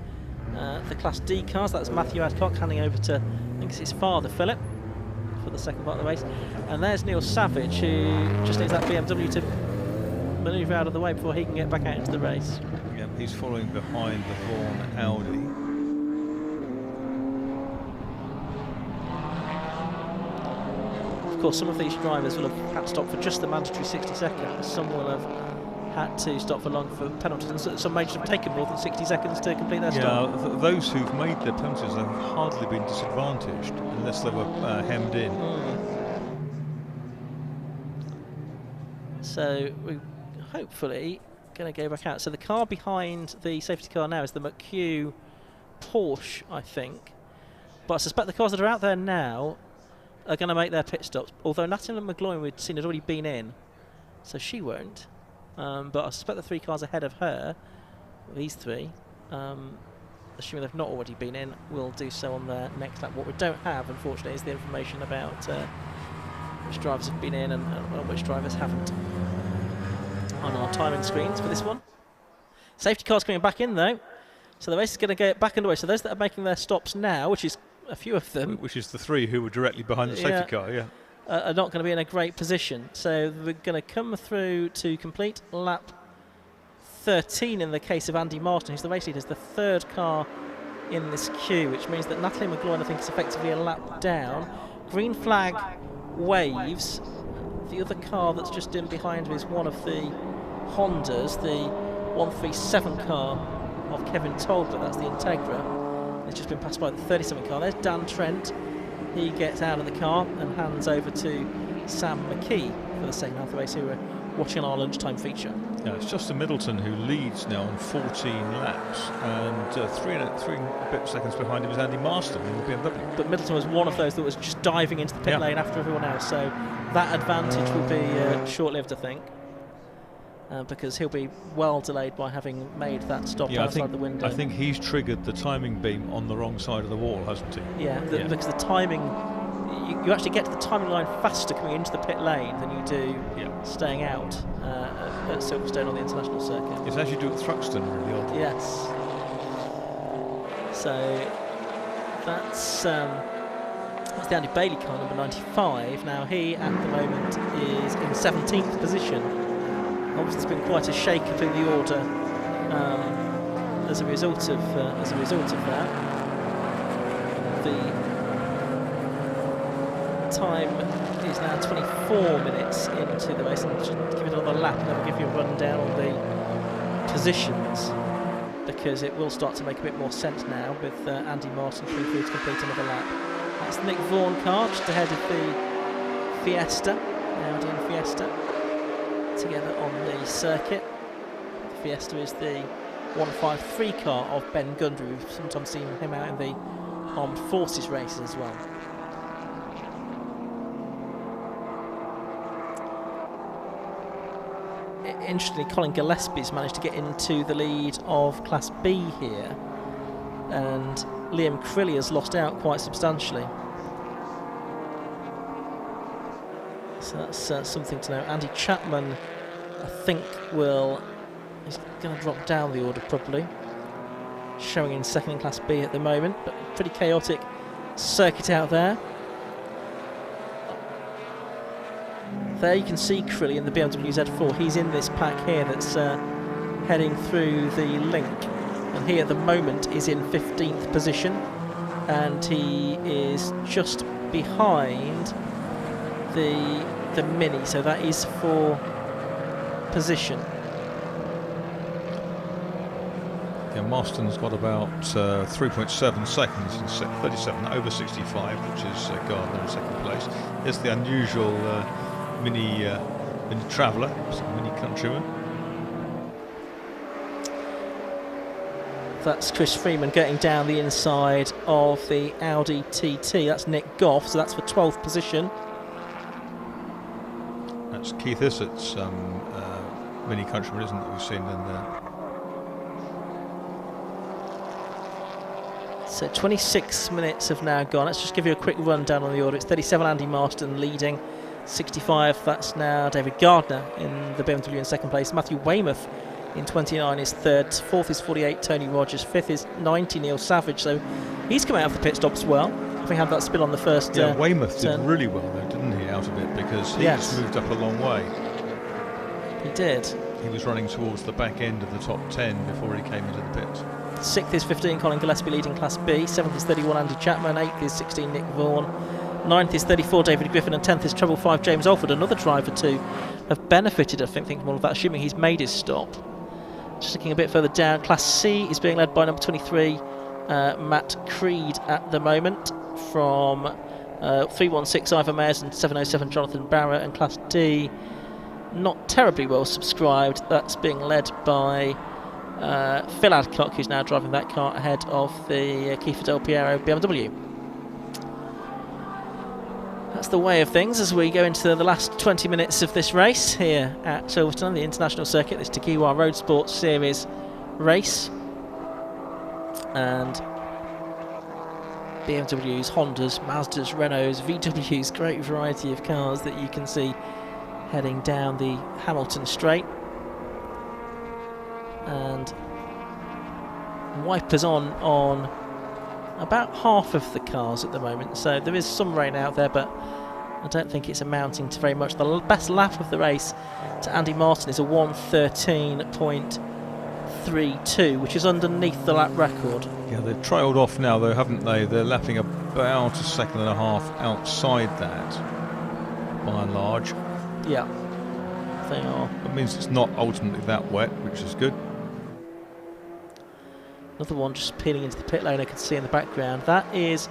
Class D cars. That's Matthew Adcock handing over to, I think it's his father, Philip, for the second part of the race. And there's Neil Savage, who just needs that BMW to manoeuvre out of the way before he can get back out into the race. Yeah, he's following behind the Vaughan Audi. of course, some of these drivers will have had to stop for just the mandatory 60 seconds. Some will have had to stop for penalties, and some majors have taken more than 60 seconds to complete their stop. Yeah, those who've made their penalties have hardly been disadvantaged unless they were hemmed in. So we're hopefully going to go back out. So the car behind the safety car now is the McHugh Porsche, I think. But I suspect the cars that are out there now are going to make their pit stops. Although Natalie McGloin we'd seen had already been in, so she won't. But I suspect the 3 cars ahead of her, these 3, assuming they've not already been in, will do so on their next lap. What we don't have, unfortunately, is the information about which drivers have been in and which drivers haven't on our timing screens for this one. Safety cars coming back in, though. So the race is going to get back underway. So those that are making their stops now, which is a few of them, which is the 3 who were directly behind the safety car, are not going to be in a great position. So we're going to come through to complete lap 13 in the case of Andy Marston, who's the race leader, is the 3rd car in this queue, which means that Natalie McGloin, I think, is effectively a lap down. Green flag waves. The other car that's just in behind her is one of the Hondas, the 137 car of Kevin Tolbert, that's the Integra. It's just been passed by the 37 car. There's Dan Trent. He gets out of the car and hands over to Sam McKee for the second half of the race, who are watching our lunchtime feature. Yeah, it's Justin Middleton who leads now on 14 laps, and 3 and a bit seconds behind him is Andy Marston in the BMW. But Middleton was one of those that was just diving into the pit lane after everyone else, so that advantage will be short-lived, I think. Because he'll be well delayed by having made that stop outside the window. I think he's triggered the timing beam on the wrong side of the wall, hasn't he? Yeah, because the timing, you actually get to the timing line faster coming into the pit lane than you do staying out at Silverstone on the international circuit. It's as you do at Thruxton, really odd. Yes. So that's the Andy Bailey car, number 95. Now he, at the moment, is in 17th position. Obviously, there's been quite a shake-up in the order as a result of that. The time is now 24 minutes into the race, and just give it another lap, and then we'll give you a rundown on the positions, because it will start to make a bit more sense now with Andy Marston coming through to complete another lap. That's the Nick Vaughan car just ahead of the Fiesta, Audi and Fiesta, together on the circuit. The Fiesta is the 153 car of Ben Gundry. We've sometimes seen him out in the Armed Forces races as well. Interestingly, Colin Gillespie's managed to get into the lead of Class B here, and Liam Crilly has lost out quite substantially. So that's something to know. Andy Chapman, I think, he's going to drop down the order probably, showing in second in Class B at the moment, but pretty chaotic circuit out there. There you can see Crilly in the BMW Z4. He's in this pack here that's heading through the link, and he at the moment is in 15th position, and he is just behind the Mini, so that is for position. Yeah, Marston's got about 3.7 seconds in 37 over 65, which is Gardner in second place. It's the unusual mini Traveller, Mini Countryman. That's Chris Freeman getting down the inside of the Audi TT. That's Nick Goff, so that's for 12th position. That's Keith Issett's Mini Countryman, isn't it, that we've seen in there. So 26 minutes have now gone. Let's just give you a quick rundown on the order. It's 37 Andy Marston leading, 65 that's now David Gardner in the BMW in second place. Matthew Weymouth in 29 is third, fourth is 48 Tony Rogers, fifth is 90 Neil Savage, so he's come out of the pit stops well. We had that spin on the first Weymouth turn. did really well though, didn't he, out of it, because he just moved up a long way. He did. He was running towards the back end of the top 10 before he came into the pits. Sixth is 15 Colin Gillespie leading Class B, seventh is 31 Andy Chapman, eighth is 16 Nick Vaughan, 9th is 34 David Griffin, and 10th is Treble 5 James Alford. Another driver to have benefited, I think, from all of that, assuming he's made his stop. Just looking a bit further down, Class C is being led by number 23 Matt Creed at the moment, from 316 Ivor Mayers and 707 Jonathan Barrett, and Class D not terribly well subscribed. That's being led by Phil Adcock, who's now driving that car ahead of the Kiefer Del Piero BMW. That's the way of things as we go into the last 20 minutes of this race here at Silverstone, the international circuit, this Tegiwa Roadsports Series race. And BMWs, Hondas, Mazdas, Renaults, VWs, great variety of cars that you can see heading down the Hamilton Straight. And wipers on about half of the cars at the moment, so there is some rain out there, but I don't think it's amounting to very much. The best lap of the race to Andy Martin is a 1:13.32, which is underneath the lap record. Yeah, they've trailed off now though, haven't they? They're lapping about a second and a half outside that, by and large. Yeah, they are. That means it's not ultimately that wet, which is good. Another one just peeling into the pit lane I can see in the background. That is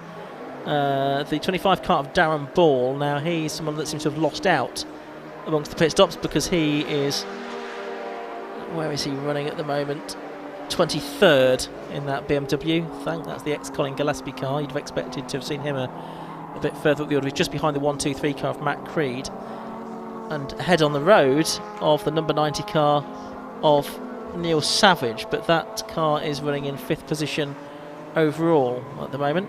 the 25 car of Darren Ball. Now he's someone that seems to have lost out amongst the pit stops because he is, where is he running at the moment? 23rd in that BMW. I think that's the ex-Colin Gillespie car. You'd have expected to have seen him a bit further up the order. He's just behind the 1-2-3 car of Matt Creed, and ahead on the road of the number 90 car of Neil Savage, but that car is running in 5th position overall at the moment.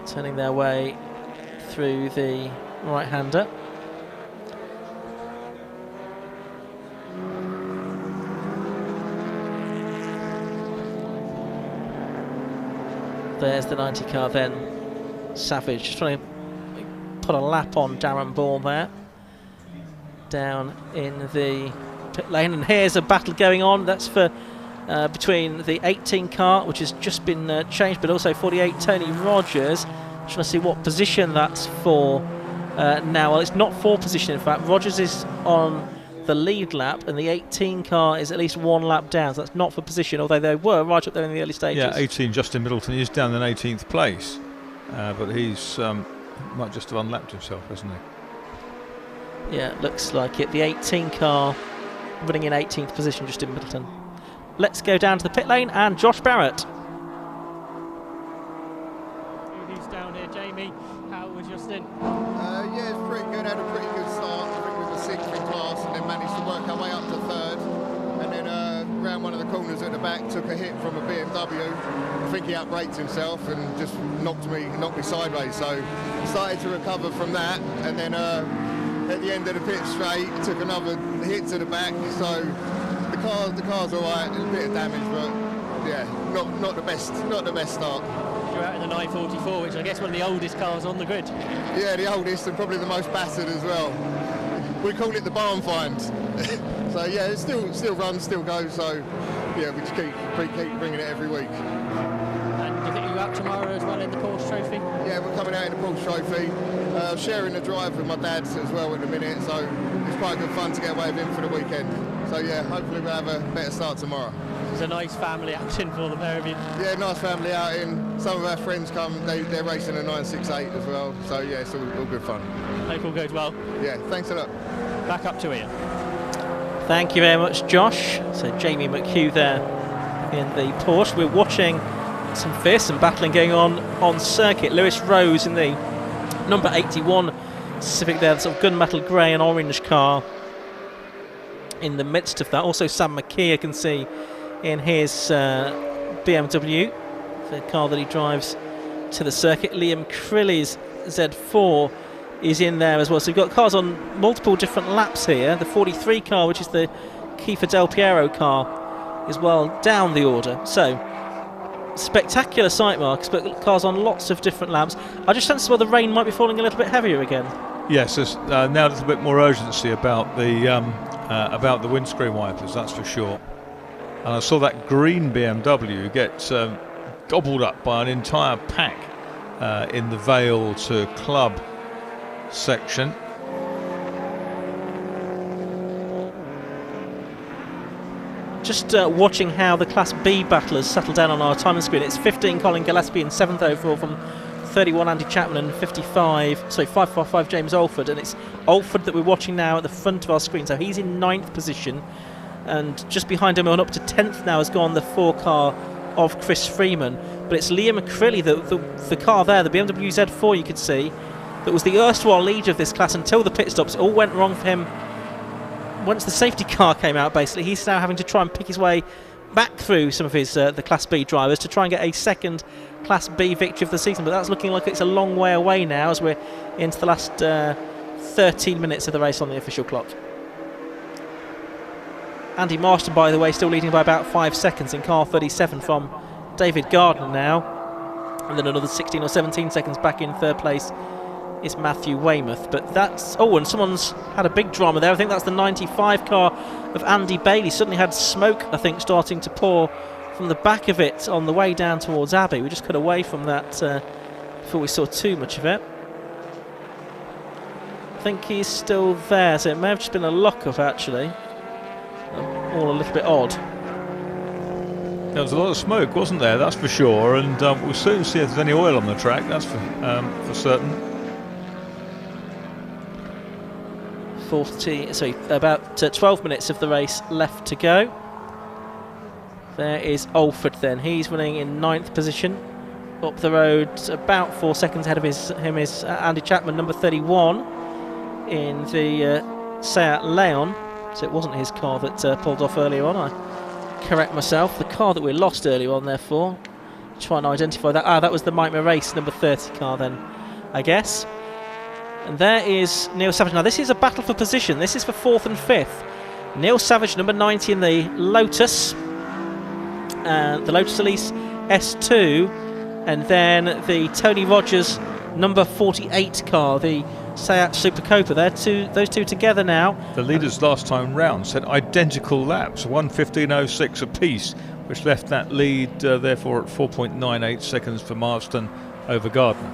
Turning their way through the right-hander. There's the 90 car then. Savage just trying to put a lap on Darren Ball there, down in the pit lane. And here's a battle going on. That's for between the 18 car, which has just been changed, but also 48 Tony Rogers. Trying to see what position that's for now. Well, it's not for position, in fact. Rogers is on the lead lap, and the 18 car is at least one lap down, so that's not for position, although they were right up there in the early stages. Yeah, 18 Justin Middleton is down in 18th place, but he's might just have unlapped himself, hasn't he? Yeah, looks like it. The 18 car running in 18th position, Justin Middleton. Let's go down to the pit lane and Josh Barrett. Who's down here, Jamie? How was your stint? Yeah, it's pretty good. Had a pretty good start. I think we were 6th in class, and then managed to work our way up to 3rd. And then round one of the corners at the back, took a hit from a BMW. I think he outbraked himself and just knocked me sideways. So started to recover from that, and then at the end of the pit straight, took another hit to the back. So the car's all right. A bit of damage, but yeah, not the best start. You're out in the 944, which I guess one of the oldest cars on the grid. Yeah, the oldest and probably the most battered as well. We call it the barn find. So yeah, it still runs, still goes. So yeah, we just keep bringing it every week. And do you think you're out tomorrow as well in the Porsche Trophy? Yeah, we're coming out in the Porsche Trophy. Sharing the drive with my dad as well at the minute, so it's quite good fun to get away with him for the weekend. So yeah, hopefully we'll have a better start tomorrow. It's a nice family outing for the pair of you. Yeah, nice family outing. Some of our friends come, they're racing a 968 as well, so yeah, it's all good fun. Hope all goes well. Yeah, thanks a lot. Back up to Ian. Thank you very much, Josh. So Jamie McHugh there in the Porsche. We're watching some fearsome battling going on circuit. Lewis Rose in the number 81 Civic there, the sort of gunmetal grey and orange car in the midst of that. Also Sam McKee, I can see in his BMW, the car that he drives to the circuit. Liam Crilly's Z4 is in there as well. So we've got cars on multiple different laps here. The 43 car, which is the Kiefer Del Piero car, is well down the order. So spectacular sight marks, but cars on lots of different laps. I just sense the rain might be falling a little bit heavier again. Yes, there's now a little bit more urgency about the windscreen wipers, that's for sure. And I saw that green BMW get gobbled up by an entire pack in the Vale to Club section. Just watching how the Class B battlers settle down on our timing screen. It's 15 Colin Gillespie in 7th overall from 31 Andy Chapman and 545 James Alford, and it's Alford that we're watching now at the front of our screen. So he's in 9th position, and just behind him on up to 10th now has gone the 4 car of Chris Freeman. But it's Liam McCrilly, the car there, the BMW Z4 you could see, that was the erstwhile leader of this class until the pit stops. It all went wrong for him once the safety car came out. Basically, he's now having to try and pick his way back through some of his the Class B drivers to try and get a second Class B victory of the season. But that's looking like it's a long way away now as we're into the last 13 minutes of the race on the official clock. Andy Marston, by the way, still leading by about 5 seconds in car 37 from David Gardner now. And then another 16 or 17 seconds back in 3rd place is Matthew Weymouth. But that's... Oh, and someone's had a big drama there. I think that's the 95 car of Andy Bailey. Suddenly had smoke, I think, starting to pour from the back of it on the way down towards Abbey. We just cut away from that before we saw too much of it. I think he's still there, so it may have just been a lock-up, actually. All a little bit odd. There was a lot of smoke, wasn't there? That's for sure, and we'll soon see if there's any oil on the track. That's for certain. About 12 minutes of the race left to go. There is Alford then. He's running in 9th position. Up the road, about 4 seconds ahead of him is Andy Chapman, number 31, in the Seat Leon. So it wasn't his car that pulled off earlier on. I correct myself. The car that we lost earlier on, therefore. Trying to identify that. That was the Mike Morace number 30 car then, I guess. And there is Neil Savage. Now this is a battle for position. This is for 4th and 5th. Neil Savage, number 90 in the Lotus. The Lotus Elise S2. And then the Tony Rogers number 48 car, the Seat Super Copa. Those two together now. The leaders last time round set identical laps, 1:15.06 apiece, which left that lead therefore at 4.98 seconds for Marston over Gardner.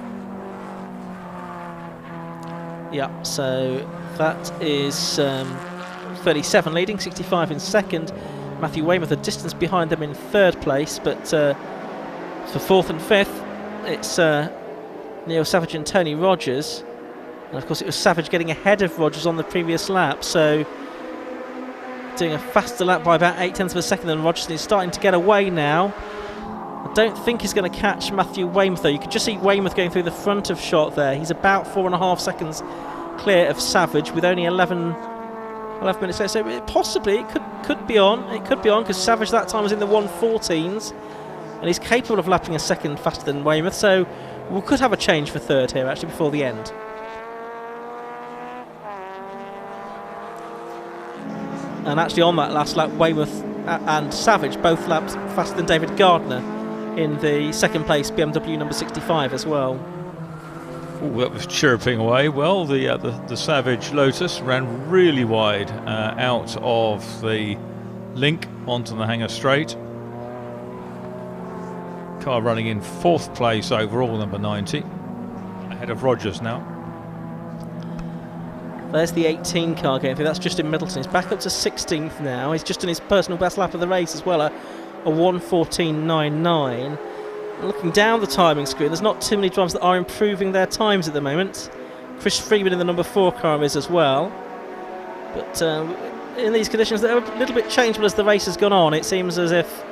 Yeah, so that is 37 leading, 65 in 2nd. Matthew Weymouth a distance behind them in 3rd place, but for 4th and 5th, it's Neil Savage and Tony Rogers. And of course it was Savage getting ahead of Rogers on the previous lap, so doing a faster lap by about 0.8 of a second than Rogers. He's starting to get away now. I don't think he's going to catch Matthew Weymouth though. You could just see Weymouth going through the front of shot there. He's about 4.5 seconds clear of Savage with only 11 minutes left. So possibly it could be on. It could be on because Savage that time was in the 1:14s and he's capable of lapping a second faster than Weymouth. So we could have a change for 3rd here actually before the end. And actually on that last lap, Weymouth and Savage both laps faster than David Gardner in the 2nd place BMW number 65 as well. Ooh, that was chirruping away. Well, the Savage Lotus ran really wide out of the link onto the Hangar Straight. Car running in 4th place overall, number 90, ahead of Rogers now. There's the 18 car going through. That's Justin Middleton. He's back up to 16th now. He's just in his personal best lap of the race as well, a 1:14.99. Looking down the timing screen, there's not too many drivers that are improving their times at the moment. Chris Freeman in the number 4 car is as well. But in these conditions, they're a little bit changeable as the race has gone on. It seems as if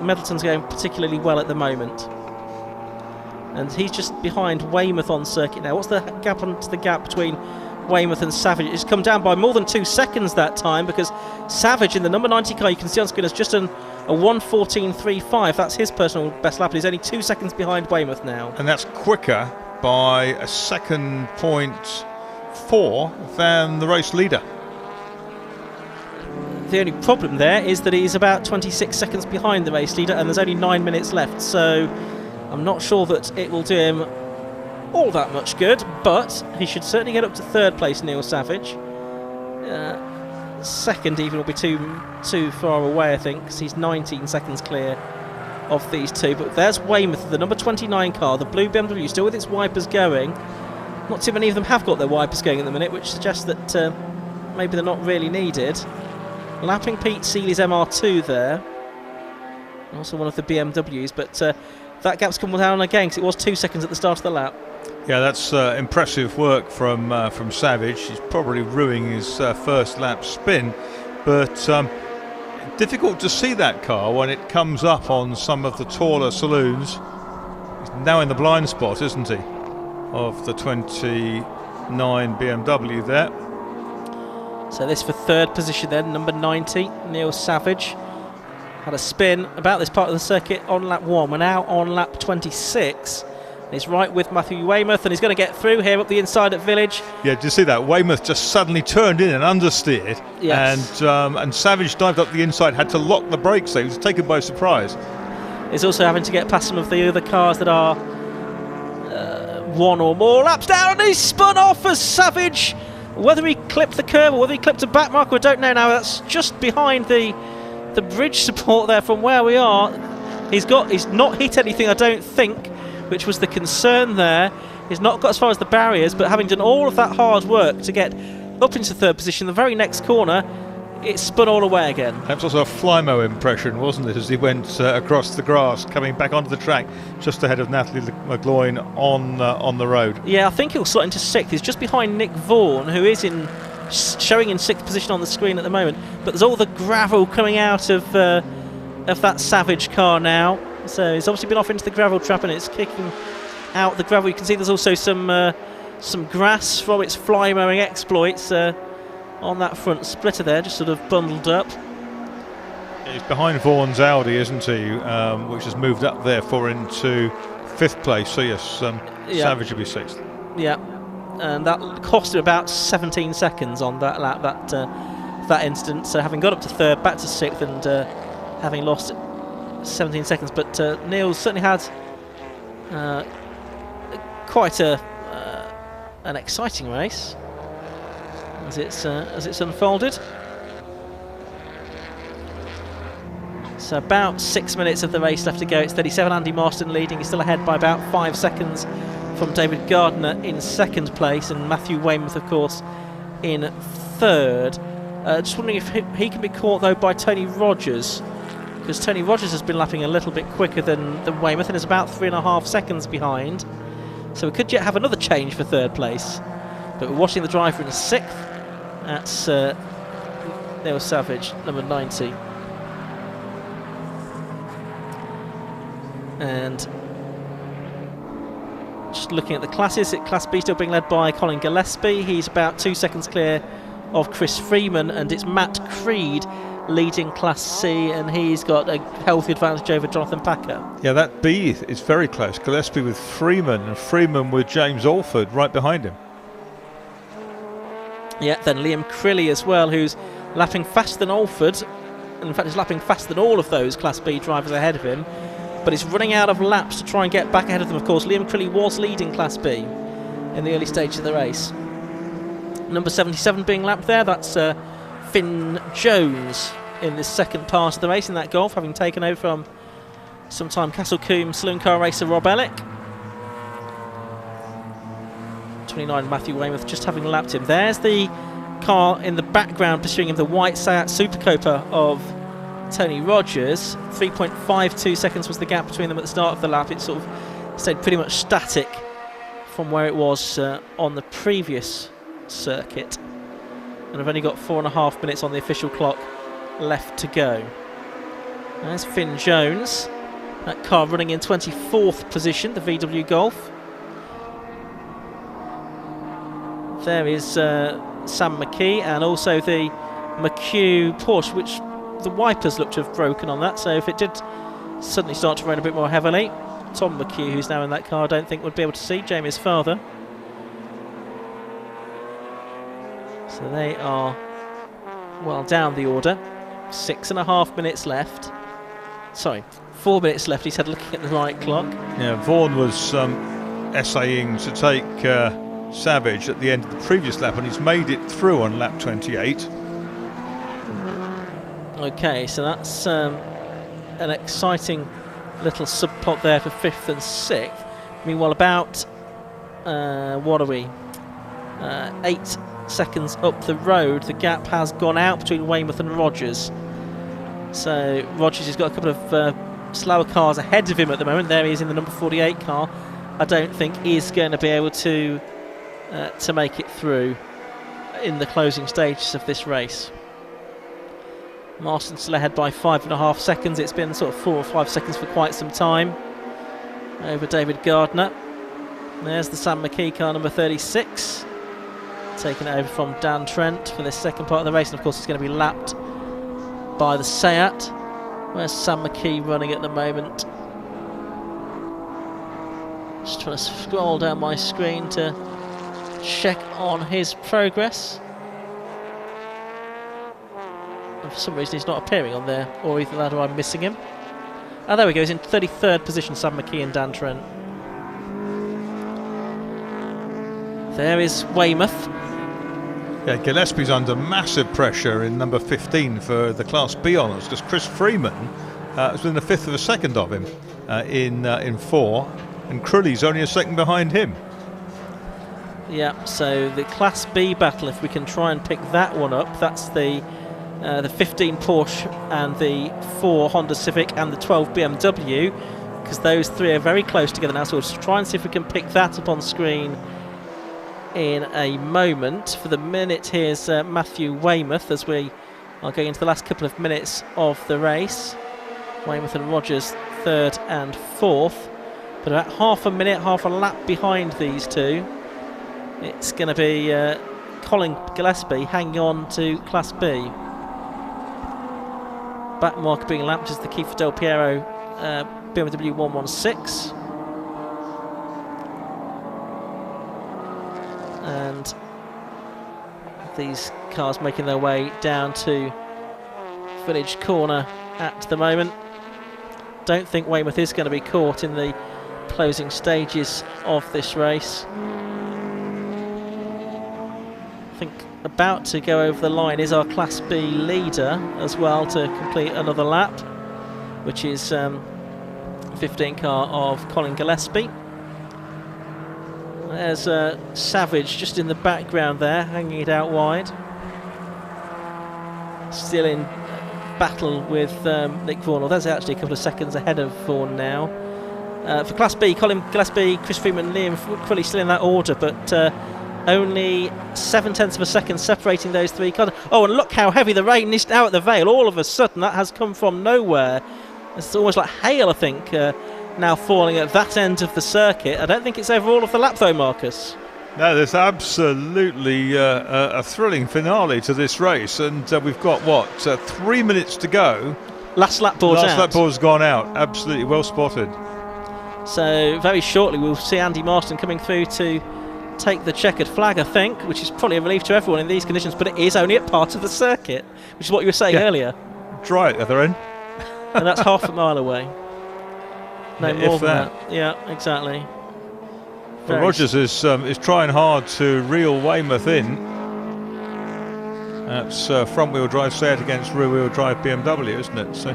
Middleton's going particularly well at the moment. And he's just behind Weymouth on circuit now. What's the gap between Weymouth and Savage? It's come down by more than 2 seconds that time because Savage in the number 90 car, you can see on screen, has just done a 1:14.35. That's his personal best lap. He's only 2 seconds behind Weymouth now. And that's quicker by 1.4 seconds than the race leader. The only problem there is that he's about 26 seconds behind the race leader and there's only 9 minutes left. So I'm not sure that it will do him all that much good, but he should certainly get up to 3rd place, Neil Savage. 2nd even will be too far away, I think, because he's 19 seconds clear of these two. But there's Weymouth, the number 29 car, the blue BMW, still with its wipers going. Not too many of them have got their wipers going at the minute, which suggests that maybe they're not really needed. Lapping Pete Seeley's MR2 there. Also one of the BMWs, but that gap's come down again because it was 2 seconds at the start of the lap. Yeah, that's impressive work from Savage. He's probably ruining his first lap spin, but difficult to see that car when it comes up on some of the taller saloons. He's now in the blind spot, isn't he, of the 29 BMW there. So this for third position then, number 90, Neil Savage. Had a spin about this part of the circuit on lap 1. We're now on lap 26. He's right with Matthew Weymouth, and he's going to get through here up the inside at Village. Yeah, did you see that? Weymouth just suddenly turned in and understeered. Yes. And Savage dived up the inside, had to lock the brakes there. He was taken by surprise. He's also having to get past some of the other cars that are one or more laps down, and he's spun off as Savage. Whether he clipped the curb or whether he clipped a back marker, I don't know now. That's just behind the bridge support there from where we are. He's not hit anything, I don't think, which was the concern there. He's not got as far as the barriers, but having done all of that hard work to get up into third position, the very next corner, it spun all away again. That was also a Flymo impression, wasn't it, as he went across the grass, coming back onto the track just ahead of Natalie McGloin on the road. Yeah, I think he'll slot into sixth. He's just behind Nick Vaughan, who is showing in sixth position on the screen at the moment, but there's all the gravel coming out of that Savage car now. So he's obviously been off into the gravel trap and it's kicking out the gravel. You can see there's also some grass from its fly mowing exploits on that front splitter there, just sort of bundled up. He's behind Vaughan's Audi, isn't he, which has moved up therefore into fifth place. So yes, Savage will be sixth. Yeah, and that cost him about 17 seconds on that lap, that instant. So having got up to third, back to sixth, and having lost 17 seconds. But Neil's certainly had quite an exciting race as it's unfolded. So about 6 minutes of the race left to go. It's 37, Andy Marston leading. He's still ahead by about 5 seconds from David Gardner in second place, and Matthew Weymouth, of course, in third. Just wondering if he can be caught, though, by Tony Rogers, because Tony Rogers has been lapping a little bit quicker than Weymouth and is about 3.5 seconds behind. So we could yet have another change for third place. But we're watching the driver in sixth. That's Neil Savage, number 90. And just looking at the classes, Class B still being led by Colin Gillespie. He's about 2 seconds clear of Chris Freeman, and it's Matt Creed leading Class C, and he's got a healthy advantage over Jonathan Packer. Yeah, that B is very close. Gillespie with Freeman, and Freeman with James Alford right behind him. Yeah, then Liam Crilly as well, who's lapping faster than Alford. In fact, he's lapping faster than all of those Class B drivers ahead of him. But he's running out of laps to try and get back ahead of them. Of course, Liam Crilly was leading Class B in the early stages of the race. Number 77 being lapped there, that's Finn Jones in the second part of the race in that Golf, having taken over from sometime Castle Combe saloon car racer Rob Ellick. 29 Matthew Weymouth just having lapped him. There's the car in the background pursuing him, the white Seat Super Copa of Tony Rogers. 3.52 seconds was the gap between them at the start of the lap. It sort of stayed pretty much static from where it was on the previous circuit. And I've only got 4.5 minutes on the official clock left to go. There's Finn Jones, that car running in 24th position, the VW Golf. There is Sam McKee, and also the McHugh Porsche, which the wipers look to have broken on that, so if it did suddenly start to rain a bit more heavily, Tom McHugh, who's now in that car, I don't think would be able to see, Jamie's father. So they are well down the order. 6.5 minutes left. Sorry, 4 minutes left, he said, looking at the right clock. Yeah, Vaughan was essaying to take Savage at the end of the previous lap, and he's made it through on lap 28. Okay, so that's an exciting little subplot there for 5th and 6th. Meanwhile, about, what are we? 8 seconds up the road, the gap has gone out between Weymouth and Rogers. So Rogers has got a couple of slower cars ahead of him at the moment. There he is in the number 48 car. I don't think he's going to be able to make it through in the closing stages of this race. Marston's still ahead by 5.5 seconds. It's been sort of 4 or 5 seconds for quite some time over David Gardner. There's the Sam McKee car, number 36, taking it over from Dan Trent for this second part of the race, and of course it's going to be lapped by the Seat. Where's Sam McKee running at the moment? Just trying to scroll down my screen to check on his progress. And for some reason he's not appearing on there, or either that or I'm missing him. Oh, there we go, he's in 33rd position, Sam McKee and Dan Trent. There is Weymouth. Yeah, Gillespie's under massive pressure in number 15 for the Class B honours, because Chris Freeman was within a fifth of a second of him in 4, and Crully's only a second behind him. Yeah, so the Class B battle, if we can try and pick that one up, that's the 15 Porsche and the 4 Honda Civic and the 12 BMW, because those three are very close together now, so we'll try and see if we can pick that up on screen in a moment. For the minute, here's Matthew Weymouth as we are going into the last couple of minutes of the race. Weymouth and Rogers 3rd and 4th, but about half a minute, half a lap behind these two. It's going to be Colin Gillespie hanging on to Class B. Back marker being lapped is the Kiefer Del Piero BMW 116. And these cars making their way down to Village Corner at the moment. Don't think Weymouth is going to be caught in the closing stages of this race. I think about to go over the line is our Class B leader as well to complete another lap, which is 15 car of Colin Gillespie. There's Savage just in the background there, hanging it out wide. Still in battle with Nick Vaughan. Well, there's actually a couple of seconds ahead of Vaughan now. For Class B, Colin Gillespie, Chris Freeman, Liam Crully still in that order, but only 0.7 of a second separating those three cars. Oh, and look how heavy the rain is now at the Vale. All of a sudden, that has come from nowhere. It's almost like hail, I think, now falling at that end of the circuit. I don't think it's over all of the lap, though, Marcus. No, there's absolutely a thrilling finale to this race, and we've got, 3 minutes to go. Last lap board's out. Last lap board's gone out. Absolutely well spotted. So very shortly we'll see Andy Marston coming through to take the checkered flag, I think, which is probably a relief to everyone in these conditions, but it is only at part of the circuit, which is what you were saying earlier. Dry at the other end. And that's half a mile away. No more than that. Yeah, exactly. Well, Rogers is trying hard to reel Weymouth in. That's front-wheel drive Seat against rear-wheel drive BMW, isn't it? So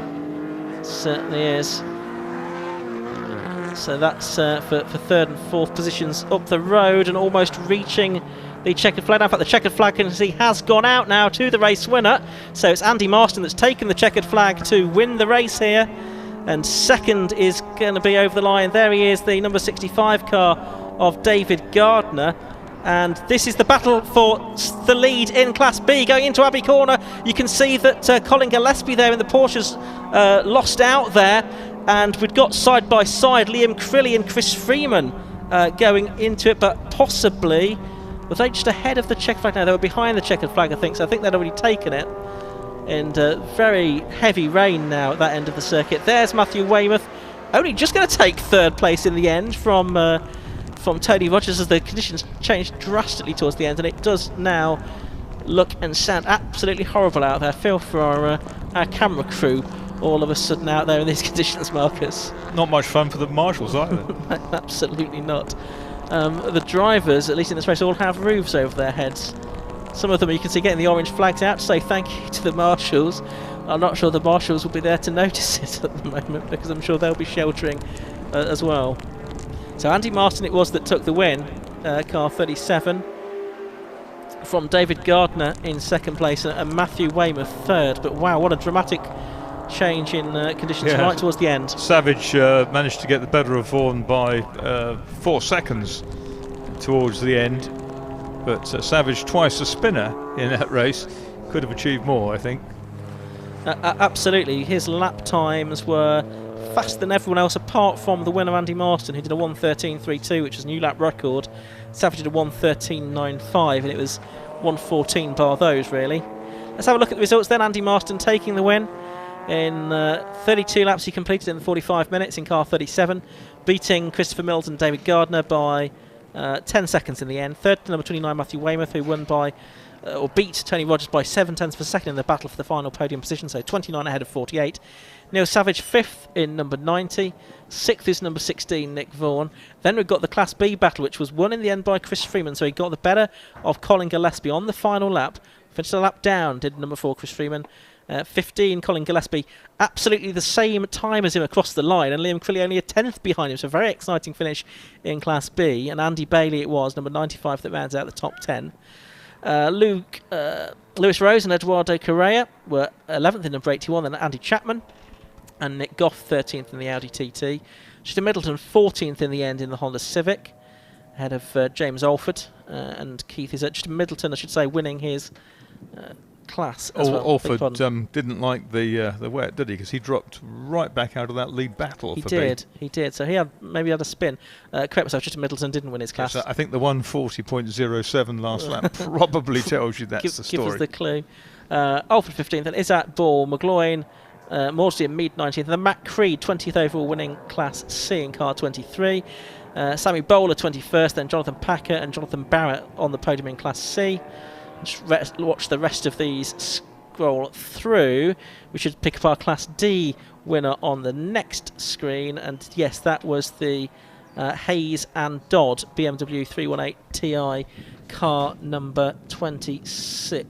it certainly is. So that's for 3rd and 4th positions up the road and almost reaching the checkered flag. In fact, the checkered flag, you can see, has gone out now to the race winner. So it's Andy Marston that's taken the checkered flag to win the race here. And second is going to be over the line. There he is, the number 65 car of David Gardner. And this is the battle for the lead in Class B. Going into Abbey Corner, you can see that Colin Gillespie there in the Porsches lost out there. And we've got side by side Liam Crilley and Chris Freeman going into it, but possibly, were they just ahead of the checkered flag? No, they were behind the checkered flag, I think, so I think they'd already taken it. And very heavy rain now at that end of the circuit. There's Matthew Weymouth, only just going to take 3rd place in the end from Tony Rogers, as the conditions changed drastically towards the end, and it does now look and sound absolutely horrible out there. Feel for our camera crew all of a sudden out there in these conditions, Marcus. Not much fun for the marshals either. Absolutely not. The drivers, at least in this race, all have roofs over their heads. Some of them you can see getting the orange flags out to say thank you to the marshals. I'm not sure the marshals will be there to notice it at the moment, because I'm sure they'll be sheltering as well. So Andy Marston it was that took the win, car 37, from David Gardner in second place and Matthew Weymouth third. But wow, what a dramatic change in conditions right towards the end. Savage managed to get the better of Vaughan by 4 seconds towards the end, but Savage, twice a spinner in that race, could have achieved more, I think. Absolutely, his lap times were faster than everyone else apart from the winner Andy Marston, who did a 1:13.32, which is a new lap record. Savage did a 1:13.95, and it was 1:14 bar those, really. Let's have a look at the results then. Andy Marston taking the win. In 32 laps he completed in 45 minutes in car 37, beating Christopher Mills and David Gardner by 10 seconds in the end. Third to number 29 Matthew Weymouth, who won by or beat Tony Rogers by 7/10 of a second in the battle for the final podium position, so 29 ahead of 48. Neil Savage 5th in number 90, 6th is number 16 Nick Vaughan. Then we've got the Class B battle, which was won in the end by Chris Freeman, so he got the better of Colin Gillespie on the final lap. Finished a lap down, did number 4 Chris Freeman. 15 Colin Gillespie, absolutely the same time as him across the line, and Liam Crilly only a 10th behind him, so a very exciting finish in Class B. And Andy Bailey it was, number 95, that rounds out the top 10. Lewis Rose and Eduardo Correa were 11th in number 81, then Andy Chapman, and Nick Goff 13th in the Audi TT. Justin Middleton 14th in the end in the Honda Civic, ahead of James Alford, and Keith is Justin Middleton, I should say, winning his class as well. Alford didn't like the wet, did he? Because he dropped right back out of that lead battle. He did. So he maybe had a spin. Correct myself, Justin Middleton didn't win his class. Yes, I think the 1:40.07 last lap probably tells you that's the story. Give us the clue. Alford 15th, and Izzat Ball, McGloin, Maudsley and Mead 19th, and then Matt Creed 20th overall, winning Class C in car 23. Sammy Bowler 21st, then Jonathan Packer and Jonathan Barrett on the podium in Class C. Just watch the rest of these scroll through. We should pick up our Class D winner on the next screen, and yes, that was the Hayes and Dodd BMW 318 Ti car number 26.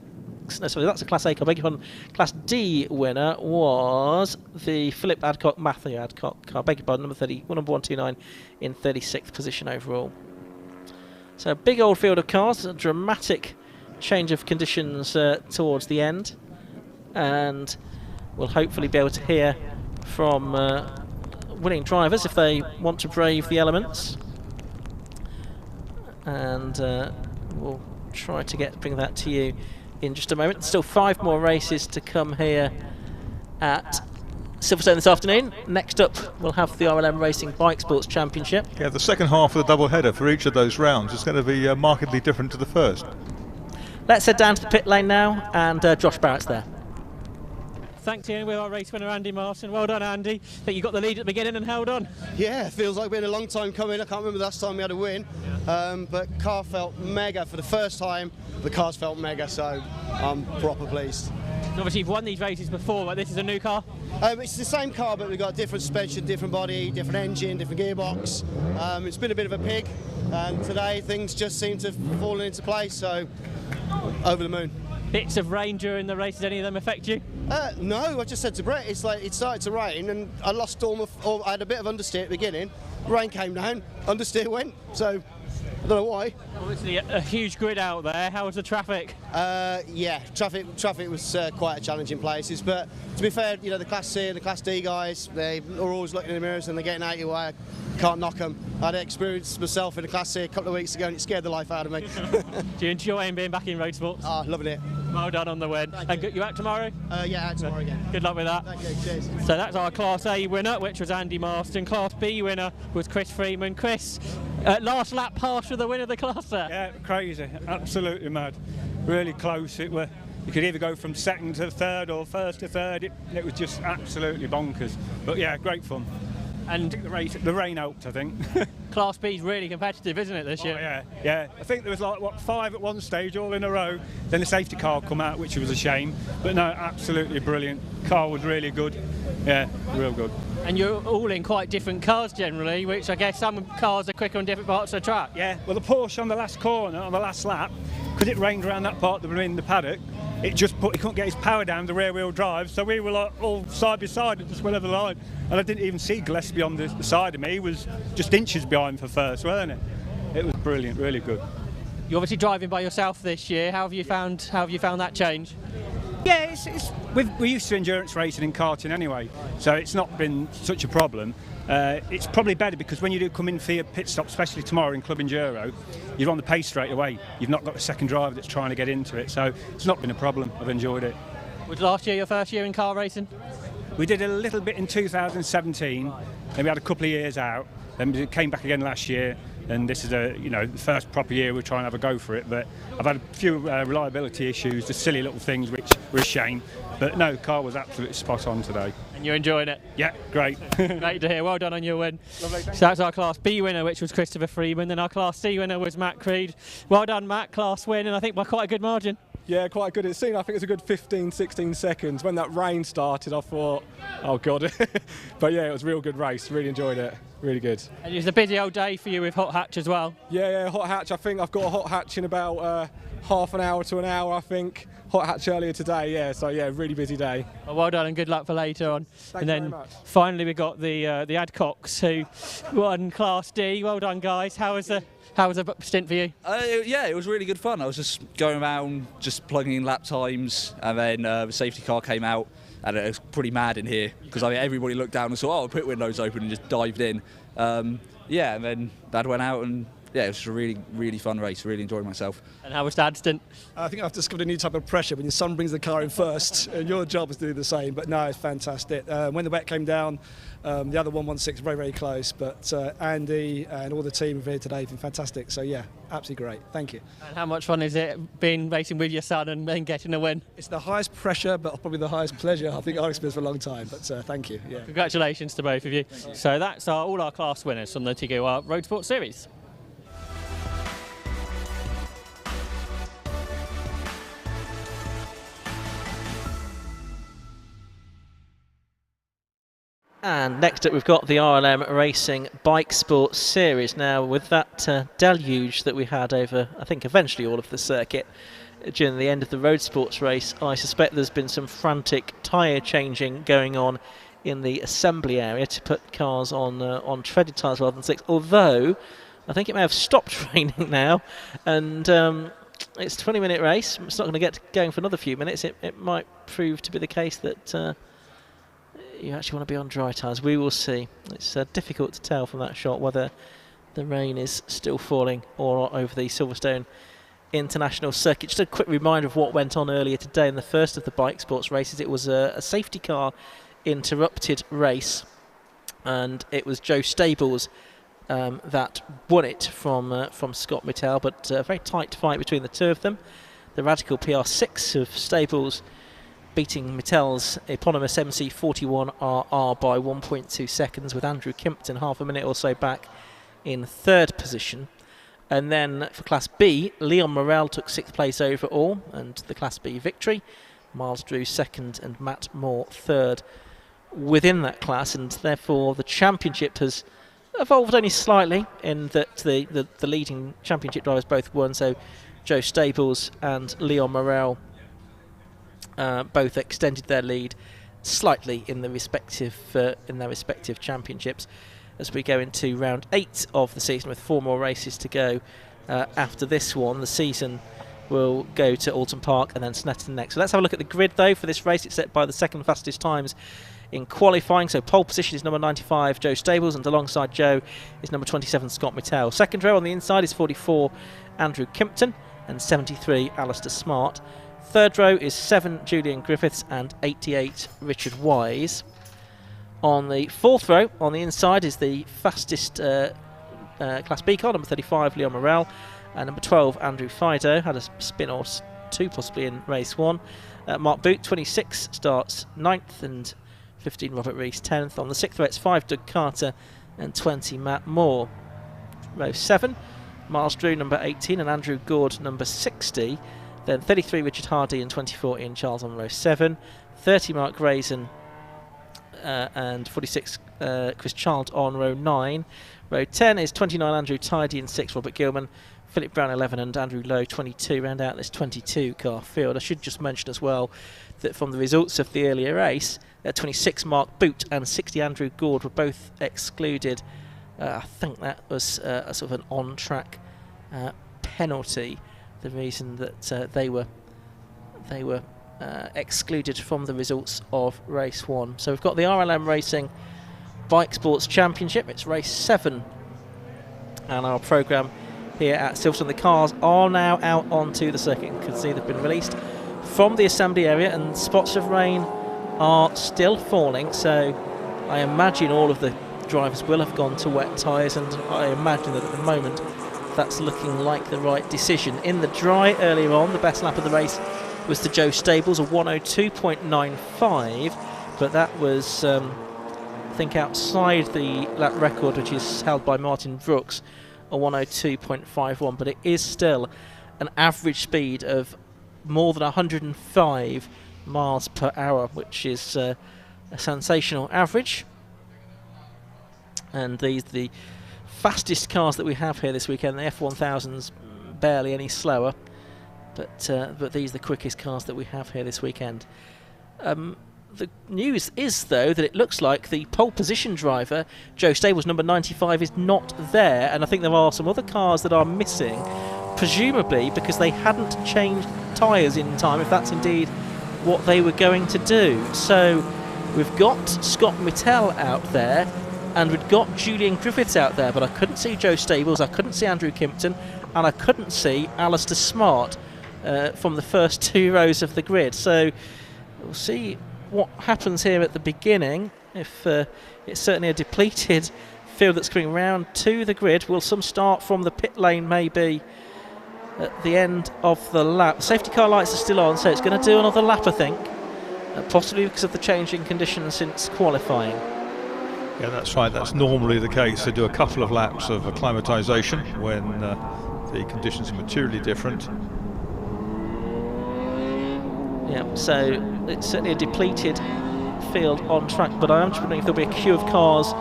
No, sorry, that's a Class A car. Beg your pardon. Class D winner was the Philip Adcock, Matthew Adcock car. Beg your pardon, number 129 in 36th position overall. So a big old field of cars, a dramatic change of conditions towards the end, and we'll hopefully be able to hear from winning drivers if they want to brave the elements, and we'll try to bring that to you in just a moment. Still 5 more races to come here at Silverstone this afternoon. Next up we'll have the RLM Racing Bikesports Championship. Yeah, the second half of the double header for each of those rounds is going to be markedly different to the first. Let's head down to the pit lane now, and Josh Barrett's there. Thanks, Ian, with our race winner Andy Marston. Well done, Andy. I think you got the lead at the beginning and held on. Yeah, feels like it's been a long time coming. I can't remember the last time we had a win, but car felt mega for the first time. The cars felt mega, so I'm proper pleased. Obviously, you've won these races before, but this is a new car? It's the same car, but we've got different suspension, different body, different engine, different gearbox. It's been a bit of a pig, and today things just seem to have fallen into place, so over the moon. Bits of rain during the race, did any of them affect you? No, I just said to Brett, it's like it started to rain and I lost I had a bit of understeer at the beginning. Rain came down, understeer went, so I don't know why. Obviously a huge grid out there. How was the traffic? Yeah, traffic was quite a challenge in places, but to be fair, you know, the Class C and the Class D guys, they are always looking in the mirrors and they're getting out of your way. I can't knock them. I had experience myself in the Class C a couple of weeks ago and it scared the life out of me. Do you enjoy being back in Roadsports? Loving it. Well done on the win. And you out tomorrow? Yeah, out tomorrow again. Good luck with that. Thank you, cheers. So that's our Class A winner, which was Andy Marston. Class B winner was Chris Freeman. Chris, last lap pass for the win of the class there. Yeah, crazy, absolutely mad. Really close. You could either go from second to third or first to third. It was just absolutely bonkers. But yeah, great fun. And the rain helped, I think. Class B is really competitive, isn't it, this year? Yeah. I think there was like 5 at one stage, all in a row. Then the safety car come out, which was a shame. But no, absolutely brilliant. Car was really good. Yeah, real good. And you're all in quite different cars generally, which I guess some cars are quicker on different parts of the track. Yeah, well the Porsche on the last corner, on the last lap, because it rained around that part that we were in the paddock, he couldn't get his power down the rear wheel drive, so we were like all side by side and just went over the line. And I didn't even see Gillespie on the side of me. He was just inches behind for first, wasn't it? It was brilliant, really good. You're obviously driving by yourself this year. How have you found that change? Yeah, we're used to endurance racing and karting anyway, so it's not been such a problem. It's probably better because when you do come in for your pit stop, especially tomorrow in Club Enduro, you're on the pace straight away. You've not got a second driver that's trying to get into it, so it's not been a problem. I've enjoyed it. Was last year your first year in car racing? We did a little bit in 2017, then we had a couple of years out, then we came back again last year, and this is the first proper year we're trying to have a go for it. But I've had a few reliability issues, just silly little things which were a shame. But no, the car was absolutely spot on today. And you're enjoying it? Yeah, great. Great to hear. Well done on your win. Lovely, so that's our Class B winner, which was Christopher Freeman. Then our Class C winner was Matt Creed. Well done, Matt. Class win, and I think by quite a good margin. Yeah, quite good. I think it was a good 15, 16 seconds. When that rain started, I thought, oh God. But yeah, it was a real good race. Really enjoyed it. Really good. And it was a busy old day for you with hot hatch as well. Yeah, hot hatch. I think I've got a hot hatch in about half an hour to an hour, I think. Hot hatch earlier today, yeah. So yeah, really busy day. Well done and good luck for later on. Thank you very much. Finally we got the Adcocks who won Class D. Well done, guys. How was the stint for you? Yeah, it was really good fun. I was just going around, just plugging in lap times, and then the safety car came out, and it was pretty mad in here because everybody looked down and saw, oh, pit window's open, and just dived in. Yeah, and then Dad went out, and yeah, it was a really, really fun race. Really enjoyed myself. And how was Dad's stint? I think I've discovered a new type of pressure when your son brings the car in first, and your job is to do the same. But no, it's fantastic. When the wet came down, the other 116 very, very close. But Andy and all the team here today have been fantastic. So yeah, absolutely great. Thank you. And how much fun is it being racing with your son and then getting a win? It's the highest pressure, but probably the highest pleasure I think I've experienced for a long time. But thank you. Yeah. Congratulations to both of you. So that's all our class winners from the Tegiwa Roadsport Series. And next up we've got the RLM Racing Bikesports Series. Now with that deluge that we had over, I think eventually all of the circuit during the end of the Roadsports race, I suspect there's been some frantic tyre changing going on in the assembly area to put cars on treaded tyres rather than slicks, although I think it may have stopped raining now, and it's a 20-minute race. It's not going to get going for another few minutes. It might prove to be the case that you actually want to be on dry tyres. We will see. It's difficult to tell from that shot whether the rain is still falling or not over the Silverstone International Circuit. Just a quick reminder of what went on earlier today in the first of the Bikesports races. It was a safety car interrupted race, and it was Joe Stables that won it from Scott Mittal, but a very tight fight between the two of them. The Radical PR6 of Stables beating Mittal's eponymous MC41RR by 1.2 seconds, with Andrew Kimpton half a minute or so back in third position. And then for Class B, Leon Morel took sixth place overall and the Class B victory. Miles Drew second and Matt Moore third within that class, and therefore the championship has evolved only slightly in that the leading championship drivers both won. So Joe Stables and Leon Morel both extended their lead slightly in their respective championships as we go into round 8 of the season, with 4 more races to go. After this one, the season will go to Alton Park and then Snetterton next. So let's have a look at the grid though for this race. It's set by the second fastest times in qualifying. So pole position is number 95 Joe Stables, and alongside Joe is number 27 Scott Mittal. Second row on the inside is 44 Andrew Kimpton and 73 Alistair Smart. Third row is 7 Julian Griffiths and 88 Richard Wise. On the fourth row on the inside is the fastest Class B car, number 35 Leon Morel, and number 12 Andrew Fido. Had a spin or two possibly in race 1. Mark Boot 26 starts 9th, and 15 Robert Rees 10th. On the 6th row it's 5 Doug Carter and 20 Matt Moore. Row 7, Miles Drew number 18 and Andrew Gord number 60. Then 33 Richard Hardy and 24 Ian Charles on row 7. 30 Mark Grayson and 46 Chris Child on row 9. Row 10 is 29 Andrew Tidy and 6 Robert Gilman. Philip Brown 11 and Andrew Lowe 22 round out this 22 car field. I should just mention as well that from the results of the earlier race, 26 Mark Boot and 60 Andrew Gord were both excluded. I think that was a sort of an on-track penalty, the reason that they were excluded from the results of race 1. So we've got the RLM Racing Bikesports Championship. It's race 7 and our programme here at Silverstone. The cars are now out onto the circuit. You can see they've been released from the assembly area, and spots of rain are still falling, so I imagine all of the drivers will have gone to wet tyres, and I imagine that at the moment that's looking like the right decision. In the dry earlier on, the best lap of the race was to Joe Stables, a 1:02.95, but that was I think outside the lap record, which is held by Martin Brooks, a 1:02.51, but it is still an average speed of more than 105 miles per hour, which is a sensational average. And these the fastest cars that we have here this weekend. The F1000's barely any slower, but these are the quickest cars that we have here this weekend. The news is, though, that it looks like the pole position driver, Joe Stables, number 95, is not there, and I think there are some other cars that are missing, presumably because they hadn't changed tyres in time, if that's indeed what they were going to do. So we've got Scott Mittell out there, and we've got Julian Griffiths out there, but I couldn't see Joe Stables, I couldn't see Andrew Kimpton, and I couldn't see Alistair Smart from the first 2 rows of the grid. So we'll see what happens here at the beginning. If it's certainly a depleted field that's coming round to the grid. Will some start from the pit lane maybe at the end of the lap? Safety car lights are still on, so it's going to do another lap, I think, possibly because of the changing conditions since qualifying. Yeah, that's right. That's normally the case. They do a couple of laps of acclimatisation when the conditions are materially different. Yeah, so it's certainly a depleted field on track, but I am just wondering if there'll be a queue of cars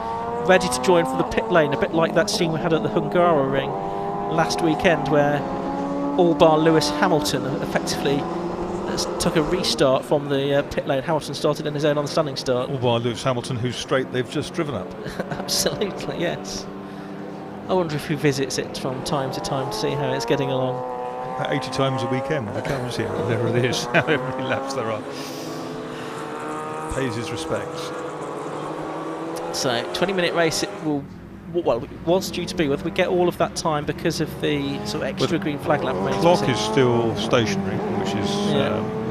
ready to join for the pit lane, a bit like that scene we had at the Hungaroring last weekend, where all bar Lewis Hamilton effectively took a restart from the pit lane. Hamilton started in his own on the standing start. All by Lewis Hamilton, whose straight they've just driven up. Absolutely, yes. I wonder if he visits it from time to time to see how it's getting along. 80 times a weekend when he comes here, whatever it is, however many laps there are. Pays his respects. So, 20-minute race, it was due to be. Whether we get all of that time because of the sort of extra green flag lap remains. The clock is still stationary, which is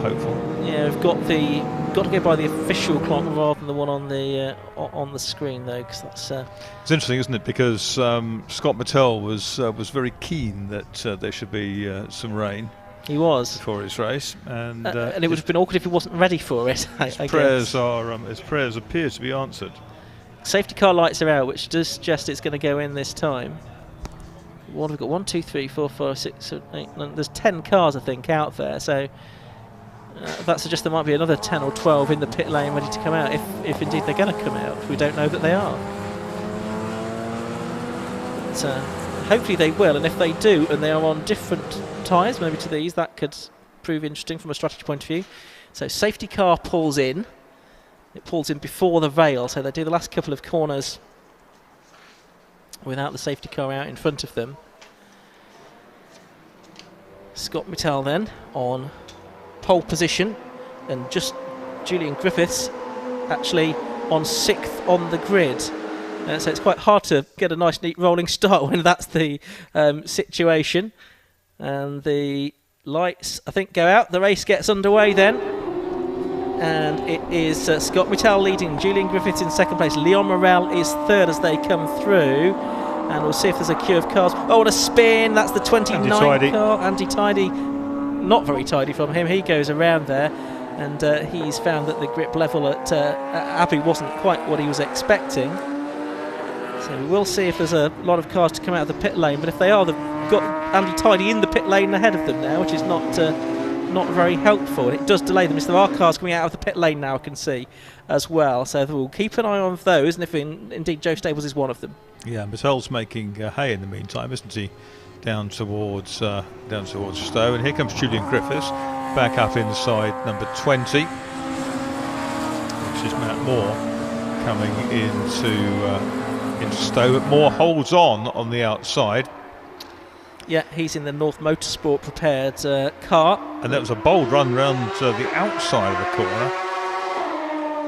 hopeful. Yeah, we've got to go by the official clock rather than the one on the screen, though, because that's. It's interesting, isn't it? Because Scott Mittell was very keen that there should be some rain. He was before his race, and it would have been awkward if he wasn't ready for it. His prayers appear to be answered. Safety car lights are out, which does suggest it's going to go in this time. What have we got? 1, 2, 3, 4, 5, 6, 7, 8, 9. There's 10 cars, I think, out there. So that suggests there might be another 10 or 12 in the pit lane ready to come out, if indeed they're going to come out. We don't know that they are. But, hopefully they will, and if they do, and they are on different tyres, maybe to these, that could prove interesting from a strategy point of view. So safety car pulls in. It pulls in before the rail, so they do the last couple of corners without the safety car out in front of them. Scott Mittell then on pole position, and just Julian Griffiths actually on 6th on the grid. So it's quite hard to get a nice neat rolling start when that's the situation. And the lights, I think, go out. The race gets underway then. And it is Scott Mittell leading, Julian Griffiths in second place. Leon Morel is third as they come through. And we'll see if there's a queue of cars. Oh, what a spin! That's the 29 car. Andy Tidy, not very tidy from him. He goes around there, and he's found that the grip level at Abbey wasn't quite what he was expecting. So we will see if there's a lot of cars to come out of the pit lane. But if they are, they've got Andy Tidy in the pit lane ahead of them now, which is not not very helpful, and it does delay them. There are cars coming out of the pit lane now, I can see, as well. So we'll keep an eye on those, and if indeed Joe Stables is one of them. Yeah, Mattel's making hay in the meantime, isn't he? Down towards Stowe, and here comes Julian Griffiths back up inside number 20, which is Matt Moore coming into Stowe. But Moore holds on the outside. Yeah, he's in the North Motorsport prepared car. And that was a bold run round the outside of the corner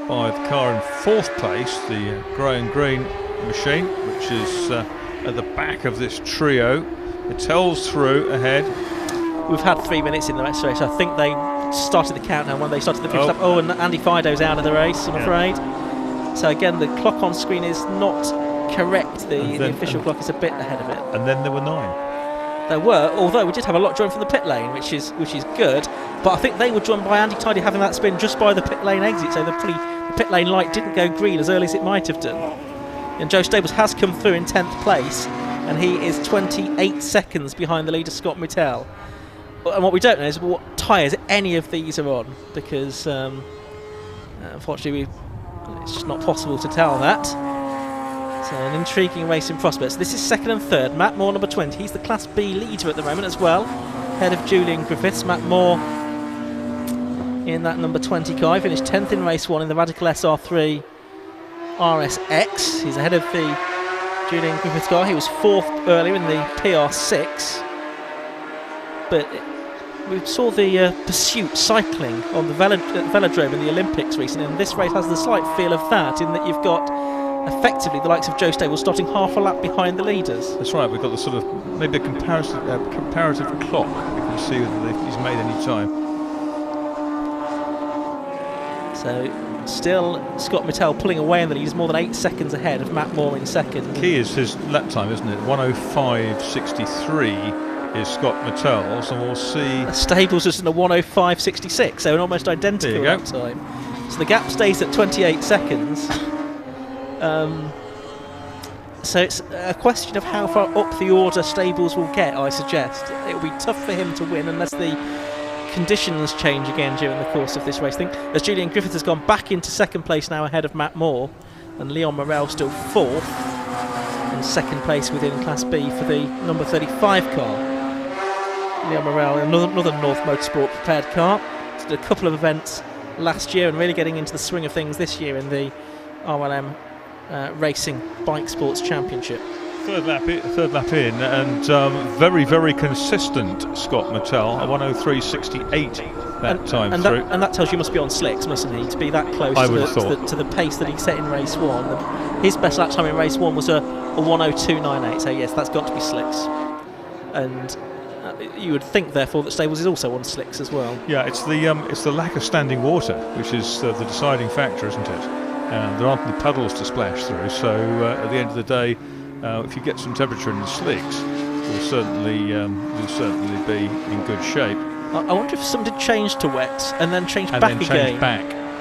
by the car in 4th place, the grey and green machine, which is at the back of this trio. Mattel's through ahead. We've had 3 minutes in the race, so I think they started the countdown when they started the pit stop. Oh, and Andy Fido's out of the race, I'm afraid. So again, the clock on screen is not correct. The official clock is a bit ahead of it. And then there were 9. There were, although we did have a lot joined from the pit lane, which is good. But I think they were joined by Andy Tidy having that spin just by the pit lane exit, so the pit lane light didn't go green as early as it might have done. And Joe Stables has come through in 10th place, and he is 28 seconds behind the leader Scott Mattel. And what we don't know is what tyres any of these are on, because unfortunately it's just not possible to tell that. So an intriguing race in prospects. This is 2nd and 3rd. Matt Moore, number 20. He's the Class B leader at the moment as well, ahead of Julian Griffiths. Matt Moore in that number 20 car. He finished 10th in race 1 in the Radical SR3 RSX. He's ahead of the Julian Griffiths car. He was 4th earlier in the PR6. But we saw the pursuit cycling on the velodrome in the Olympics recently, and this race has the slight feel of that, in that you've got effectively the likes of Joe Stables starting half a lap behind the leaders. That's right, we've got the sort of maybe a comparative clock. You can see that he's made any time. So still Scott Mattel pulling away in the lead. He's more than 8 seconds ahead of Matt Moore in 2nd. Key is his lap time, isn't it? 1:05.63 is Scott Mattel's, and we'll see. Stables is in a 1:05.66, so an almost identical lap time. So the gap stays at 28 seconds. So it's a question of how far up the order Stables will get, I suggest. It will be tough for him to win unless the conditions change again during the course of this race. I think as Julian Griffith has gone back into 2nd place now ahead of Matt Moore, and Leon Morel still 4th in 2nd place within Class B for the number 35 car. Leon Morel, another North Motorsport prepared car. Did a couple of events last year and really getting into the swing of things this year in the RLM Racing Bikesports Championship. Third lap in, and very, very consistent Scott Mattel, a 1:03.68 that time through. And that tells you he must be on slicks, mustn't he, to be that close to the pace that he set in race 1. His best lap time in race 1 was a 1:02.98, so yes, that's got to be slicks. And you would think, therefore, that Stables is also on slicks as well. Yeah, it's the lack of standing water which is the deciding factor, isn't it? There aren't any puddles to splash through, so at the end of the day, if you get some temperature in the slicks, you'll certainly be in good shape. I wonder if some did change to wet and then change back again.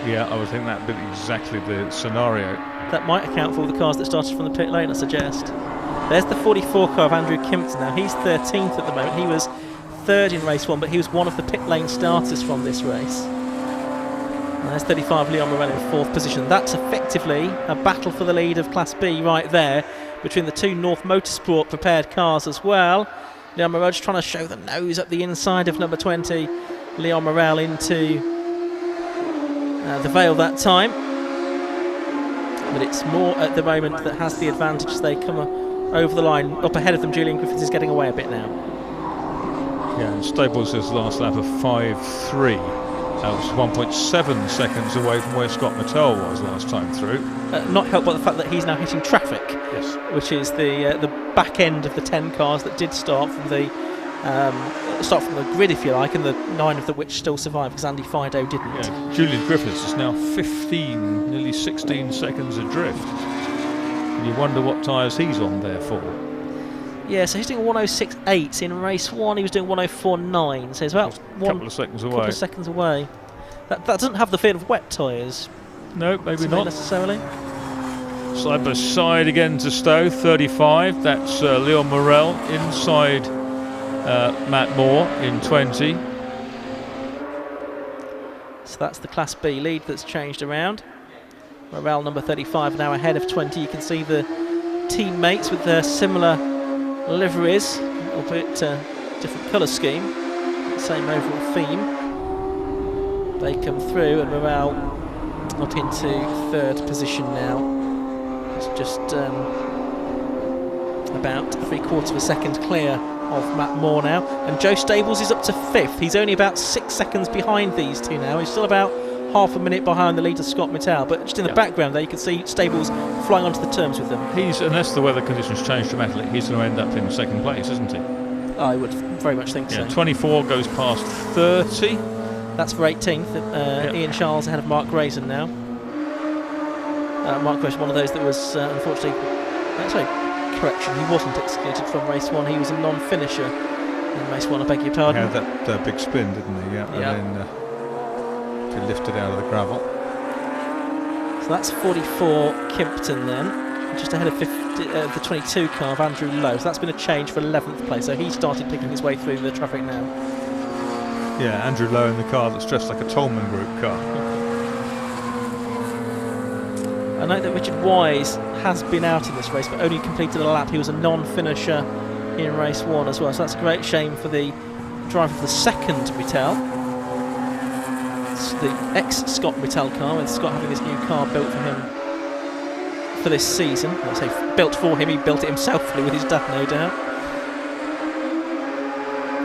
Yeah, I would think that would be exactly the scenario. That might account for all the cars that started from the pit lane, I suggest. There's the 44 car of Andrew Kimpton now. He's 13th at the moment. He was 3rd in race 1, but he was one of the pit lane starters from this race. And there's 35 Leon Morel in 4th position. That's effectively a battle for the lead of Class B right there, between the 2 North Motorsport prepared cars as well. Leon Morel just trying to show the nose up the inside of number 20. Leon Morel into the Vale that time. But it's Moore at the moment that has the advantage as they come over the line. Up ahead of them, Julian Griffiths is getting away a bit now. Yeah, and Stables' last lap of 5.3. That was 1.7 seconds away from where Scott Mattel was last time through. Not helped by the fact that he's now hitting traffic, yes, which is the back end of the 10 cars that did start from the grid, if you like, and the 9 of which still survived because Andy Fido didn't. Yeah. Julian Griffiths is now 15, nearly 16 seconds adrift. And you wonder what tyres he's on there for. Yeah, so he's doing 1:06.8 in race 1. He was doing 1:04.9, so he's about a couple of seconds away. That doesn't have the feel of wet tyres. No, maybe not necessarily. Side by side again to Stowe, 35. That's Leon Morel inside Matt Moore in 20. that's the Class B lead that's changed around. Morel, number 35, now ahead of 20. You can see the teammates with their similar liveries, albeit different colour scheme, same overall theme. They come through, and Morel up into 3rd position now. It's just about 3/4 of a second clear of Matt Moore now, and Joe Stables is up to 5th. He's only about 6 seconds behind these two now. He's still about half a minute behind the leader Scott Mittal, but just in the background there you can see Stables flying onto the terms with them. Unless the weather conditions change dramatically, he's going to end up in 2nd place, isn't he? I would very much think so. 24 goes past 30. That's for 18th. Ian Charles ahead of Mark Grayson now. Mark Grayson, one of those that was unfortunately, sorry, correction, he wasn't excluded from race 1. He was a non-finisher in race 1, I beg your pardon. He had that big spin, didn't he? And then he lifted out of the gravel. So that's 44 Kimpton then, just ahead of the 22 car of Andrew Lowe. So that's been a change for 11th place, so he started picking his way through the traffic now. Yeah, Andrew Lowe in the car that's dressed like a Tolman Group car. I know that Richard Wise has been out in this race, but only completed a lap. He was a non-finisher in race 1 as well, so that's a great shame for the driver of the 2nd Mittal. It's the ex-Scott Mittal car, with Scott having this new car built for him for this season. I say built for him, he built it himself with his dad, no doubt.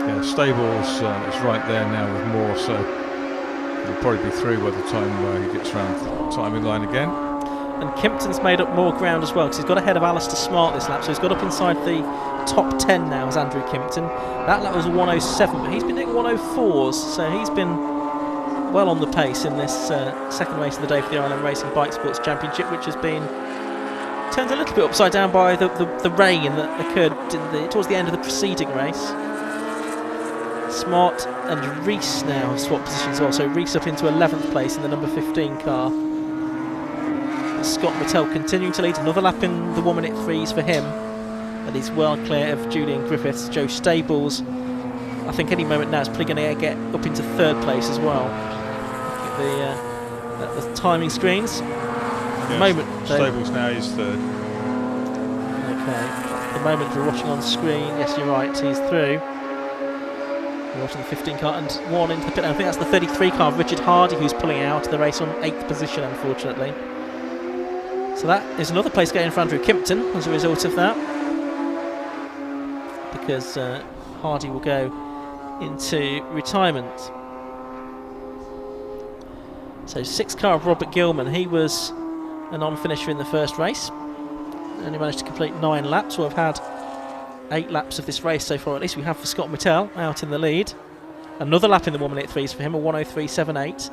Yeah, Stables is right there now with Moore, so he'll probably be through by the time he gets around the timing line again. And Kimpton's made up more ground as well, because he's got ahead of Alistair Smart this lap, so he's got up inside the top 10 now as Andrew Kimpton. That lap was a 107, but he's been doing 104s, so he's been well on the pace in this second race of the day for the Ireland Racing Bikesports Championship, which has been turned a little bit upside down by the rain that occurred towards the end of the preceding race. Smart and Reese now have swapped positions as well, so Reese up into 11th place in the number 15 car. Scott Mittal continuing to lead, another lap in the 1 minute 3s for him, and he's well clear of Julian Griffiths. Joe Stables, I think any moment now is probably going to get up into 3rd place as well. At the timing screens. Yes, Moment Stables now is 3rd. Okay, the moment we're watching on screen, yes, you're right, he's through. We're watching the 15 car and 1 into the pit. I think that's the 33 car of Richard Hardy, who's pulling out of the race on 8th position, unfortunately. So that is another place gain for Andrew Kimpton as a result of that, because Hardy will go into retirement. So 6th car of Robert Gilman, he was a non-finisher in the first race, only managed to complete 9 laps. We've had 8 laps of this race so far, at least we have for Scott Mittal out in the lead. Another lap in the 1 minute 3s for him, a 1:03.78.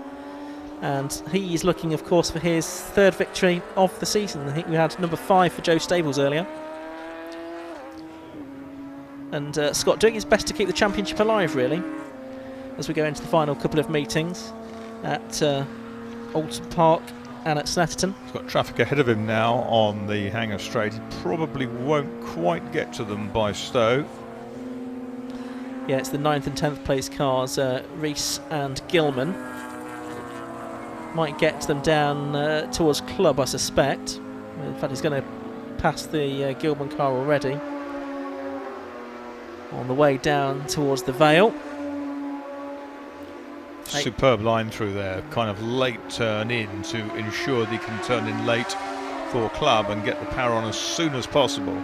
And he is looking, of course, for his 3rd victory of the season. I think we had number 5 for Joe Stables earlier. And Scott doing his best to keep the championship alive, really, as we go into the final couple of meetings at Alton Park and at Snetterton. He's got traffic ahead of him now on the Hangar Straight. He probably won't quite get to them by Stowe. Yeah, it's the 9th and 10th place cars, Reese and Gilman. Might get them down towards Club, I suspect. In fact, he's going to pass the Gilman car already. On the way down towards the Vale. Superb line through there, kind of late turn in to ensure that he can turn in late for Club and get the power on as soon as possible.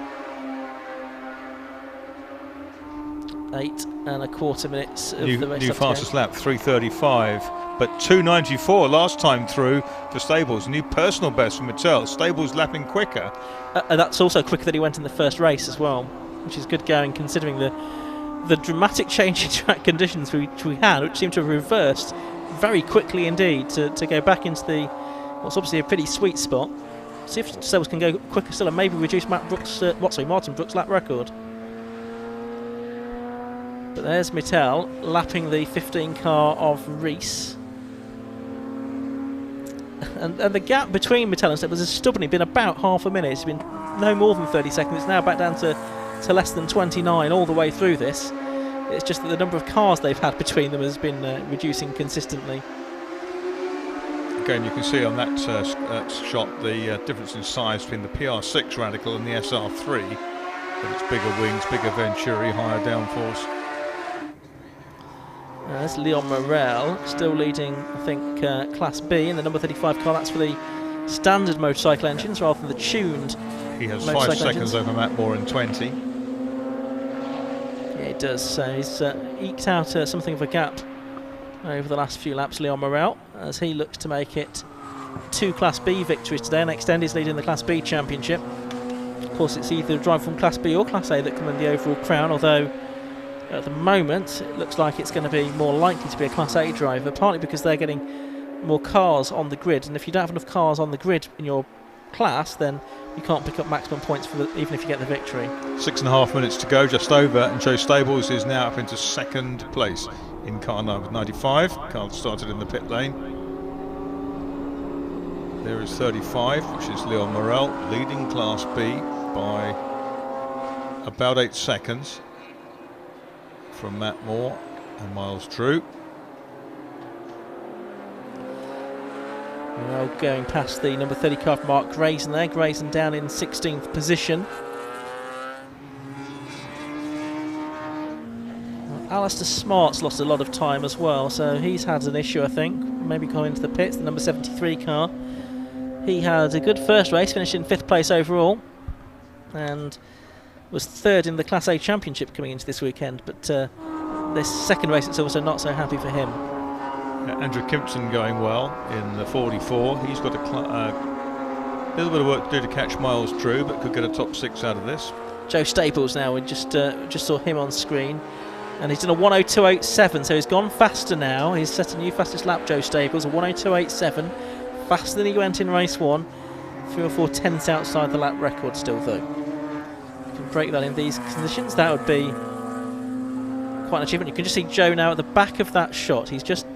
8 1/4 minutes of the race. New fastest lap, 3:35, but 2:94 last time through for Stables. New personal best for Mittal. Stables lapping quicker. That's also quicker than he went in the first race as well, which is good going considering the dramatic change in track conditions which we had, which seemed to have reversed very quickly indeed to go back into what's obviously a pretty sweet spot. See if Stables can go quicker still and maybe reduce Martin Brooks' lap record. But there's Mittal lapping the 15 car of Reese. And the gap between Mittal and Stables has stubbornly been about half a minute. It's been no more than 30 seconds. It's now back down to less than 29 all the way through this. It's just that the number of cars they've had between them has been reducing consistently. Again, you can see on that shot the difference in size between the PR6 Radical and the SR3. But it's bigger wings, bigger Venturi, higher downforce. There's Leon Morel still leading, I think, Class B in the number 35 car. That's for the standard motorcycle engines rather than the tuned. He has 5 seconds over Matt Moore in 20. Yeah, he does. So he's eked out something of a gap over the last few laps, Leon Morel, as he looks to make it 2 Class B victories today and extend his lead in the Class B Championship. Of course, it's either a driver from Class B or Class A that can win the overall crown, although at the moment it looks like it's going to be more likely to be a Class A driver, partly because they're getting more cars on the grid, and if you don't have enough cars on the grid in your class, then you can't pick up maximum points for even if you get the victory. 6.5 minutes to go, just over, and Joe Stables is now up into second place in car number 95. Car started in the pit lane. There is 35, which is Leon Morel, leading Class B by about 8 seconds from Matt Moore and Miles Drew. Morel going past the number 30 car of Mark Grayson there. Grayson down in 16th position. Alistair Smart's lost a lot of time as well, so he's had an issue, I think. Maybe coming into the pits, the number 73 car. He had a good first race, finished in 5th place overall, and was 3rd in the Class A Championship coming into this weekend, but this second race at Silverstone, not so happy for him. Andrew Kimpton going well in the 44. He's got a little bit of work to do to catch Miles Drew, but could get a top 6 out of this. Joe Staples now, we just saw him on screen, and he's done a 1:02.87, so he's gone faster now. He's set a new fastest lap, Joe Staples, a 1:02.87, faster than he went in race 1. 3 or 4 tenths outside the lap record still, though. If you can break that in these conditions, that would be quite an achievement. You can just see Joe now at the back of that shot. He's just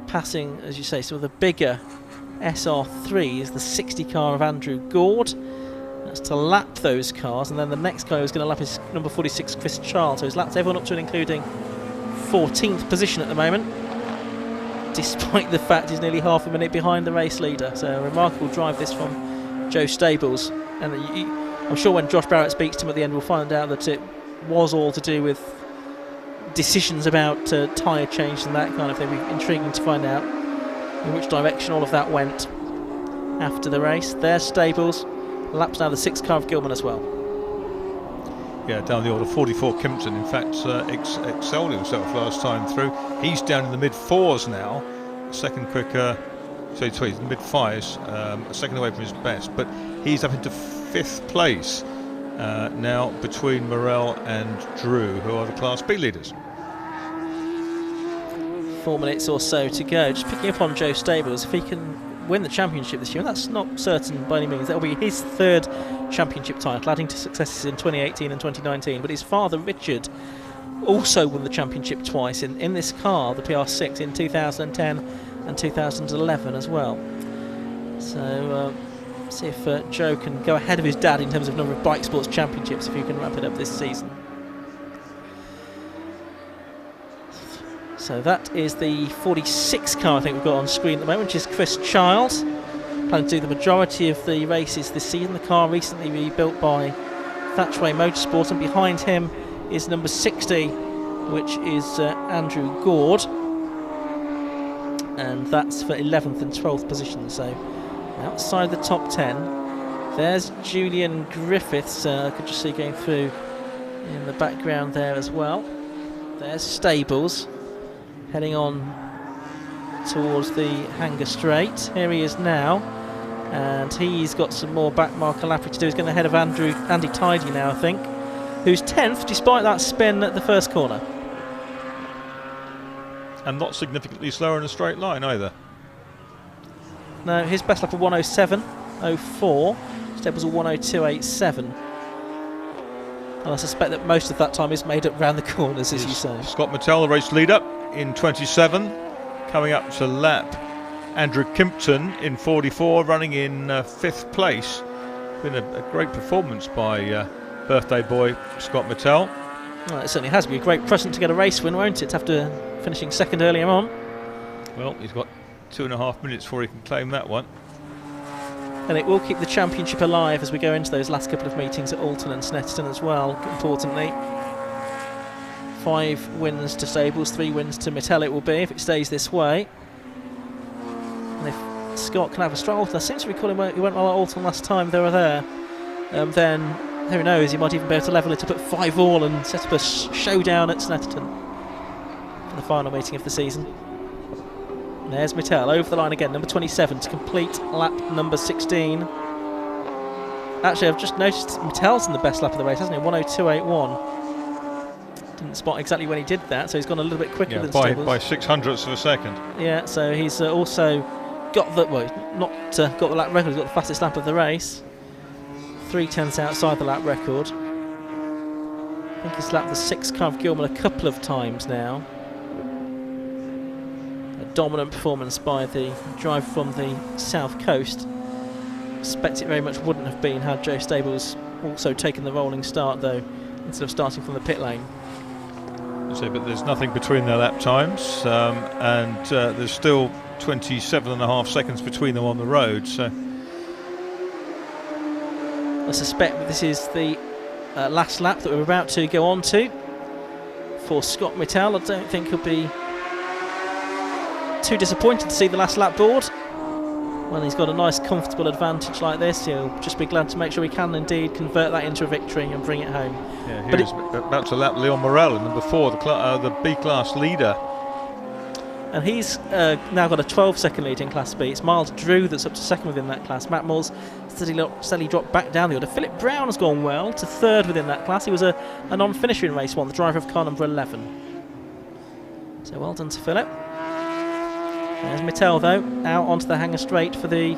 passing, as you say, some of the bigger SR3s, the 60 car of Andrew Gord. That's to lap those cars, and then the next car who's going to lap is number 46, Chris Child. So he's lapped everyone up to and including 14th position at the moment, despite the fact he's nearly half a minute behind the race leader. So a remarkable drive this from Joe Stables. And I'm sure when Josh Barrett speaks to him at the end, we'll find out that it was all to do with decisions about tyre change and that kind of thing. It'll be intriguing to find out in which direction all of that went after the race. There's Stables. Laps now the 6th car of Gilman as well. Yeah, down the order 44, Kimpton, in fact, excelled himself last time through. He's down in the mid-4s now, second quicker, sorry, the mid-5s, a second away from his best, but he's up into 5th place now between Morel and Drew, who are the Class B leaders. 4 minutes or so to go. Just picking up on Joe Stables, if he can win the championship this year, and that's not certain by any means. That'll be his 3rd championship title, adding to successes in 2018 and 2019. But his father, Richard, also won the championship twice in this car, the PR6, in 2010 and 2011 as well. So see if Joe can go ahead of his dad in terms of number of Bikesports championships, if he can wrap it up this season. So that is the 46 car I think we've got on screen at the moment, which is Chris Child. Planning to do the majority of the races this season. The car recently rebuilt by Thatchway Motorsport, and behind him is number 60, which is Andrew Gord. And that's for 11th and 12th positions, so outside the top 10. There's Julian Griffiths, I could just see going through in the background there as well. There's Stables, heading on towards the Hanger Straight. Here he is now, and he's got some more back marker lapping to do. He's going to head of Andy Tidy now, I think, who's 10th despite that spin at the first corner. And not significantly slower in a straight line either. No, his best lap of 1:07.04. Stables a 1:02.87. And I suspect that most of that time is made up round the corners, as you say. Scott Mattel, the race leader, in 27, coming up to lap Andrew Kimpton in 44, running in 5th place. Been a great performance by birthday boy Scott Mattel. Well, it certainly has been a great present to get a race win, won't it, after finishing 2nd earlier on? Well, he's got 2.5 minutes before he can claim that one. And it will keep the championship alive as we go into those last couple of meetings at Alton and Snetterton as well, importantly. 5 wins to Stables, 3 wins to Mittel it will be if it stays this way. And if Scott can have a stroll, I seem to recall he went well at Alton last time they were there, then who knows, he might even be able to level it up at 5-all and set up a showdown at Snetterton for the final meeting of the season. And there's Mittel over the line again, number 27 to complete lap number 16. Actually, I've just noticed Mittel's in the best lap of the race, hasn't he? 1:02.81. Didn't spot exactly when he did that, so he's gone a little bit quicker than Stables. By 600ths of a second. Yeah, so he's also got the, well, not got the lap record, he's got the fastest lap of the race. 3/10 outside the lap record. I think he's lapped the 6 car of Gilman a couple of times now. A dominant performance by the driver from the south coast. Expect it very much wouldn't have been had Joe Stables also taken the rolling start though, instead of starting from the pit lane. So, but there's nothing between their lap times, and there's still 27.5 seconds between them on the road. So I suspect that this is the last lap that we're about to go on to for Scott Mittel. I don't think he'll be too disappointed to see the last lap board. When he's got a nice comfortable advantage like this, he'll just be glad to make sure he can indeed convert that into a victory and bring it home. yeah, But he's about to lap Leon Morel in number 4, the B-class leader. And he's now got a 12-second lead in Class B. It's Miles Drew that's up to second within that class. Matt Moore's steadily dropped back down the order. Philip Brown has gone well to third within that class. He was a non-finisher in race 1, the driver of car number 11. So well done to Philip. There's Mittel though, out onto the hanger straight for the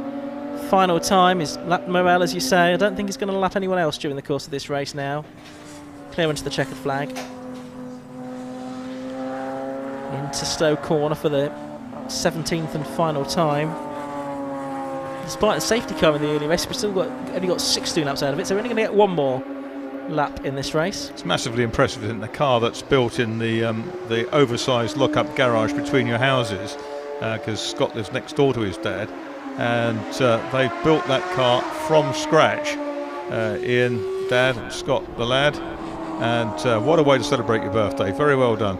final time. He's lapped Morel, as you say. I don't think he's going to lap anyone else during the course of this race now. Clear into the checkered flag. Into Stowe Corner for the 17th and final time. Despite the safety car in the early race, we've still only got 16 laps out of it, so we're only going to get one more lap in this race. It's massively impressive, isn't it? The car that's built in the oversized lock-up garage between your houses, because Scott lives next door to his dad, and they built that car from scratch. Ian, Dad, and Scott, the lad, and what a way to celebrate your birthday. Very well done.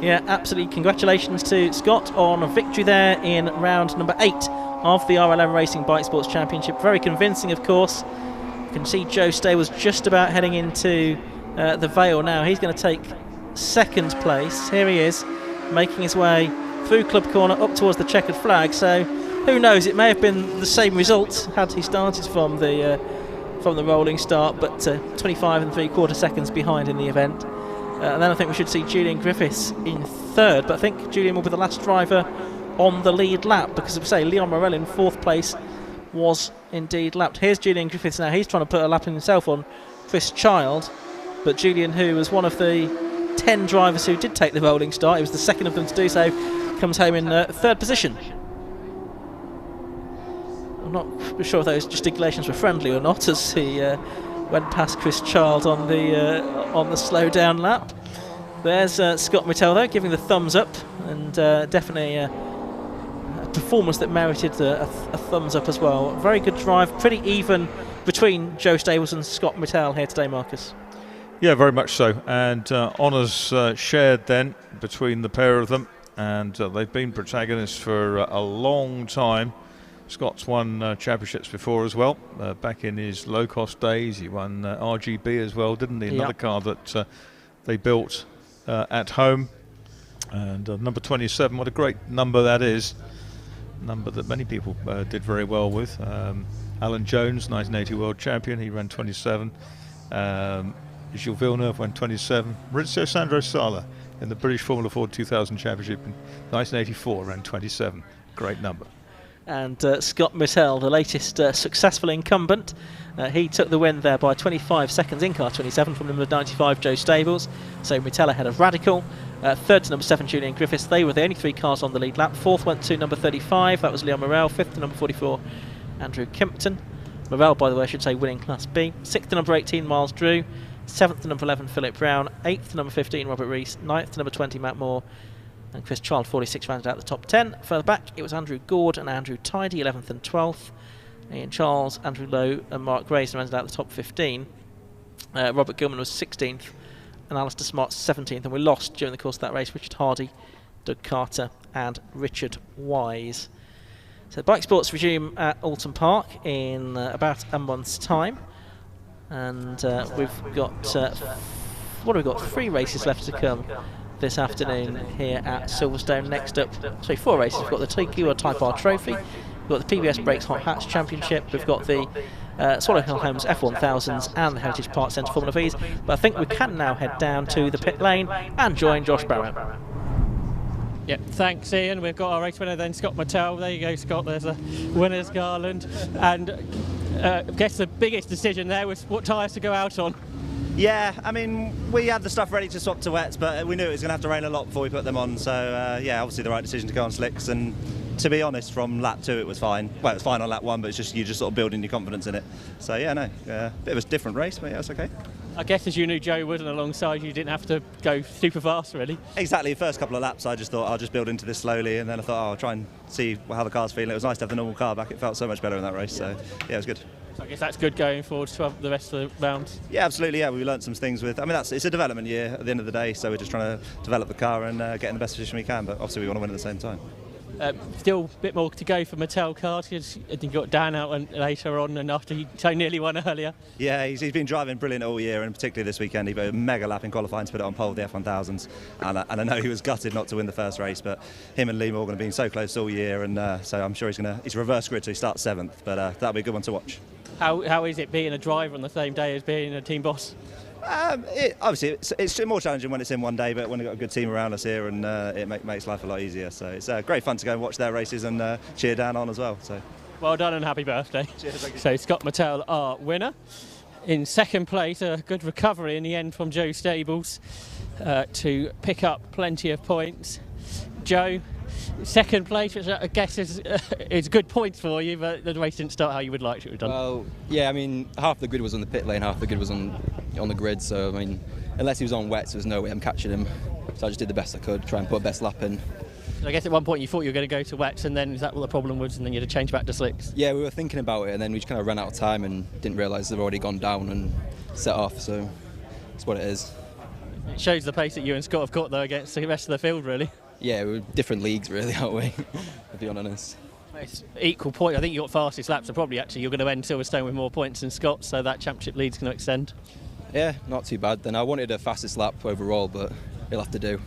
Yeah, absolutely. Congratulations to Scott on a victory there in round number 8 of the RLM Racing Bikesports Championship. Very convincing, of course. You can see Joe Stay was just about heading into the Vale now. He's going to take second place. Here he is, making his way through Club Corner up towards the checkered flag. So who knows, it may have been the same result had he started from the rolling start, but 25 3/4 seconds behind in the event. And then I think we should see Julian Griffiths in third, but I think Julian will be the last driver on the lead lap, because as I say, Leon Morel in 4th place was indeed lapped. Here's Julian Griffiths now. He's trying to put a lap in himself on Chris Child, but Julian, who was one of the 10 drivers who did take the rolling start, he was the second of them to do so, comes home in 3rd position. I'm not sure if those gesticulations were friendly or not, as he went past Chris Child on the slow down lap. There's Scott Mittel though, giving the thumbs up, and definitely a performance that merited a thumbs up as well. Very good drive, pretty even between Joe Stables and Scott Mittel here today, Marcus. Yeah, very much so, and honours shared then between the pair of them, and they've been protagonists for a long time. Scott's won championships before as well. Back in his low-cost days, he won RGB as well, didn't he? Another car that they built at home. And number 27, what a great number that is. Number that many people did very well with. Alan Jones, 1980 world champion, he ran 27. Gilles Villeneuve went 27. Maurizio Sandro Sala in the British Formula Ford 2000 Championship in 1984 ran 27. Great number. And Scott Mittel, the latest successful incumbent, he took the win there by 25 seconds in car 27 from number 95 Joe Stables. So Mittel ahead of Radical. Third to number 7 Julian Griffiths. They were the only 3 cars on the lead lap. 4th went to number 35, that was Leon Morel. 5th to number 44 Andrew Kimpton. Morel, by the way, I should say, winning Class B. 6th to number 18 Miles Drew. 7th to number 11 Philip Brown. 8th to number 15 Robert Rees. 9th to number 20 Matt Moore. And Chris Child, 46, rounded out the top 10. Further back, it was Andrew Gord and Andrew Tidy, 11th and 12th. Ian Charles, Andrew Lowe and Mark Grayson rounded out the top 15. Robert Gilman was 16th and Alistair Smart 17th. And we lost during the course of that race Richard Hardy, Doug Carter and Richard Wise. So Bikesports resume at Alton Park in about a month's time. And we've got, what have we got? 3 races left to come this afternoon here at Silverstone. Next up, sorry, 4 races. We've got the Tegiwa Type R Trophy, we've got the PBS Brakes Hot Hats Championship, we've got the Swallow Hill Homes F1000s and the Heritage Park Centre Formula Vs. But I think we can now head down to the pit lane and join Josh Barrett. Yep, thanks Ian. We've got our race winner then, Scott Mattel. There you go, Scott, there's a winner's garland. And I guess the biggest decision there was what tyres to go out on. Yeah, I mean, we had the stuff ready to swap to wets, but we knew it was going to have to rain a lot before we put them on. So, yeah, obviously the right decision to go on slicks. And to be honest, from lap 2 it was fine. Well, it was fine on lap 1, but it's just you just sort of building your confidence in it. So, yeah, no, bit of a different race, but yeah, it's okay. I guess as you knew Joe wasn't alongside, you didn't have to go super fast, really. Exactly, the first couple of laps I just thought I'll just build into this slowly, and then I thought I'll try and see how the car's feeling. It was nice to have the normal car back, it felt so much better in that race, so yeah, it was good. So I guess that's good going forward to the rest of the rounds. Yeah, absolutely. Yeah, we learnt some things with. I mean, it's a development year at the end of the day, so we're just trying to develop the car and get in the best position we can. But obviously, we want to win at the same time. Still a bit more to go for Mattel cars. I think you got Dan out later on, and after he nearly won earlier. Yeah, he's been driving brilliant all year, and particularly this weekend, he put a mega lap in qualifying to put it on pole with the F1000s. And I know he was gutted not to win the first race, but him and Lee Morgan have been so close all year, and so I'm sure he's reverse grid, so he starts 7th. But that'll be a good one to watch. How is it being a driver on the same day as being a team boss? Obviously, it's more challenging when it's in one day, but when we've got a good team around us here, and it makes life a lot easier. So it's great fun to go and watch their races and cheer Dan on as well. So well done and happy birthday. Cheers, thank you. So Scott Mattel, our winner. In second place, a good recovery in the end from Joe Stables to pick up plenty of points. Joe, second place, which I guess is good points for you, but the race didn't start how you would like it to have done. Well, yeah, I mean, half the grid was on the pit lane, half the grid was on the grid, so I mean, unless he was on wets, there was no way I'm catching him. So I just did the best I could, try and put a best lap in. I guess at one point you thought you were going to go to wets, and then is that what the problem was, and then you had to change back to slicks? Yeah, we were thinking about it, and then we just kind of ran out of time and didn't realise they've already gone down and set off, so that's what it is. It shows the pace that you and Scott have got, though, against the rest of the field, really. Yeah, we're different leagues, really, aren't we, to be honest. It's equal point. I think you got fastest laps, so probably actually you're going to end Silverstone with more points than Scott, so that championship lead's going to extend. Yeah, not too bad. Then I wanted a fastest lap overall, but it'll have to do.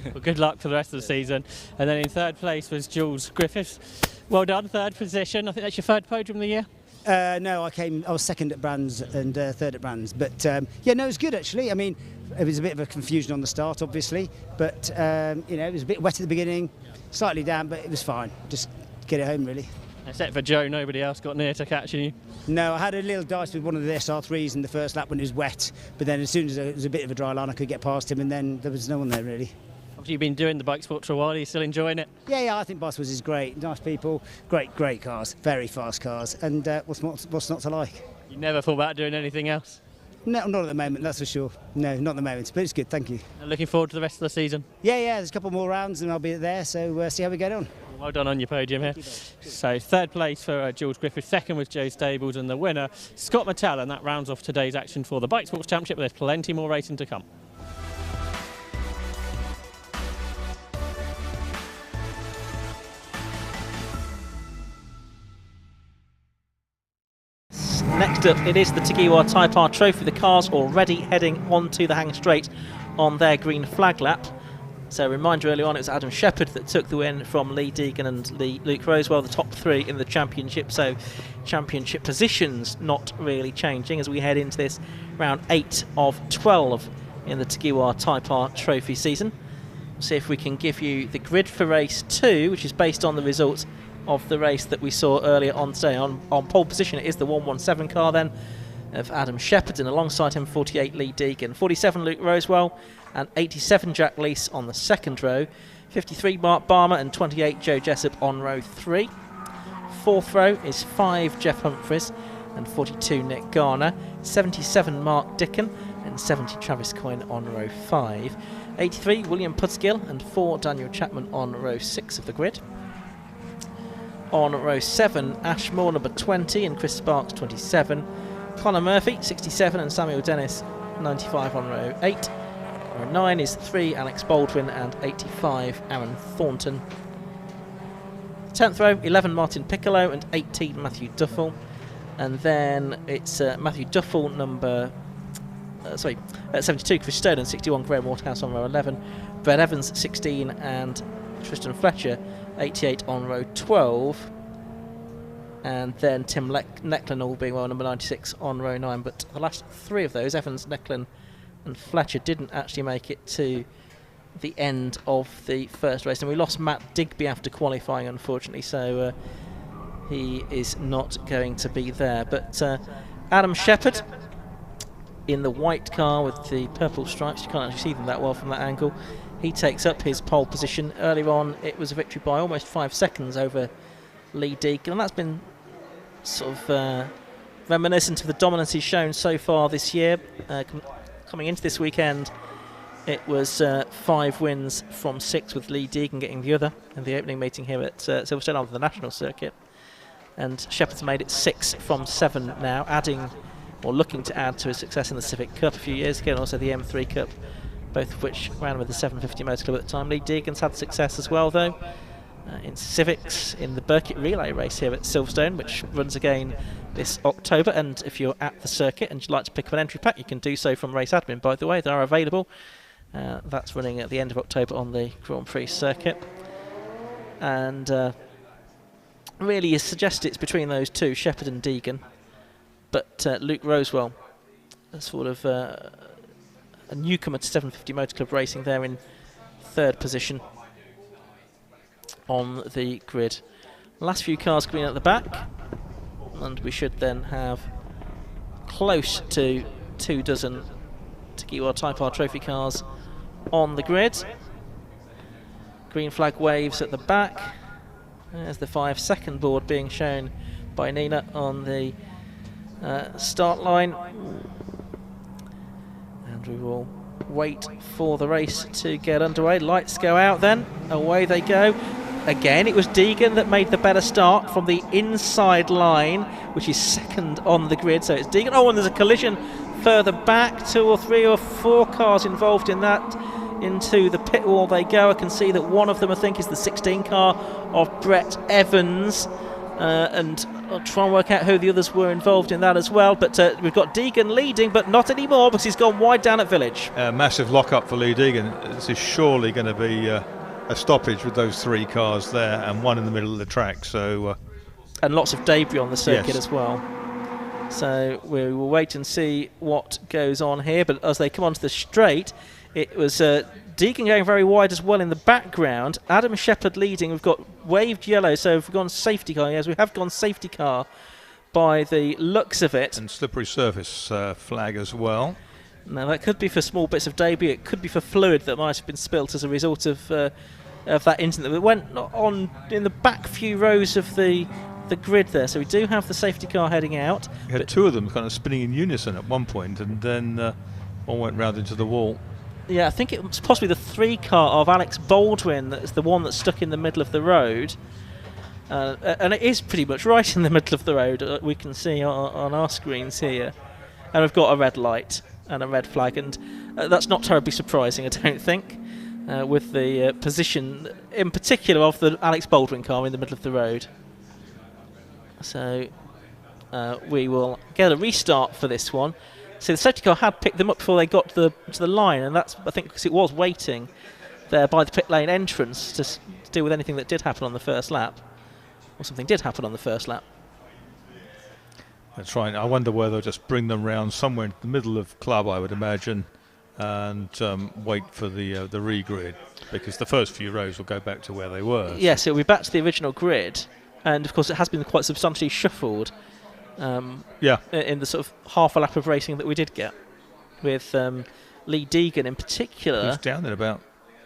Well, good luck for the rest of the season. And then in third place was Jules Griffiths. Well done, third position. I think that's your third podium of the year. No, I was second at Brands and third at Brands. But yeah, no, it was good actually. I mean, it was a bit of a confusion on the start, obviously. But you know, it was a bit wet at the beginning, slightly down, but it was fine. Just get it home, really. Except for Joe, nobody else got near to catching you. No, I had a little dice with one of the SR3s in the first lap when it was wet, but then as soon as it was a bit of a dry line, I could get past him, and then there was no one there really. Obviously, you've been doing the Bikesports for a while. Are you still enjoying it? Yeah, I think Bikesports is great. Nice people, great cars, very fast cars, and what's not to like? You never thought about doing anything else? No, not at the moment, that's for sure. No, not at the moment, but it's good, thank you. And looking forward to the rest of the season? Yeah, there's a couple more rounds and I'll be there, so see how we get on. Well done on your podium here. So third place for Jules Griffith, second was Joe Stables, and the winner, Scott Mattel, and that rounds off today's action for the Bikesports Championship, but there's plenty more racing to come. Next up, it is the Tegiwa Type R Trophy. The cars already heading onto the hang straight on their green flag lap. So a reminder early on, it was Adam Shepherd that took the win from Lee Deegan and Luke Rosewell, the top three in the championship. So championship positions not really changing as we head into this round 8 of 12 in the Tegiwa Type R Trophy season. See if we can give you the grid for race 2, which is based on the results of the race that we saw earlier on today. On pole position, it is the 117 car then of Adam Shepherd, and alongside him 48 Lee Deegan, 47 Luke Rosewell, and 87 Jack Leese on the second row, 53 Mark Barmer and 28 Joe Jessup on row 3. Fourth row is 5 Jeff Humphries and 42 Nick Garner, 77 Mark Dicken and 70 Travis Coyne on row 5. 83 William Pudsgill and 4 Daniel Chapman on row 6 of the grid. On row 7, Ash Moore number 20 and Chris Sparks 27. Connor Murphy 67 and Samuel Dennis 95 on row 8. Row 9 is 3 Alex Baldwin and 85 Aaron Thornton. 10th row 11 Martin Piccolo and 18 Matthew Duffel. And then it's Matthew Duffel number 72 Chris Stone and 61 Graham Waterhouse on row 11. Brett Evans 16 and Tristan Fletcher 88 on row 12. And then Tim Necklin all being well number 96 on row 9. But the last 3 of those, Evans, Necklin and Fletcher, didn't actually make it to the end of the first race. And we lost Matt Digby after qualifying, unfortunately, so he is not going to be there. But Adam Shepherd in the white car with the purple stripes, you can't actually see them that well from that angle, he takes up his pole position. Earlier on it was a victory by almost 5 seconds over Lee Deacon, and that's been sort of reminiscent of the dominance he's shown so far this year. Coming into this weekend, it was 5 wins from 6, with Lee Deegan getting the other in the opening meeting here at Silverstone on the national circuit. And Shepherd's made it 6 from 7 now, adding or looking to add to his success in the Civic Cup a few years ago, and also the M3 Cup, both of which ran with the 750 Motor Club at the time. Lee Deegan's had success as well, though, in Civics, in the Burkitt Relay race here at Silverstone, which runs again this October. And if you're at the circuit and you'd like to pick up an entry pack, you can do so from Race Admin, by the way. They are available. That's running at the end of October on the Grand Prix circuit. And really you suggest it's between those two, Shepherd and Deegan. But Luke Rosewell, a sort of a newcomer to 750 Motor Club racing, there in 3rd position on the grid. Last few cars coming out the back, and we should then have close to 2 dozen Tegiwa Type R Trophy cars on the grid. Green flag waves at the back. There's the 5-second board being shown by Nina on the start line. And we will wait for the race to get underway. Lights go out then, away they go. Again, it was Deegan that made the better start from the inside line, which is 2nd on the grid, so it's Deegan. Oh, and there's a collision further back, 2 or 3 or 4 cars involved in that. Into the pit wall they go. I can see that one of them, I think, is the 16 car of Brett Evans, and I'll try and work out who the others were involved in that as well. But we've got Deegan leading, but not anymore, because he's gone wide down at Village. Massive lock-up for Lee Deegan. This is surely going to be a stoppage with those 3 cars there and one in the middle of the track. So and lots of debris on the circuit, yes, as well. So we will wait and see what goes on here. But as they come onto the straight, it was Deegan going very wide as well in the background. Adam Shepherd leading. We've got waved yellow, so we've gone safety car. Yes, we have gone safety car by the looks of it. And slippery surface flag as well. Now that could be for small bits of debris. It could be for fluid that might have been spilt as a result of that incident. It went on in the back few rows of the grid there. So we do have the safety car heading out. We had 2 of them kind of spinning in unison at one point, and then one went round into the wall. Yeah, I think it was possibly the 3 car of Alex Baldwin that's the one that's stuck in the middle of the road. And it is pretty much right in the middle of the road, we can see on our screens here. And we've got a red light and a red flag, and that's not terribly surprising, I don't think, with the position in particular of the Alex Baldwin car in the middle of the road. So we will get a restart for this one. So the safety car had picked them up before they got to the line, and that's, I think, because it was waiting there by the pit lane entrance to deal with anything that did happen on the first lap, or something did happen on the first lap. That's right. I wonder whether they'll just bring them round somewhere in the middle of club, I would imagine, and wait for the regrid, because the first few rows will go back to where they were. Yes, it'll be back to the original grid, and of course it has been quite substantially shuffled. In the sort of half a lap of racing that we did get, with Lee Deegan in particular. He's down in about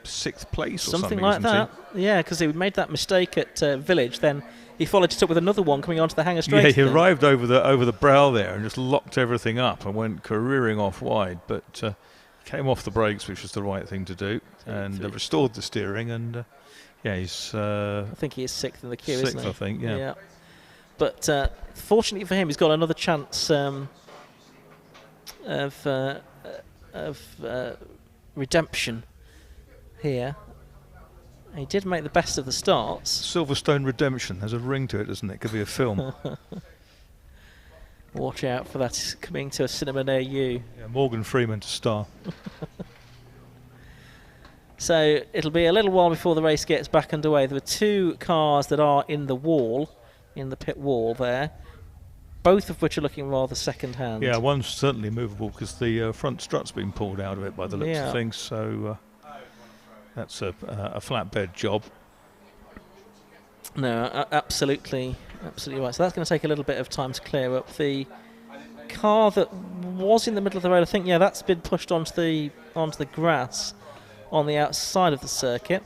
6th place or something like that. Yeah, because he made that mistake at Village, then he followed it up with another one coming onto the hangar straight. Yeah, he arrived over the brow there and just locked everything up and went careering off wide, but came off the brakes, which was the right thing to do, and restored the steering. And yeah, he's. I think he is sixth in the queue, sixth, isn't he? I think. Yeah. But fortunately for him, he's got another chance of redemption here. He did make the best of the starts. Silverstone Redemption. There's a ring to it, doesn't it? Could be a film. Watch out for that coming to a cinema near you. Yeah, Morgan Freeman to star. So it'll be a little while before the race gets back underway. There are two cars that are in the wall, in the pit wall there, both of which are looking rather second-hand. Yeah, one's certainly movable because the front strut's been pulled out of it by the looks of things. So that's a flatbed job. No, absolutely right. So that's going to take a little bit of time to clear up. The car that was in the middle of the road, I think, that's been pushed onto the grass on the outside of the circuit.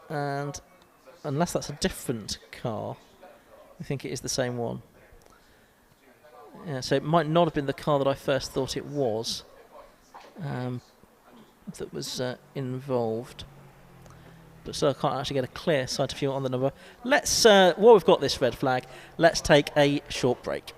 And unless that's a different car, I think it is the same one. Yeah, so it might not have been the car that I first thought it was that was involved. But so I can't actually get a clear sight of view on the number. Let's, while we've got this red flag, let's take a short break.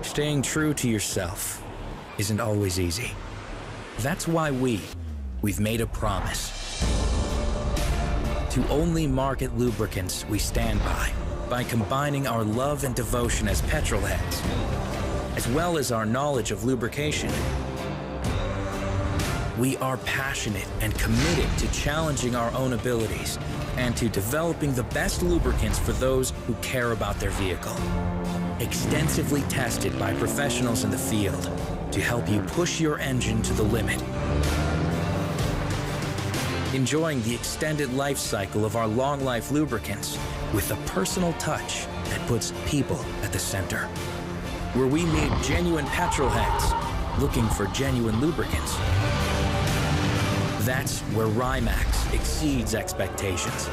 Staying true to yourself isn't always easy. That's why we've made a promise to only market lubricants we stand by combining our love and devotion as petrol heads, as well as our knowledge of lubrication. We are passionate and committed to challenging our own abilities and to developing the best lubricants for those who care about their vehicle. Extensively tested by professionals in the field to help you push your engine to the limit. Enjoying the extended life cycle of our long-life lubricants with a personal touch that puts people at the center. Where we meet genuine petrol heads looking for genuine lubricants. That's where Rimax exceeds expectations.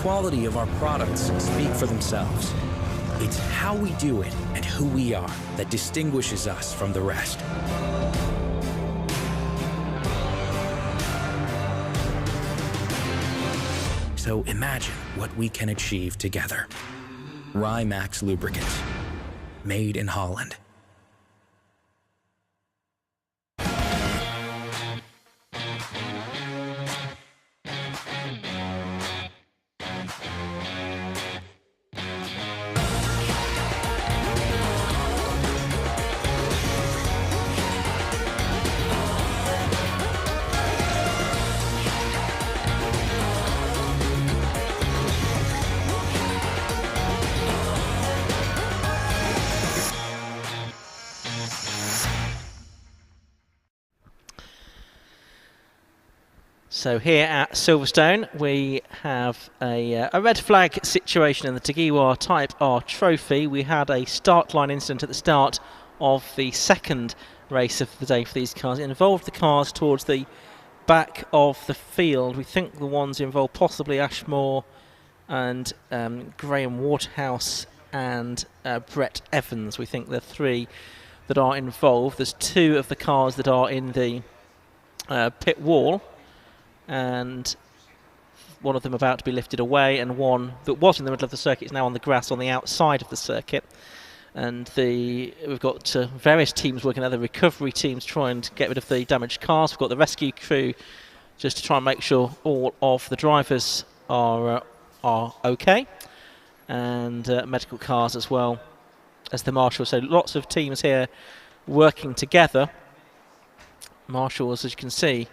quality of our products speak for themselves. It's how we do it and who we are that distinguishes us from the rest. So imagine what we can achieve together. Rymax Lubricants, made in Holland. So here at Silverstone we have a red flag situation in the Tegiwa Type R Trophy. We had a start line incident at the start of the second race of the day for these cars. It involved the cars towards the back of the field. We think the ones involved possibly Ashmore and Graham Waterhouse and Brett Evans. We think the three that are involved. There's two of the cars that are in the pit wall, and one of them about to be lifted away, and one that was in the middle of the circuit is now on the grass on the outside of the circuit. And we've got various teams working, other recovery teams trying to get rid of the damaged cars. We've got the rescue crew just to try and make sure all of the drivers are okay, and medical cars as well as the marshals. So lots of teams here working together. Marshals, as you can see,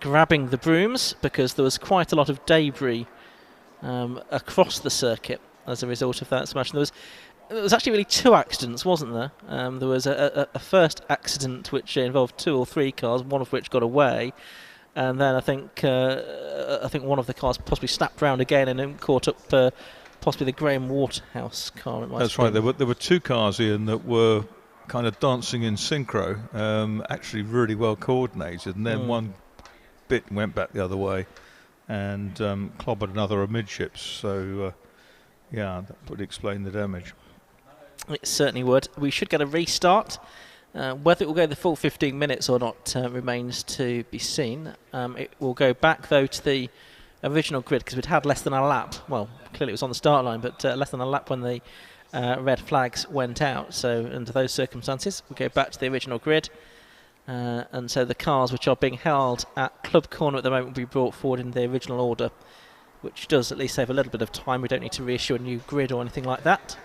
grabbing the brooms because there was quite a lot of debris across the circuit as a result of that smash. And there was actually really two accidents, wasn't there? There was a first accident which involved two or three cars, one of which got away, and then I think one of the cars possibly snapped round again and then caught up possibly the Graham Waterhouse car. That's right. There were two cars, Ian, that were kind of dancing in synchro, actually really well coordinated, and then one bit went back the other way and clobbered another amidships. So yeah, that would explain the damage. It certainly would. We should get a restart. Whether it will go the full 15 minutes or not remains to be seen. It will go back though to the original grid because we'd had less than a lap. Well, clearly it was on the start line, but less than a lap when the red flags went out. So under those circumstances, we go back to the original grid. And so the cars which are being held at Club Corner at the moment will be brought forward in the original order, which does at least save a little bit of time. We don't need to reissue a new grid or anything like that.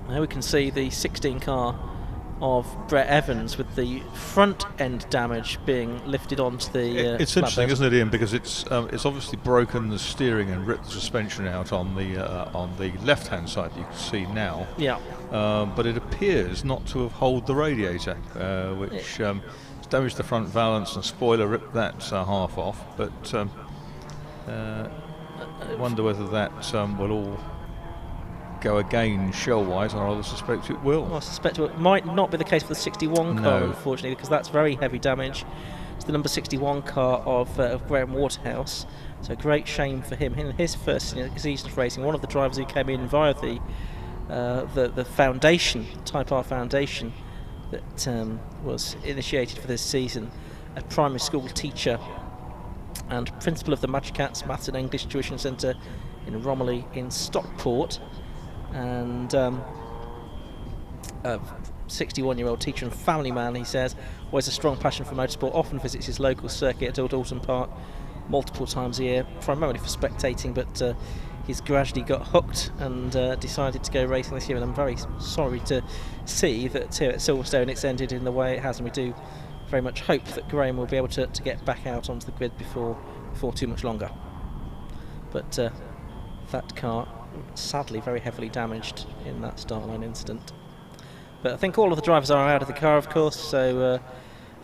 Now we can see the 16 car of Brett Evans with the front end damage being lifted onto the it's interesting, isn't it, Ian, because it's obviously broken the steering and ripped the suspension out on the left hand side, you can see now. Yeah. But it appears not to have holed the radiator, which damaged the front valance and spoiler, ripped that half off. But I wonder whether that will all go again shell-wise, and I rather suspect it will. Well, I suspect it might not be the case for the 61 car, unfortunately, because that's very heavy damage. It's the number 61 car of Graham Waterhouse. So great shame for him. In his first season of racing, one of the drivers who came in via the foundation, Type R Foundation, that was initiated for this season, a primary school teacher and principal of the Magic Cats Maths and English Tuition Centre in Romiley in Stockport. And a 61-year-old teacher and family man, he says, always a strong passion for motorsport, often visits his local circuit at Alton Park multiple times a year, primarily for spectating, but he's gradually got hooked and decided to go racing this year, and I'm very sorry to see that here at Silverstone it's ended in the way it has, and we do very much hope that Graham will be able to get back out onto the grid before too much longer. But that car sadly very heavily damaged in that start line incident. But I think all of the drivers are out of the car, of course, so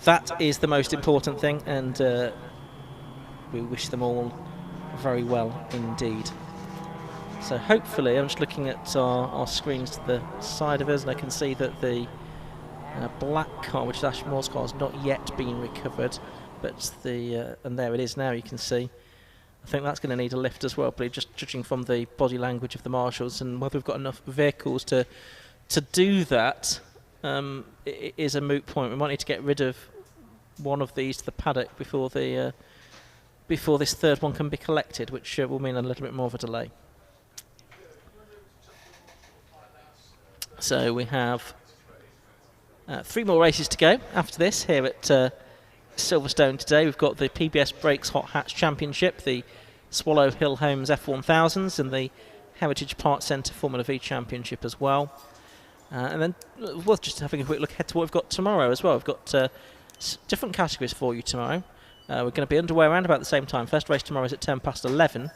that is the most important thing, and we wish them all very well indeed. So hopefully, I'm just looking at our screens to the side of us, and I can see that the black car, which is Ashmore's car, has not yet been recovered, but and there it is now, you can see. I think that's going to need a lift as well, but just judging from the body language of the marshals and whether we've got enough vehicles to do that, it is a moot point. We might need to get rid of one of these to the paddock before this third one can be collected, which will mean a little bit more of a delay. So we have 3 more races to go after this here at Silverstone today. We've got the PBS Brakes Hot Hats Championship, the Swallow Hill Homes F1000s, and the Heritage Parts Centre Formula V Championship as well. And then worth just having a quick look ahead to what we've got tomorrow as well. We've got different categories for you tomorrow. We're going to be underway around about the same time. First race tomorrow is at 11:10,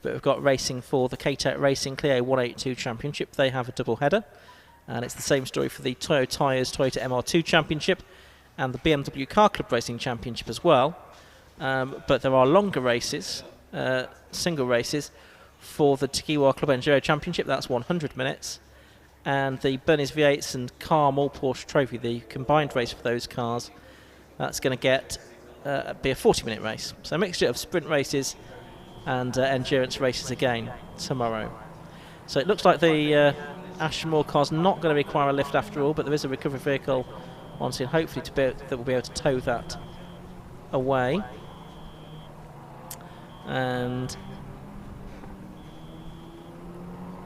but we've got racing for the K-Tech Racing Clio 182 Championship. They have a double header, and it's the same story for the Toyo Tyres Toyota MR2 Championship and the BMW Car Club Racing Championship as well. But there are longer races, single races, for the Tegiwa Club Enduro Championship. That's 100 minutes. And the Bernies V8s and Car Mall Porsche Trophy, the combined race for those cars, that's going to be a 40-minute race. So a mixture of sprint races and endurance races again tomorrow. So it looks like the Ashton Moore car's not going to require a lift after all, but there is a recovery vehicle on scene, hopefully that will be able to tow that away. And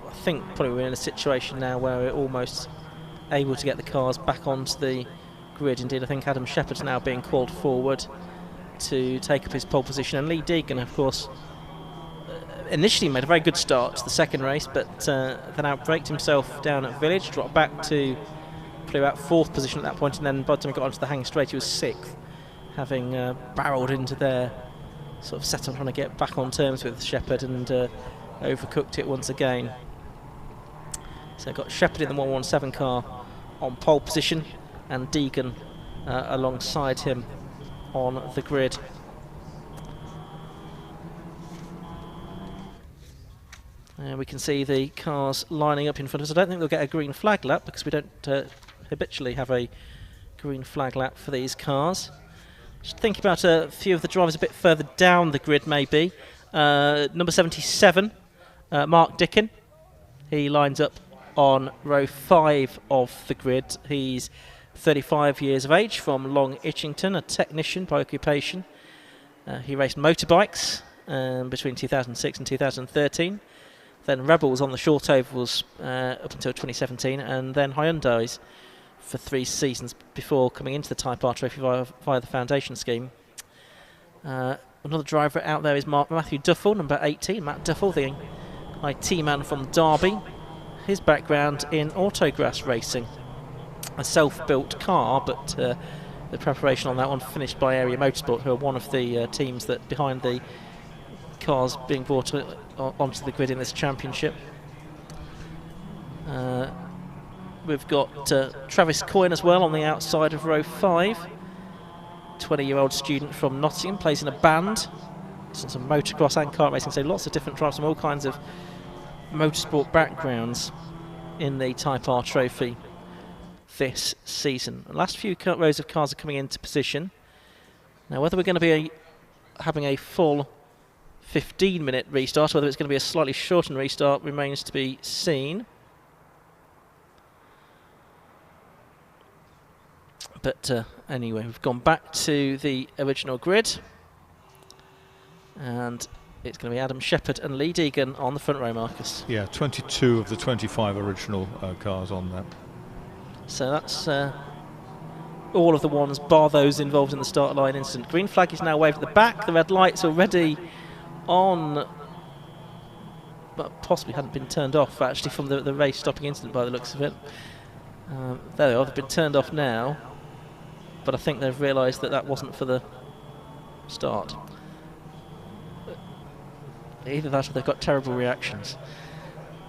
I think probably we're in a situation now where we're almost able to get the cars back onto the grid. Indeed, I think Adam Shepherd's now being called forward to take up his pole position, and Lee Deegan, of course, initially made a very good start to the second race, but then outbraked himself down at Village, dropped back to probably about 4th position at that point, and then by the time he got onto the hanging straight he was 6th, having barrelled into there, sort of set on trying to get back on terms with Shepherd, and overcooked it once again. So got Shepherd in the 117 car on pole position, and Deegan alongside him on the grid. We can see the cars lining up in front of us. I don't think they'll get a green flag lap because we don't habitually have a green flag lap for these cars. Just think about a few of the drivers a bit further down the grid maybe. Number 77, Mark Dickin. He lines up on row 5 of the grid. He's 35 years of age, from Long Itchington, a technician by occupation. He raced motorbikes between 2006 and 2013. Then Rebels on the short ovals up until 2017, and then Hyundais for 3 seasons before coming into the Type R Trophy via the foundation scheme. Another driver out there is Matthew Duffel, number 18. Matt Duffel, the IT man from Derby. His background in autograss racing. A self-built car, but the preparation on that one finished by Area Motorsport, who are one of the teams that behind the cars being brought onto the grid in this championship. We've got Travis Coyne as well on the outside of row 5. 20-year-old student from Nottingham, plays in a band. Some motocross and kart racing, so lots of different drivers from all kinds of motorsport backgrounds in the Type R Trophy this season. The last few rows of cars are coming into position. Now, whether we're going to be having a full 15-minute restart, whether it's going to be a slightly shortened restart, remains to be seen. But anyway, we've gone back to the original grid, and it's going to be Adam Shepherd and Lee Deegan on the front row, Marcus. Yeah, 22 of the 25 original cars on that. So that's all of the ones, bar those involved in the start line incident. Green flag is now waved at the back. The red light's already on, but possibly hadn't been turned off actually from the race stopping incident by the looks of it. There they are, they've been turned off now, but I think they've realised that that wasn't for the start. Either that or they've got terrible reactions.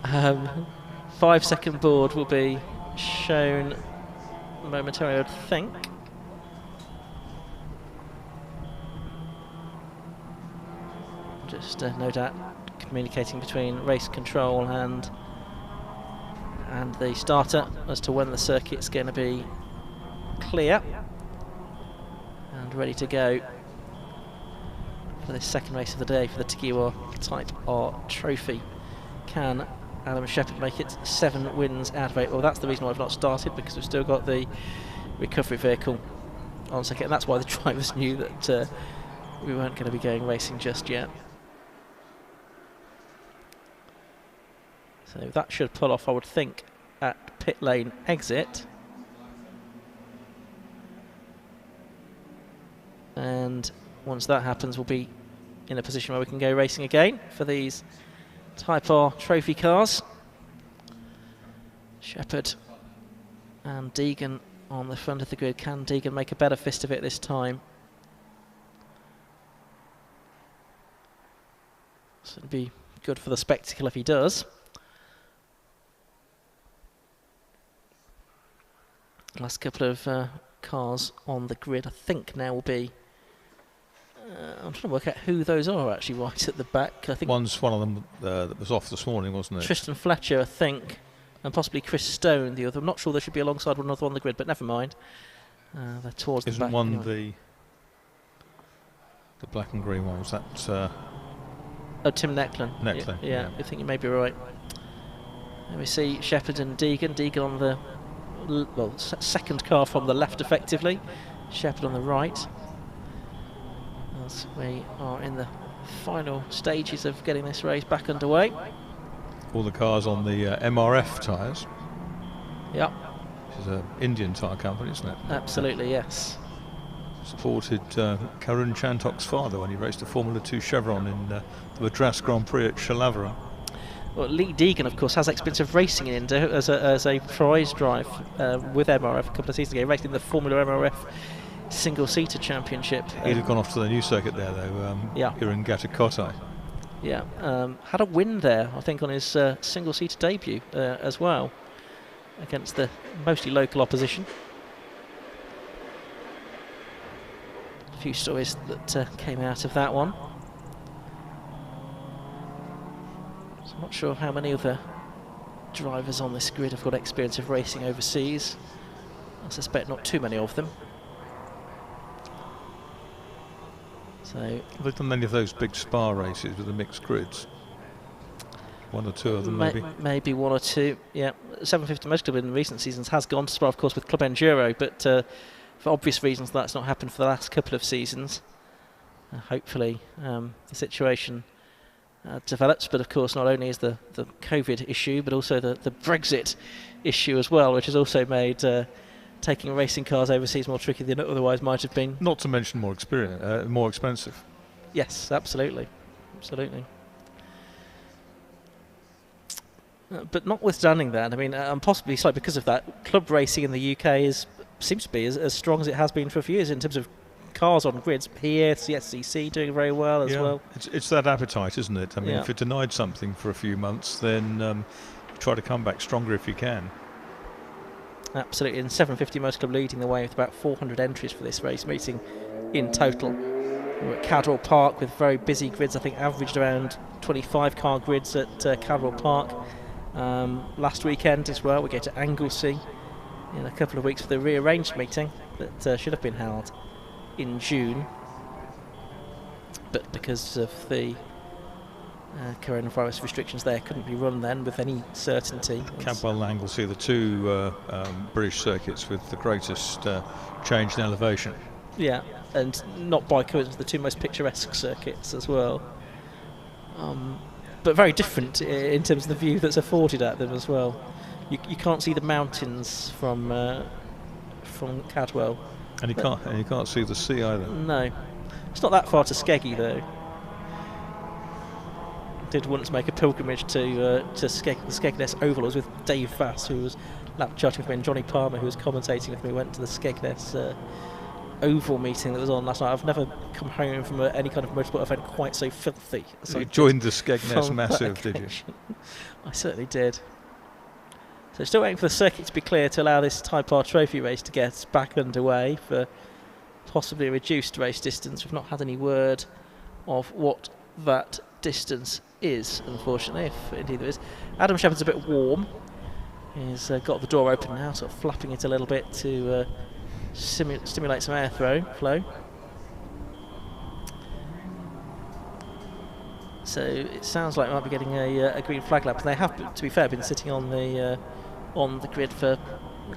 5-second board will be shown momentarily, I would think. Just no doubt communicating between race control and the starter as to when the circuit's going to be clear and ready to go for this second race of the day for the Tegiwa Type R Trophy. Can Adam Shepherd make it 7 wins out of 8? Well, that's the reason why I've not started, because we've still got the recovery vehicle on second, and that's why the drivers knew that we weren't going to be going racing just yet. So that should pull off, I would think, at pit lane exit. And once that happens, we'll be in a position where we can go racing again for these Type R Trophy cars. Shepherd and Deegan on the front of the grid. Can Deegan make a better fist of it this time? So it'd be good for the spectacle if he does. Last couple of cars on the grid, I think now will be. I'm trying to work out who those are actually right at the back. I think one of them that was off this morning, wasn't it? Tristan Fletcher, I think, and possibly Chris Stone, the other. I'm not sure they should be alongside one another on the grid, but never mind. They're towards the back. Isn't one anyway. the black and green one? Was that? Oh, Tim Necklin. Necklin. Yeah, I think you may be right. Let me see Shepherd and Deegan. Deegan on the second car from the left, effectively. Shepherd on the right. As we are in the final stages of getting this race back underway. All the cars on the MRF tyres. Yep. Which is an Indian tyre company, isn't it? Absolutely, yes. Supported Karun Chantok's father when he raced the Formula 2 Chevron in the Madras Grand Prix at Shalavara. Well, Lee Deegan, of course, has experience of racing in India as a prize drive with MRF a couple of seasons ago. He raced in the Formula MRF single-seater championship. He'd have gone off to the new circuit there, though, here in Gatikotai. Yeah, had a win there, I think, on his single-seater debut as well, against the mostly local opposition. A few stories that came out of that one. So I'm not sure how many other drivers on this grid have got experience of racing overseas. I suspect not too many of them. So they've done many of those big Spa races with the mixed grids. 1 or 2 of them, maybe. Maybe 1 or 2. Yeah, 750 Motor Club in recent seasons has gone to Spa, of course, with Club Enduro, but for obvious reasons that's not happened for the last couple of seasons. Hopefully the situation develops, but of course not only is the COVID issue, but also the Brexit issue as well, which has also made taking racing cars overseas more tricky than it otherwise might have been. Not to mention more expensive. Yes, absolutely, absolutely. But notwithstanding that, I mean, and possibly slightly because of that, club racing in the UK seems to be as strong as it has been for a few years in terms of cars on grids. Here, the SCC doing very well as well. It's that appetite, isn't it? I mean, if you're denied something for a few months, then try to come back stronger if you can. Absolutely, and 750 Motor Club leading the way with about 400 entries for this race meeting in total. We're at Cadwell Park with very busy grids. I think averaged around 25 car grids at Cadwell Park last weekend as well. We go to Anglesey in a couple of weeks for the rearranged meeting that should have been held in June, but because of the coronavirus restrictions there couldn't be run then with any certainty. Cadwell and Anglesey, the 2 British circuits with the greatest change in elevation. Yeah, and not by coincidence the 2 most picturesque circuits as well. But very different in terms of the view that's afforded at them as well. You can't see the mountains from Cadwell. And you can't see the sea either. No. It's not that far to Skeggy though. Did once make a pilgrimage to the Skegness Oval. I was with Dave Vass, who was lap charting with me, and Johnny Palmer, who was commentating with me. We went to the Skegness Oval meeting that was on last night. I've never come home from any kind of motorsport event quite so filthy. You joined the Skegness Massive, did you? I certainly did. So still waiting for the circuit to be clear to allow this Type R Trophy race to get back underway for possibly a reduced race distance. We've not had any word of what that distance is, unfortunately, if indeed there is. Adam Shepherd's a bit warm. He's got the door open now, sort of flapping it a little bit to stimulate some air flow. So it sounds like we might be getting a green flag lap. And they have, to be fair, been sitting on the grid for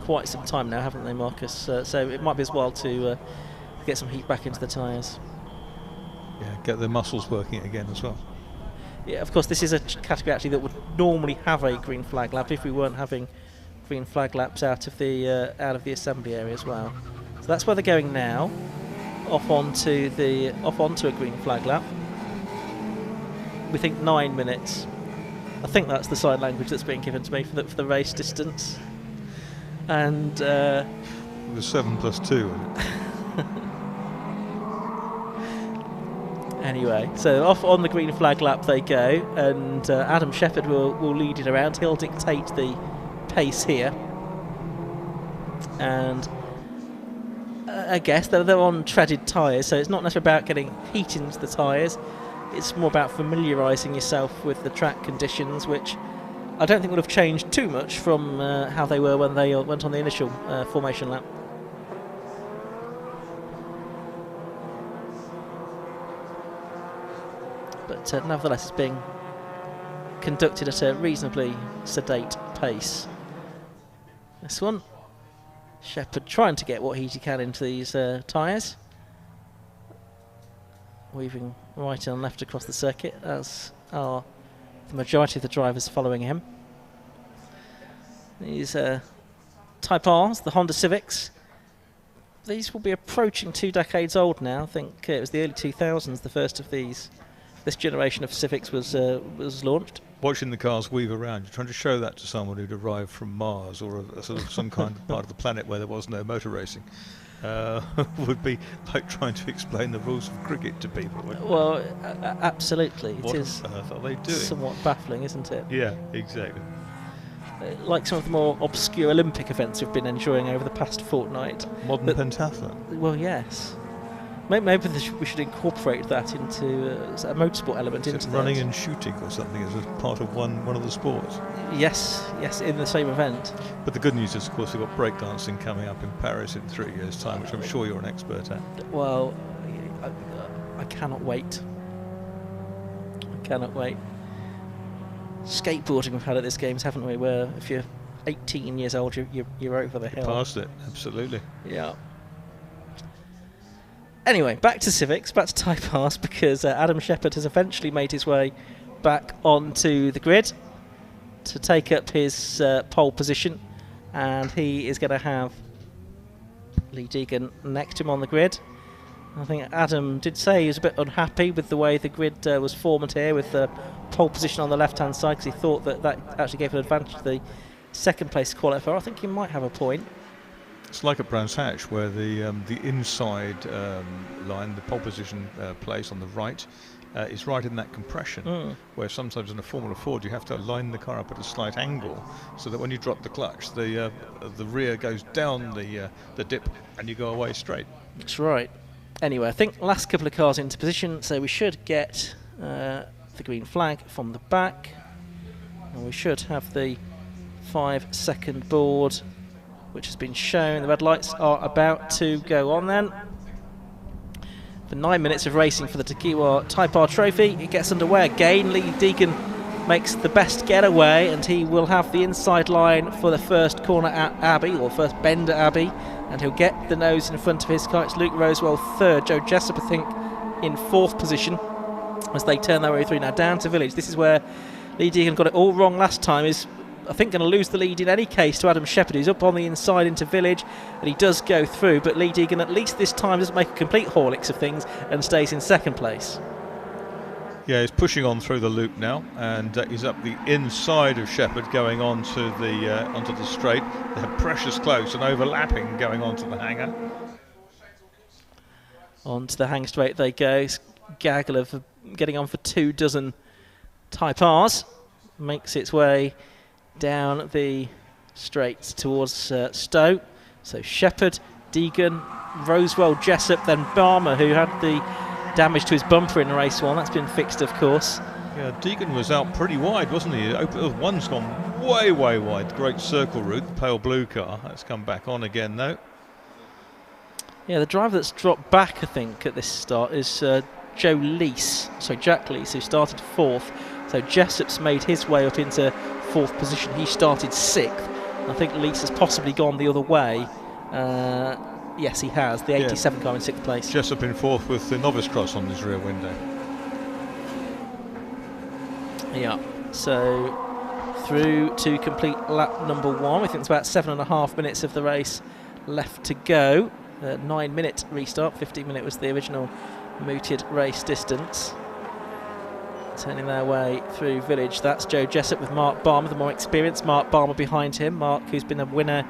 quite some time now, haven't they, Marcus? So it might be as well to get some heat back into the tyres. Yeah, get the muscles working again as well. Yeah, of course, this is a category actually that would normally have a green flag lap if we weren't having green flag laps out of the assembly area as well. So that's where they're going now, off onto a green flag lap. We think 9 minutes. I think that's the sign language that's being given to me for the race distance. And it was 7 + 2. Anyway, so off on the green flag lap they go, and Adam Shepherd will lead it around. He'll dictate the pace here, and I guess they're on treaded tyres, so it's not necessarily about getting heat into the tyres. It's more about familiarising yourself with the track conditions, which I don't think would have changed too much from how they were when they went on the initial formation lap. But nevertheless, it's being conducted at a reasonably sedate pace. This one, Shepherd trying to get what heat he can into these tyres. Weaving right and left across the circuit, as are the majority of the drivers following him. These Type Rs, the Honda Civics, these will be approaching 2 decades old now. I think it was the early 2000s the first of this generation of Civics was launched. Watching the cars weave around, you're trying to show that to someone who'd arrived from Mars or a sort of some kind of part of the planet where there was no motor racing. Would be like trying to explain the rules of cricket to people. Well, absolutely. What it is on earth are they doing? Somewhat baffling, isn't it? Yeah, exactly. Like some of the more obscure Olympic events we've been enjoying over the past fortnight. Modern pentathlon. Well, yes. Maybe we should incorporate that into a motorsport element into running that. and shooting or something as a part of one of the sports. Yes, in the same event. But the good news is, of course, we've got breakdancing coming up in Paris in 3 years' time, which I'm sure you're an expert at. Well, I cannot wait. Skateboarding we've had at this Games, haven't we? Where if you're 18 years old, you're over the hill. Past it, absolutely. Yeah. Anyway, back to Civics, back to Type Rs, because Adam Shepherd has eventually made his way back onto the grid to take up his pole position, and he is going to have Lee Deegan next to him on the grid. I think Adam did say he was a bit unhappy with the way the grid was formed here, with the pole position on the left-hand side, because he thought that actually gave an advantage to the second-place qualifier. I think he might have a point. It's like at Brands Hatch, where the inside line, the pole position place on the right, is right in that compression, where sometimes in a Formula Ford you have to line the car up at a slight angle, so that when you drop the clutch, the rear goes down the dip and you go away straight. That's right. Anyway, I think last couple of cars into position, so we should get the green flag from the back, and we should have the 5-second board, which has been shown. The red lights are about to go on then. For 9 minutes of racing for the Tegiwa Type R Trophy, it gets underway again. Lee Deegan makes the best getaway, and he will have the inside line for the first corner at Abbey, or first bend at Abbey, and he'll get the nose in front of his car. It's Luke Rosewell third, Joe Jessup I think in fourth position as they turn their way through. Now down to Village, this is where Lee Deegan got it all wrong last time. Is I think going to lose the lead in any case to Adam Shepherd, who's up on the inside into Village, and he does go through, but Lee Deegan at least this time doesn't make a complete Horlicks of things and stays in second place. Yeah, he's pushing on through the loop now, and he's up the inside of Shepherd, going onto the straight. They're precious close and overlapping, going onto the hanger. Onto the hang straight they go. Gaggle of getting on for 24 Type Rs makes its way down the straights towards Stowe. So Shepherd, Deegan, Rosewell, Jessup, then Barmer, who had the damage to his bumper in race one. That's been fixed, of course. Yeah, Deegan was out pretty wide, wasn't he? One's gone way wide. Great circle route, the pale blue car. That's come back on again, though. Yeah, the driver that's dropped back, I think, at this start is Jack Leese, who started 4th. So Jessop's made his way up into 4th position. He started 6th. I think Leese has possibly gone the other way. Yes, he has. The 87 car in 6th place. Jessup in 4th with the novice cross on his rear window. Yeah, so through to complete lap number 1. I think it's about 7.5 minutes of the race left to go. 9-minute restart. 15-minute was the original mooted race distance. Turning their way through Village. That's Joe Jessop with Mark Barmer, the more experienced Mark Barmer behind him. Mark, who's been a winner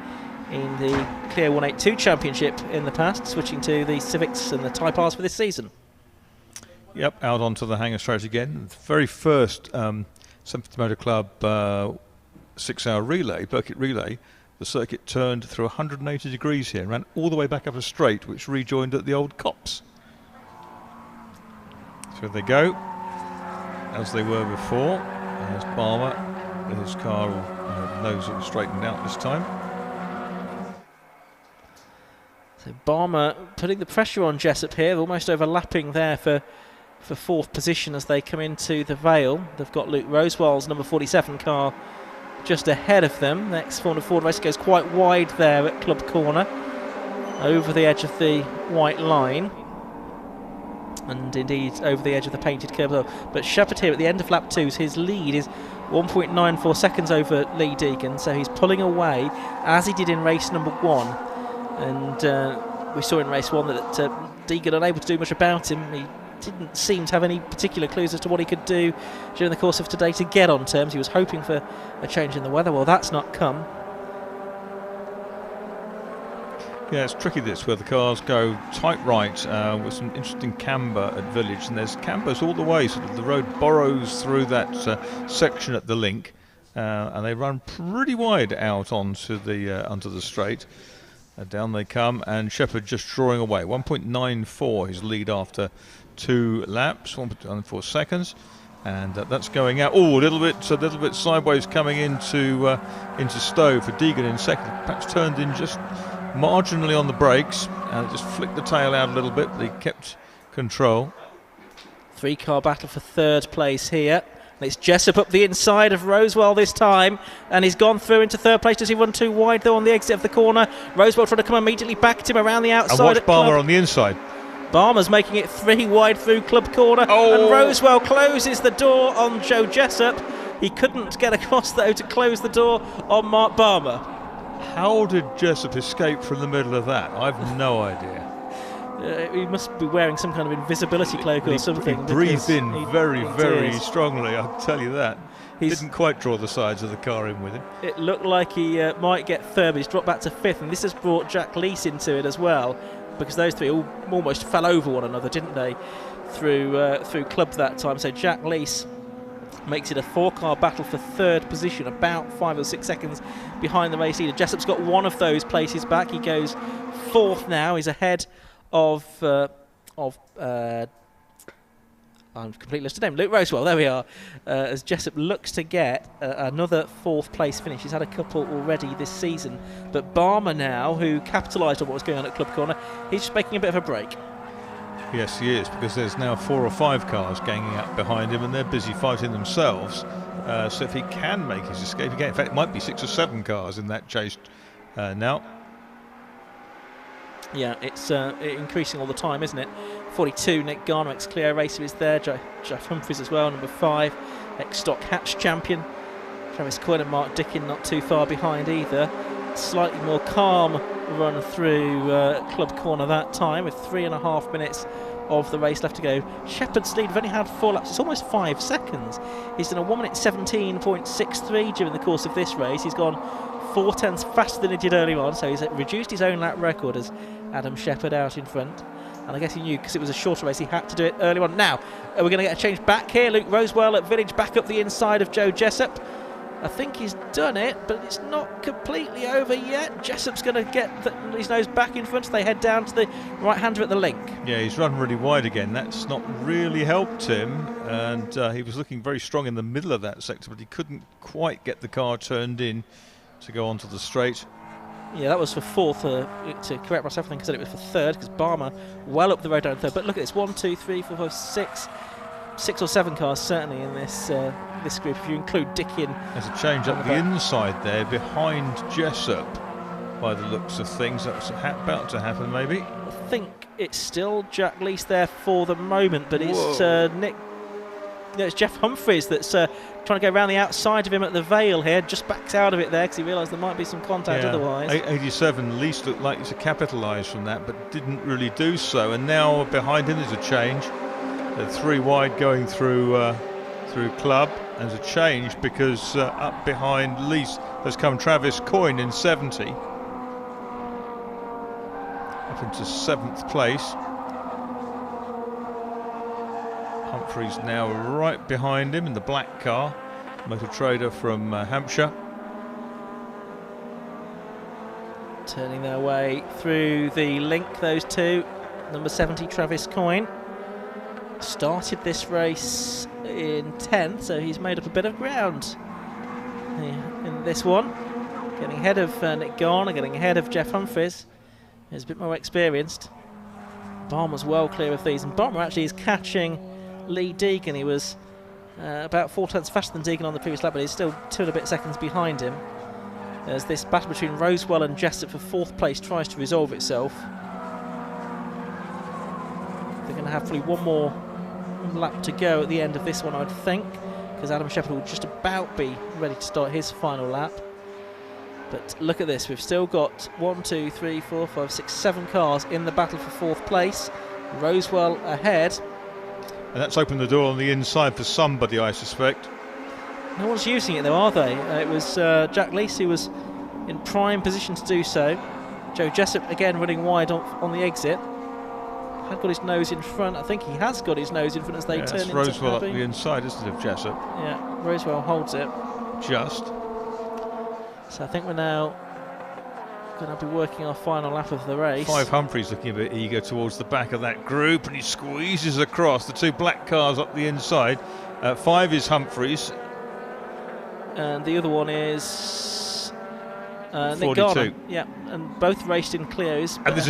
in the Clear 182 Championship in the past, switching to the Civics and the Type Rs for this season. Yep, out onto the hangar straight again. The very first 750 Motor Club 6-hour relay, Burkitt relay, the circuit turned through 180 degrees here and ran all the way back up a straight, which rejoined at the old Cops. So they go, as they were before. There's Barmer with his car nose all straightened out this time. So Barmer putting the pressure on Jessop here, almost overlapping there for 4th position as they come into the Vale. They've got Luke Rosewell's number 47 car just ahead of them. Next Formula Ford race goes quite wide there at Club Corner, over the edge of the white line, and indeed over the edge of the painted curb. But Shepherd here at the end of lap 2, his lead is 1.94 seconds over Lee Deegan, so he's pulling away as he did in race number 1. And we saw in race 1 that Deegan unable to do much about him. He didn't seem to have any particular clues as to what he could do during the course of today to get on terms. He was hoping for a change in the weather. Well, that's not come. Yeah, it's tricky this, where the cars go tight right with some interesting camber at Village, and there's cambers all the way, so that the road burrows through that section at the link, and they run pretty wide out onto the straight. Down they come, and Shepherd just drawing away. 1.94 his lead after 2 laps, 1.94 seconds, and that's going out. Oh, a little bit sideways coming into Stowe for Deegan in second. Perhaps turned in just marginally on the brakes, and just flicked the tail out a little bit. They kept control. 3-car battle for 3rd place here. And it's Jessop up the inside of Rosewell this time, and he's gone through into 3rd place. Does he run too wide though on the exit of the corner? Rosewell trying to come immediately back at him around the outside. And watch Barmer on the inside. Barmer's making it 3 wide through Club Corner, and Rosewell closes the door on Joe Jessop. He couldn't get across though to close the door on Mark Barmer. How did Jessop escape from the middle of that? I've no idea. He must be wearing some kind of invisibility cloak or something. He breathed in very strongly, I'll tell you that. He didn't quite draw the sides of the car in with him. It looked like he might get 3rd, but he's dropped back to 5th, and this has brought Jack Leese into it as well, because those three almost fell over one another, didn't they, through Club that time. So Jack Leese makes it a 4-car battle for 3rd position, about 5 or 6 seconds behind the race leader. Jessop's got one of those places back. He goes 4th now. He's ahead of I'm completely lost his name. Luke Rosewell, there we are. As Jessop looks to get another 4th place finish. He's had a couple already this season. But Barmer now, who capitalised on what was going on at Club Corner, he's just making a bit of a break. Yes, he is, because there's now 4 or 5 cars ganging up behind him, and they're busy fighting themselves. So if he can make his escape again, in fact, it might be 6 or 7 cars in that chase now. Yeah, it's increasing all the time, isn't it? 42, Nick Garner, ex-Clio racer, is there. Jeff Humphries as well, number 5, ex-Stock Hatch champion. Travis Coyne and Mark Dickin not too far behind either. Slightly more calm run through Club Corner that time, with 3.5 minutes of the race left to go. Shepherd's lead, we've only had 4 laps. It's almost 5 seconds. He's done a 1 minute 17.63 during the course of this race. He's gone 4 tenths faster than he did earlier on, so he's reduced his own lap record as Adam Shepherd out in front. And I guess he knew, because it was a shorter race, he had to do it early on. Now, are we going to get a change back here? Luke Rosewell at Village, back up the inside of Joe Jessop. I think he's done it, but it's not completely over yet. Jessop's going to get his nose back in front as they head down to the right-hander at the link. Yeah, he's run really wide again. That's not really helped him, and he was looking very strong in the middle of that sector, but he couldn't quite get the car turned in to go onto the straight. Yeah, that was for fourth. To correct myself, I think I said it was for third because Barmer well up the road down third. But look at this: 1, 2, 3, 4, 5, 6 or 7 cars certainly in this this group. If you include Dickin, there's a change up the inside there behind Jessup. By the looks of things, that's about to happen. Maybe. I think it's still Jack Leese there for the moment, but it's Nick. No, it's Jeff Humphreys that's trying to go around the outside of him at the Vale here. Just backs out of it there because he realised there might be some contact otherwise. 87 Least looked like to capitalise from that, but didn't really do so. And now behind him there's a change. 3 wide going through Club. There's a change because up behind Least has come Travis Coyne in 70. Up into 7th place. Humphreys now right behind him in the black car. Motor Trader from Hampshire. Turning their way through the link, those two. Number 70, Travis Coyne. Started this race in 10th, so he's made up a bit of ground in this one. Getting ahead of Nick Garner, getting ahead of Jeff Humphreys. He's a bit more experienced. Barmer's well clear of these, and Barmer actually is catching Lee Deegan. He was about 4 tenths faster than Deegan on the previous lap, but he's still 2 and a bit seconds behind him. As this battle between Rosewell and Jessup for 4th place tries to resolve itself. They're going to have probably one more lap to go at the end of this one, I'd think, because Adam Shepherd will just about be ready to start his final lap. But look at this, we've still got 1, 2, 3, 4, 5, 6, 7 cars in the battle for 4th place. Rosewell ahead. And that's opened the door on the inside for somebody, I suspect. No one's using it though, are they? It was Jack Leese who was in prime position to do so. Joe Jessup again running wide on the exit. Had got his nose in front. I think he has got his nose in front as they turn into Rosewell up the inside, isn't it, of Jessup? Yeah, Rosewell holds it. Just. So I think we're now going to be working our final lap of the race. 5 Humphreys looking a bit eager towards the back of that group, and he squeezes across the 2 black cars up the inside. 5 is Humphreys. And the other one is Nick 42. Garner. Yeah, and both raced in Clios. And there's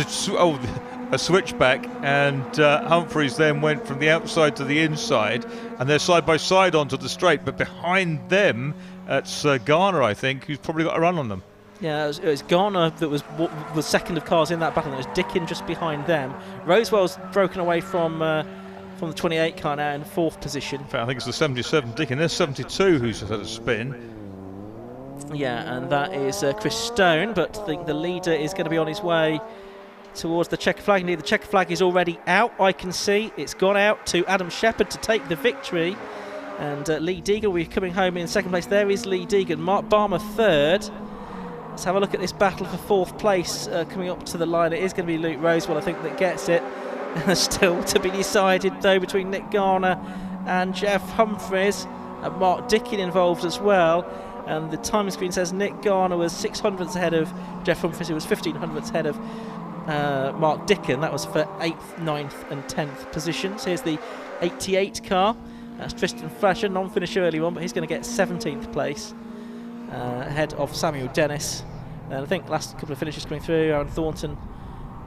a switchback, and Humphreys then went from the outside to the inside, and they're side by side onto the straight, but behind them it's Garner, I think, who's probably got a run on them. Yeah, it was Garner that was the second of cars in that battle. It was Dickin just behind them. Rosewell's broken away from the 28 car now in 4th position. In fact, I think it's the 77 Dickin. There's 72 who's had a spin. Yeah, and that is Chris Stone, but I think the leader is going to be on his way towards the checker flag. Indeed, the checker flag is already out, I can see. It's gone out to Adam Shepherd to take the victory. And Lee Deegan will be coming home in 2nd place. There is Lee Deegan. Mark Barmer 3rd. Let's have a look at this battle for 4th place coming up to the line. It is going to be Luke Rosewell, I think, that gets it. Still to be decided, though, between Nick Garner and Jeff Humphreys. And Mark Dickin involved as well. And the timing screen says Nick Garner was 600ths ahead of Jeff Humphreys, who was 1500ths ahead of Mark Dickin. That was for 8th, 9th and 10th positions. Here's the 88 car. That's Tristan Fletcher, non-finish early one, but he's going to get 17th place ahead of Samuel Dennis. And I think last couple of finishes coming through, Aaron Thornton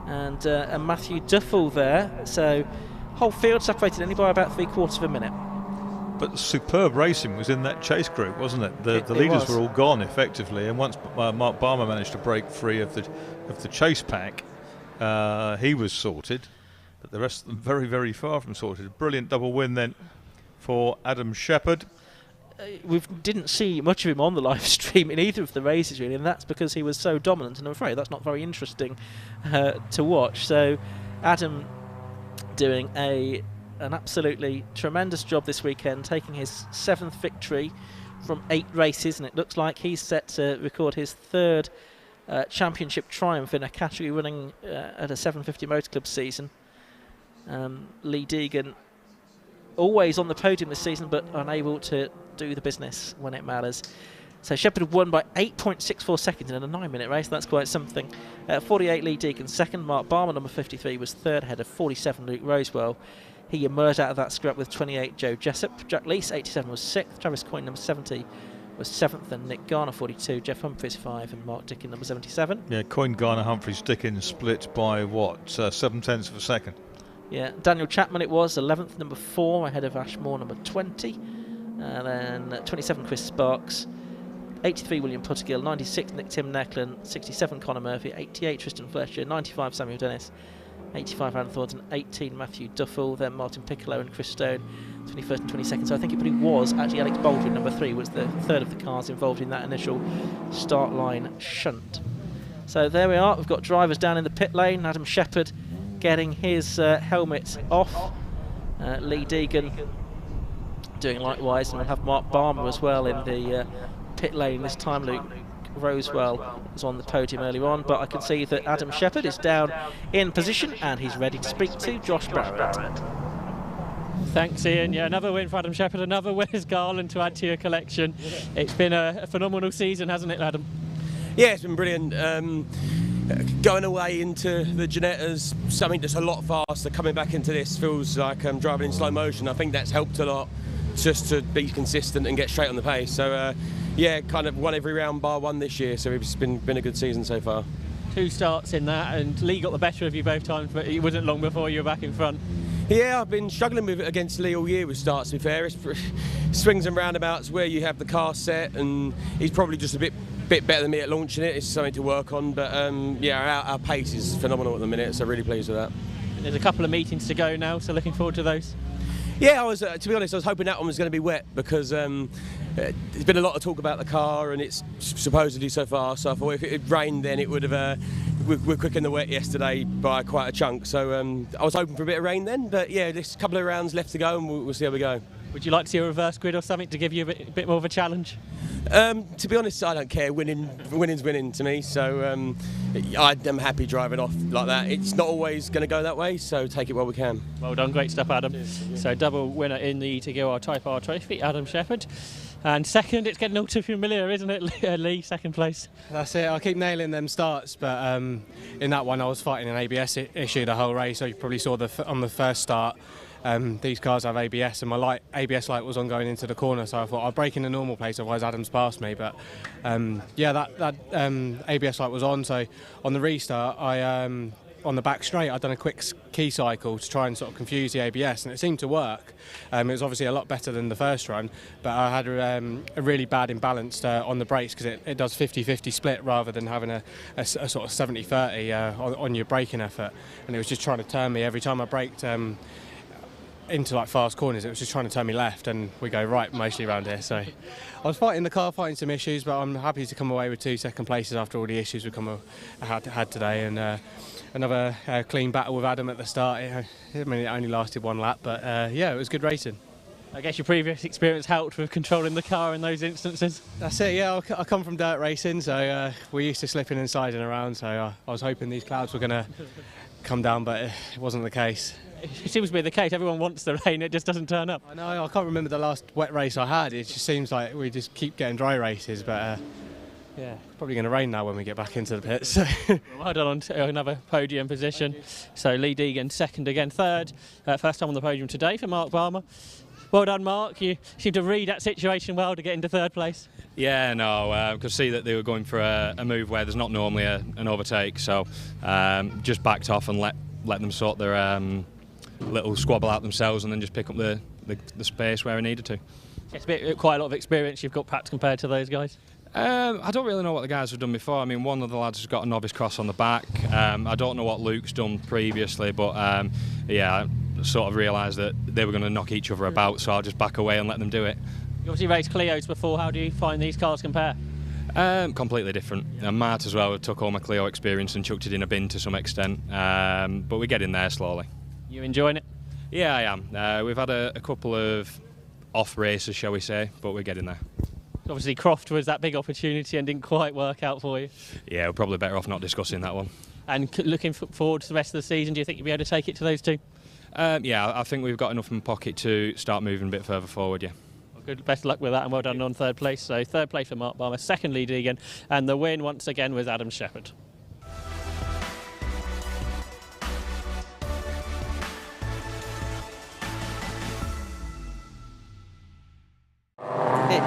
and Matthew Duffel there. So whole field separated only by about 3/4 of a minute. But superb racing was in that chase group, wasn't it? The leaders were all gone effectively, and once Mark Barmer managed to break free of the chase pack, he was sorted. But the rest of them very, very far from sorted. Brilliant double win then for Adam Shepherd. We didn't see much of him on the live stream in either of the races, really, and that's because he was so dominant, and I'm afraid that's not very interesting to watch. So Adam doing an absolutely tremendous job this weekend, taking his 7th victory from 8 races, and it looks like he's set to record his 3rd championship triumph in a category running at a 750 Motor Club season. Lee Deegan always on the podium this season, but unable to do the business when it matters. So Shepherd won by 8.64 seconds in a 9-minute race. That's quite something. 48 Lee Deegan 2nd. Mark Barmer, number 53, was 3rd ahead of 47 Luke Rosewell. He emerged out of that scrap with 28 Joe Jessup. Jack Leese, 87, was 6th. Travis Coyne, number 70, was 7th, and Nick Garner 42, Jeff Humphries 5, and Mark Dickin number 77. Yeah, Coyne, Garner, Humphries, Dickens split by what, 7/10 of a second? Yeah, Daniel Chapman it was 11th, number 4, ahead of Ashmore number 20, and then 27 Chris Sparks, 83 William Puttergill, 96 Nick Tim Necklin, 67 Conor Murphy, 88 Tristan Fletcher, 95 Samuel Dennis, 85 Aaron Thornton, 18 Matthew Duffel, then Martin Piccolo and Chris Stone, 21st and 22nd. So I think it probably was actually Alex Baldwin, number 3, was the third of the cars involved in that initial start line shunt. So there we are, we've got drivers down in the pit lane. Adam Shepherd getting his helmet off, Lee Deegan doing likewise, and we'll have Mark Barmer as well in the pit lane this time. Luke Rosewell was on the podium earlier on, but I can see that Adam Shepherd is down in position and he's ready to speak to Josh Barrett. Thanks, Ian. Yeah, another win for Adam Shepherd, another Wes Garland to add to your collection. It's been a phenomenal season, hasn't it, Adam? Yeah, it's been brilliant. Going away into the Ginettas, something that's a lot faster, coming back into this feels like I'm driving in slow motion. I think that's helped a lot just to be consistent and get straight on the pace. So yeah, kind of won every round bar one this year, so it's been a good season so far. 2 starts in that, and Lee got the better of you both times, but it wasn't long before you were back in front. Yeah, I've been struggling with it against Lee all year with starts, to be fair. It's swings and roundabouts where you have the car set, and he's probably just a bit better than me at launching it. It's something to work on, but yeah, our pace is phenomenal at the minute, so really pleased with that. There's a couple of meetings to go now, so looking forward to those. Yeah, I was. To be honest, I was hoping that one was going to be wet because there's been a lot of talk about the car and it's supposedly so far. So I thought if it had rained, then it would have. We're quick in the wet yesterday by quite a chunk. So I was hoping for a bit of rain then. But yeah, there's a couple of rounds left to go, and we'll see how we go. Would you like to see a reverse grid or something to give you a bit more of a challenge? To be honest, I don't care. Winning's winning to me. So I'm happy driving off like that. It's not always going to go that way, so take it while we can. Well done, great stuff, Adam. So double winner in the Tegiwa Type R Trophy, Adam Shepherd. And second, it's getting all too familiar, isn't it, Lee? Second place. That's it. I keep nailing them starts, but in that one I was fighting an ABS issue the whole race. So you probably saw on the first start. These cars have ABS, and my ABS light was on going into the corner, so I thought I'll brake in a normal place, otherwise Adam's passed me. But yeah, that ABS light was on, so on the restart, on the back straight, I'd done a quick key cycle to try and sort of confuse the ABS, and it seemed to work. It was obviously a lot better than the first run, but I had a really bad imbalance on the brakes because it does 50-50 split rather than having a sort of 70-30 on your braking effort, and it was just trying to turn me every time I braked into like fast corners. It was just trying to turn me left, and we go right mostly around here. So I was fighting the car, fighting some issues, but I'm happy to come away with 2 second places after all the issues we had today, and another clean battle with Adam at the start. I mean, it only lasted 1 lap, but yeah, it was good racing. I guess your previous experience helped with controlling the car in those instances. That's it, yeah. I come from dirt racing, so we're used to slipping and sliding around, so I was hoping these clouds were going to come down, but it wasn't the case. It seems to be the case. Everyone wants the rain, it just doesn't turn up. I know, I can't remember the last wet race I had. It just seems like we just keep getting dry races, but yeah, it's probably going to rain now when we get back into the pits. So. Well done on another podium position. So Lee Deegan second again, third. First time on the podium today for Mark Barmer. Well done, Mark. You seem to read that situation well to get into third place. Yeah, no, I could see that they were going for a move where there's not normally an overtake, so just backed off and let them sort their little squabble out themselves, and then just pick up the space where I needed to. It's quite a lot of experience you've got perhaps compared to those guys. I don't really know what the guys have done before. I mean, one of the lads has got a novice cross on the back. I don't know what Luke's done previously, but yeah, I sort of realised that they were going to knock each other about, so I'll just back away and let them do it. You obviously raced Clios before. How do you find these cars compare? Completely different. And Matt as well took all my Clio experience and chucked it in a bin to some extent, but we're getting there slowly. You enjoying it? Yeah, I am. We've had a couple of off races, shall we say, but we're getting there. Obviously Croft was that big opportunity and didn't quite work out for you. Yeah, we're probably better off not discussing that one. And looking forward to the rest of the season, do you think you'll be able to take it to those two? Yeah, I think we've got enough in the pocket to start moving a bit further forward, yeah. Well, good, best of luck with that, and well done on third place. So third place for Mark Barmer, second Lee Deegan, and the win once again was Adam Shepherd.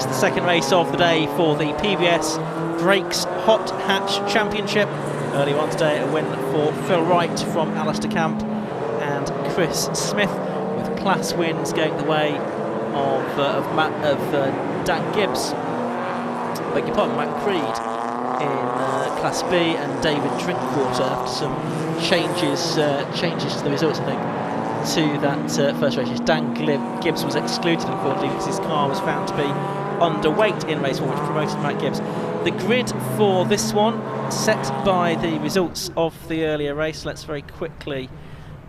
the second race of the day for the PBS Brakes Hot Hatch Championship. Earlier on today, a win for Phil Wright from Alistair Camp and Chris Smith, with class wins going the way of Dan Gibbs. Beg your pardon, Matt Creed in Class B, and David Drinkwater after some changes to the results, I think, to that first race. Dan Gibbs was excluded, unfortunately, because his car was found to be underweight in race 1, which promoted Matt Gibbs. The grid for this one, set by the results of the earlier race. Let's very quickly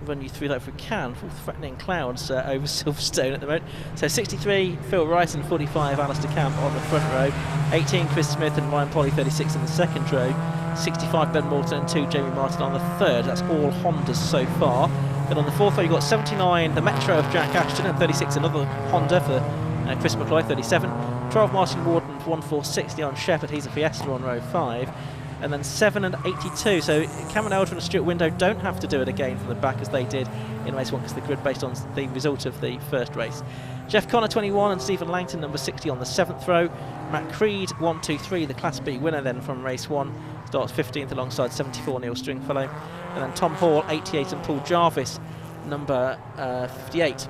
run you through that if we can, for threatening clouds over Silverstone at the moment. So 63, Phil Wright, and 45, Alistair Camp on the front row. 18, Chris Smith and Ryan Polly, 36 in the second row. 65, Ben Morton, and 2, Jamie Martin on the third. That's all Hondas so far. Then on the fourth row, you've got 79, the Metro of Jack Ashton, and 36, another Honda for Chris McCloy, 37. 12, Martin Warden, 146, Leon Shepherd, he's a Fiesta on row 5. And then 7 and 82. So Cameron Eldred and Stuart Window don't have to do it again from the back as they did in race 1, because the grid based on the result of the first race. Jeff Connor, 21, and Stephen Langton, number 60, on the 7th row. Matt Creed, 1, 2, 3, the Class B winner then from race 1, starts 15th alongside 74, Neil Stringfellow. And then Tom Hall, 88, and Paul Jarvis, number 58,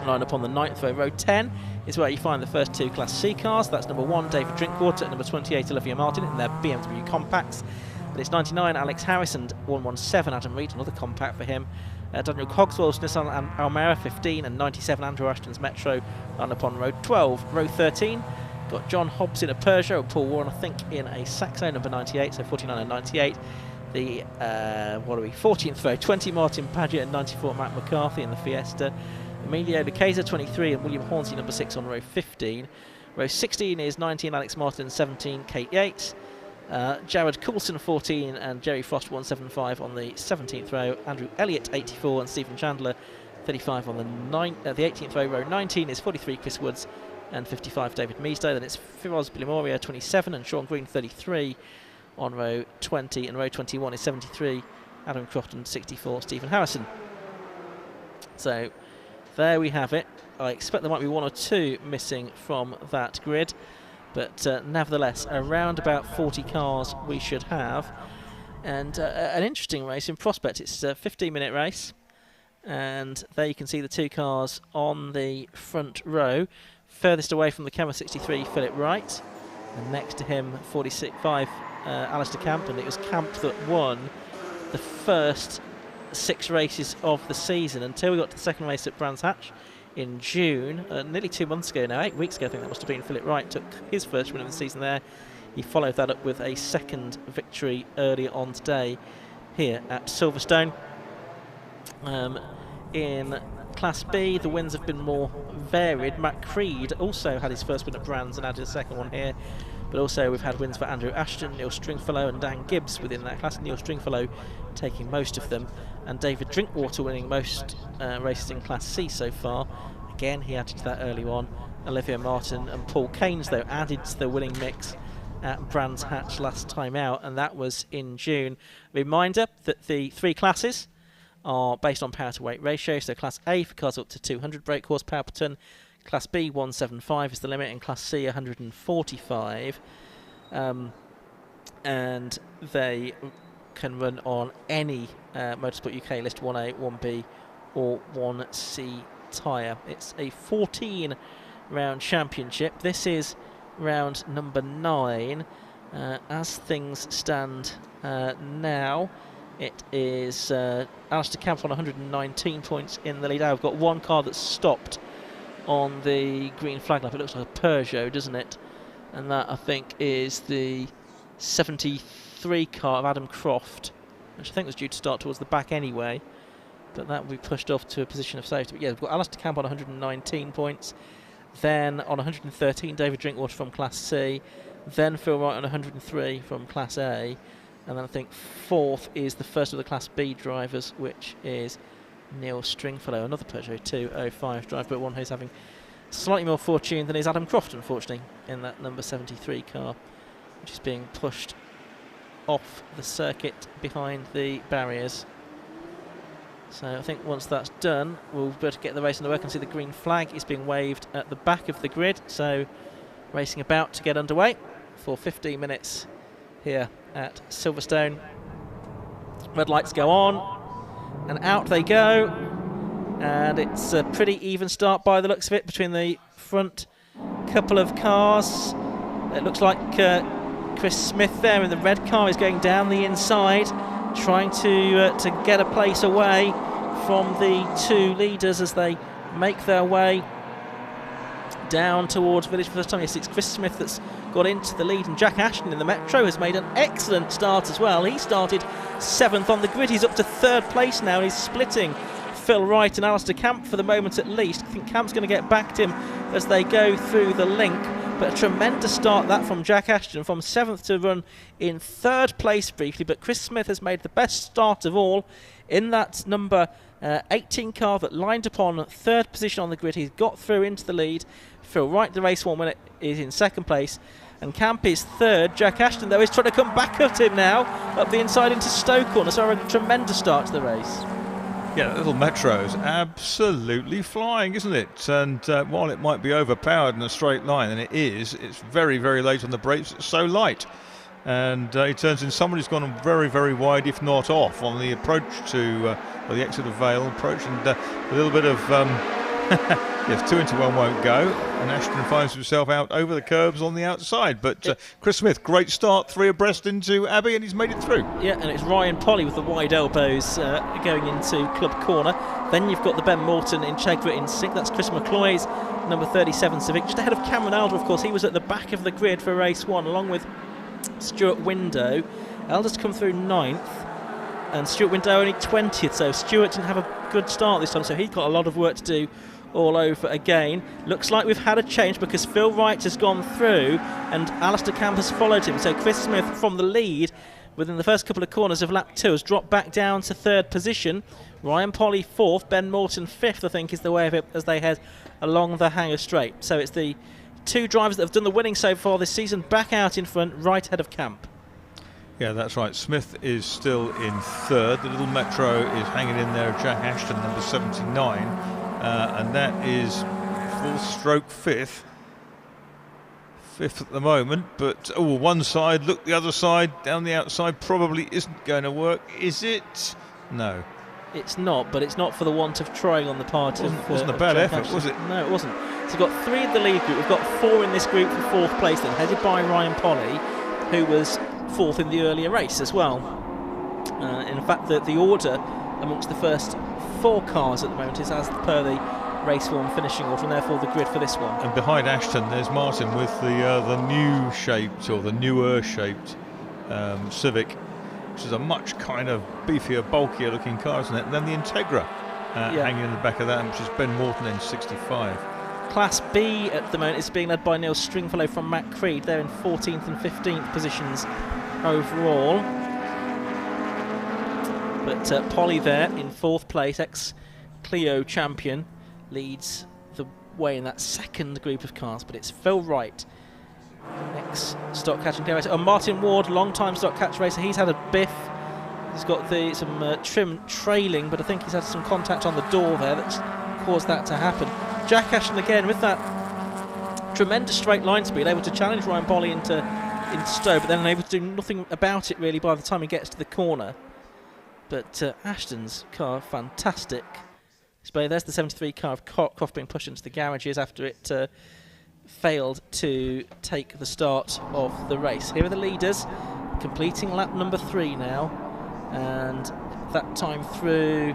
line up on the 9th row. Row 10 is where you find the first 2 Class C cars. That's number 1, David Drinkwater, and number 28, Olivia Martin, in their BMW compacts. But it's 99, Alex Harris, and 117, Adam Reed, another compact for him. Daniel Cogswell's Nissan Almera, 15, and 97, Andrew Ashton's Metro, line up on row 12. Row 13, got John Hobbs in a Peugeot, and Paul Warren, I think, in a Saxo, number 98, so 49 and 98. The 14th row, 20, Martin Paget, and 94, Matt McCarthy in the Fiesta. Emilio Lucchesa, 23, and William Hornsey, number 6, on row 15. Row 16 is 19, Alex Martin, 17, Kate Yates. Jared Coulson, 14, and Jerry Frost, 175 on the 17th row. Andrew Elliott, 84, and Stephen Chandler, 35 on the 18th row. Row 19 is 43, Chris Woods, and 55, David Measday. Then it's Firoz Bilimoria, 27, and Sean Green, 33 on row 20. And row 21 is 73, Adam Crofton, 64, Stephen Harrison. So there we have it. I expect there might be 1 or 2 missing from that grid, but nevertheless, around about 40 cars we should have. And an interesting race in prospect. It's a 15-minute race, and there you can see the 2 cars on the front row. Furthest away from the camera, 63, Philip Wright, and next to him, 45, Alistair Camp, and it was Camp that won the first 6 races of the season until we got to the second race at Brands Hatch in June, nearly 2 months ago now, 8 weeks ago I think that must have been. Philip Wright took his first win of the season there. He followed that up with a second victory earlier on today here at Silverstone. In Class B, the wins have been more varied. Matt Creed also had his first win at Brands and added a second one here. But also we've had wins for Andrew Ashton, Neil Stringfellow, and Dan Gibbs within that class. Neil Stringfellow taking most of them, and David Drinkwater winning most races in Class C so far. Again, he added to that early on. Olivia Martin and Paul Keynes, though, added to the winning mix at Brands Hatch last time out, and that was in June. Reminder that the 3 classes are based on power to weight ratio. So Class A for cars up to 200 brake horsepower per tonne. Class B, 175 is the limit, and Class C, 145. And they can run on any Motorsport UK List 1A, 1B or 1C tyre. It's a 14-round championship. This is round number 9. As things stand now, it is Alistair Camp on 119 points in the lead. I've got 1 car that's stopped on the green flag lap. It looks like a Peugeot, doesn't it? And that, I think, is the 73 car of Adam Croft, which I think was due to start towards the back anyway, but that will be pushed off to a position of safety. But yeah, we've got Alistair Camp on 119 points, then on 113 David Drinkwater from Class C, then Phil Wright on 103 from Class A, and then I think 4th is the first of the Class B drivers, which is Neil Stringfellow, another Peugeot 205 driver, but one who's having slightly more fortune than is Adam Croft, unfortunately, in that number 73 car, which is being pushed off the circuit behind the barriers. So I think once that's done, we'll be able to get the race on the work and see the green flag is being waved at the back of the grid. So racing about to get underway for 15 minutes here at Silverstone. Red lights go on, and out they go. And it's a pretty even start by the looks of it between the front couple of cars. It looks like Chris Smith there in the red car is going down the inside, trying to get a place away from the two leaders as they make their way down towards Village for the first time. Yes, it's Chris Smith that's got into the lead, and Jack Ashton in the Metro has made an excellent start as well. He started 7th on the grid. He's up to 3rd place now, and he's splitting Phil Wright and Alistair Camp for the moment at least. I think Camp's going to get back to him as they go through the link. But a tremendous start that from Jack Ashton, from 7th to run in 3rd place briefly. But Chris Smith has made the best start of all in that number 18 car that lined upon 3rd position on the grid. He's got through into the lead. Phil Wright, the race 1 winner, is in 2nd place. And Camp is 3rd. Jack Ashton, though, is trying to come back up to him now, up the inside into Stoke Corner. So a tremendous start to the race. Yeah, that little Metro's absolutely flying, isn't it? And while it might be overpowered in a straight line, and it is, it's very, very late on the brakes. It's so light. And he turns in someone who's gone very, very wide, if not off, on the approach to the exit of Vale approach. And a little bit of... yes, 2 into 1 won't go, and Ashton finds himself out over the curbs on the outside. But Chris Smith, great start, 3 abreast into Abbey, and he's made it through. Yeah, and it's Ryan Polly with the wide elbows going into Club Corner. Then you've got the Ben Morton Integra in 6th. That's Chris McCloy's number 37 Civic, just ahead of Cameron Elder. Of course, he was at the back of the grid for race 1, along with Stuart Window. Elder's come through 9th, and Stuart Window only 20th. So Stuart didn't have a good start this time, so he's got a lot of work to do all over again. Looks like we've had a change because Phil Wright has gone through and Alistair Camp has followed him. So Chris Smith from the lead within the first couple of corners of lap 2 has dropped back down to 3rd position. Ryan Polly 4th, Ben Morton 5th, I think is the way of it as they head along the Hanger Straight. So it's the 2 drivers that have done the winning so far this season back out in front, right ahead of Camp. Yeah, that's right. Smith is still in 3rd. The little Metro is hanging in there, Jack Ashton, number 79. And that is full stroke 5th. 5th at the moment, but one side, look the other side, down the outside probably isn't going to work, is it? No. It's not, but it's not for the want of trying on the part of... Wasn't a bad effort, was it? No, it wasn't. So we've got 3 in the lead group. We've got 4 in this group for 4th place then, headed by Ryan Polly, who was 4th in the earlier race as well. In fact, the order amongst the first 4 cars at the moment is as per the race 1 finishing order, and therefore the grid for this one. And behind Ashton there's Martin with the new shaped, or the newer shaped Civic, which is a much kind of beefier, bulkier looking car, isn't it? And then the Integra hanging in the back of that, which is Ben Morton in 65. Class B at the moment is being led by Neil Stringfellow from Matt Creed. They're in 14th and 15th positions overall. But Polly there in 4th place, ex-Clio champion, leads the way in that second group of cars. But it's Phil Wright, ex-stock catch and racer. Martin Ward, long-time stock catch racer. He's had a biff. He's got some trim trailing, but I think he's had some contact on the door there that's caused that to happen. Jack Ashton again with that tremendous straight line speed, able to challenge Ryan Polly into Stowe, but then able to do nothing about it really by the time he gets to the corner. But Ashton's car, fantastic. There's the 73 car of Croft being pushed into the garages after it failed to take the start of the race. Here are the leaders, completing lap number 3 now, and that time through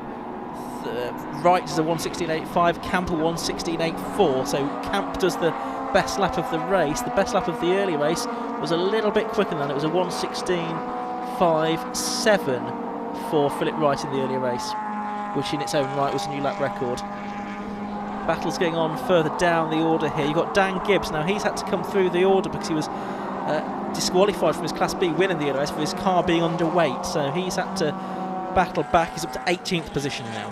Wright is a 1:16.85, Camp a 1:16.84. So Camp does the best lap of the race. The best lap of the early race was a little bit quicker than that. It was a 1:16.57 for Philip Wright in the earlier race, which in its own right was a new lap record. Battles going on further down the order here. You've got Dan Gibbs. Now he's had to come through the order because he was disqualified from his Class B win in the earlier race for his car being underweight. So he's had to battle back. He's up to 18th position now.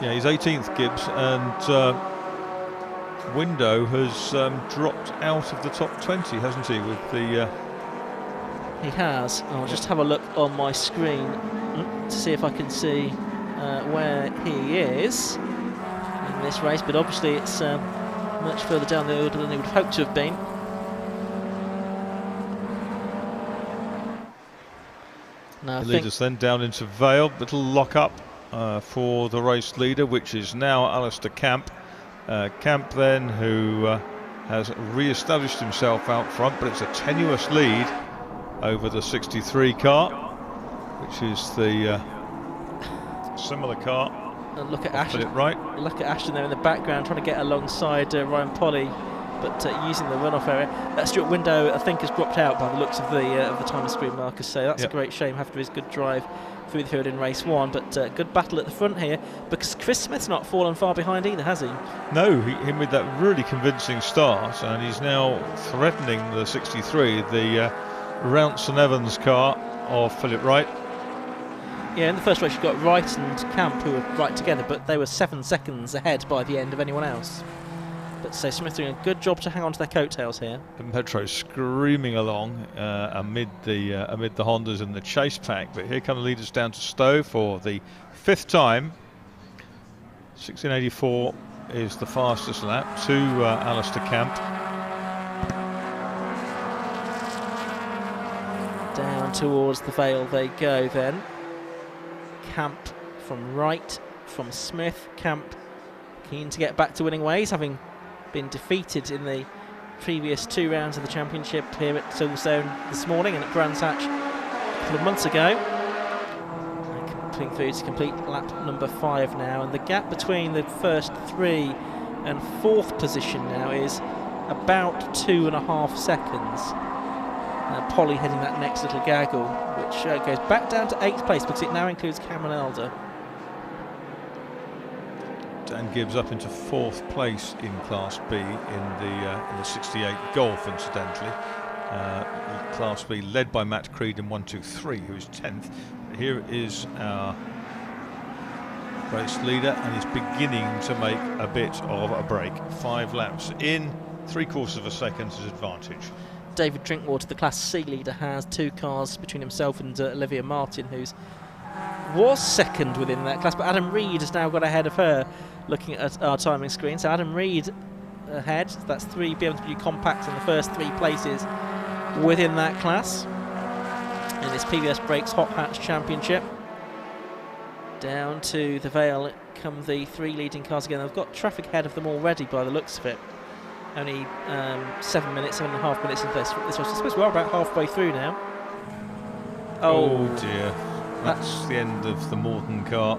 Yeah, he's 18th, Gibbs, and Window has dropped out of the top 20, hasn't he, with the... He has. I'll just have a look on my screen to see if I can see where he is in this race, but obviously it's much further down the order than he would have hoped to have been. Now The leaders then down into Vale. Little lock up for the race leader, which is now Alistair Camp. Camp then, who has re-established himself out front, but it's a tenuous lead over the 63 car, which is the similar car. And look at Ashton. Right. Look at Ashton there in the background, trying to get alongside Ryan Polly, but using the runoff area. That Stuart window, I think, has dropped out by the looks of the time screen markers. So that's a great shame after his good drive through the field in race 1. But good battle at the front here, because Chris Smith's not fallen far behind either, has he? No, he made that really convincing start, and he's now threatening the 63, the Rounce & Evans car of Philip Wright. Yeah, in the first race you've got Wright and Camp, who were right together, but they were 7 seconds ahead by the end of anyone else. But so Smith doing a good job to hang on to their coattails here. And Petro screaming along amid the Hondas in the chase pack. But here come the leaders down to Stowe for the 5th time. 1684 is the fastest lap to Alistair Camp. Down towards the Vale they go then. Camp from Wright, from Smith. Camp keen to get back to winning ways, having been defeated in the previous 2 rounds of the championship here at Silverstone this morning and at Brands Hatch a couple of months ago. Coming through to complete lap number 5 now, and the gap between the first 3 and 4th position now is about 2.5 seconds. Polly heading that next little gaggle, which goes back down to 8th place because it now includes Cameron Elder. Dan Gibbs up into 4th place in Class B in the 68 Golf, incidentally. Class B led by Matt Creed in 123, who is 10th. Here is our race leader, and he's beginning to make a bit of a break. 5 laps in, 3/4 of a second's advantage. David Drinkwater, the Class C leader, has 2 cars between himself and Olivia Martin, who's was second within that class, but Adam Reed has now got ahead of her, looking at our timing screen. So Adam Reed ahead. That's 3 BMW Compacts in the first 3 places within that class in this PBS Brakes Hot Hatch Championship. Down to the Vale come the 3 leading cars again. They've got traffic ahead of them already by the looks of it. Only 7.5 minutes into this race. I suppose we are about halfway through now. Oh dear. That's the end of the Morton car.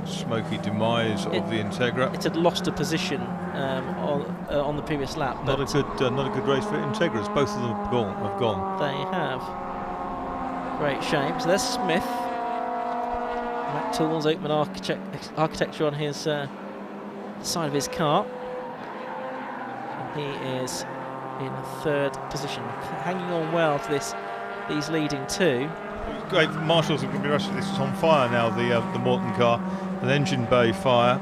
Smoky demise of the Integra. It had lost a position on the previous lap. Not a good race for Integras. Both of them have gone. They have. Great shame. So there's Smith. Matt Tools, Oakman architecture on his side of his car. And he is in 3rd position, hanging on well to these leading 2. Great, Marshall's going to be rushing. This is on fire now, the Morton car, an engine bay fire.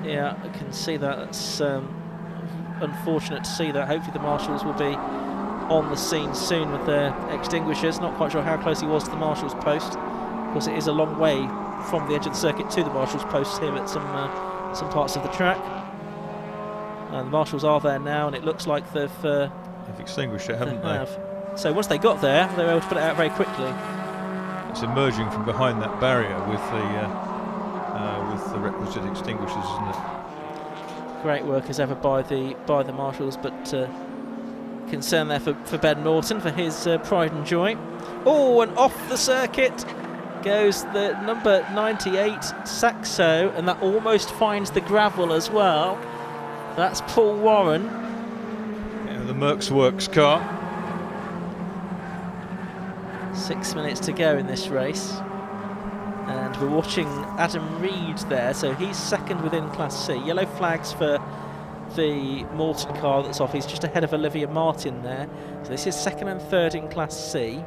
Yeah, I can see that. It's unfortunate to see that. Hopefully the Marshals will be on the scene soon with their extinguishers. Not quite sure how close he was to the Marshals post. Of course, it is a long way from the edge of the circuit to the Marshals post here at some parts of the track. And the Marshals are there now, and it looks like they've extinguished it, haven't they? So once they got there, they were able to put it out very quickly. It's emerging from behind that barrier with the requisite extinguishers, isn't it? Great work as ever by the Marshals, but concern there for Ben Norton for his pride and joy. Oh, and off the circuit goes the number 98 Saxo, and that almost finds the gravel as well. That's Paul Warren. Yeah, the Merckx Works car. 6 minutes to go in this race, and we're watching Adam Reed there. So he's 2nd within Class C. Yellow flags for the Morton car that's off. He's just ahead of Olivia Martin there. So this is 2nd and 3rd in Class C,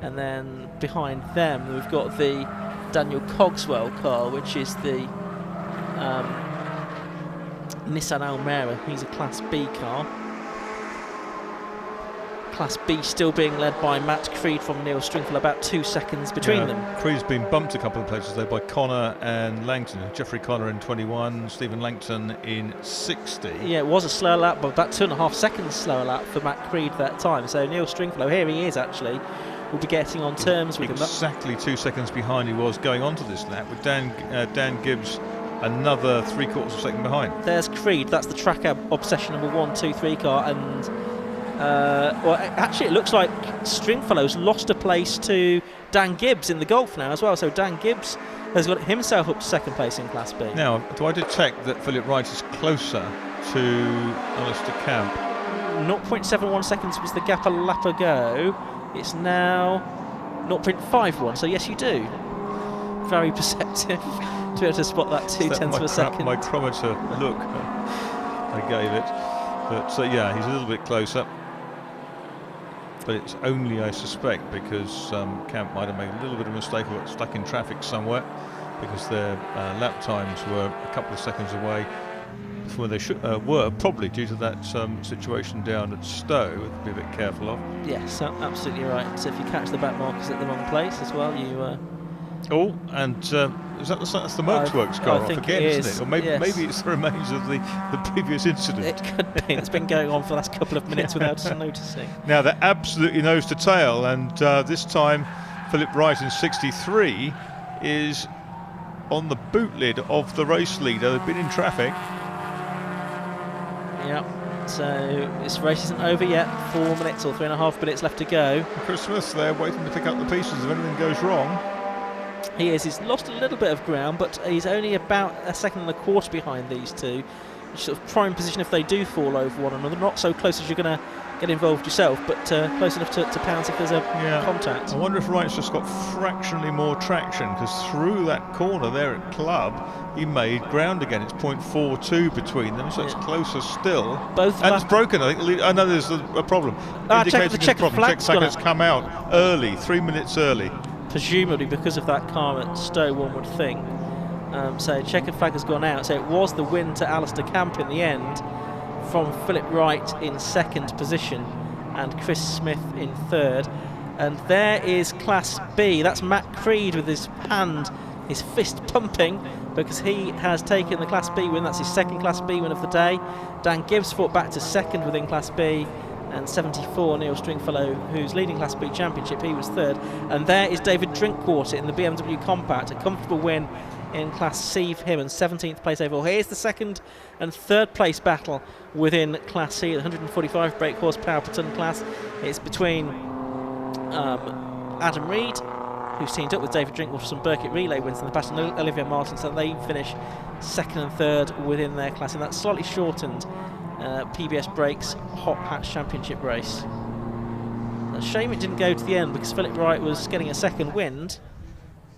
and then behind them we've got the Daniel Cogswell car, which is the Nissan Almera. He's a Class B car. Class B still being led by Matt Creed from Neil Stringfellow, about 2 seconds between them. Creed's been bumped a couple of places though by Connor and Langton. Jeffrey Connor in 21, Stephen Langton in 60. Yeah, it was a slower lap, but about 2.5 seconds slower lap for Matt Creed that time. So Neil Stringfellow, here he is actually, will be getting on terms with him. Exactly 2 seconds behind he was going onto this lap, with Dan Gibbs another 3/4 of a second behind. There's Creed, that's the track obsession number 1, 2, 3 car, and well, actually it looks like Stringfellow's lost a place to Dan Gibbs in the Golf now as well, so Dan Gibbs has got himself up to second place in Class B. Now, do I detect that Philip Wright is closer to Alistair Camp? 0.71 seconds was the gap a lap ago. It's now 0.51, so yes you do. Very perceptive to be able to spot that 0.2 of a second. Micrometer look I gave it. But yeah, he's a little bit closer. But it's only, I suspect, because Camp might have made a little bit of a mistake or got stuck in traffic somewhere, because their lap times were a couple of seconds away from where they were, probably due to that situation down at Stowe. We'd be a bit careful of. Yes, absolutely right. So if you catch the back markers at the wrong place as well, you... Oh, and that's the Merck's car, I forget, isn't it? Or maybe, yes. maybe it's the remains of the previous incident. It could be. It's been going on for the last couple of minutes without us noticing. Now they're absolutely nose to tail, and this time Philip Wright in 63 is on the boot lid of the race leader. They've been in traffic. Yep. So this race isn't over yet. 4 minutes or 3.5 minutes left to go. Chris Smith's there waiting to pick up the pieces if anything goes wrong. He is. He's lost a little bit of ground, but he's only about 1.25 seconds behind these two. Sort of prime position if they do fall over one another. Not so close as you're going to get involved yourself, but close enough to pounce if there's a contact. I wonder if Wright's just got fractionally more traction, because through that corner there at Club, he made ground again. It's 0.42 between them, so it's closer still. Both and it's broken. I think. I know there's a problem. The checkered flag's has come out early, 3 minutes early. Presumably because of that car at Stowe, one would think. So checkered flag has gone out. So it was the win to Alistair Camp in the end, from Philip Wright in second position and Chris Smith in third. And there is Class B. That's Matt Creed with his hand, his fist pumping, because he has taken the Class B win. That's his second Class B win of the day. Dan Gibbs fought back to second within Class B. And 74, Neil Stringfellow, who's leading Class B Championship, he was third. And there is David Drinkwater in the BMW Compact, a comfortable win in Class C for him, and 17th place overall. Here's the second and third place battle within Class C, the 145 brake horsepower per tonne class. It's between Adam Reed, who's teamed up with David Drinkwater for some Burkitt Relay wins in the past, and Olivier Martin, so they finish second and third within their class in that slightly shortened PBS Brakes Hot Hatch Championship race. A shame it didn't go to the end, because Philip Wright was getting a second wind,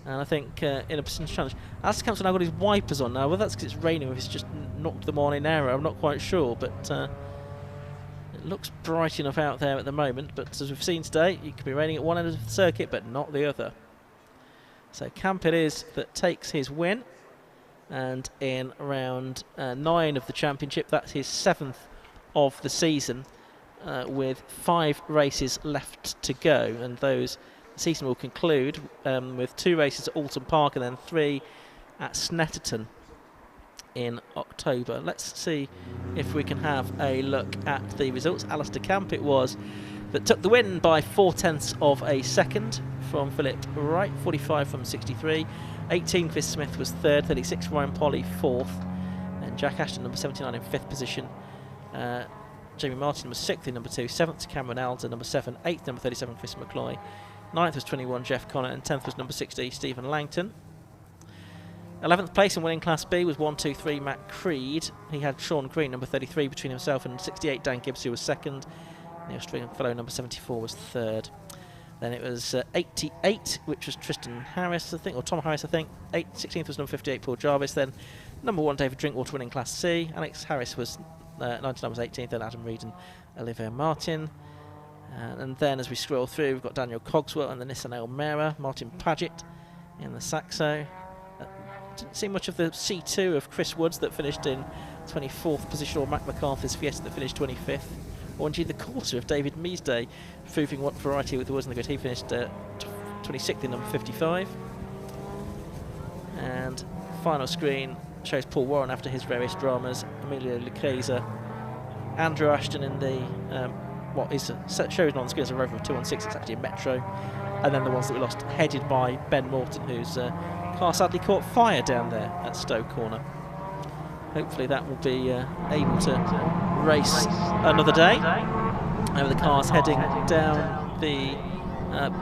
and I think in a percentage challenge. Alistair Camp's now got his wipers on now. Whether that's because it's raining or if it's just knocked them on in error, I'm not quite sure, but it looks bright enough out there at the moment. But as we've seen today, it could be raining at one end of the circuit but not the other. So Camp it is that takes his win, and in round 9 of the championship, that's his 7th of the season, with 5 races left to go, and the season will conclude with 2 races at Alton Park and then 3 at Snetterton in October. Let's see if we can have a look at the results. Alistair Camp it was that took the win by 0.4 of a second from Philip Wright, 45 from 63. 18 Chris Smith was third, 36 Ryan Polly fourth, and Jack Ashton number 79 in 5th position. Jamie Martin was 6th in number 2, 7th to Cameron Alder number 7, 8th number 37 Chris McCloy, 9th was 21 Jeff Connor, and 10th was number 60 Stephen Langton. 11th place in winning Class B was 1-2-3 Matt Creed. He had Sean Green number 33 between himself and 68 Dan Gibbs, who was 2nd. Neil Stringfellow number 74 was 3rd. Then it was 88, which was Tristan Harris, I think, or Tom Harris, I think. 16th was number 58, Paul Jarvis. Then number 1, David Drinkwater winning Class C. Alex Harris was 99 was 18th, then Adam Reed and Olivier Martin. And then as we scroll through, we've got Daniel Cogswell and the Nissan Elmera, Martin Paget in the Saxo. Didn't see much of the C2 of Chris Woods that finished in 24th position, or Mac McCarthy's Fiesta that finished 25th. or indeed the quarter of David Measday, proving what variety there was in the grid. He finished 26th in number 55. And final screen shows Paul Warren after his various dramas, Emilio Lucchese, Andrew Ashton in the what is shown on the screen as a Rover 216, it's actually a Metro, and then the ones that we lost headed by Ben Morton, whose car sadly caught fire down there at Stowe Corner. Hopefully that will be able to race another day. And the car's heading down the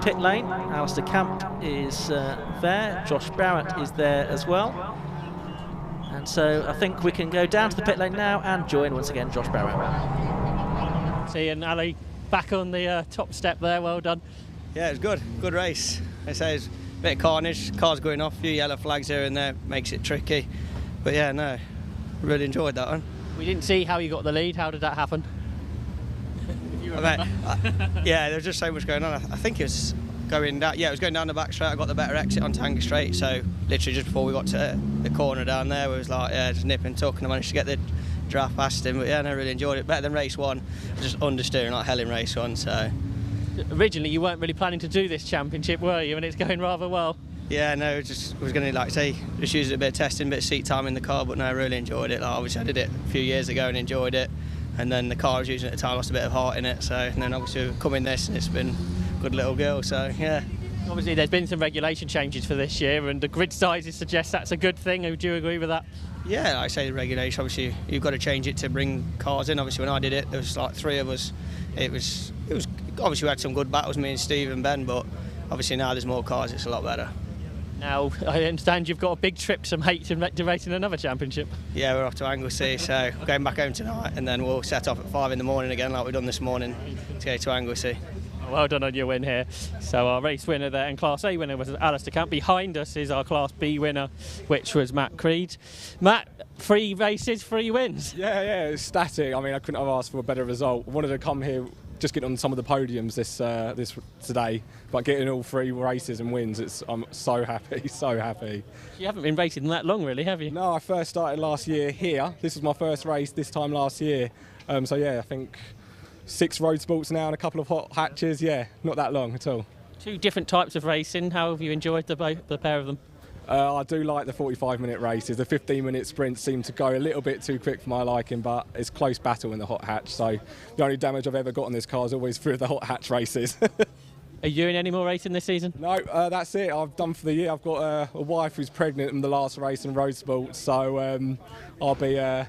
pit lane. Alistair Camp is there, Josh Barrett is there as well. And so I think we can go down to the pit lane now and join once again Josh Barrett. See, and Ali back on the top step there, well done. Yeah, it was good race. I say it's a bit of carnage, cars going off, a few yellow flags here and there, makes it tricky. But yeah, no, really enjoyed that one. We didn't see how you got the lead, how did that happen? Yeah, there was just so much going on. I think it was going down, it was going down the back straight. I got the better exit onto Hanger Straight, so literally just before we got to the corner down there, we was like, just nip and tuck, and I managed to get the draft past him. But yeah, I really enjoyed it. Better than race one. Just understeering like hell in race one. So originally you weren't really planning to do this championship, were you? And it's going rather well. Yeah, no, just was going to, like say, just use a bit of testing, a bit of seat time in the car, but no, I really enjoyed it. Like, obviously I did it a few years ago and enjoyed it, and then the car I was using at the time lost a bit of heart in it, so, and then obviously we've come in this and it's been a good little girl, so yeah. Obviously there's been some regulation changes for this year and the grid sizes suggest that's a good thing. Would you agree with that? Yeah, like I say, the regulation, obviously you've got to change it to bring cars in. Obviously when I did it, there was like 3 of us. It was obviously we had some good battles, me and Steve and Ben, but obviously now there's more cars, it's a lot better. Now, I understand you've got a big trip to make to race in another championship. Yeah, we're off to Anglesey, so we're going back home tonight and then we'll set off at 5 in the morning again like we've done this morning to go to Anglesey. Well done on your win here. So our race winner there and Class A winner was Alistair Camp. Behind us is our Class B winner, which was Matt Creed. Matt, 3 races, 3 wins. Yeah, it's static. I mean, I couldn't have asked for a better result. I wanted to come here, just get on some of the podiums this today, but getting all 3 races and wins, I'm so happy, so happy. You haven't been racing that long, really, have you? No, I first started last year here. This was my first race this time last year. So yeah, I think 6 Roadsports now and a couple of hot hatches. Yeah, not that long at all. 2 different types of racing. How have you enjoyed the pair of them? I do like the 45-minute races. The 15-minute sprints seem to go a little bit too quick for my liking, but it's close battle in the hot hatch. So the only damage I've ever got on this car is always through the hot hatch races. Are you in any more racing this season? No, that's it. I've done for the year. I've got a wife who's pregnant in the last race in Roadsport, so I'll be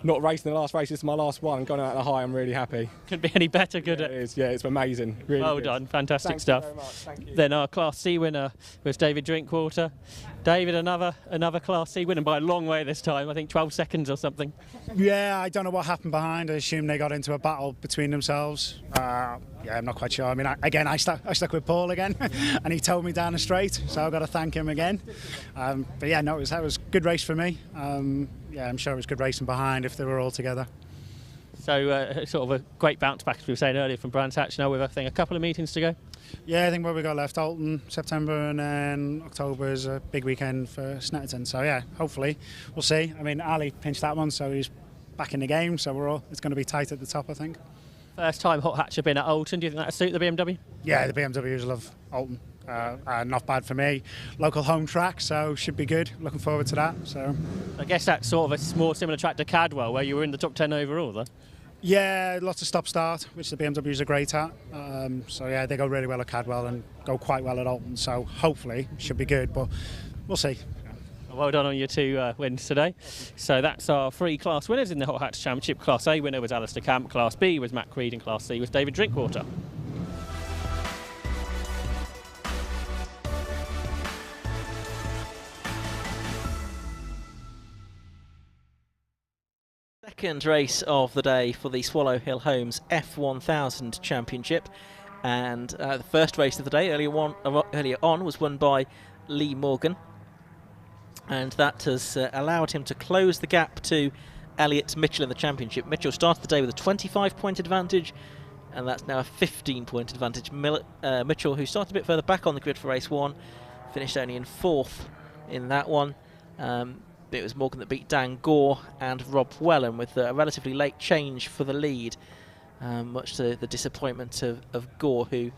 not racing the last race. This is my last one. Going out at the high, I'm really happy. Couldn't be any better, could it? It is, yeah, it's amazing. Really well good. Done, fantastic Thank stuff. You very much. Thank you. Then our Class C winner was David Drinkwater. David, another Class C winner by a long way this time, I think 12 seconds or something. Yeah, I don't know what happened behind. I assume they got into a battle between themselves. Yeah, I'm not quite sure. I mean, I stuck with Paul again, and he told me down the straight, so I've got to thank him again. But yeah, no, that was a good race for me. Yeah, I'm sure it was good racing behind if they were all together. So sort of a great bounce back, as we were saying earlier, from Brands Hatch. Now with, I think, a couple of meetings to go. Yeah, I think what we got left, Alton, September, and then October is a big weekend for Snetterton. So yeah, hopefully, we'll see. I mean, Ali pinched that one, so he's back in the game. So it's going to be tight at the top, I think. First time hot hatch have been at Alton. Do you think that'll suit the BMW? Yeah, the BMWs love Alton. Not bad for me. Local home track, so should be good. Looking forward to that. So I guess that's sort of a more similar track to Cadwell, where you were in the top 10 overall, though. Yeah, lots of stop-start, which the BMWs are great at. So yeah, they go really well at Cadwell and go quite well at Alton. So hopefully, should be good, but we'll see. Well done on your 2 wins today. So that's our 3 class winners in the Hot Hatch Championship. Class A winner was Alistair Camp, Class B was Matt Creed, and Class C was David Drinkwater. Second race of the day for the Swallow Hill Homes F1000 Championship, and the first race of the day earlier on was won by Lee Morgan, and that has allowed him to close the gap to Elliot Mitchell in the championship. Mitchell started the day with a 25-point advantage, and that's now a 15-point advantage. Mitchell, who started a bit further back on the grid for race 1, finished only in 4th in that one. It was Morgan that beat Dan Gore and Rob Wellen with a relatively late change for the lead. much to the disappointment of Gore, who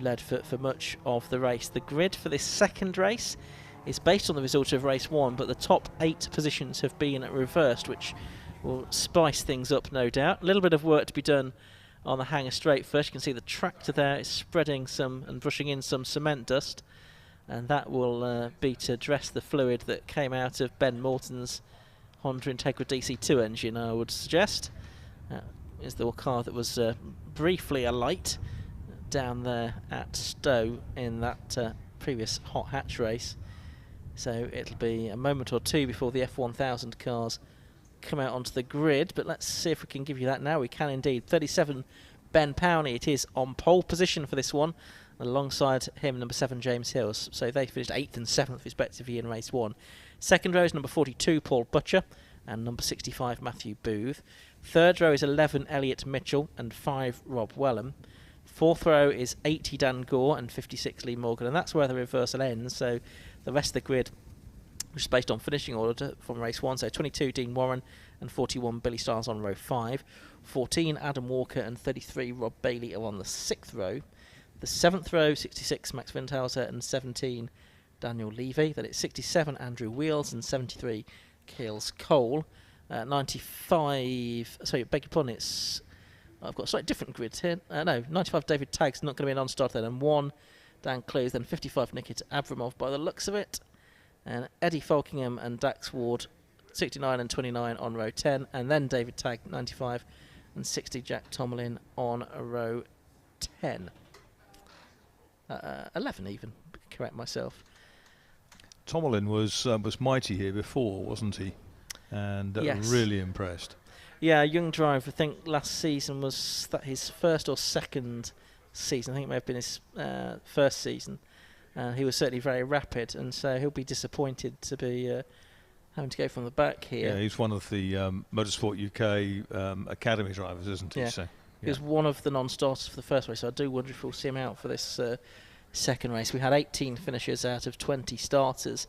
led for much of the race. The grid for this second race is based on the result of race 1, but the top 8 positions have been reversed, which will spice things up, no doubt. A little bit of work to be done on the Hanger Straight first. You can see the tractor there is spreading some and brushing in some cement dust, and that will be to dress the fluid that came out of Ben Morton's Honda Integra DC2 engine, I would suggest. Is the car that was briefly alight down there at Stowe in that previous hot hatch race. So it'll be a moment or two before the F1000 cars come out onto the grid, but let's see if we can give you that now. We can indeed. 37 Ben Powney, it is on pole position for this one, alongside him number 7 James Hills. So they finished 8th and 7th respectively in race 1. Second row is number 42 Paul Butcher and number 65 Matthew Booth. Third row is 11 Elliot Mitchell and 5 Rob Wellham. Fourth row is 80 Dan Gore and 56 Lee Morgan, and that's where the reversal ends. So the rest of the grid, which is based on finishing order from race 1, so 22 Dean Warren and 41 Billy Stiles on row 5, 14 Adam Walker and 33 Rob Bailey are on the 6th row. The 7th row, 66 Max Windhauser and 17 Daniel Levy. Then it's 67 Andrew Wheels and 73 Keels Cole. 95, sorry, beg your pardon, it's, I've got a slightly different grid here. No, 95 David Tagg's not going to be a non-starter then, and 1 Dan Clues, then 55 Nikita Abramov by the looks of it, and Eddie Falkingham and Dax Ward 69 and 29 on row 10, and then David Tagg 95 and 60 Jack Tomlin on row 10. 11 even, correct myself. Tomlin was mighty here before, wasn't he? And yes. Really impressed. Yeah, young driver. I think last season was that his first or second season. I think it may have been his first season. He was certainly very rapid, and so he'll be disappointed to be having to go from the back here. Yeah, he's one of the Motorsport UK academy drivers, isn't he? Yeah. So, yeah. He was one of the non-starters for the first race, so I do wonder if we'll see him out for this second race. We had 18 finishers out of 20 starters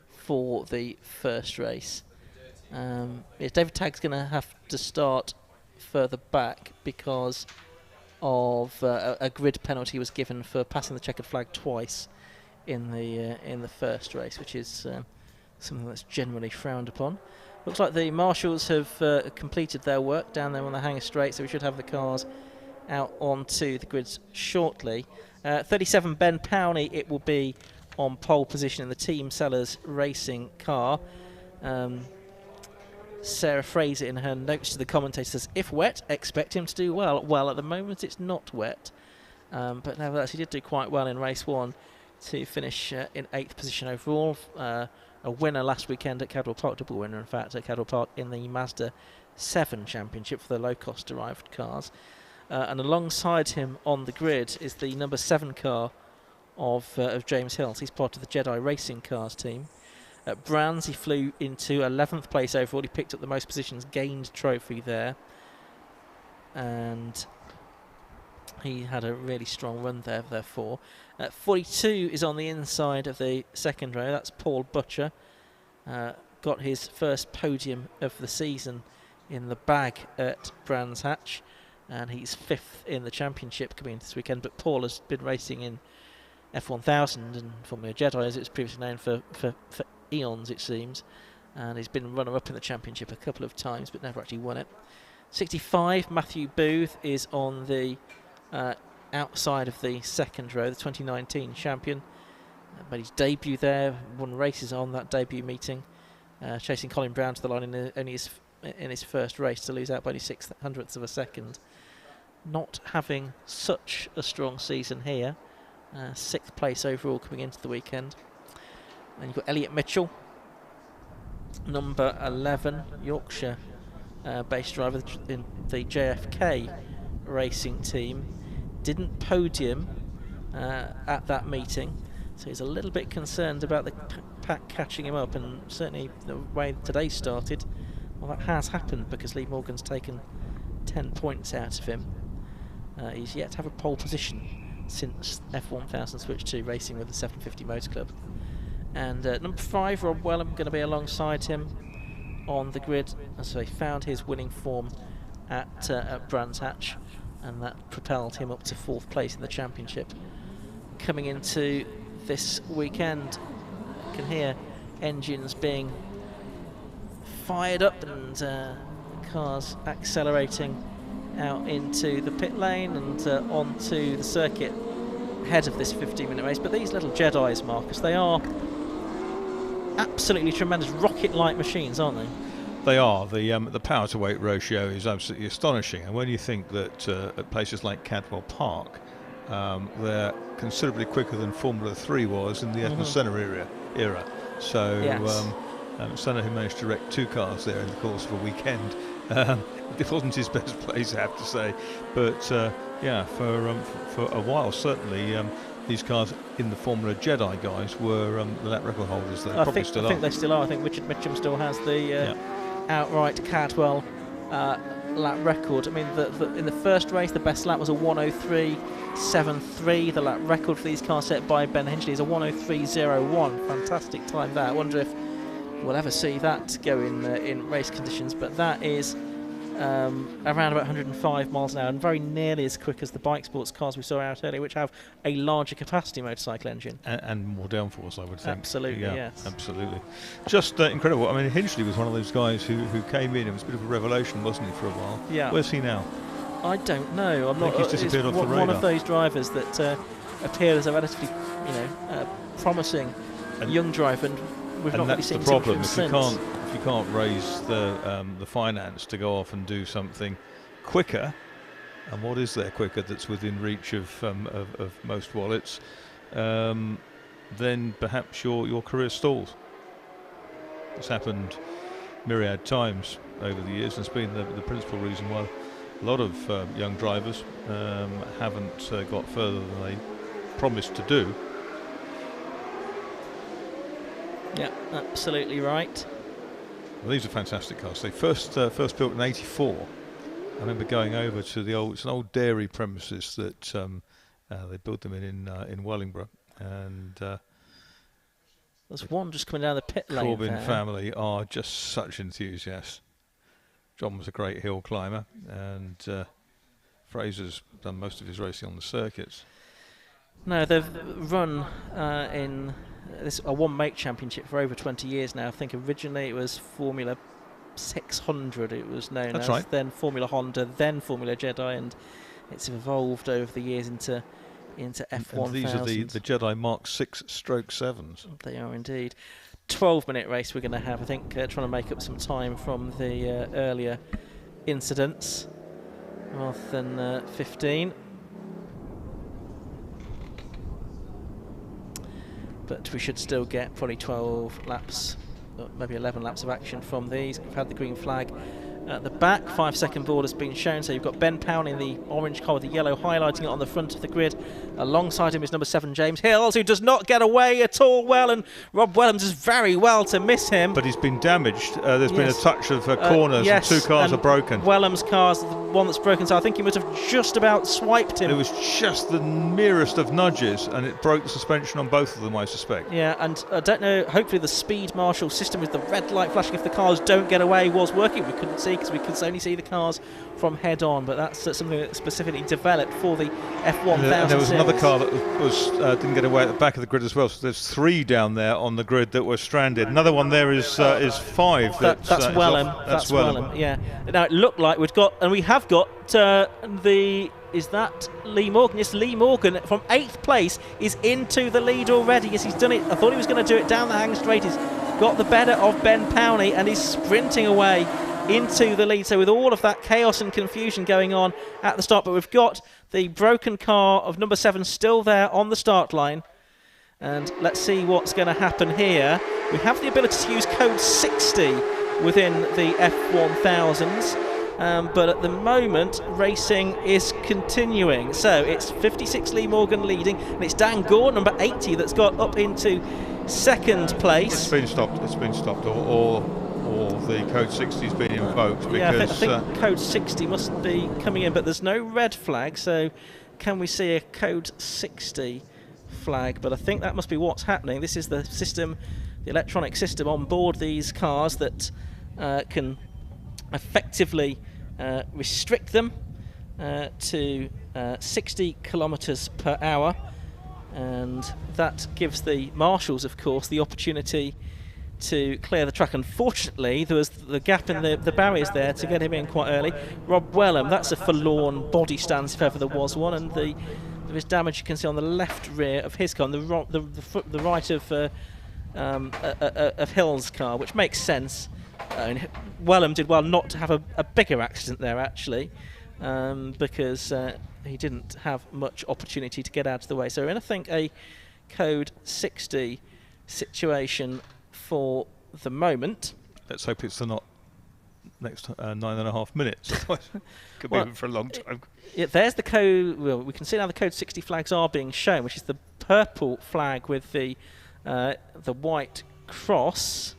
for the first race. David Tagg's going to have to start further back because of a grid penalty was given for passing the checkered flag twice in the first race, which is something that's generally frowned upon. Looks like the marshals have completed their work down there on the Hanger Straight, so we should have the cars out onto the grids shortly. 37 Ben Powney, it will be on pole position in the Team Sellers Racing car. Sarah Fraser in her notes to the commentator says, if wet, expect him to do well. Well, at the moment it's not wet, but nevertheless he did do quite well in race 1 to finish in 8th position overall. A winner last weekend at Cadwell Park, double winner in fact at Cadwell Park in the Mazda 7 Championship for the low-cost derived cars. And alongside him on the grid is the number 7 car of James Hills. He's part of the Jedi Racing Cars team. At Brands, he flew into 11th place overall. He picked up the most positions gained trophy there. And he had a really strong run there, therefore. 42 is on the inside of the second row. That's Paul Butcher. Got his first podium of the season in the bag at Brands Hatch. And he's 5th in the championship coming into this weekend. But Paul has been racing in F1000 and Formulae Jedi, as it was previously known, for eons, it seems. And he's been runner-up in the championship a couple of times, but never actually won it. 65, Matthew Booth is on the outside of the second row, the 2019 champion. Made his debut there, won races on that debut meeting, chasing Colin Brown to the line in his first race to lose out by only 600ths of a second. Not having such a strong season here. 6th place overall coming into the weekend. And you've got Elliot Mitchell, number 11, Yorkshire based driver in the JFK racing team. Didn't podium at that meeting, so he's a little bit concerned about the pack catching him up, and certainly the way today started, well, that has happened because Lee Morgan's taken 10 points out of him. He's yet to have a pole position since F1000 switched to racing with the 750 Motor Club. And number 5, Rob Wellham, going to be alongside him on the grid. And so he found his winning form at Brands Hatch, and that propelled him up to 4th place in the championship. Coming into this weekend, you can hear engines being fired up and cars accelerating out into the pit lane and onto the circuit ahead of this 15-minute race. But these little Jedis, Marcus, they are absolutely tremendous rocket-like machines, aren't they? They are. The power to weight ratio is absolutely astonishing, and when you think that at places like Cadwell Park they're considerably quicker than Formula 3 was in the Ayrton Senna era. So yes. Senna, who managed to wreck 2 cars there in the course of a weekend, it wasn't his best place, I have to say. But yeah, for a while certainly these cars in the Formula Jedi guys were the lap record holders. They probably still are. I think they still are. I think Richard Mitchum still has the outright Cadwell lap record. I mean, in the first race, the best lap was a 1:03.73. The lap record for these cars set by Ben Hinchley is a 1:03.01. Fantastic time there. I wonder if we'll ever see that go in race conditions, but that is around about 105 miles an hour and very nearly as quick as the Bikesports cars we saw out earlier, which have a larger capacity motorcycle engine. And more downforce, I would think. Absolutely, yes. Absolutely. Just incredible. I mean, Hinchley was one of those guys who came in. It was a bit of a revelation, wasn't he, for a while? Yeah. Where's he now? I don't know. I think he's disappeared off the radar. One of those drivers that appeared as a relatively, promising young driver, and we've not really seen the problem. If since. you can't raise the finance to go off and do something quicker, and what is there quicker that's within reach of most wallets, then perhaps your career stalls. It's happened myriad times over the years, and it's been the principal reason why a lot of young drivers haven't got further than they promised to do. Yeah, absolutely right. Well, these are fantastic cars. They first built in '84. I remember going over to it's an old dairy premises that they built them in Wellingborough, and there's one just coming down the pit lane. Corbin family are just such enthusiasts. John was a great hill climber, and Fraser's done most of his racing on the circuits. No, they've run in a one-make championship for over 20 years now. I think originally it was Formula 600 it was known as. Right. Then Formula Honda, then Formula Jedi, and it's evolved over the years into F1000. And these are the Jedi Mark 6/7s. They are indeed. 12-minute race we're going to have, I think, trying to make up some time from the earlier incidents rather than 15. But we should still get probably 12 laps, maybe 11 laps of action from these. We've had the green flag at the back. 5-second board has been shown, so you've got Ben Powney in the orange car with the yellow highlighting it on the front of the grid. Alongside him is number 7 James Hills, who does not get away at all well, and Rob Wellams does very well to miss him. But he's been damaged. There's been a touch of corners, yes, and 2 cars are broken. Wellams' car's the one that's broken, so I think he must have just about swiped him. It was just the merest of nudges, and it broke the suspension on both of them, I suspect. Yeah, and I don't know, hopefully the speed marshal system with the red light flashing if the cars don't get away was working. We couldn't see because we could only see the cars from head on, but that's something that specifically developed for the F1000 and there was series. another car that didn't get away at the back of the grid as well, so there's 3 down there on the grid that were stranded. Another one there is 5. That's Wellham. That's Wellham, yeah. Now it looked like we have got is that Lee Morgan? Yes, Lee Morgan from 8th place is into the lead already. Yes, he's done it. I thought he was going to do it down the hang straight. He's got the better of Ben Powney and he's sprinting away into the lead. So with all of that chaos and confusion going on at the start, but we've got the broken car of number 7 still there on the start line. And let's see what's going to happen here. We have the ability to use code 60 within the F1000s. But at the moment, racing is continuing. So it's 56 Lee Morgan leading, and it's Dan Gore, number 80, that's got up into 2nd place. It's been stopped, or the code 60 has been invoked. Because, yeah, I think code 60 must be coming in, but there's no red flag, so can we see a code 60 flag? But I think that must be what's happening. This is the system, the electronic system on board these cars that can effectively restrict them to 60 kilometres per hour, and that gives the marshals, of course, the opportunity to clear the track. Unfortunately, there was the gap in the barriers there to get him in quite early. Rob Wellham, that's a forlorn body stance if ever there was one, and there is damage you can see on the left rear of his car, and the right of Hill's car, which makes sense. Wellham did well not to have a bigger accident there, actually, because he didn't have much opportunity to get out of the way. So we're in, I think, a code 60 situation for the moment. Let's hope it's not next 9.5 minutes. Could be for a long time. There's the code. Well, we can see now the code 60 flags are being shown, which is the purple flag with the white cross.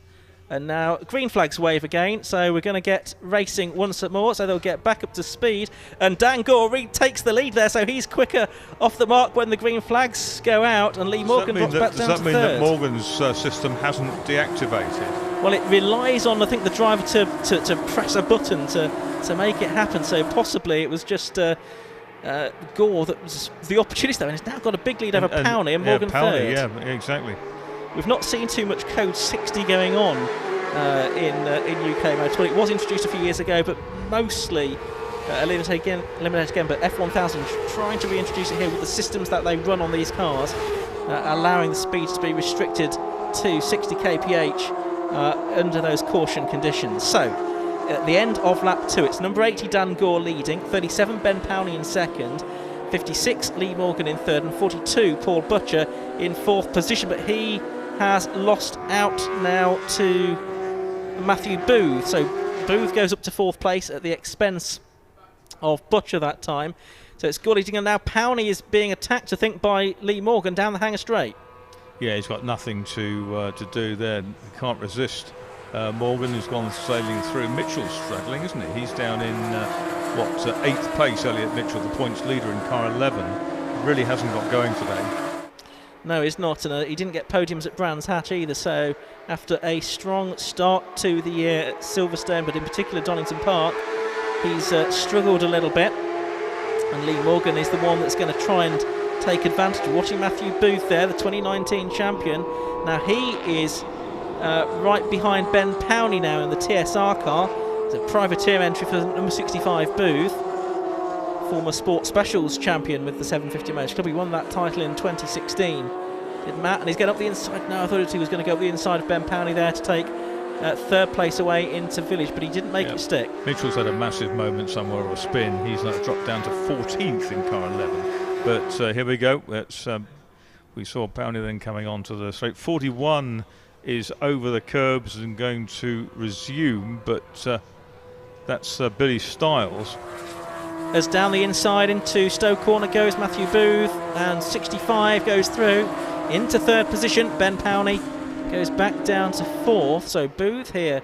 And now green flags wave again, so we're going to get racing once more, so they'll get back up to speed. And Dan Gore takes the lead there, so he's quicker off the mark when the green flags go out, and Lee Morgan drops back down to third. Does that mean that Morgan's system hasn't deactivated? Well, it relies on, I think, the driver to press a button to make it happen, so possibly it was just Gore that was the opportunity there, and he's now got a big lead over Powney and Morgan third. Yeah, exactly. We've not seen too much code 60 going on in UK Motorsport. It was introduced a few years ago, but mostly eliminated again. But F1000 trying to reintroduce it here with the systems that they run on these cars, allowing the speeds to be restricted to 60 kph under those caution conditions. So, at the end of lap 2, it's number 80 Dan Gore leading, 37 Ben Powney in second, 56 Lee Morgan in third, and 42 Paul Butcher in fourth position. But he has lost out now to Matthew Booth. So Booth goes up to fourth place at the expense of Butcher that time. So it's Gore leading, and now Powney is being attacked, I think, by Lee Morgan down the Hanger Straight. Yeah, he's got nothing to do there. He can't resist. Morgan has gone sailing through. Mitchell's struggling, isn't he? He's down in 8th place. Elliot Mitchell, the points leader in car 11, really hasn't got going today. No, he's not, and he didn't get podiums at Brands Hatch either, so after a strong start to the year at Silverstone, but in particular Donington Park, he's struggled a little bit, and Lee Morgan is the one that's going to try and take advantage. Watching Matthew Booth there, the 2019 champion. Now he is right behind Ben Powney now in the TSR car. It's a privateer entry for number 65 Booth, former Sport Specials champion with the 750 Motor Club. He won that title in 2016. Did Matt, and he's getting up the inside now. I thought he was going to go up the inside of Ben Powney there to take third place away into Village, but he didn't make it stick. Mitchell's had a massive moment somewhere, or a spin. He's now dropped down to 14th in car 11. But here we go. We saw Powney then coming on to the straight. 41 is over the curbs and going to resume, but that's Billy Stiles. As down the inside into Stowe Corner goes Matthew Booth, and 65 goes through into third position. Ben Powney goes back down to fourth. So Booth here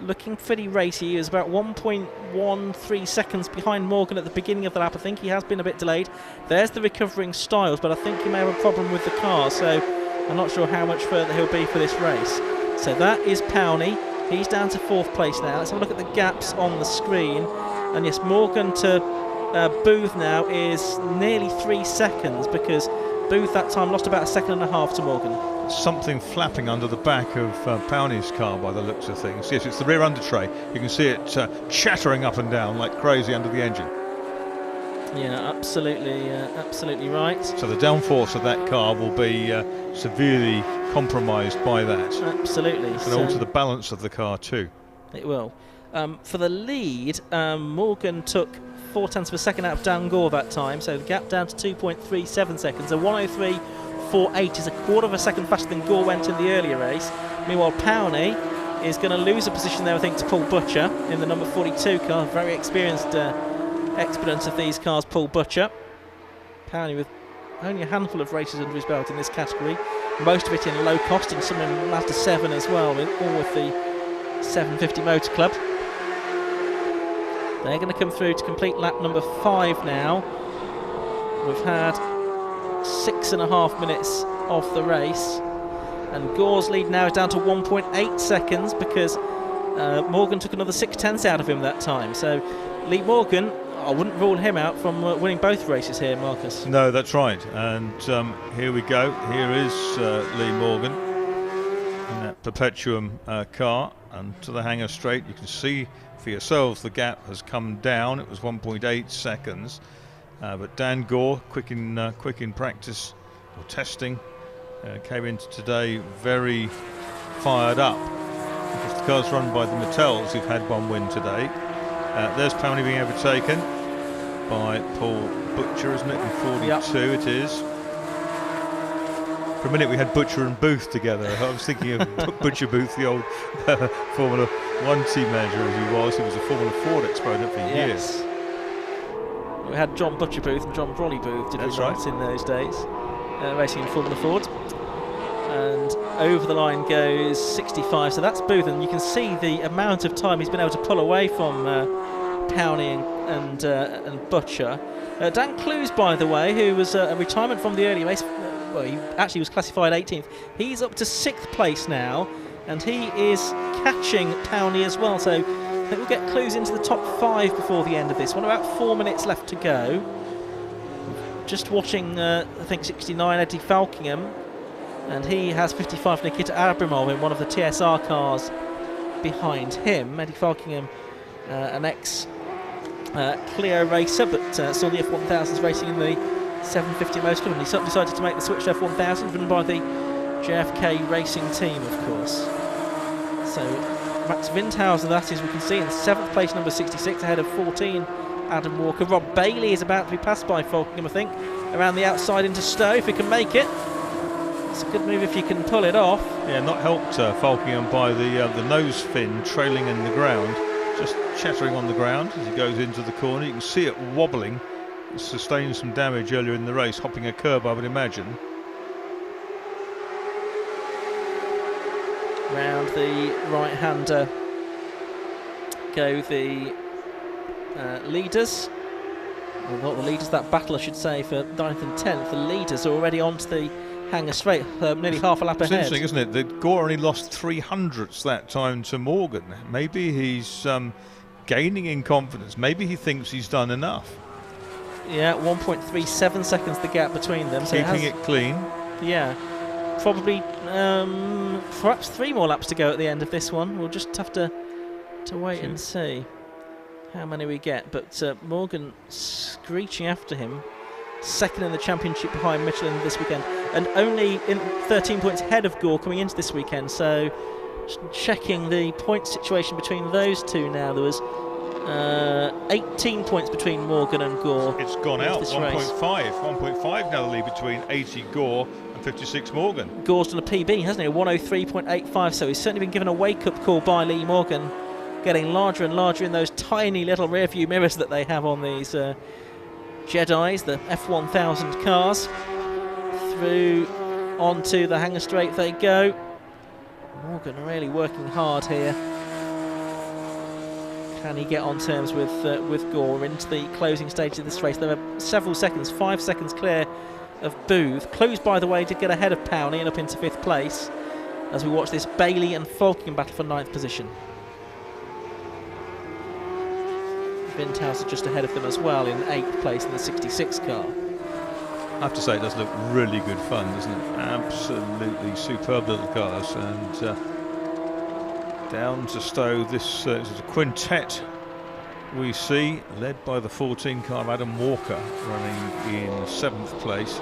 looking pretty racy. He was about 1.13 seconds behind Morgan at the beginning of the lap. I think he has been a bit delayed. There's the recovering Stiles, but I think he may have a problem with the car, so I'm not sure how much further he'll be for this race. So that is Powney. He's down to fourth place now. Let's have a look at the gaps on the screen. And yes, Morgan to Booth now is nearly 3 seconds, because Booth that time lost about 1.5 seconds to Morgan. Something flapping under the back of Powney's car by the looks of things. Yes, it's the rear under tray. You can see it chattering up and down like crazy under the engine. Yeah, absolutely right. So the downforce of that car will be severely compromised by that. Absolutely. It's going to alter the balance of the car too. It will. For the lead, Morgan took 0.4 of a second out of Dan Gore that time, so the gap down to 2.37 seconds. A 1:03.48 is 1/4 of a second faster than Gore went in the earlier race. Meanwhile, Powney is going to lose a position there, I think, to Paul Butcher in the number 42 car. Very experienced exponent of these cars, Paul Butcher. Powney with only a handful of races under his belt in this category, most of it in low cost and some in Mazda 7 as well, all with the 750 Motor Club. They're going to come through to complete lap number 5 now. We've had 6.5 minutes of the race, and Gore's lead now is down to 1.8 seconds because Morgan took another 0.6 out of him that time. So Lee Morgan, I wouldn't rule him out from winning both races here, Marcus. No, that's right. And here we go. Here is Lee Morgan in that Perpetuum car, and to the hanger straight. You can see for yourselves the gap has come down. It was 1.8 seconds. But Dan Gore, quick in practice or testing, came into today very fired up. Because the car's run by the Mattels, who've had one win today. There's Pony being overtaken by Paul Butcher, isn't it? In 42, yep. It is. For a minute we had Butcher and Booth together. I was thinking of Butcher Booth, the old Formula 1 team manager as he was. He was a Formula Ford exponent for years. We had John Butcher Booth and John Brolly Booth, did we not, in those days, racing in Formula Ford. And over the line goes 65, so that's Booth, and you can see the amount of time he's been able to pull away from Powney and Butcher. Dan Clues, by the way, who was a retirement from the early race, well, he actually was classified 18th. He's up to 6th place now, and he is catching Powney as well, so I think we'll get Clues into the top 5 before the end of this one. About 4 minutes left to go. Just watching, I think 69, Eddie Falkingham, and he has 55, Nikita Abramov in one of the TSR cars behind him. Eddie Falkingham, an ex-Clio racer, but saw the F1000s racing in the 750 Motor Club, and he decided to make the switch to F1000, driven by the JFK racing team, of course. So Max Windhauser, that is, we can see in 7th place, number 66, ahead of 14, Adam Walker. Rob Bailey is about to be passed by Falkingham, I think, around the outside into Stowe, if he can make it. It's a good move if you can pull it off. Yeah, not helped Falkingham by the nose fin trailing in the ground, just chattering on the ground as he goes into the corner. You can see it wobbling. It sustained some damage earlier in the race, hopping a curb, I would imagine. Round the right-hander go the leaders. Well, not the leaders, that battle I should say, for 9th and 10th. The leaders are already onto the hanger straight, nearly half a lap ahead. It's interesting, isn't it? That Gore only lost 300ths that time to Morgan. Maybe he's gaining in confidence. Maybe he thinks he's done enough. Yeah, 1.37 seconds the gap between them. Keeping it clean. Yeah. Probably perhaps 3 more laps to go at the end of this one. We'll just have to wait and see how many we get. But Morgan screeching after him, 2nd in the championship behind Michelin this weekend, and only in 13 points ahead of Gore coming into this weekend. So checking the point situation between those two now, there was 18 points between Morgan and Gore. It's gone out, 1.5 now the lead between 80 Gore and 56 Morgan. Gore's done a PB, hasn't he? A 103.85, so he's certainly been given a wake-up call by Lee Morgan, getting larger and larger in those tiny little rear-view mirrors that they have on these Jedis, the F1000 cars. Through onto the hanger straight they go. Morgan really working hard here. Can he get on terms with Gore into the closing stage of this race? There are several seconds, 5 seconds clear of Booth. Clues, by the way, did get ahead of Powney and up into 5th place as we watch this Bailey and Falkingham battle for 9th position. Windhauser just ahead of them as well in 8th place in the 66 car. I have to say, it does look really good fun, doesn't it? Absolutely superb little cars. And down to Stowe, this is a quintet we see, led by the 14 car of Adam Walker, running in 7th place.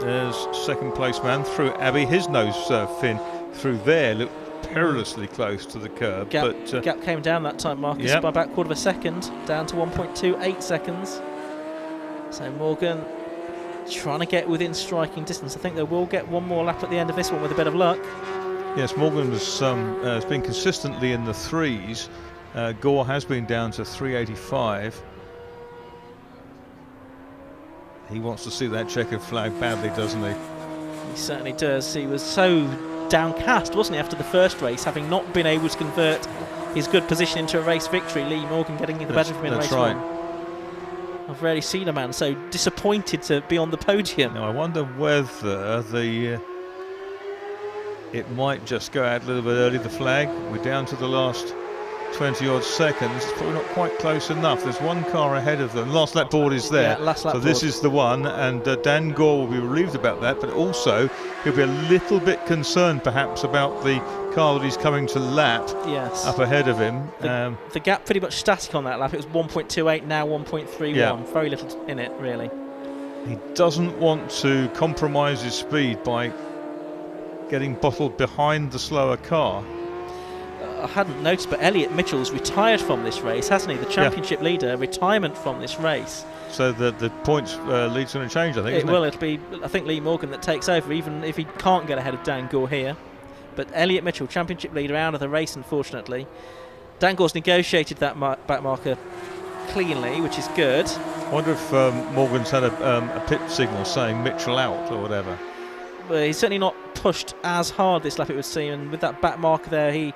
There's 2nd place man through Abbey, his nose fin through there, looked perilously close to the curb. Gap came down that time, Marcus, by about 1/4 second, down to 1.28 seconds. So Morgan trying to get within striking distance. I think they will get one more lap at the end of this one with a bit of luck. Yes, Morgan has been consistently in the 3s. Gore has been down to 385. He wants to see that checkered flag badly, doesn't he? He certainly does. He was so downcast, wasn't he, after the first race, having not been able to convert his good position into a race victory. Lee Morgan getting the better of him in race 1. I've rarely seen a man so disappointed to be on the podium. Now I wonder whether it might just go out a little bit early, the flag. We're down to the last 20 odd seconds. It's probably not quite close enough. There's one car ahead of them. Last lap board is there. Yeah, last lap so this board. is the one, and Dan Gore will be relieved about that, but also he'll be a little bit concerned perhaps about the car that he's coming to lap up ahead of him. The gap pretty much static on that lap. It was 1.28, now 1.31. Yeah. Very little in it, really. He doesn't want to compromise his speed by getting bottled behind the slower car. I hadn't noticed, but Elliot Mitchell's retired from this race, hasn't he? The championship leader, retirement from this race. So the points lead's going to change, I think. It will. It'll be, I think, Lee Morgan that takes over, even if he can't get ahead of Dan Gore here. But Elliot Mitchell, championship leader, out of the race, unfortunately. Dan Gore's negotiated that back marker cleanly, which is good. I wonder if Morgan's had a pit signal saying Mitchell out or whatever. Well, he's certainly not pushed as hard this lap, it would seem, and with that back marker there, he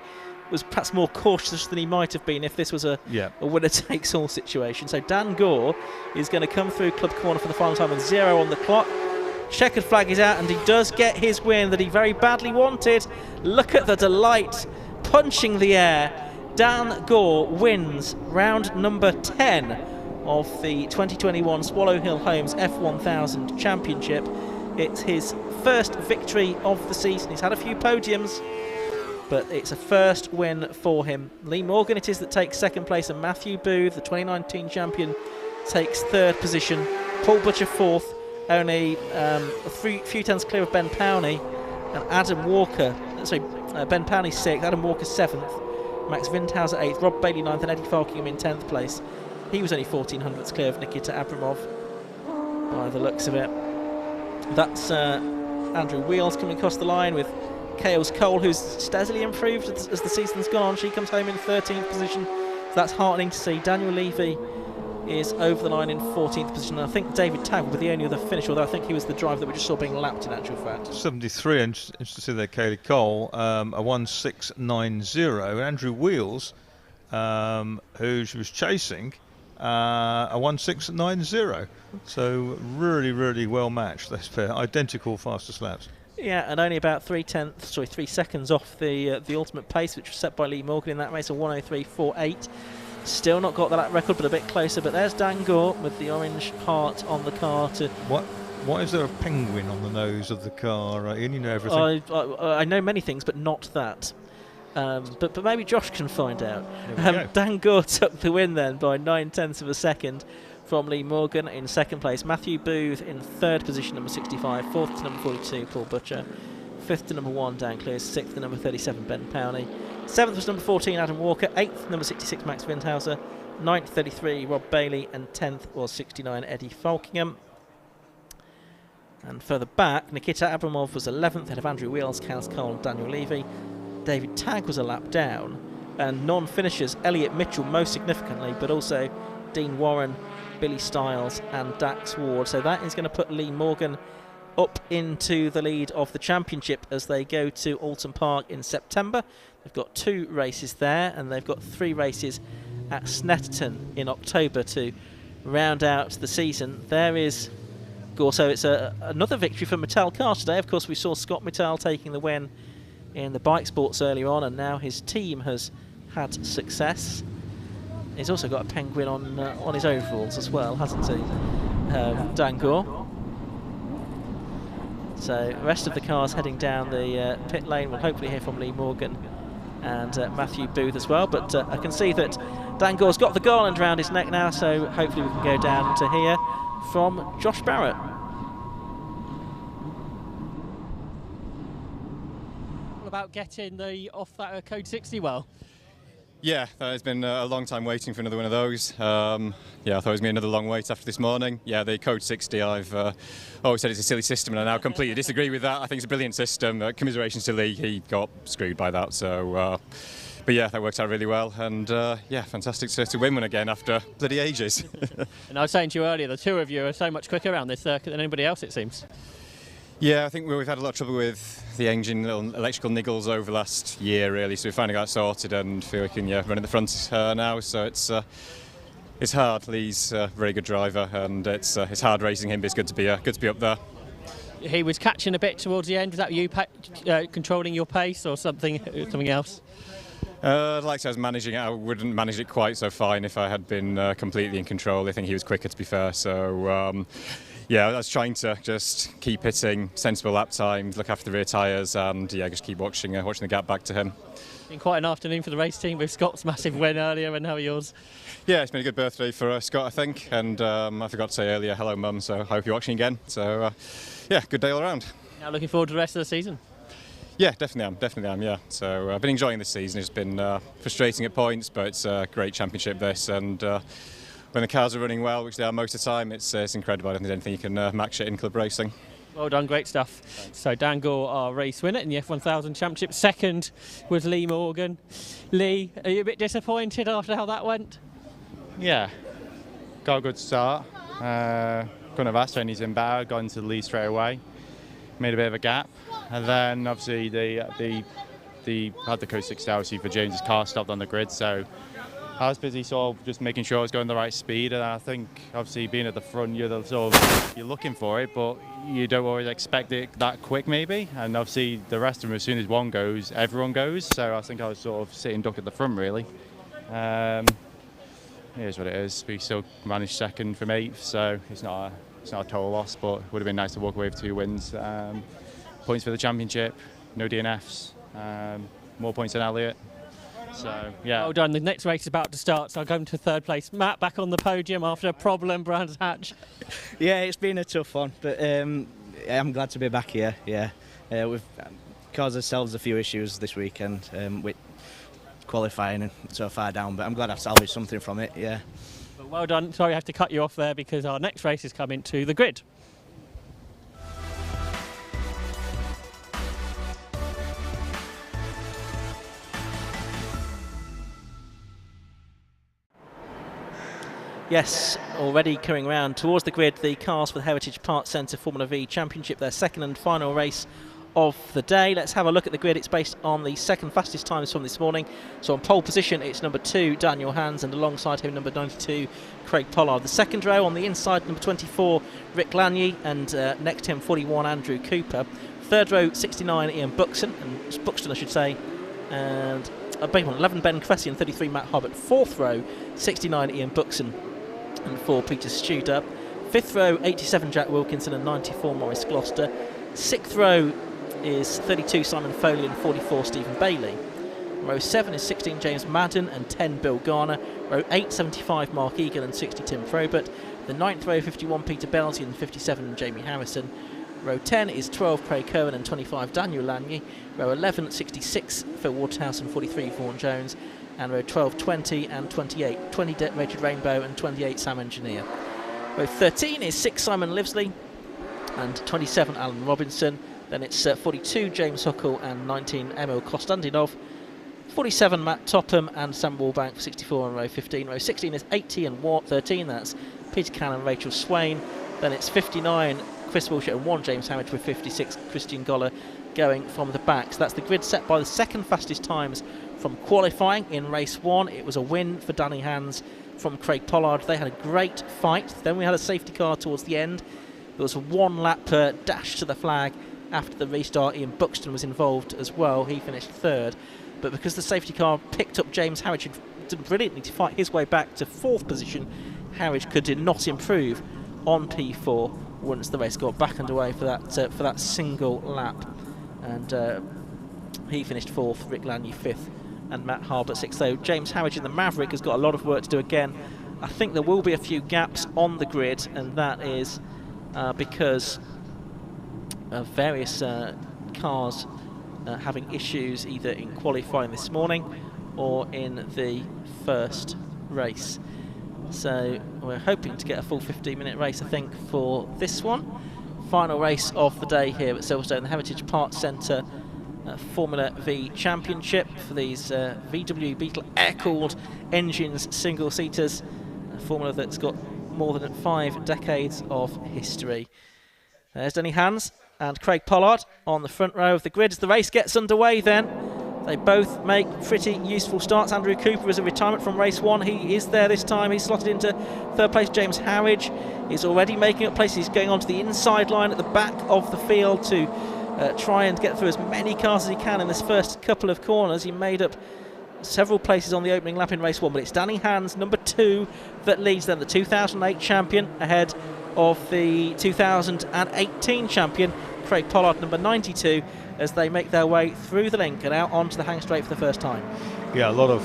was perhaps more cautious than he might have been if this was a winner-takes-all situation. So Dan Gore is going to come through club corner for the final time with 0 on the clock. Checkered flag is out, and he does get his win that he very badly wanted. Look at the delight, punching the air. Dan Gore wins round number 10 of the 2021 Swallow Hill Homes F1000 Championship. It's his first victory of the season. He's had a few podiums, but it's a first win for him. Lee Morgan it is that takes second place, and Matthew Booth, the 2019 champion, takes third position. Paul Butcher fourth, only a few tenths clear of Ben Powney, and Adam Walker, Ben Powney sixth, Adam Walker seventh, Max Windhauser eighth, Rob Bailey ninth, and Eddie Falkingham in 10th place. He was only 1400ths clear of Nikita Abramov by the looks of it. That's Andrew Wheels coming across the line with Chaos Cole, who's steadily improved as the season's gone on. She comes home in 13th position, so that's heartening to see. Daniel Levy is over the line in 14th position. I think David Tagg was the only other finish, although I think he was the driver that we just saw being lapped in actual fact. 73, interesting to see there, Kaylee Cole, a 1.690. Andrew Wheels, who she was chasing, a 1.690. So really well matched, those pair. Identical fastest laps. Yeah, and only about 3 seconds off the ultimate pace, which was set by Lee Morgan in that race, a 1:03.48. Still not got the lap record, but a bit closer. But there's Dan Gore with the orange heart on the car. Why is there a penguin on the nose of the car? Ian, you know everything. I know many things, but not that. But maybe Josh can find out. Dan Gore took the win then by 9/10 of a second from Lee Morgan in second place. Matthew Booth in third position, number 65. Fourth to number 42, Paul Butcher. Fifth to number 1, Dan Clears. Sixth to number 37, Ben Powney. Seventh was number 14, Adam Walker. Eighth, number 66, Max Windhauser. Ninth, 33, Rob Bailey. And 10th was 69, Eddie Falkingham. And further back, Nikita Abramov was 11th, ahead of Andrew Wheels, Chaos Cole, and Daniel Levy. David Tagg was a lap down. And non-finishers, Elliot Mitchell most significantly, but also Dean Warren, Billy Stiles and Dax Ward. So that is going to put Lee Morgan up into the lead of the championship as they go to Alton Park in September. They've got 2 races there, and they've got 3 races at Snetterton in October to round out the season. There is Gore. So it's another victory for Mattel Cars today. Of course, we saw Scott Mattel taking the win in the Bikesports earlier on, and now his team has had success. He's also got a penguin on his overalls as well, hasn't he, Dan Gore? So the rest of the cars heading down the pit lane. We'll hopefully hear from Lee Morgan and Matthew Booth as well. But I can see that Dan Gore's got the garland around his neck now, so hopefully we can go down to hear from Josh Barrett. What about getting off that code 60 well? Yeah, it's been a long time waiting for another one of those. Yeah, I thought it was going to be another long wait after this morning. Yeah, the Code 60, I've always said it's a silly system, and I now completely disagree with that. I think it's a brilliant system. Commiserations to Lee, he got screwed by that. So, but yeah, that worked out really well, and yeah, fantastic to win one again after bloody ages. And I was saying to you earlier, the two of you are so much quicker around this circuit than anybody else, it seems. Yeah, I think we've had a lot of trouble with the engine, little electrical niggles over last year, really. So we finally got it sorted and feel we can run at the front now. So it's hard. Lee's a very good driver, and it's hard racing him, but it's good to be up there. He was catching a bit towards the end. Was that you controlling your pace or something else? Like I said, I was managing it. I wouldn't manage it quite so fine if I had been completely in control. I think he was quicker, to be fair. So, yeah, I was trying to just keep hitting sensible lap times, look after the rear tyres, and yeah, just keep watching the gap back to him. Been quite an afternoon for the race team with Scott's massive win earlier, and how are yours? Yeah, it's been a good birthday for Scott, I think, and I forgot to say earlier, hello Mum, so I hope you're watching again. So, yeah, good day all around. Now looking forward to the rest of the season? Yeah, definitely am, yeah. So I've been enjoying this season. It's been frustrating at points, but it's a great championship this, and when the cars are running well, which they are most of the time, it's incredible. I don't think there's anything you can match it in club racing. Well done, great stuff. Thanks. So Dan Gore, our race winner in the F1000 Championship. Second was Lee Morgan. Lee, are you a bit disappointed after how that went? Yeah, got a good start. Couldn't have asked for anything better. Got into the lead straight away. Made a bit of a gap, and then obviously they had the Code 60 obviously for James's car stopped on the grid, so I was busy sort of just making sure I was going the right speed, and I think obviously being at the front you're looking for it, but you don't always expect it that quick maybe, and obviously the rest of them, as soon as one goes, everyone goes, so I think I was sort of sitting duck at the front really. Here's what it is. We still managed second from 8th, so it's not a total loss, but it would have been nice to walk away with 2 wins. Points for the championship, no DNFs, more points than Elliott. So, yeah. Well done. The next race is about to start, so I'll go into 3rd place. Matt, back on the podium after a problem, Brands Hatch. Yeah, it's been a tough one, but I'm glad to be back here. Yeah, we've caused ourselves a few issues this weekend with qualifying and so far down, but I'm glad I've salvaged something from it. Yeah. Well done. Sorry I have to cut you off there because our next race is coming to the grid. Yes, already coming round towards the grid, the cars for the Heritage Parts Centre Formula V Championship, their second and final race of the day. Let's have a look at the grid. It's based on the second fastest times from this morning. So on pole position it's number 2 Daniel Hans, and alongside him number 92 Craig Pollard. The second row on the inside, number 24 Rick Lanier, and next to him 41 Andrew Cooper. Third row 69 Ian Buxton I should say, and 11 Ben Cressy and 33 Matt Hobbit. Fourth row 69 Ian Buxton and 4 Peter Studer. Fifth row 87 Jack Wilkinson and 94 Maurice Gloucester. Sixth row is 32 Simon Foley and 44 Stephen Bailey. Row 7 is 16 James Madden and 10 Bill Garner. Row 8 75 Mark Egan and 60 Tim Probert. The 9th row 51 Peter Belty and 57 Jamie Harrison. Row 10 is 12 Craig Cohen and 25 Daniel Lanier. Row 11 66 Phil Waterhouse and 43 Vaughan Jones. And row 12 20 and 28 20 Richard Rainbow and 28 Sam Engineer. Row 13 is 6 Simon Livesley and 27 Alan Robinson. Then it's 42 James Huckle and 19 Emil Kostandinov. 47 Matt Topham and Sam Wallbank for 64 on row 15. Row 16 is 80 and 13, that's Peter Cannon and Rachel Swain. Then it's 59 Chris Wilshire and 1 James Hamage with 56 Christian Goller going from the back. So that's the grid set by the second fastest times from qualifying in race 1. It was a win for Danny Hans from Craig Pollard. They had a great fight. Then we had a safety car towards the end. There was a 1 lap dash to the flag after the restart. Ian Buxton was involved as well. He finished 3rd. But because the safety car picked up James Harwich, who did brilliantly to fight his way back to 4th position, Harwich did not improve on P4 once the race got back underway for that single lap. And he finished 4th, Rick Lanier 5th, and Matt Harbert 6th. So James Harwich in the Maverick has got a lot of work to do again. I think there will be a few gaps on the grid, and that is because of various cars having issues either in qualifying this morning or in the first race. So we're hoping to get a full 15-minute race, I think, for this one. Final race of the day here at Silverstone, the Heritage Parts Centre Formula V Championship for these VW Beetle air-cooled engines, single-seaters, a formula that's got more than 5 decades of history. There's Danny Hans and Craig Pollard on the front row of the grid as the race gets underway then. They both make pretty useful starts. Andrew Cooper is a retirement from race 1. He is there this time. He's slotted into 3rd place. James Harwich is already making up places. He's going onto the inside line at the back of the field to try and get through as many cars as he can in this first couple of corners. He made up several places on the opening lap in race 1, but it's Danny Hans, number 2, that leads them, the 2008 champion, ahead of the 2018 champion, Craig Pollard, number 92, as they make their way through the link and out onto the hang straight for the first time. Yeah, a lot of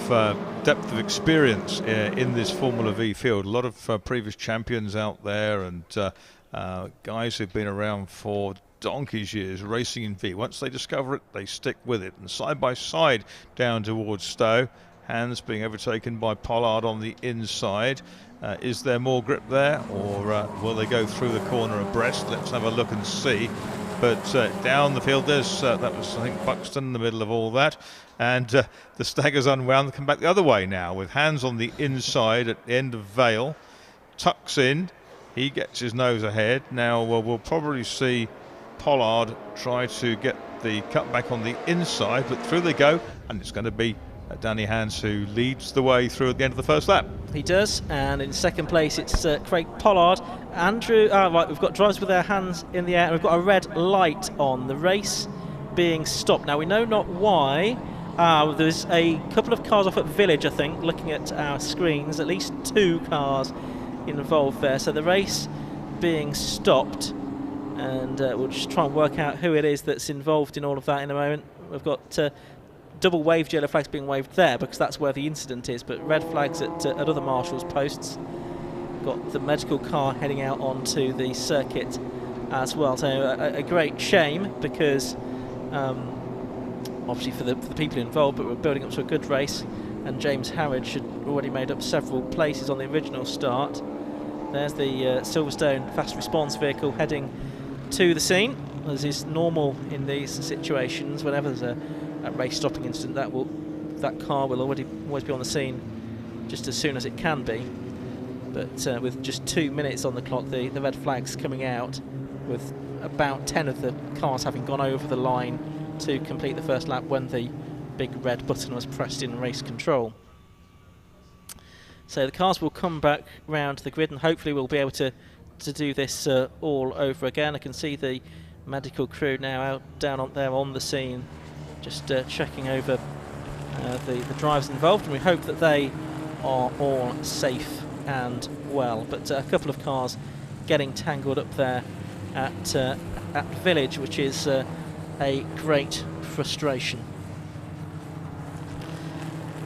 depth of experience in this Formula V field. A lot of previous champions out there, and guys who've been around for donkey's years racing in V. Once they discover it, they stick with it. And side by side down towards Stowe, Hans being overtaken by Pollard on the inside. Is there more grip there, or will they go through the corner abreast? Let's have a look and see. But down the field, there's that was, I think, Buxton in the middle of all that. And the stagger's unwound. They come back the other way now with Hans on the inside at the end of Vale. Tucks in. He gets his nose ahead. Now we'll probably see Pollard try to get the cutback on the inside, but through they go, and it's going to be Danny Hans who leads the way through at the end of the first lap. He does, and in second place it's Craig Pollard. Andrew, right, we've got drivers with their hands in the air, and we've got a red light on, the race being stopped. Now we know not why. There's a couple of cars off at Village, I think, looking at our screens, at least 2 cars involved there, so the race being stopped, and we'll just try and work out who it is that's involved in all of that in a moment. We've got double waved yellow flags being waved there because that's where the incident is, but red flags at other marshals' posts. Got the medical car heading out onto the circuit as well, so a great shame because obviously for the people involved, but we're building up to a good race, and James Harrod had already made up several places on the original start. There's the Silverstone fast response vehicle heading to the scene, as is normal in these situations. Whenever there's a race stopping incident, that car will always be on the scene just as soon as it can be. But with just 2 minutes on the clock, the red flag's coming out, with about 10 of the cars having gone over the line to complete the first lap when the big red button was pressed in race control. So the cars will come back round the grid, and hopefully we'll be able to do this all over again. I can see the medical crew now out down there on the scene, just checking over the drivers involved, and we hope that they are all safe and well. But a couple of cars getting tangled up there at Village, which is a great frustration.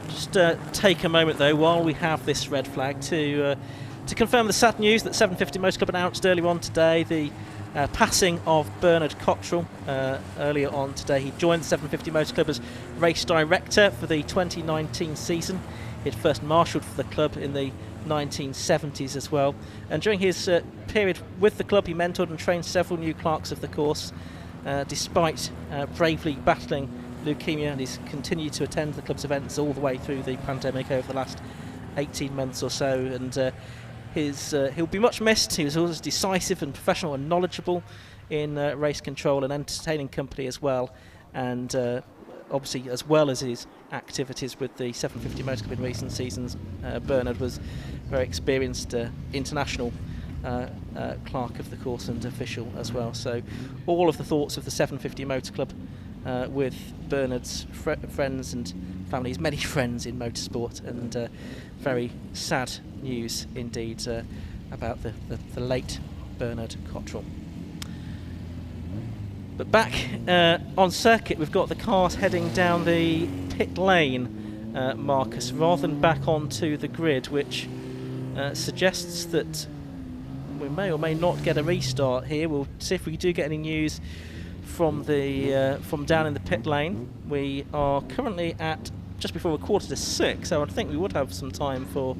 Just take a moment though while we have this red flag to confirm the sad news that 750 Motor Club announced earlier on today, the passing of Bernard Cottrell. Earlier on today he joined the 750 Motor Club as race director for the 2019 season. He'd first marshalled for the club in the 1970s as well, and during his period with the club he mentored and trained several new clerks of the course, despite bravely battling leukemia, and he's continued to attend the club's events all the way through the pandemic over the last 18 months or so, and he'll be much missed. He was always decisive and professional and knowledgeable in race control and entertaining company as well, and obviously as well as his activities with the 750 Motor Club in recent seasons, Bernard was very experienced international clerk of the course and official as well. So all of the thoughts of the 750 Motor Club with Bernard's friends and families, many friends in motorsport, and very sad news indeed about the late Bernard Cottrell. But back on circuit, we've got the cars heading down the pit lane, Marcus, rather than back onto the grid, which suggests that we may or may not get a restart here. We'll see if we do get any news from down in the pit lane. We are currently at just before 5:45, so I think we would have some time for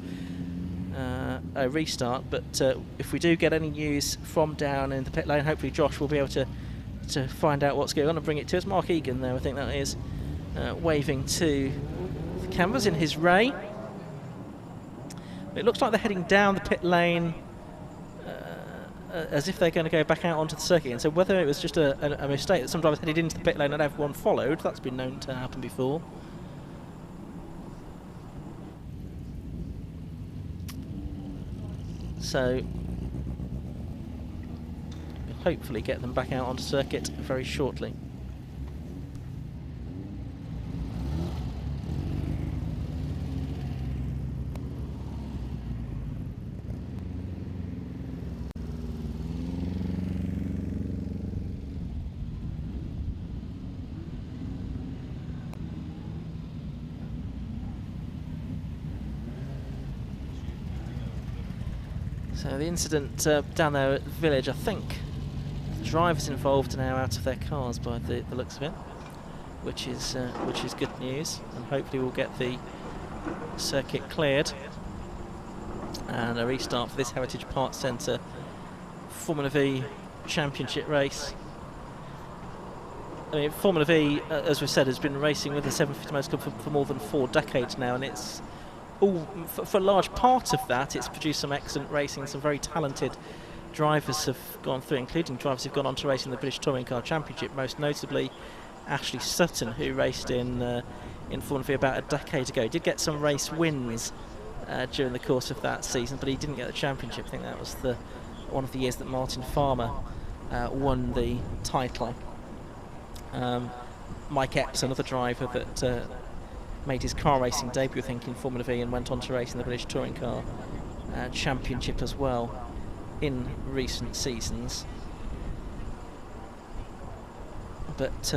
a restart. But if we do get any news from down in the pit lane, hopefully Josh will be able to find out what's going on and bring it to us. Mark Egan there, I think that is, waving to the cameras in his Ray. It looks like they're heading down the pit lane as if they're going to go back out onto the circuit. And so whether it was just a mistake that some drivers headed into the pit lane and everyone followed, that's been known to happen before. So we'll hopefully get them back out onto circuit very shortly. So the incident down there at the village, I think the drivers involved are now out of their cars by the looks of it, which is good news, and hopefully we'll get the circuit cleared and a restart for this Heritage Park Centre Formula V Championship race. I mean, Formula V, as we've said, has been racing with the 750 Motor Club for more than 4 decades now, and it's all for a large part of that. It's produced some excellent racing. Some very talented drivers have gone through, including drivers who've gone on to race in the British Touring Car Championship. Most notably, Ashley Sutton, who raced in Formula V about a decade ago. He did get some race wins during the course of that season, but he didn't get the championship. I think that was one of the years that Martin Farmer won the title. Mike Epps, another driver that made his car racing debut, I think, in Formula V and went on to race in the British Touring Car Championship as well in recent seasons. But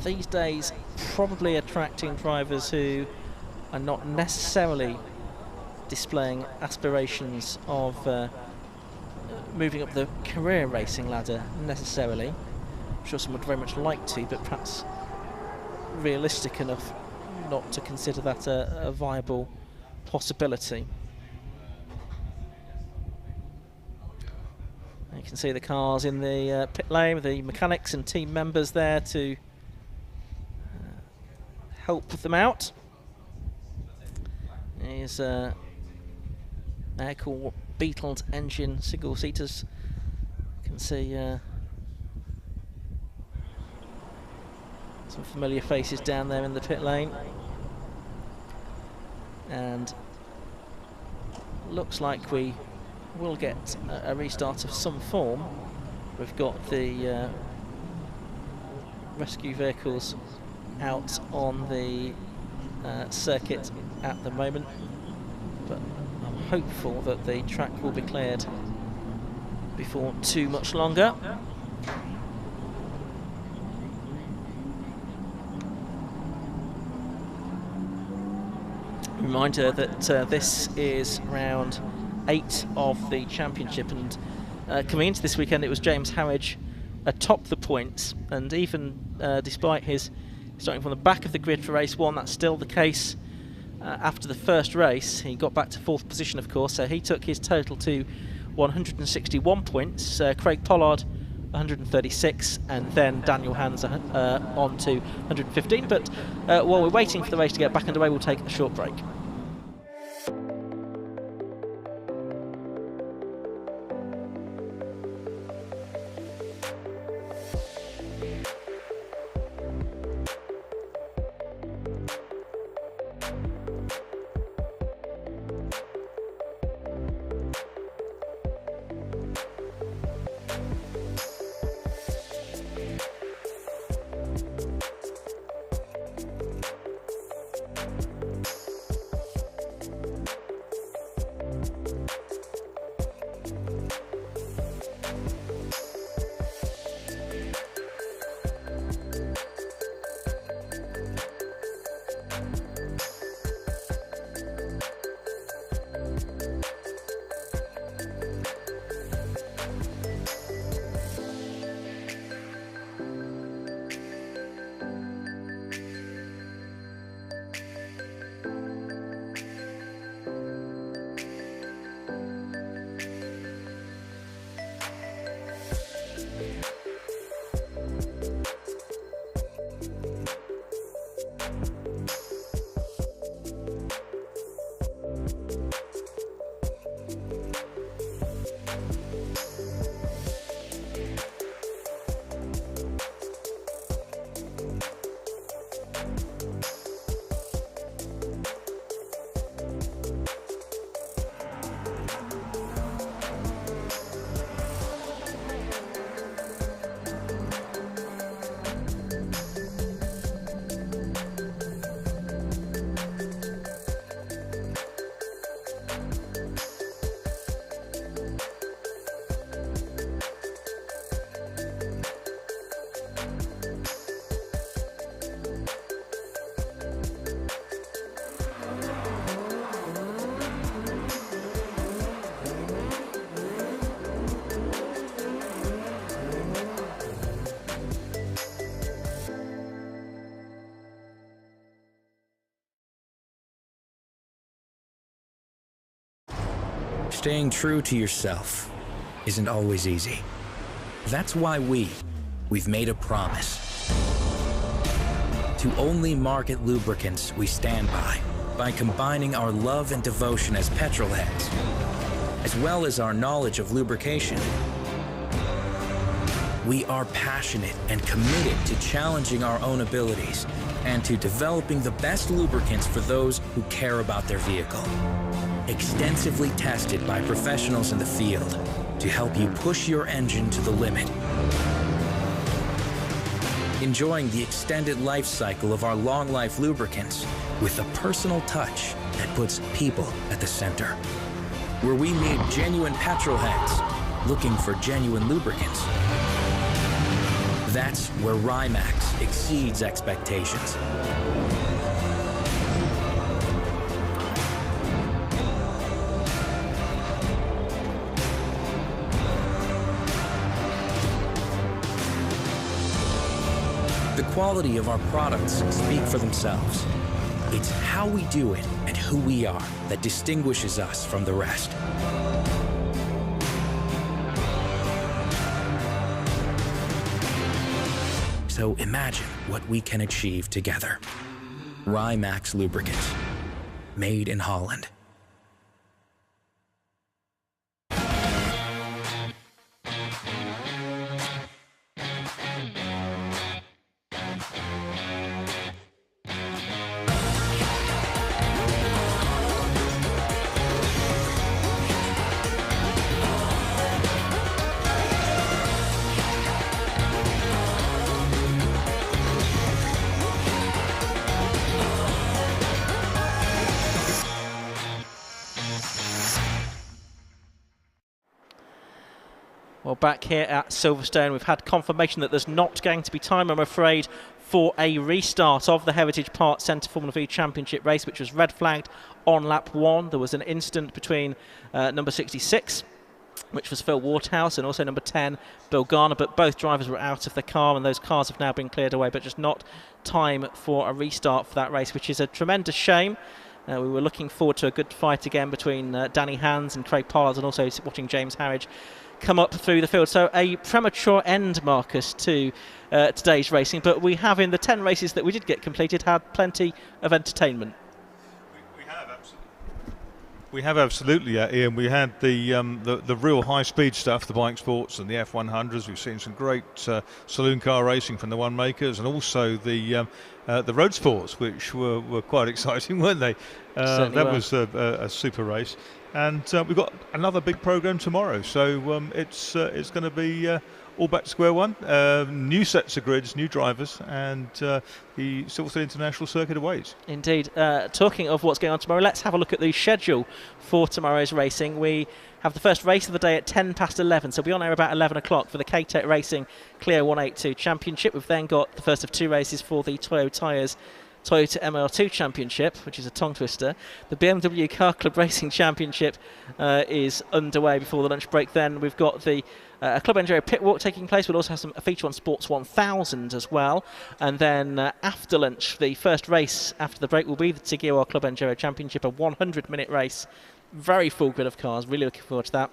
these days, probably attracting drivers who are not necessarily displaying aspirations of moving up the career racing ladder necessarily. I'm sure some would very much like to, but perhaps realistic enough not to consider that a viable possibility. You can see the cars in the pit lane with the mechanics and team members there to help them out. Here's air-cooled Beetle engine single-seaters. You can see some familiar faces down there in the pit lane. And looks like we will get a restart of some form. We've got the rescue vehicles out on the circuit at the moment, but I'm hopeful that the track will be cleared before too much longer. Reminder that this is round 8 of the championship, and coming into this weekend it was James Harridge atop the points, and even despite his starting from the back of the grid for race 1, that's still the case after the first race. He got back to 4th position, of course, so he took his total to 161 points. Craig Pollard 136, and then Daniel Hans on to 115. But while we're waiting for the race to get back underway, we'll take a short break. Staying true to yourself isn't always easy. That's why we've made a promise. To only market lubricants we stand by combining our love and devotion as petrol heads, as well as our knowledge of lubrication. We are passionate and committed to challenging our own abilities and to developing the best lubricants for those who care about their vehicle. Extensively tested by professionals in the field to help you push your engine to the limit. Enjoying the extended life cycle of our long-life lubricants with a personal touch that puts people at the center. Where we meet genuine petrol heads looking for genuine lubricants. That's where Rimax exceeds expectations. The quality of our products speak for themselves. It's how we do it and who we are that distinguishes us from the rest. So imagine what we can achieve together. Rimax Lubricants, made in Holland. Well, back here at Silverstone, we've had confirmation that there's not going to be time, I'm afraid, for a restart of the Heritage Parts Centre Formula V Championship race, which was red flagged on lap 1. There was an incident between number 66, which was Phil Waterhouse, and also number 10, Bill Garner, but both drivers were out of the car, and those cars have now been cleared away, but just not time for a restart for that race, which is a tremendous shame. We were looking forward to a good fight again between Danny Hans and Craig Pollard, and also watching James Harridge come up through the field. So a premature end, Marcus, to today's racing, but we have, in the 10 races that we did get completed, had plenty of entertainment. We have absolutely, Ian. We had the real high-speed stuff, the Bikesports and the F100s. We've seen some great saloon car racing from the one makers, and also the Roadsports, which were quite exciting, weren't they? That was a super race. And we've got another big program tomorrow, so it's going to be all back to square one. New sets of grids, new drivers, and the Silverstone International Circuit awaits. Indeed. Talking of what's going on tomorrow, let's have a look at the schedule for tomorrow's racing. We have the first race of the day at 10 past 11, so we'll be on air about 11 o'clock for the K-Tech Racing Clio 182 Championship. We've then got the first of 2 races for the Toyo Tyres Toyota MR2 Championship, which is a tongue twister. The BMW Car Club Racing Championship is underway before the lunch break. Then we've got the Club Enduro Pit Walk taking place. We'll also have a feature on Sports 1000 as well. And then after lunch, the first race after the break will be the Tegiwa Club Enduro Championship, a 100-minute race. Very full grid of cars. Really looking forward to that.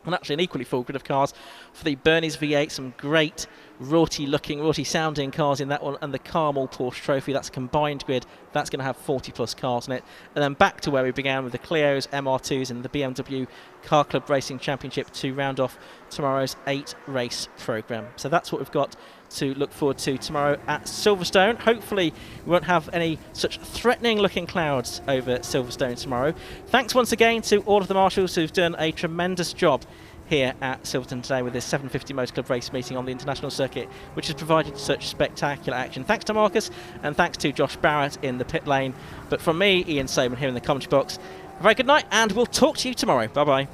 And actually an equally full grid of cars for the Bernie's V8, some great rorty sounding cars in that one, and the Carmel Porsche Trophy. That's a combined grid. That's going to have 40 plus cars in it. And then back to where we began with the Clios, MR2s and the BMW Car Club Racing Championship to round off tomorrow's 8-race programme. So that's what we've got to look forward to tomorrow at Silverstone. Hopefully we won't have any such threatening looking clouds over Silverstone tomorrow. Thanks once again to all of the marshals who've done a tremendous job here at Silverstone today with this 750 Motor Club race meeting on the international circuit, which has provided such spectacular action. Thanks to Marcus, and thanks to Josh Barrett in the pit lane. But from me, Ian Saban, here in the commentary box, a very good night, and we'll talk to you tomorrow. Bye-bye.